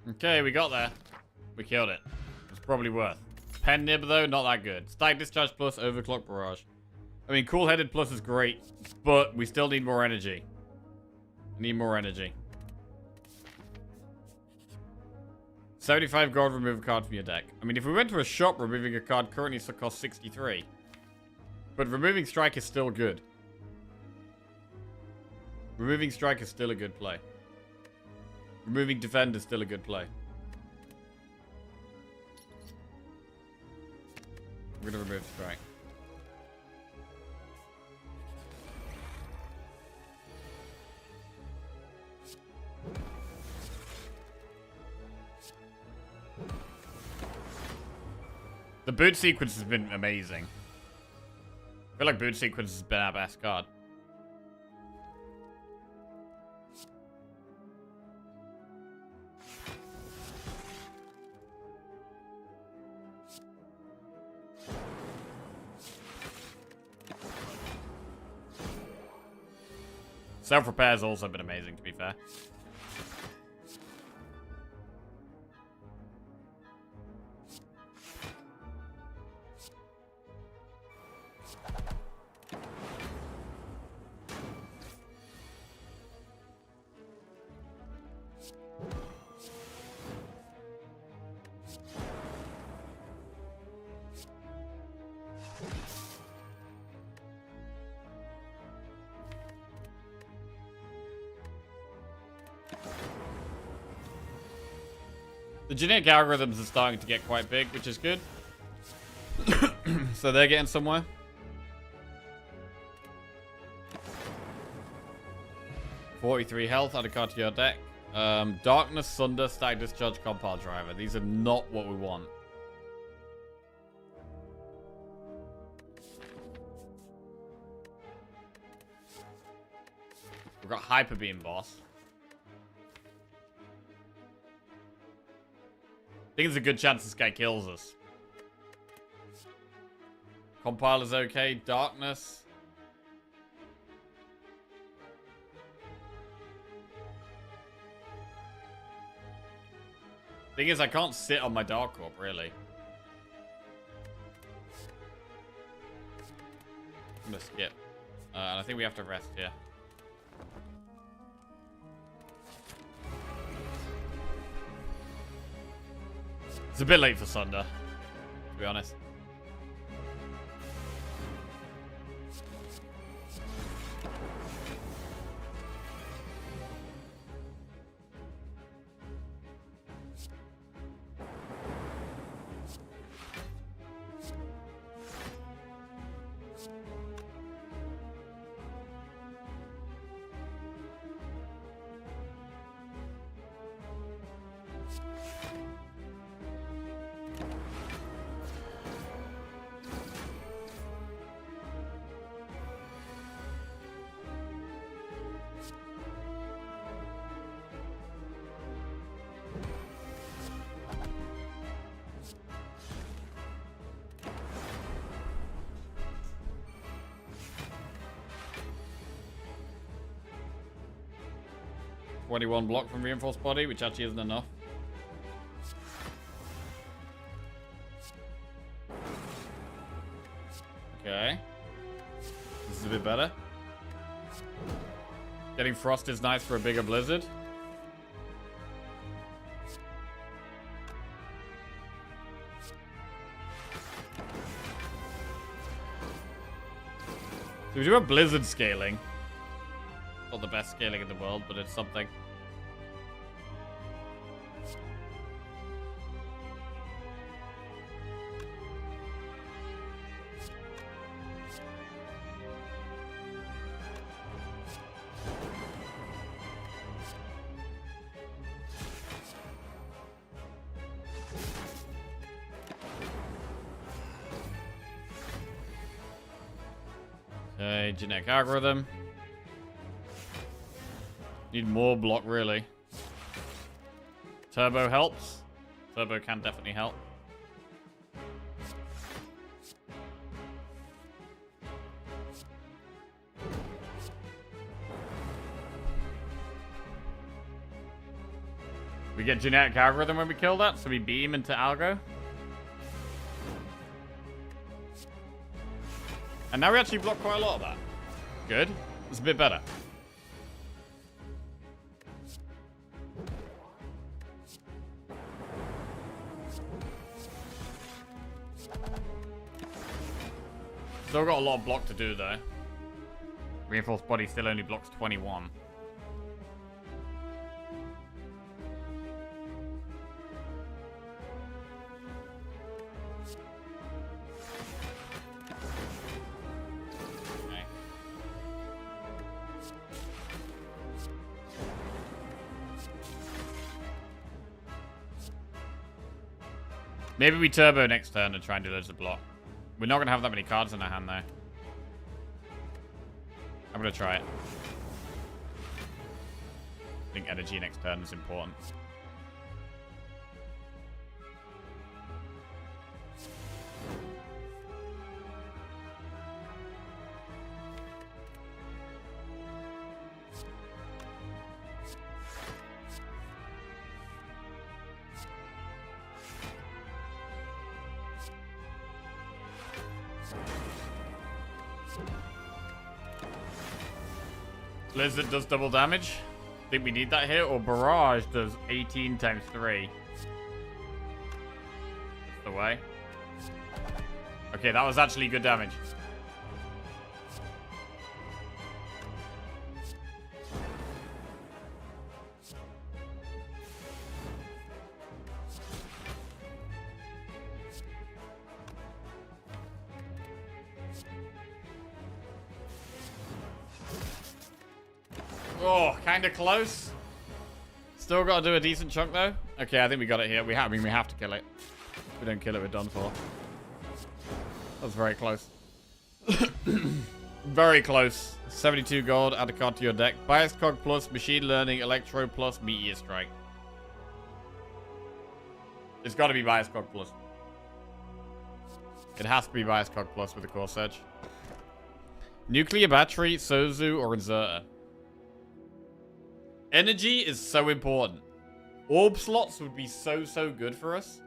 Okay, we got there. We killed it. It's probably worth. Pen Nib, though, not that good. Static Discharge Plus, Overclock Barrage. I mean, Cool Headed Plus is great, but we still need more energy. Need more energy. 75 gold, remove a card from your deck. I mean, if we went to a shop, removing a card currently costs 63. But removing Strike is still good. Removing Strike is still a good play. Removing Defend is still a good play. We're gonna remove Strike. The boot sequence has been amazing. I feel like boot sequence has been our best card. Self-repair has also been amazing, to be fair. The genetic algorithms are starting to get quite big, which is good. So they're getting somewhere. $43 health, add a card to your deck. Darkness, Sunder, Static Discharge, Compile Driver. These are not what we want. We've got Hyper Beam Boss. I think there's a good chance this guy kills us. Compiler's okay. Darkness. Thing is, I can't sit on my Dark Orb, really. I'm gonna skip. And I think we have to rest here. It's a bit late for Sunder, to be honest. $21 block from Reinforced Body, which actually isn't enough. Okay. This is a bit better. Getting Frost is nice for a bigger blizzard. So we do have blizzard scaling. Not the best scaling in the world, but it's something. Okay, genetic algorithm. Need more block, really. Turbo helps. Turbo can definitely help. We get genetic algorithm when we kill that, so we beam into algo. And now we actually block quite a lot of that. Good. It's a bit better. Still got a lot of block to do though. Reinforced body still only blocks 21. Okay. Maybe we turbo next turn and try and do loads of block. We're not going to have that many cards in our hand, though. I'm going to try it. I think energy next turn is important. Blizzard does double damage. Think we need that here, or Barrage does 18 times 3. That's the way. Okay, that was actually good damage. Oh, kind of close. Still got to do a decent chunk, though. Okay, I think we got it here. I mean, we have to kill it. If we don't kill it, we're done for. That was very close. Very close. 72 gold, add a card to your deck. Bias Cog plus, Machine Learning, Electro plus, Meteor Strike. It's got to be Bias Cog plus. It has to be Bias Cog plus with the Core Surge. Nuclear Battery, Sozu, or Inserter. Energy is so important. Orb slots would be so good for us.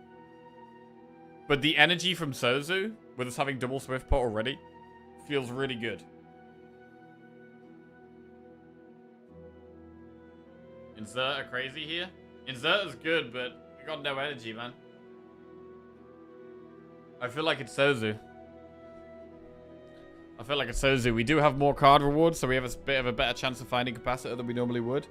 But the energy from Sozu, with us having double Swift Pot already, feels really good. Inserter crazy here. Inserter's good, but we got no energy, man. I feel like it's Sozu. I feel like it's Sozu. We do have more card rewards, so we have a bit of a better chance of finding Capacitor than we normally would.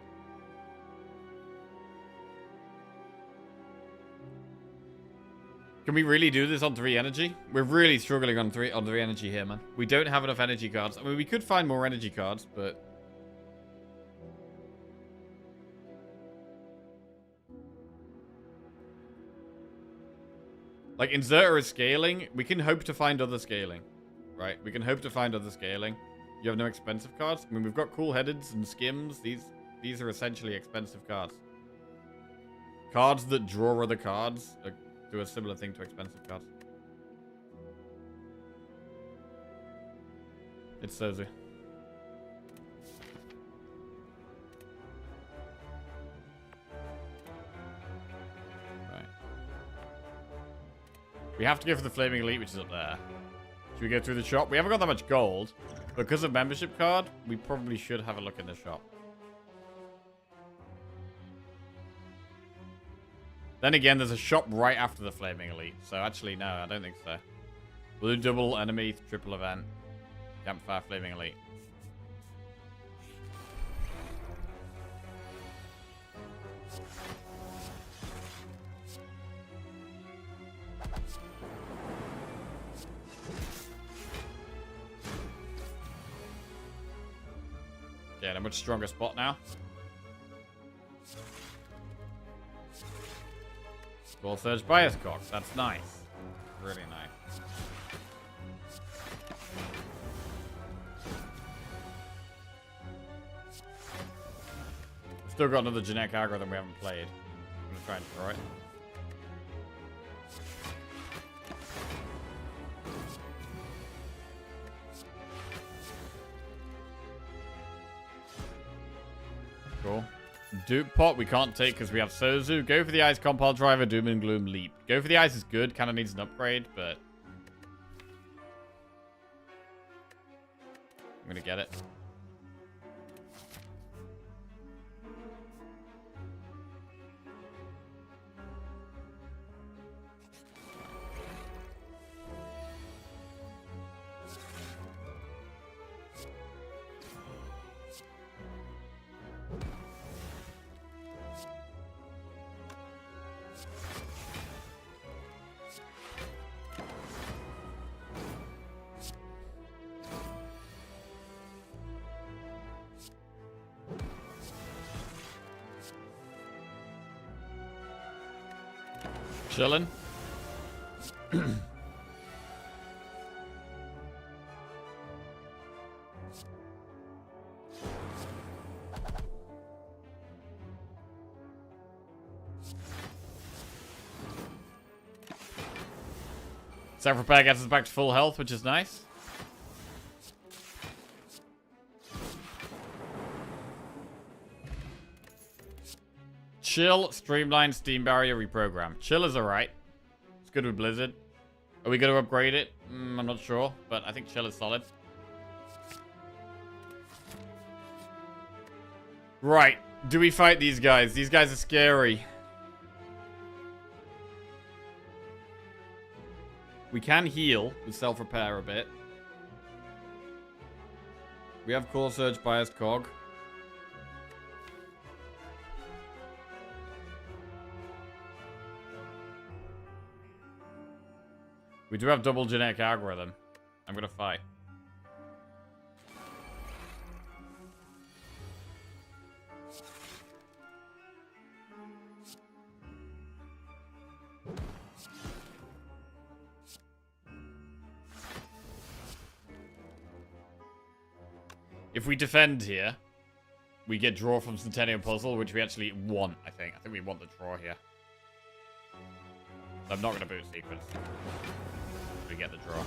Can we really do this on 3 energy? We're really struggling on 3 energy here, man. We don't have enough energy cards. I mean, we could find more energy cards, but... like, Inserter is scaling. We can hope to find other scaling. Right? We can hope to find other scaling. You have no expensive cards? I mean, we've got Cool Headeds and Skims. These are essentially expensive cards. Cards that draw other cards do a similar thing to expensive cards. It's Sozu. Right. We have to go for the Flaming Elite, which is up there. Should we go through the shop? We haven't got that much gold. Because of membership card, we probably should have a look in the shop. Then again, there's a shop right after the Flaming Elite. So actually, no, I don't think so. We'll do double enemy, triple event. Campfire, Flaming Elite. Yeah, in a much stronger spot now. Ball Surge Bias Cock. That's nice. Really nice. Still got another genetic algorithm we haven't played. I'm gonna try and throw it. Cool. Dupe pot we can't take because we have Sozu. Go for the Ice Compile Driver, Doom and Gloom Leap. Go for the Ice is good, kind of needs an upgrade, but... I'm gonna get it. Chillin'. Self-repair gets us back to full health, which is nice. Chill, Streamline, Steam Barrier, Reprogram. Chill is alright. It's good with Blizzard. Are we going to upgrade it? I'm not sure, but I think Chill is solid. Right. Do we fight these guys? These guys are scary. We can heal with self-repair a bit. We have Core Surge Biased Cog. We do have double genetic algorithm. I'm gonna fight. If we defend here, we get draw from Centennial Puzzle, which we actually want, I think. I think we want the draw here. I'm not gonna boost sequence. We get the draw.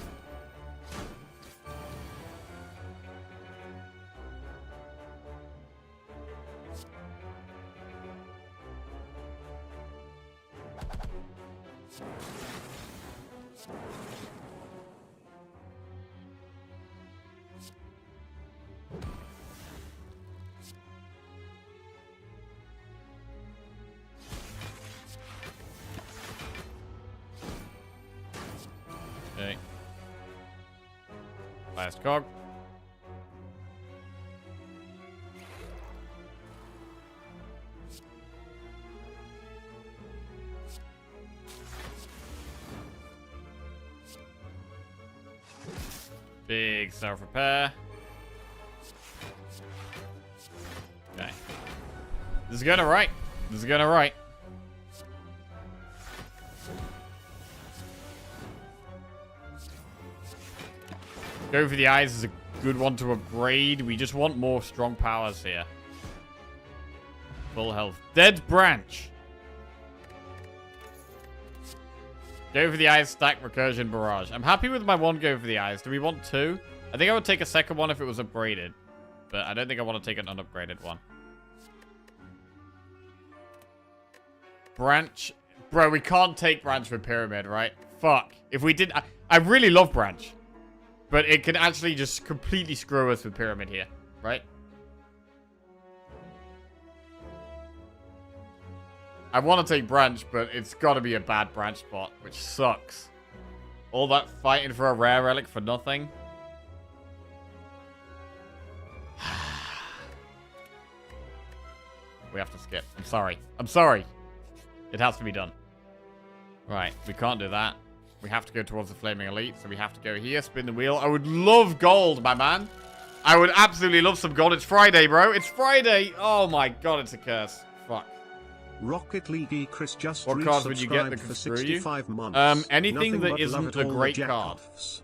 Okay. Last cog. Big self-repair. Okay. This is going alright. This is going alright. Go for the eyes is a good one to upgrade. We just want more strong powers here. Full health. Dead branch. Go for the eyes, stack, recursion, barrage. I'm happy with my one go for the eyes. Do we want two? I think I would take a second one if it was upgraded. But I don't think I want to take an unupgraded one. Branch. Bro, we can't take branch with pyramid, right? Fuck. If we did... I really love branch. But it can actually just completely screw us with pyramid here, right? I want to take branch, but it's got to be a bad branch spot, which sucks. All that fighting for a rare relic for nothing. We have to skip. I'm sorry. I'm sorry. It has to be done. Right, we can't do that. We have to go towards the Flaming Elite, so we have to go here, spin the wheel. I would love gold, my man. I would absolutely love some gold. It's Friday, bro. It's Friday. Oh my god, it's a curse. Fuck. Rocket League Chris just what cards would you get that for could screw 65 you? months. Anything Nothing that but isn't love a at all great the card. Jackoffs.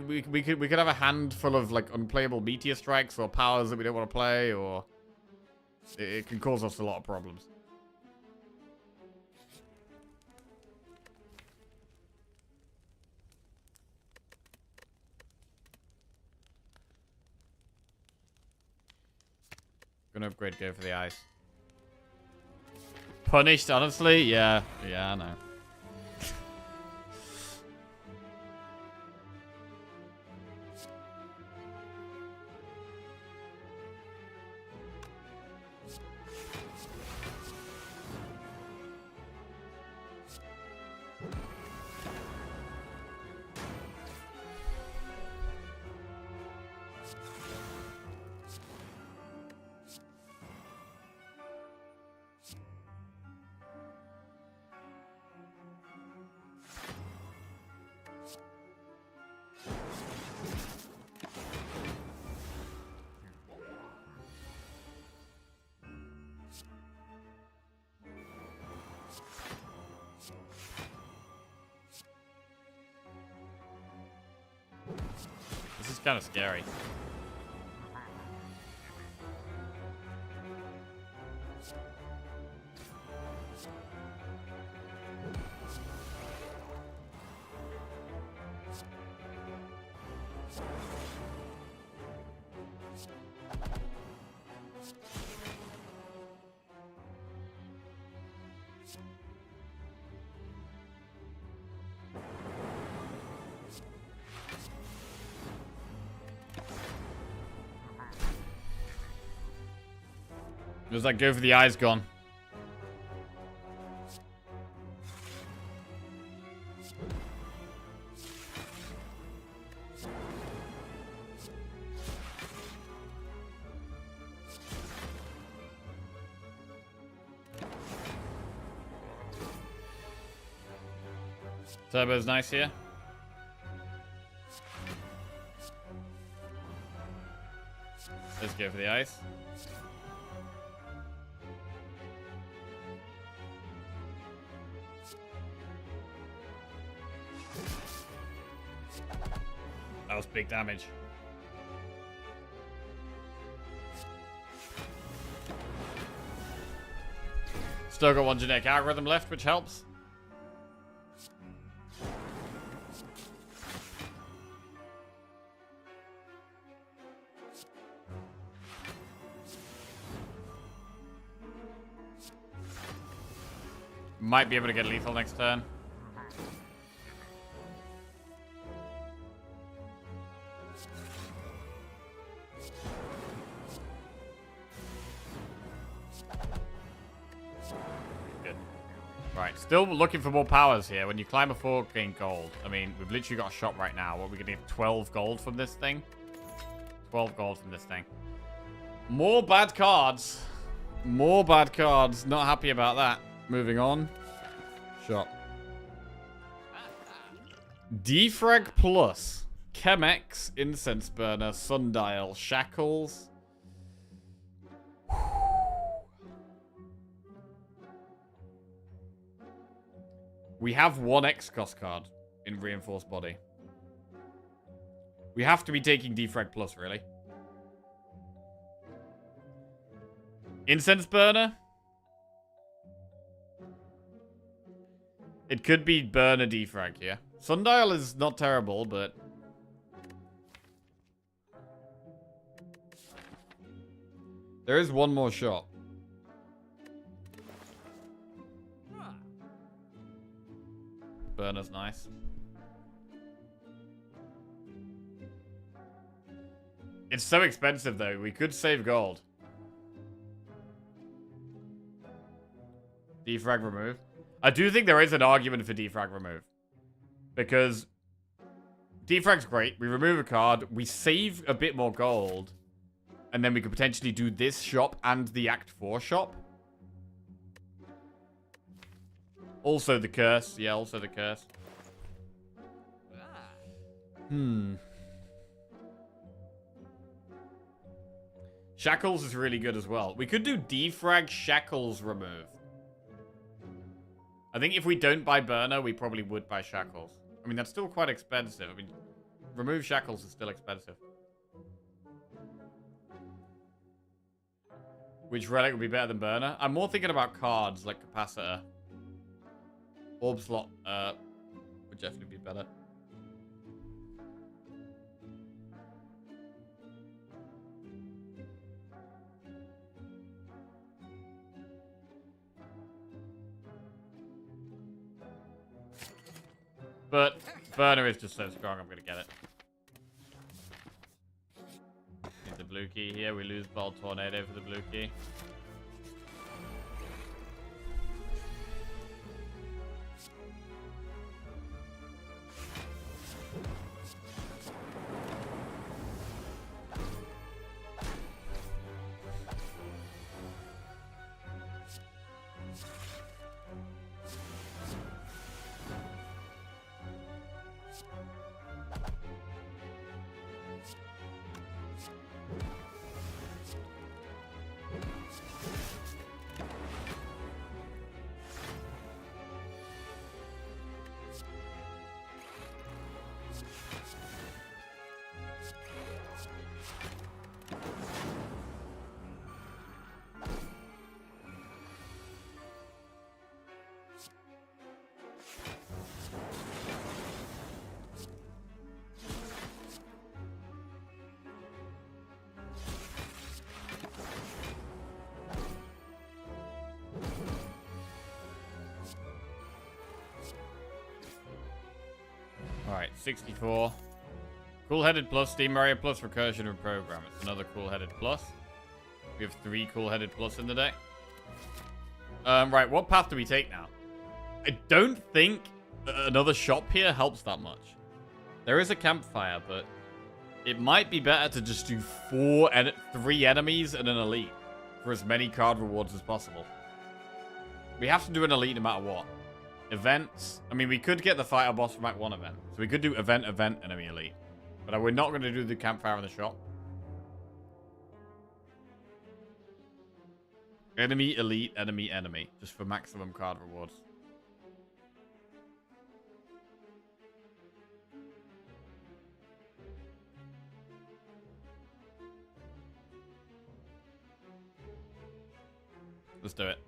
We could have a handful of like unplayable meteor strikes or powers that we don't want to play, or it can cause us a lot of problems. Gonna upgrade, go for the ice. Punished, honestly? Yeah. Yeah, I know. This is kind of scary. Does that go for the eyes gone? Turbo's nice here. Let's go for the ice. That was big damage. Still got one genetic algorithm left, which helps. Might be able to get lethal next turn. Good. Right, still looking for more powers here. When you climb a 4, gain gold. I mean, we've literally got a shop right now. What are we going to get? 12 gold from this thing? 12 gold from this thing. More bad cards. More bad cards. Not happy about that. Moving on. Shop. Defrag Plus. Chemex. Incense Burner. Sundial. Shackles. We have one X-Cost card in Reinforced Body. We have to be taking Defrag Plus, really. Incense Burner? It could be Burner Defrag, yeah. Sundial is not terrible, but... there is one more shot. Burner's nice. It's so expensive, though. We could save gold. Defrag removed. I do think there is an argument for defrag remove. Because defrag's great. We remove a card. We save a bit more gold. And then we could potentially do this shop and the Act 4 shop. Also the curse. Yeah, also the curse. Shackles is really good as well. We could do defrag Shackles remove. I think if we don't buy Burner, we probably would buy Shackles. I mean, that's still quite expensive. I mean, remove Shackles is still expensive. Which relic would be better than Burner? I'm more thinking about cards like Capacitor. Orb Slot would definitely be better. But Burner is just so strong, I'm going to get it. Need the blue key here. We lose Bolt Tornado for the blue key. Alright, 64. Cool-headed plus, Steam Mario plus, recursion and program. It's another cool-headed plus. We have 3 cool-headed plus in the deck. Right, what path do we take now? I don't think another shop here helps that much. There is a campfire, but it might be better to just do 3 enemies and an elite for as many card rewards as possible. We have to do an elite no matter what. Events. I mean, we could get the fighter boss from Act 1 event. So we could do event, enemy, elite. But we're not going to do the campfire in the shop. Enemy, elite, enemy, enemy. Just for maximum card rewards. Let's do it.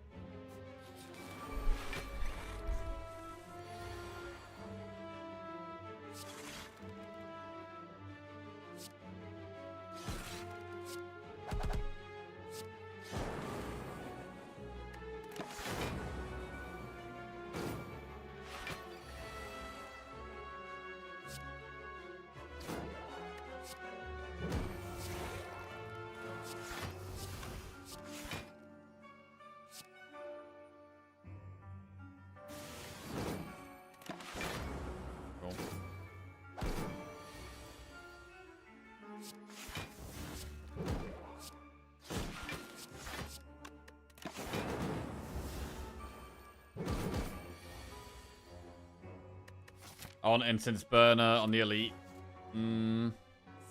On Instance Burner on the Elite.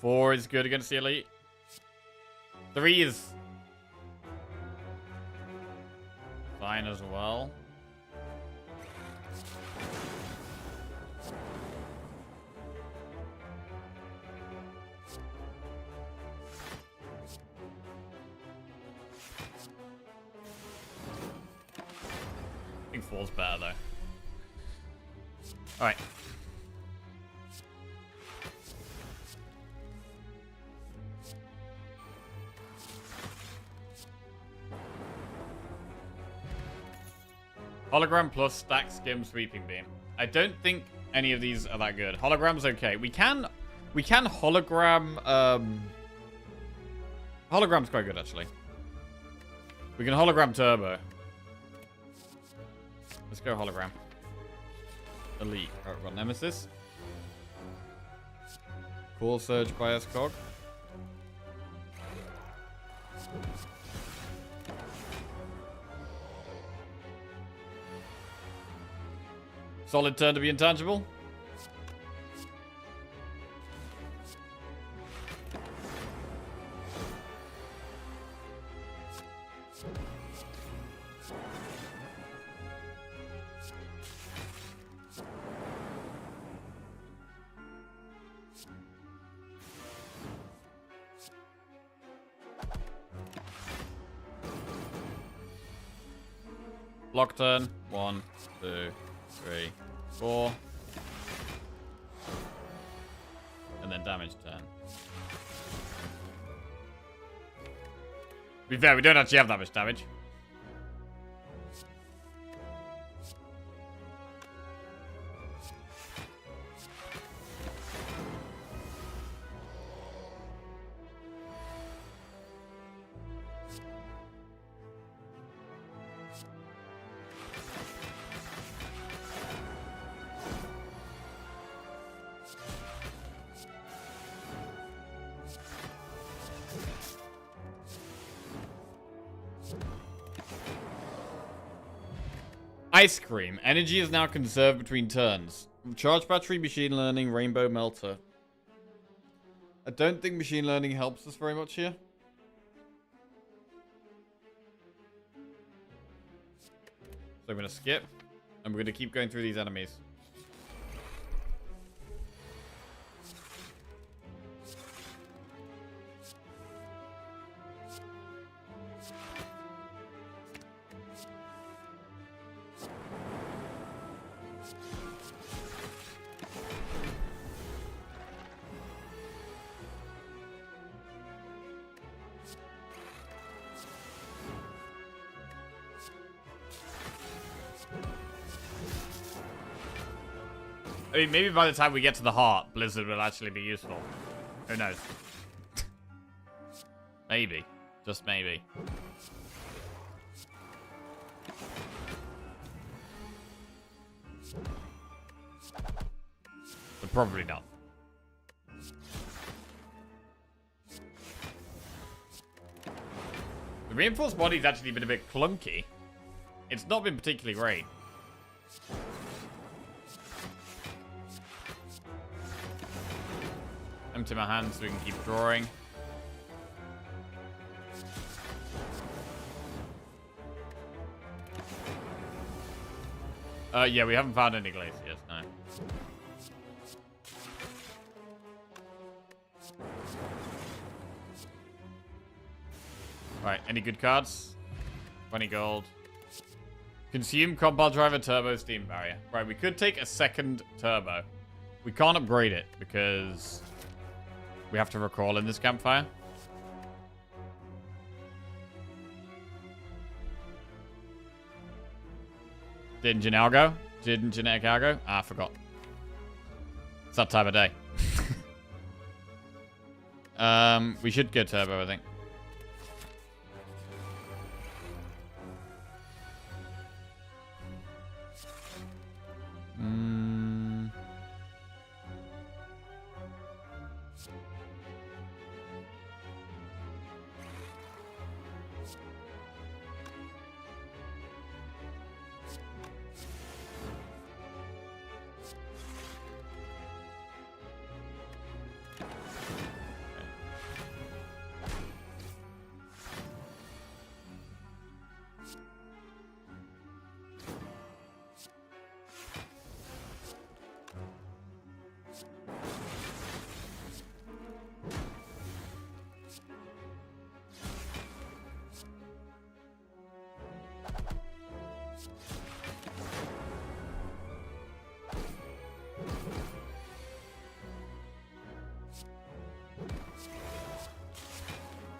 4 is good against the Elite. 3 is fine as well. I think 4's better though. Alright. Hologram plus stack skim sweeping beam. I don't think any of these are that good. Hologram's okay. We can hologram. Hologram's quite good actually. We can hologram turbo. Let's go hologram. Elite. Alright, we've got Nemesis. Core Surge by S-Cog. Solid turn to be intangible. Block turn. 1, 2, 3, 4. And then damage turn. To be fair, we don't actually have that much damage. Ice cream. Energy is now conserved between turns. Charge battery, machine learning, rainbow melter. I don't think machine learning helps us very much here. So I'm going to skip. And we're going to keep going through these enemies. I mean, maybe by the time we get to the heart, Blizzard will actually be useful. Who knows? Maybe. Just maybe. But probably not. The reinforced body's actually been a bit clunky. It's not been particularly great. Empty my hands so we can keep drawing. Yeah, we haven't found any glaciers, no. Right, any good cards? 20 gold. Consume compound driver turbo steam barrier. Right, we could take a second turbo. We can't upgrade it because we have to recall in this campfire. Didn't Janelle go? Didn't Genetic Algo? Ah, I forgot. It's that time of day. We should go turbo, I think.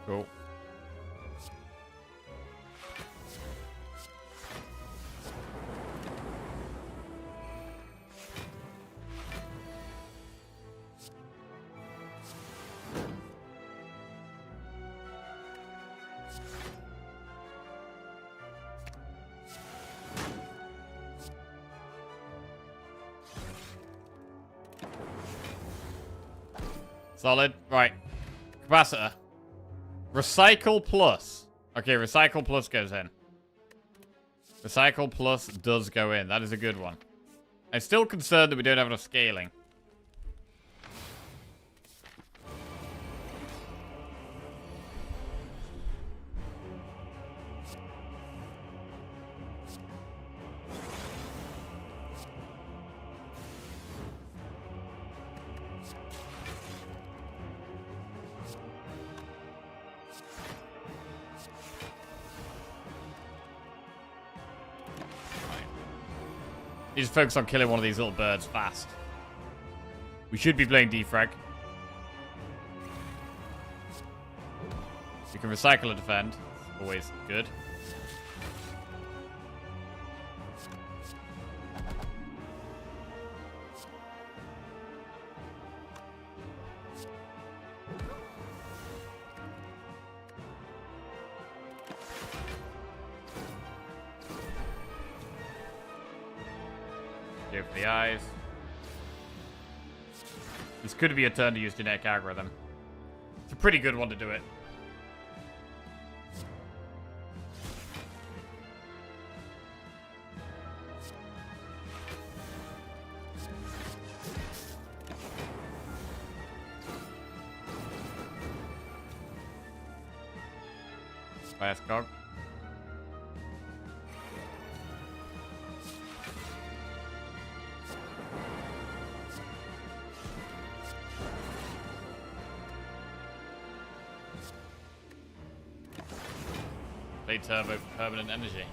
Cool. Solid. Right. Capacitor. Recycle Plus. Okay, Recycle Plus goes in. Recycle Plus does go in. That is a good one. I'm still concerned that we don't have enough scaling. You just focus on killing one of these little birds fast. We should be playing defrag. You can recycle and defend. Always good. Go for the eyes. This could be a turn to use genetic algorithm. It's a pretty good one to do it. Fast cog. Play turbo for permanent energy.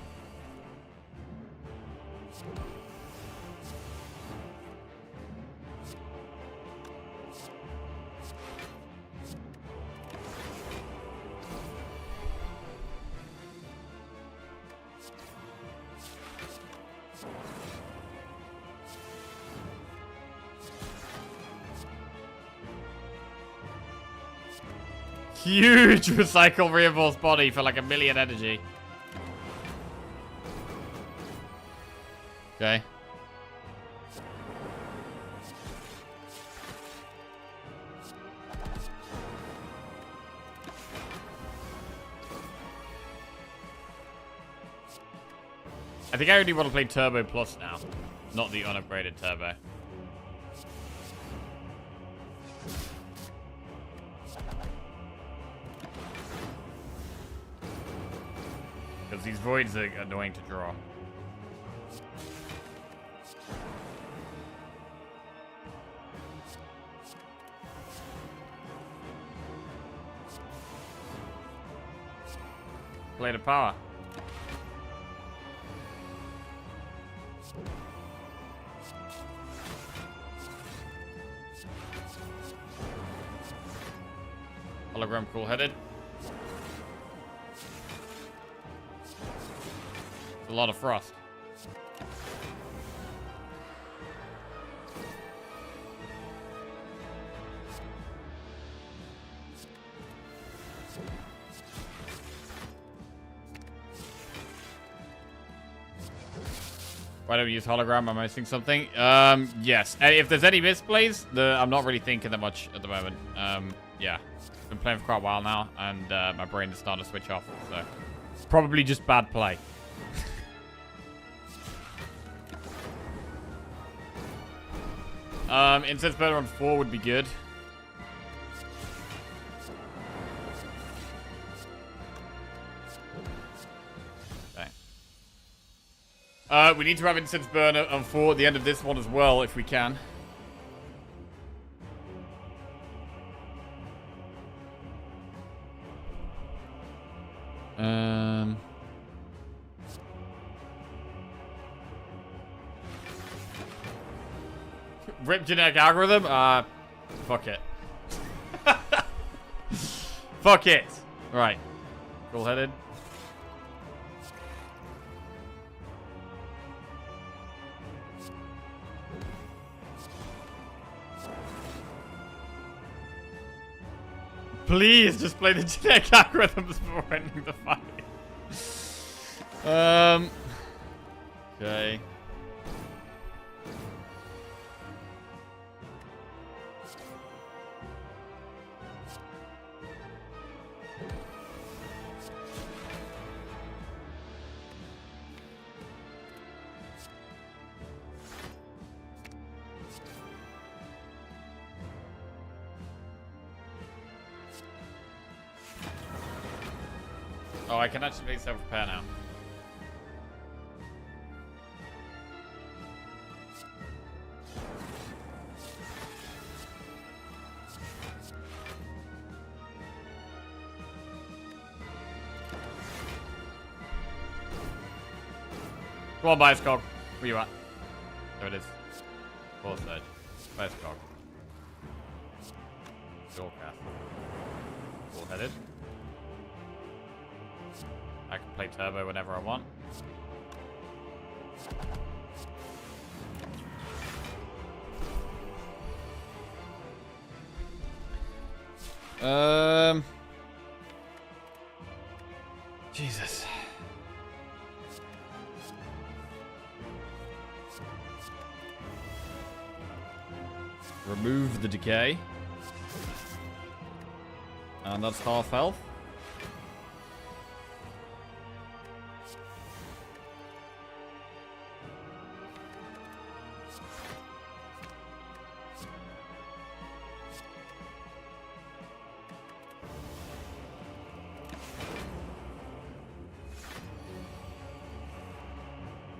Huge recycle reinforced body for like 1,000,000 energy. Okay. I think I only want to play Turbo Plus now, not the unupgraded Turbo. Because these voids are annoying to draw. Play the power. Hologram cool-headed. A lot of frost. Why don't we use hologram? Am I missing something? Yes. If there's any misplays, I'm not really thinking that much at the moment. Yeah. Been playing for quite a while now, and my brain is starting to switch off, so probably just bad play. Incense burner on 4 would be good. Okay. We need to have incense burner on 4 at the end of this one as well, if we can. Rip genetic algorithm? Fuck it. Fuck it. Right. Cool-headed. Please, just play the genetic algorithms before ending the fight. Okay. Oh, I can actually make self-repair now. Come on, Bias Cog. Where you at? There it is. Full surge. Bias Cog. Dual cast. Full-headed. I can play turbo whenever I want. Jesus. Remove the decay. And that's half health.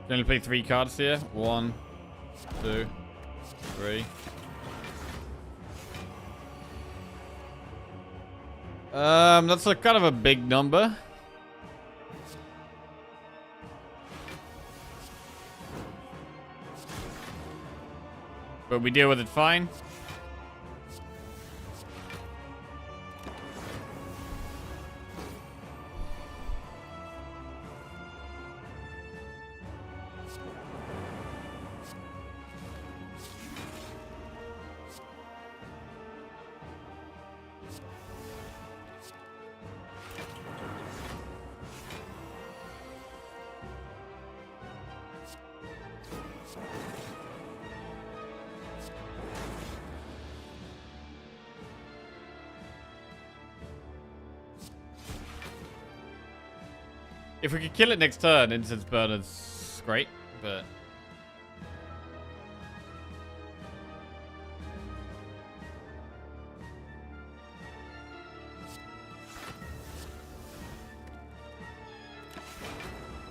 Can only play 3 cards here. 1, 2, 3. That's a kind of a big number. But we deal with it fine. If we could kill it next turn, incense burner's great, but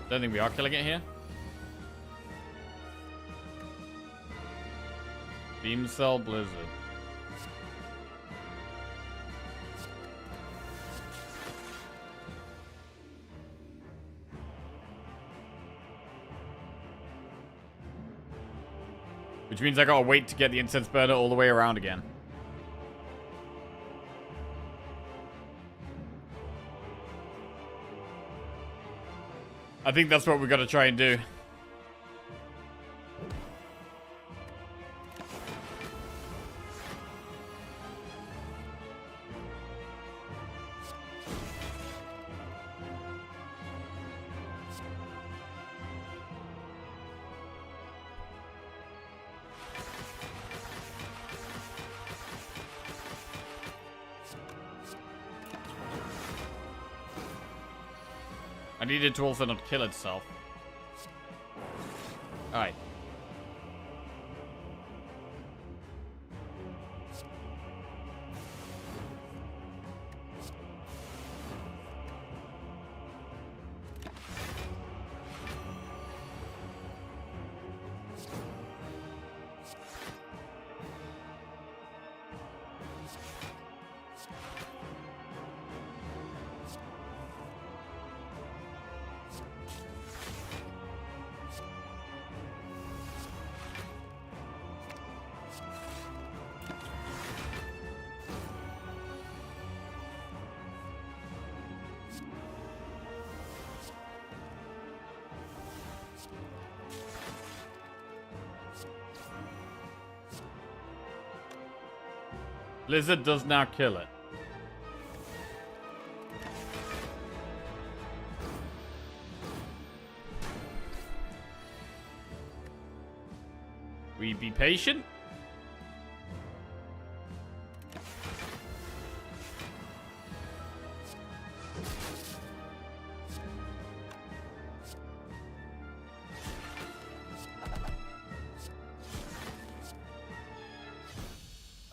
don't think we are killing it here. Beam Cell Blizzard. Which means I gotta wait to get the incense burner all the way around again. I think that's what we gotta try and do. I needed to also not kill itself. Alright. Blizzard does now kill it. We be patient.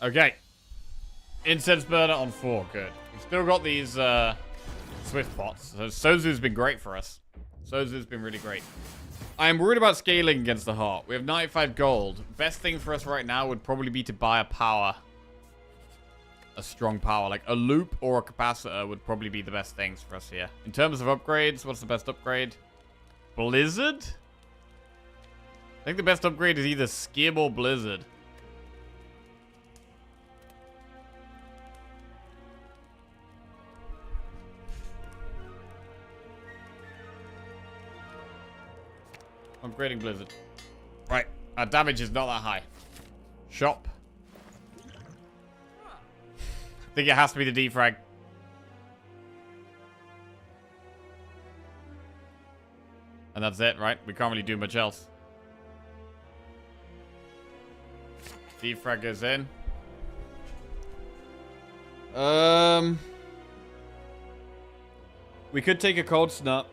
Okay. Incense burner on 4, good. We've still got these swift pots. So Sozu's been great for us. Sozu's been really great. I am worried about scaling against the heart. We have 95 gold. Best thing for us right now would probably be to buy a power. A strong power. Like a loop or a capacitor would probably be the best things for us here. In terms of upgrades, what's the best upgrade? Blizzard? I think the best upgrade is either Skim or Blizzard. Upgrading Blizzard. Right, our damage is not that high. Shop. I think it has to be the defrag. And that's it, right? We can't really do much else. Defrag goes in. We could take a cold snap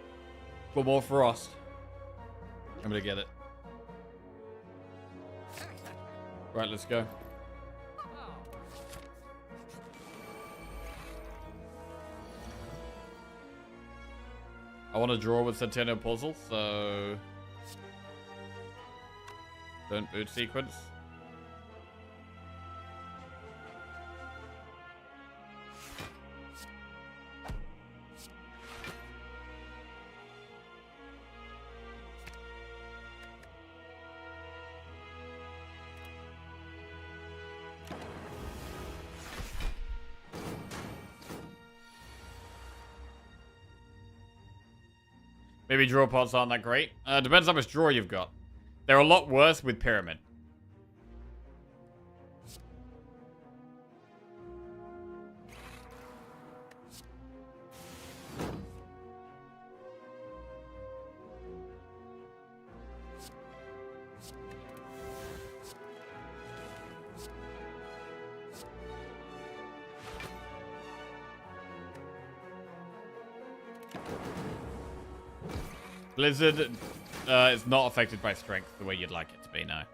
for more frost. I'm gonna get it. Right, let's go. I want to draw with Centennial Puzzle, so Don't boot sequence. Maybe draw pots aren't that great. Depends how much draw you've got. They're a lot worse with pyramid. Blizzard is not affected by strength the way you'd like it to be now.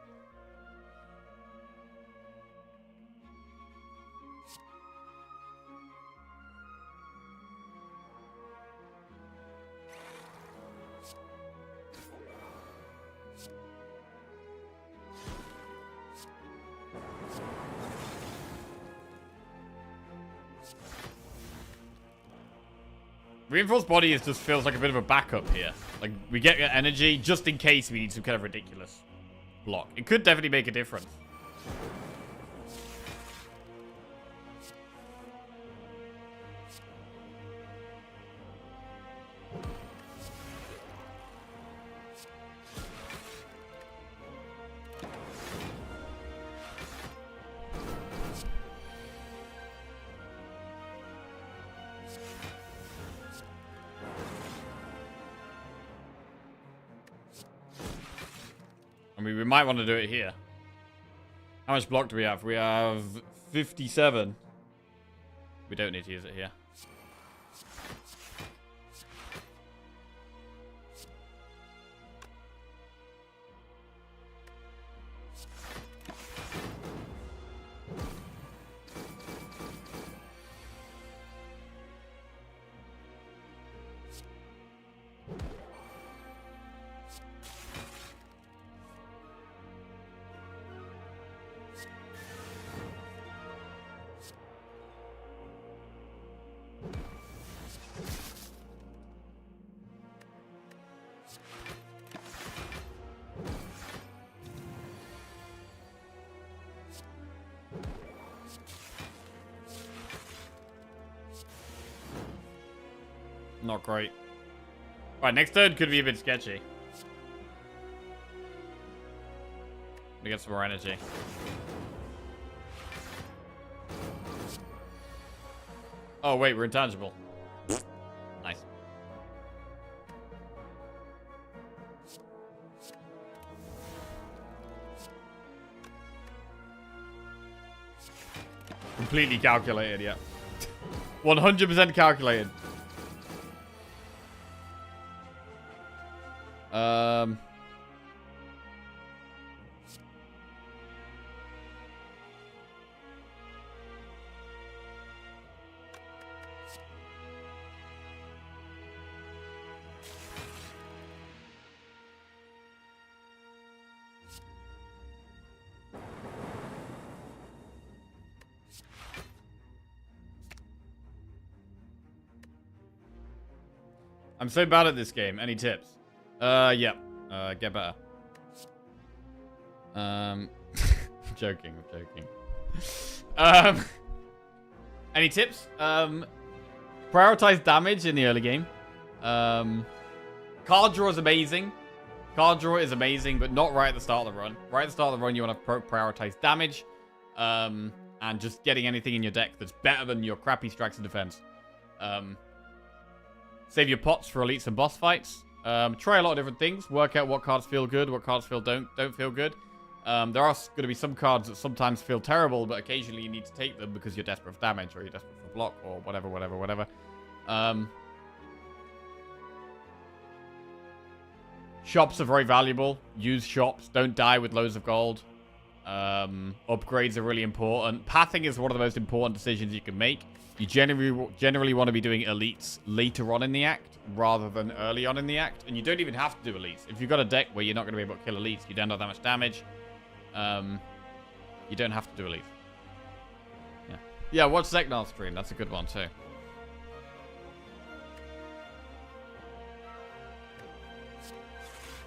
Reinforced body just feels like a bit of a backup here. Like, we get energy just in case we need some kind of ridiculous block. It could definitely make a difference. I mean, we might want to do it here. How much block do we have? We have 57. We don't need to use it here. Not great. Right, next turn could be a bit sketchy. To get some more energy. Oh, wait, we're intangible. Nice. Completely calculated, yeah. 100% calculated. I'm so bad at this game. Any tips? Yeah. Get better. I'm joking. Any tips? Prioritize damage in the early game. Card draw is amazing. Card draw is amazing, but not right at the start of the run. Right at the start of the run, you want to prioritize damage. And just getting anything in your deck that's better than your crappy strikes and defense. Save your pots for elites and boss fights. Try a lot of different things. Work out what cards feel good, what cards don't feel good. There are going to be some cards that sometimes feel terrible, but occasionally you need to take them because you're desperate for damage or you're desperate for block or whatever. Shops are very valuable. Use shops. Don't die with loads of gold. Upgrades are really important. Pathing is one of the most important decisions you can make. You generally want to be doing elites later on in the act rather than early on in the act. And you don't even have to do elites. If you've got a deck where you're not going to be able to kill elites, you don't have that much damage, You don't have to do Elite. Yeah. Yeah, watch Zeknar's stream. That's a good one, too.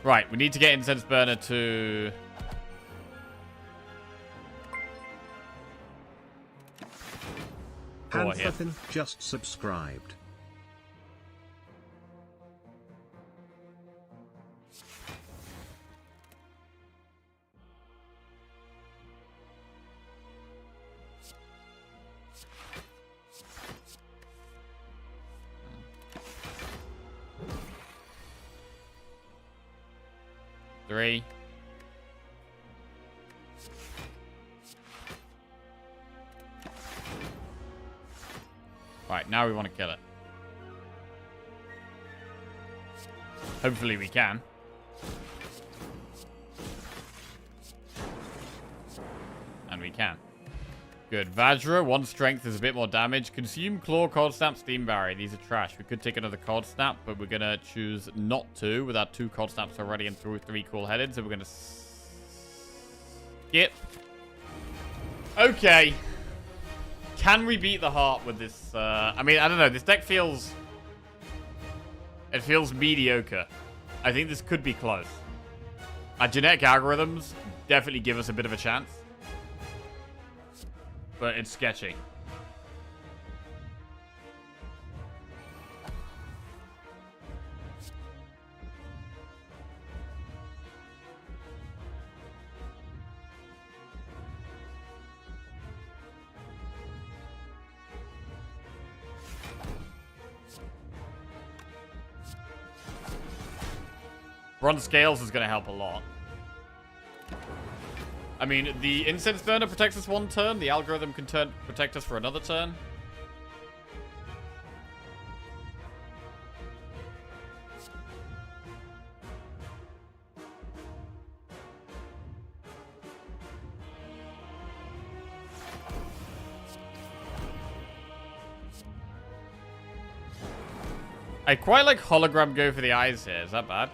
Right, we need to get Incense Burner to... Pantherfin just subscribed. Three. Right, now we want to kill it. Hopefully we can. And we can. Good. Vajra, 1 strength is a bit more damage. Consume Claw, Cold Snap, Steam Barrier. These are trash. We could take another Cold Snap, but we're going to choose not to with our 2 Cold Snaps already and through 3 Cool Headed. So we're going to skip. Okay. Can we beat the heart with this? I mean, I don't know. This deck feels... It feels mediocre. I think this could be close. Our genetic algorithms definitely give us a bit of a chance. But it's sketchy. Bronze Scales is going to help a lot. I mean, the Incense Burner protects us 1 turn. The algorithm can protect us for another turn. I quite like Hologram Go for the eyes here. Is that bad?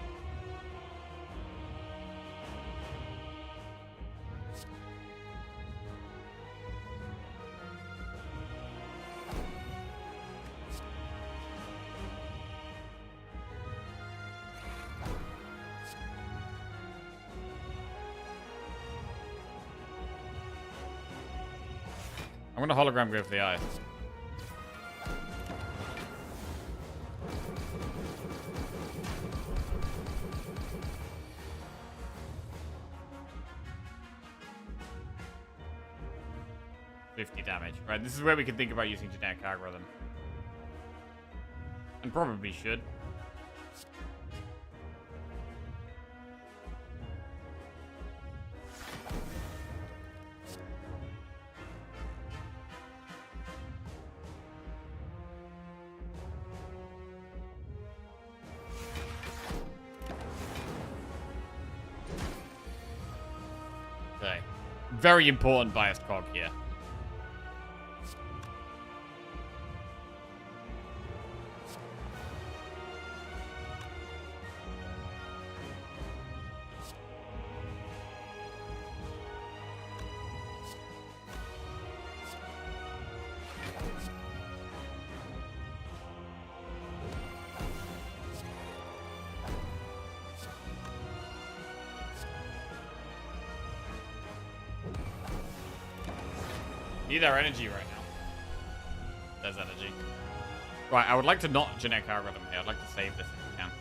I'm gonna Hologram Go for the eyes. Damage. Right, this is where we can think about using genetic algorithm. And probably should. Okay. Very important biased cog here. Need our energy right now. There's energy. Right, I would like to not genetic algorithm here. I'd like to save this if we can.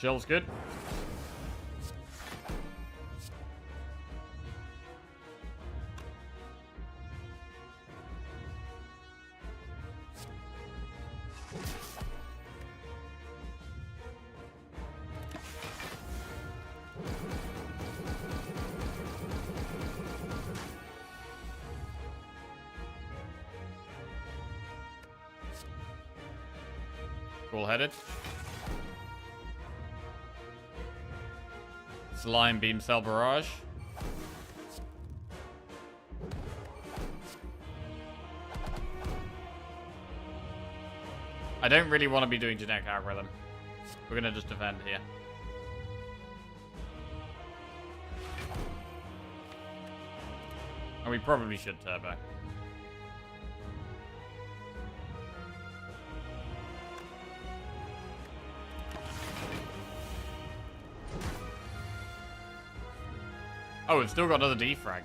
Chill's good. Cool-headed. Slime beam cell barrage. I don't really want to be doing genetic algorithm. We're gonna just defend here. And we probably should turbo. Oh, it's still got another defrag.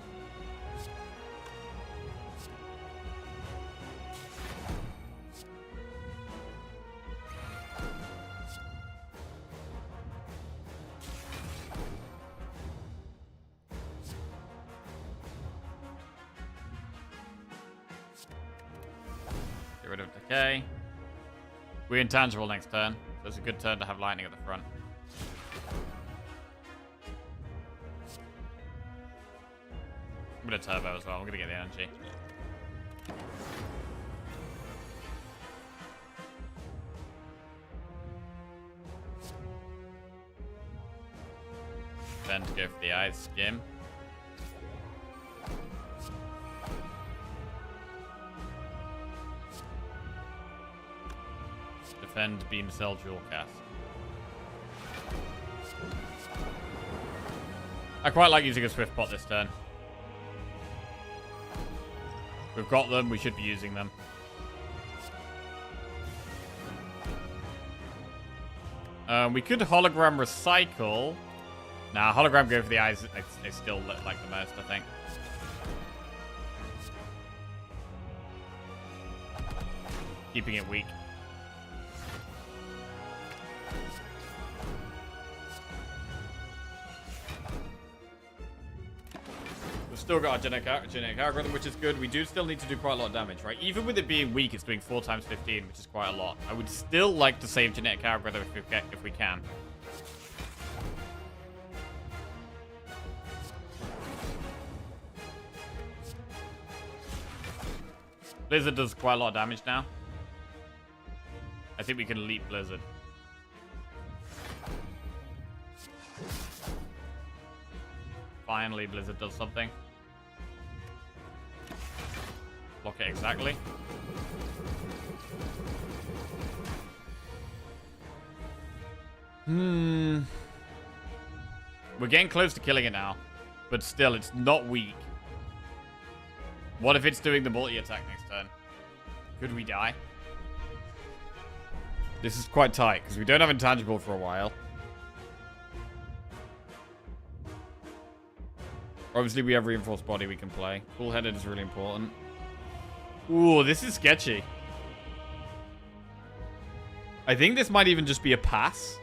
Get rid of decay. We're intangible next turn, so it's a good turn to have lightning at the front. I'm gonna turbo as well. I'm gonna get the energy. Then to go for the ice skim. Defend beam cell dual cast. I quite like using a swift pot this turn. We've got them, we should be using them. We could hologram recycle. Nah, hologram go for the eyes. They still look like the most, I think. Keeping it weak. We've still got our genetic algorithm, which is good. We do still need to do quite a lot of damage, right? Even with it being weak, it's doing 4 times 15, which is quite a lot. I would still like to save genetic algorithm if we can. Blizzard does quite a lot of damage now. I think we can leap Blizzard. Finally, Blizzard does something. Block it exactly. We're getting close to killing it now. But still, it's not weak. What if it's doing the multi-attack next turn? Could we die? This is quite tight, because we don't have intangible for a while. Obviously, we have reinforced body we can play. Cool-headed is really important. Ooh, this is sketchy. I think this might even just be a pass.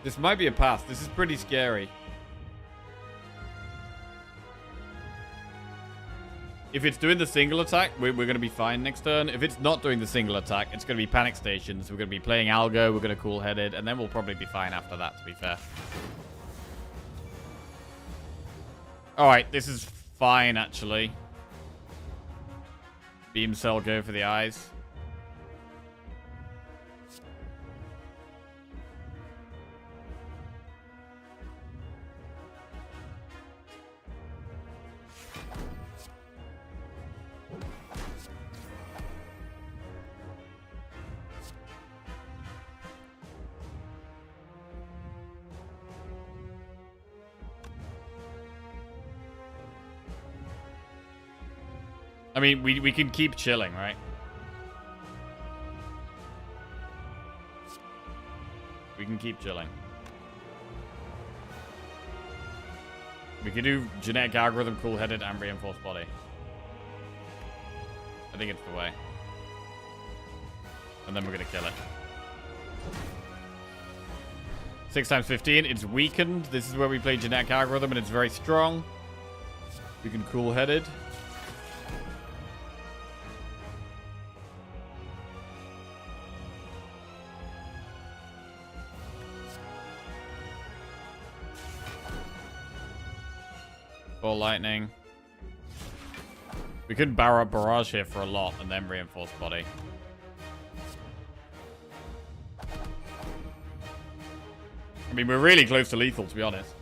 This might be a pass. This is pretty scary. If it's doing the single attack, we're going to be fine next turn. If it's not doing the single attack, it's going to be panic stations. We're going to be playing algo. We're going to cool-headed. And then we'll probably be fine after that, to be fair. Alright, this is fine, actually. Beam cell, go for the eyes. I mean, we can keep chilling, right? We can keep chilling. We can do genetic algorithm, cool-headed, and reinforced body. I think it's the way. And then we're going to kill it. 6 times 15, it's weakened. This is where we play genetic algorithm, and it's very strong. We can cool-headed. Ball lightning. We could barrage here for a lot and then reinforce body. I mean, we're really close to lethal, to be honest.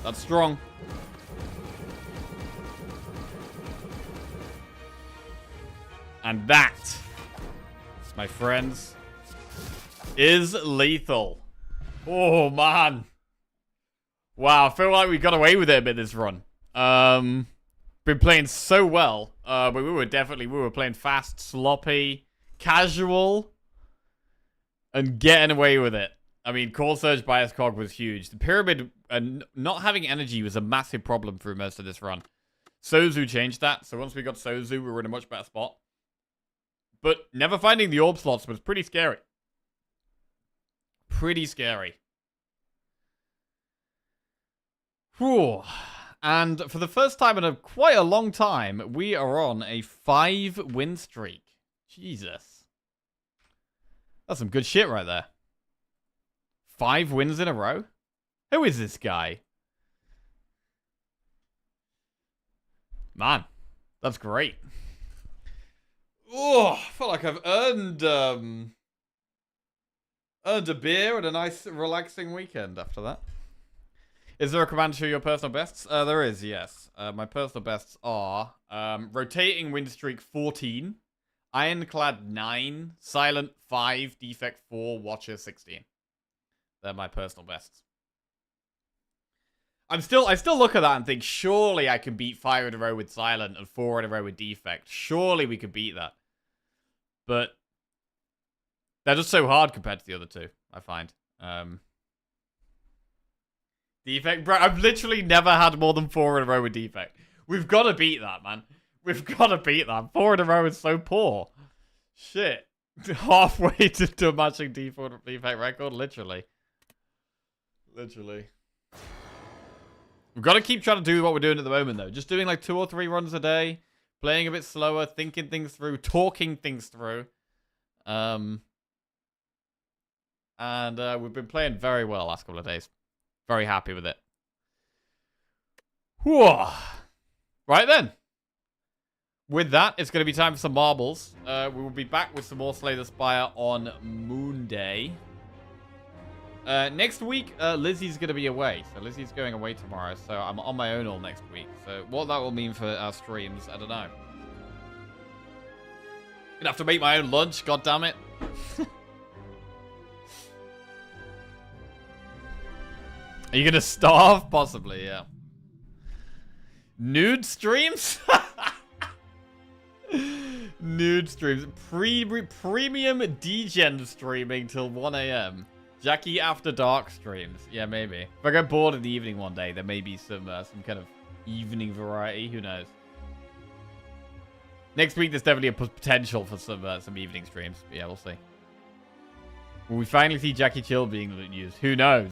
That's strong. And that, my friends, is lethal. Oh, man. Wow, I feel like we got away with it a bit this run. Been playing so well. But we were playing fast, sloppy, casual, and getting away with it. I mean, Core Surge Bias Cog was huge. The Pyramid not having energy was a massive problem through most of this run. Sozu changed that, so once we got Sozu, we were in a much better spot. But never finding the orb slots was pretty scary. Pretty scary. Whew. And for the first time in quite a long time, we are on a 5-win streak. Jesus. That's some good shit right there. 5 wins in a row? Who is this guy? Man, that's great. Oh, I feel like I've earned a beer and a nice relaxing weekend after that. Is there a command to show your personal bests? There is, yes. My personal bests are rotating win streak 14, Ironclad 9, Silent 5, Defect 4, Watcher 16. They're my personal bests. I still look at that and think, surely I can beat 5 in a row with Silent and 4 in a row with Defect. Surely we could beat that. But they're just so hard compared to the other two, I find. Defect, bro, I've literally never had more than 4 in a row with Defect. We've got to beat that, man. We've got to beat that. 4 in a row is so poor. Shit. Halfway to a matching Defect record, literally. Literally. We've got to keep trying to do what we're doing at the moment, though. Just doing like 2 or 3 runs a day. Playing a bit slower. Thinking things through. Talking things through. And we've been playing very well last couple of days. Very happy with it. Whew. Right then. With that, it's going to be time for some marbles. We will be back with some more Slay the Spire on Moon Day. Next week, Lizzie's going to be away. So Lizzie's going away tomorrow. So I'm on my own all next week. So what that will mean for our streams, I don't know. Gonna have to make my own lunch, god damn it. Are you gonna starve? Possibly, yeah. Nude streams? Nude streams. Premium degen streaming till 1 AM. Jackie After Dark streams. Yeah, maybe. If I get bored in the evening one day, there may be some kind of evening variety. Who knows? Next week, there's definitely a potential for some evening streams. But yeah, we'll see. Will we finally see Jackie Chill being used? Who knows?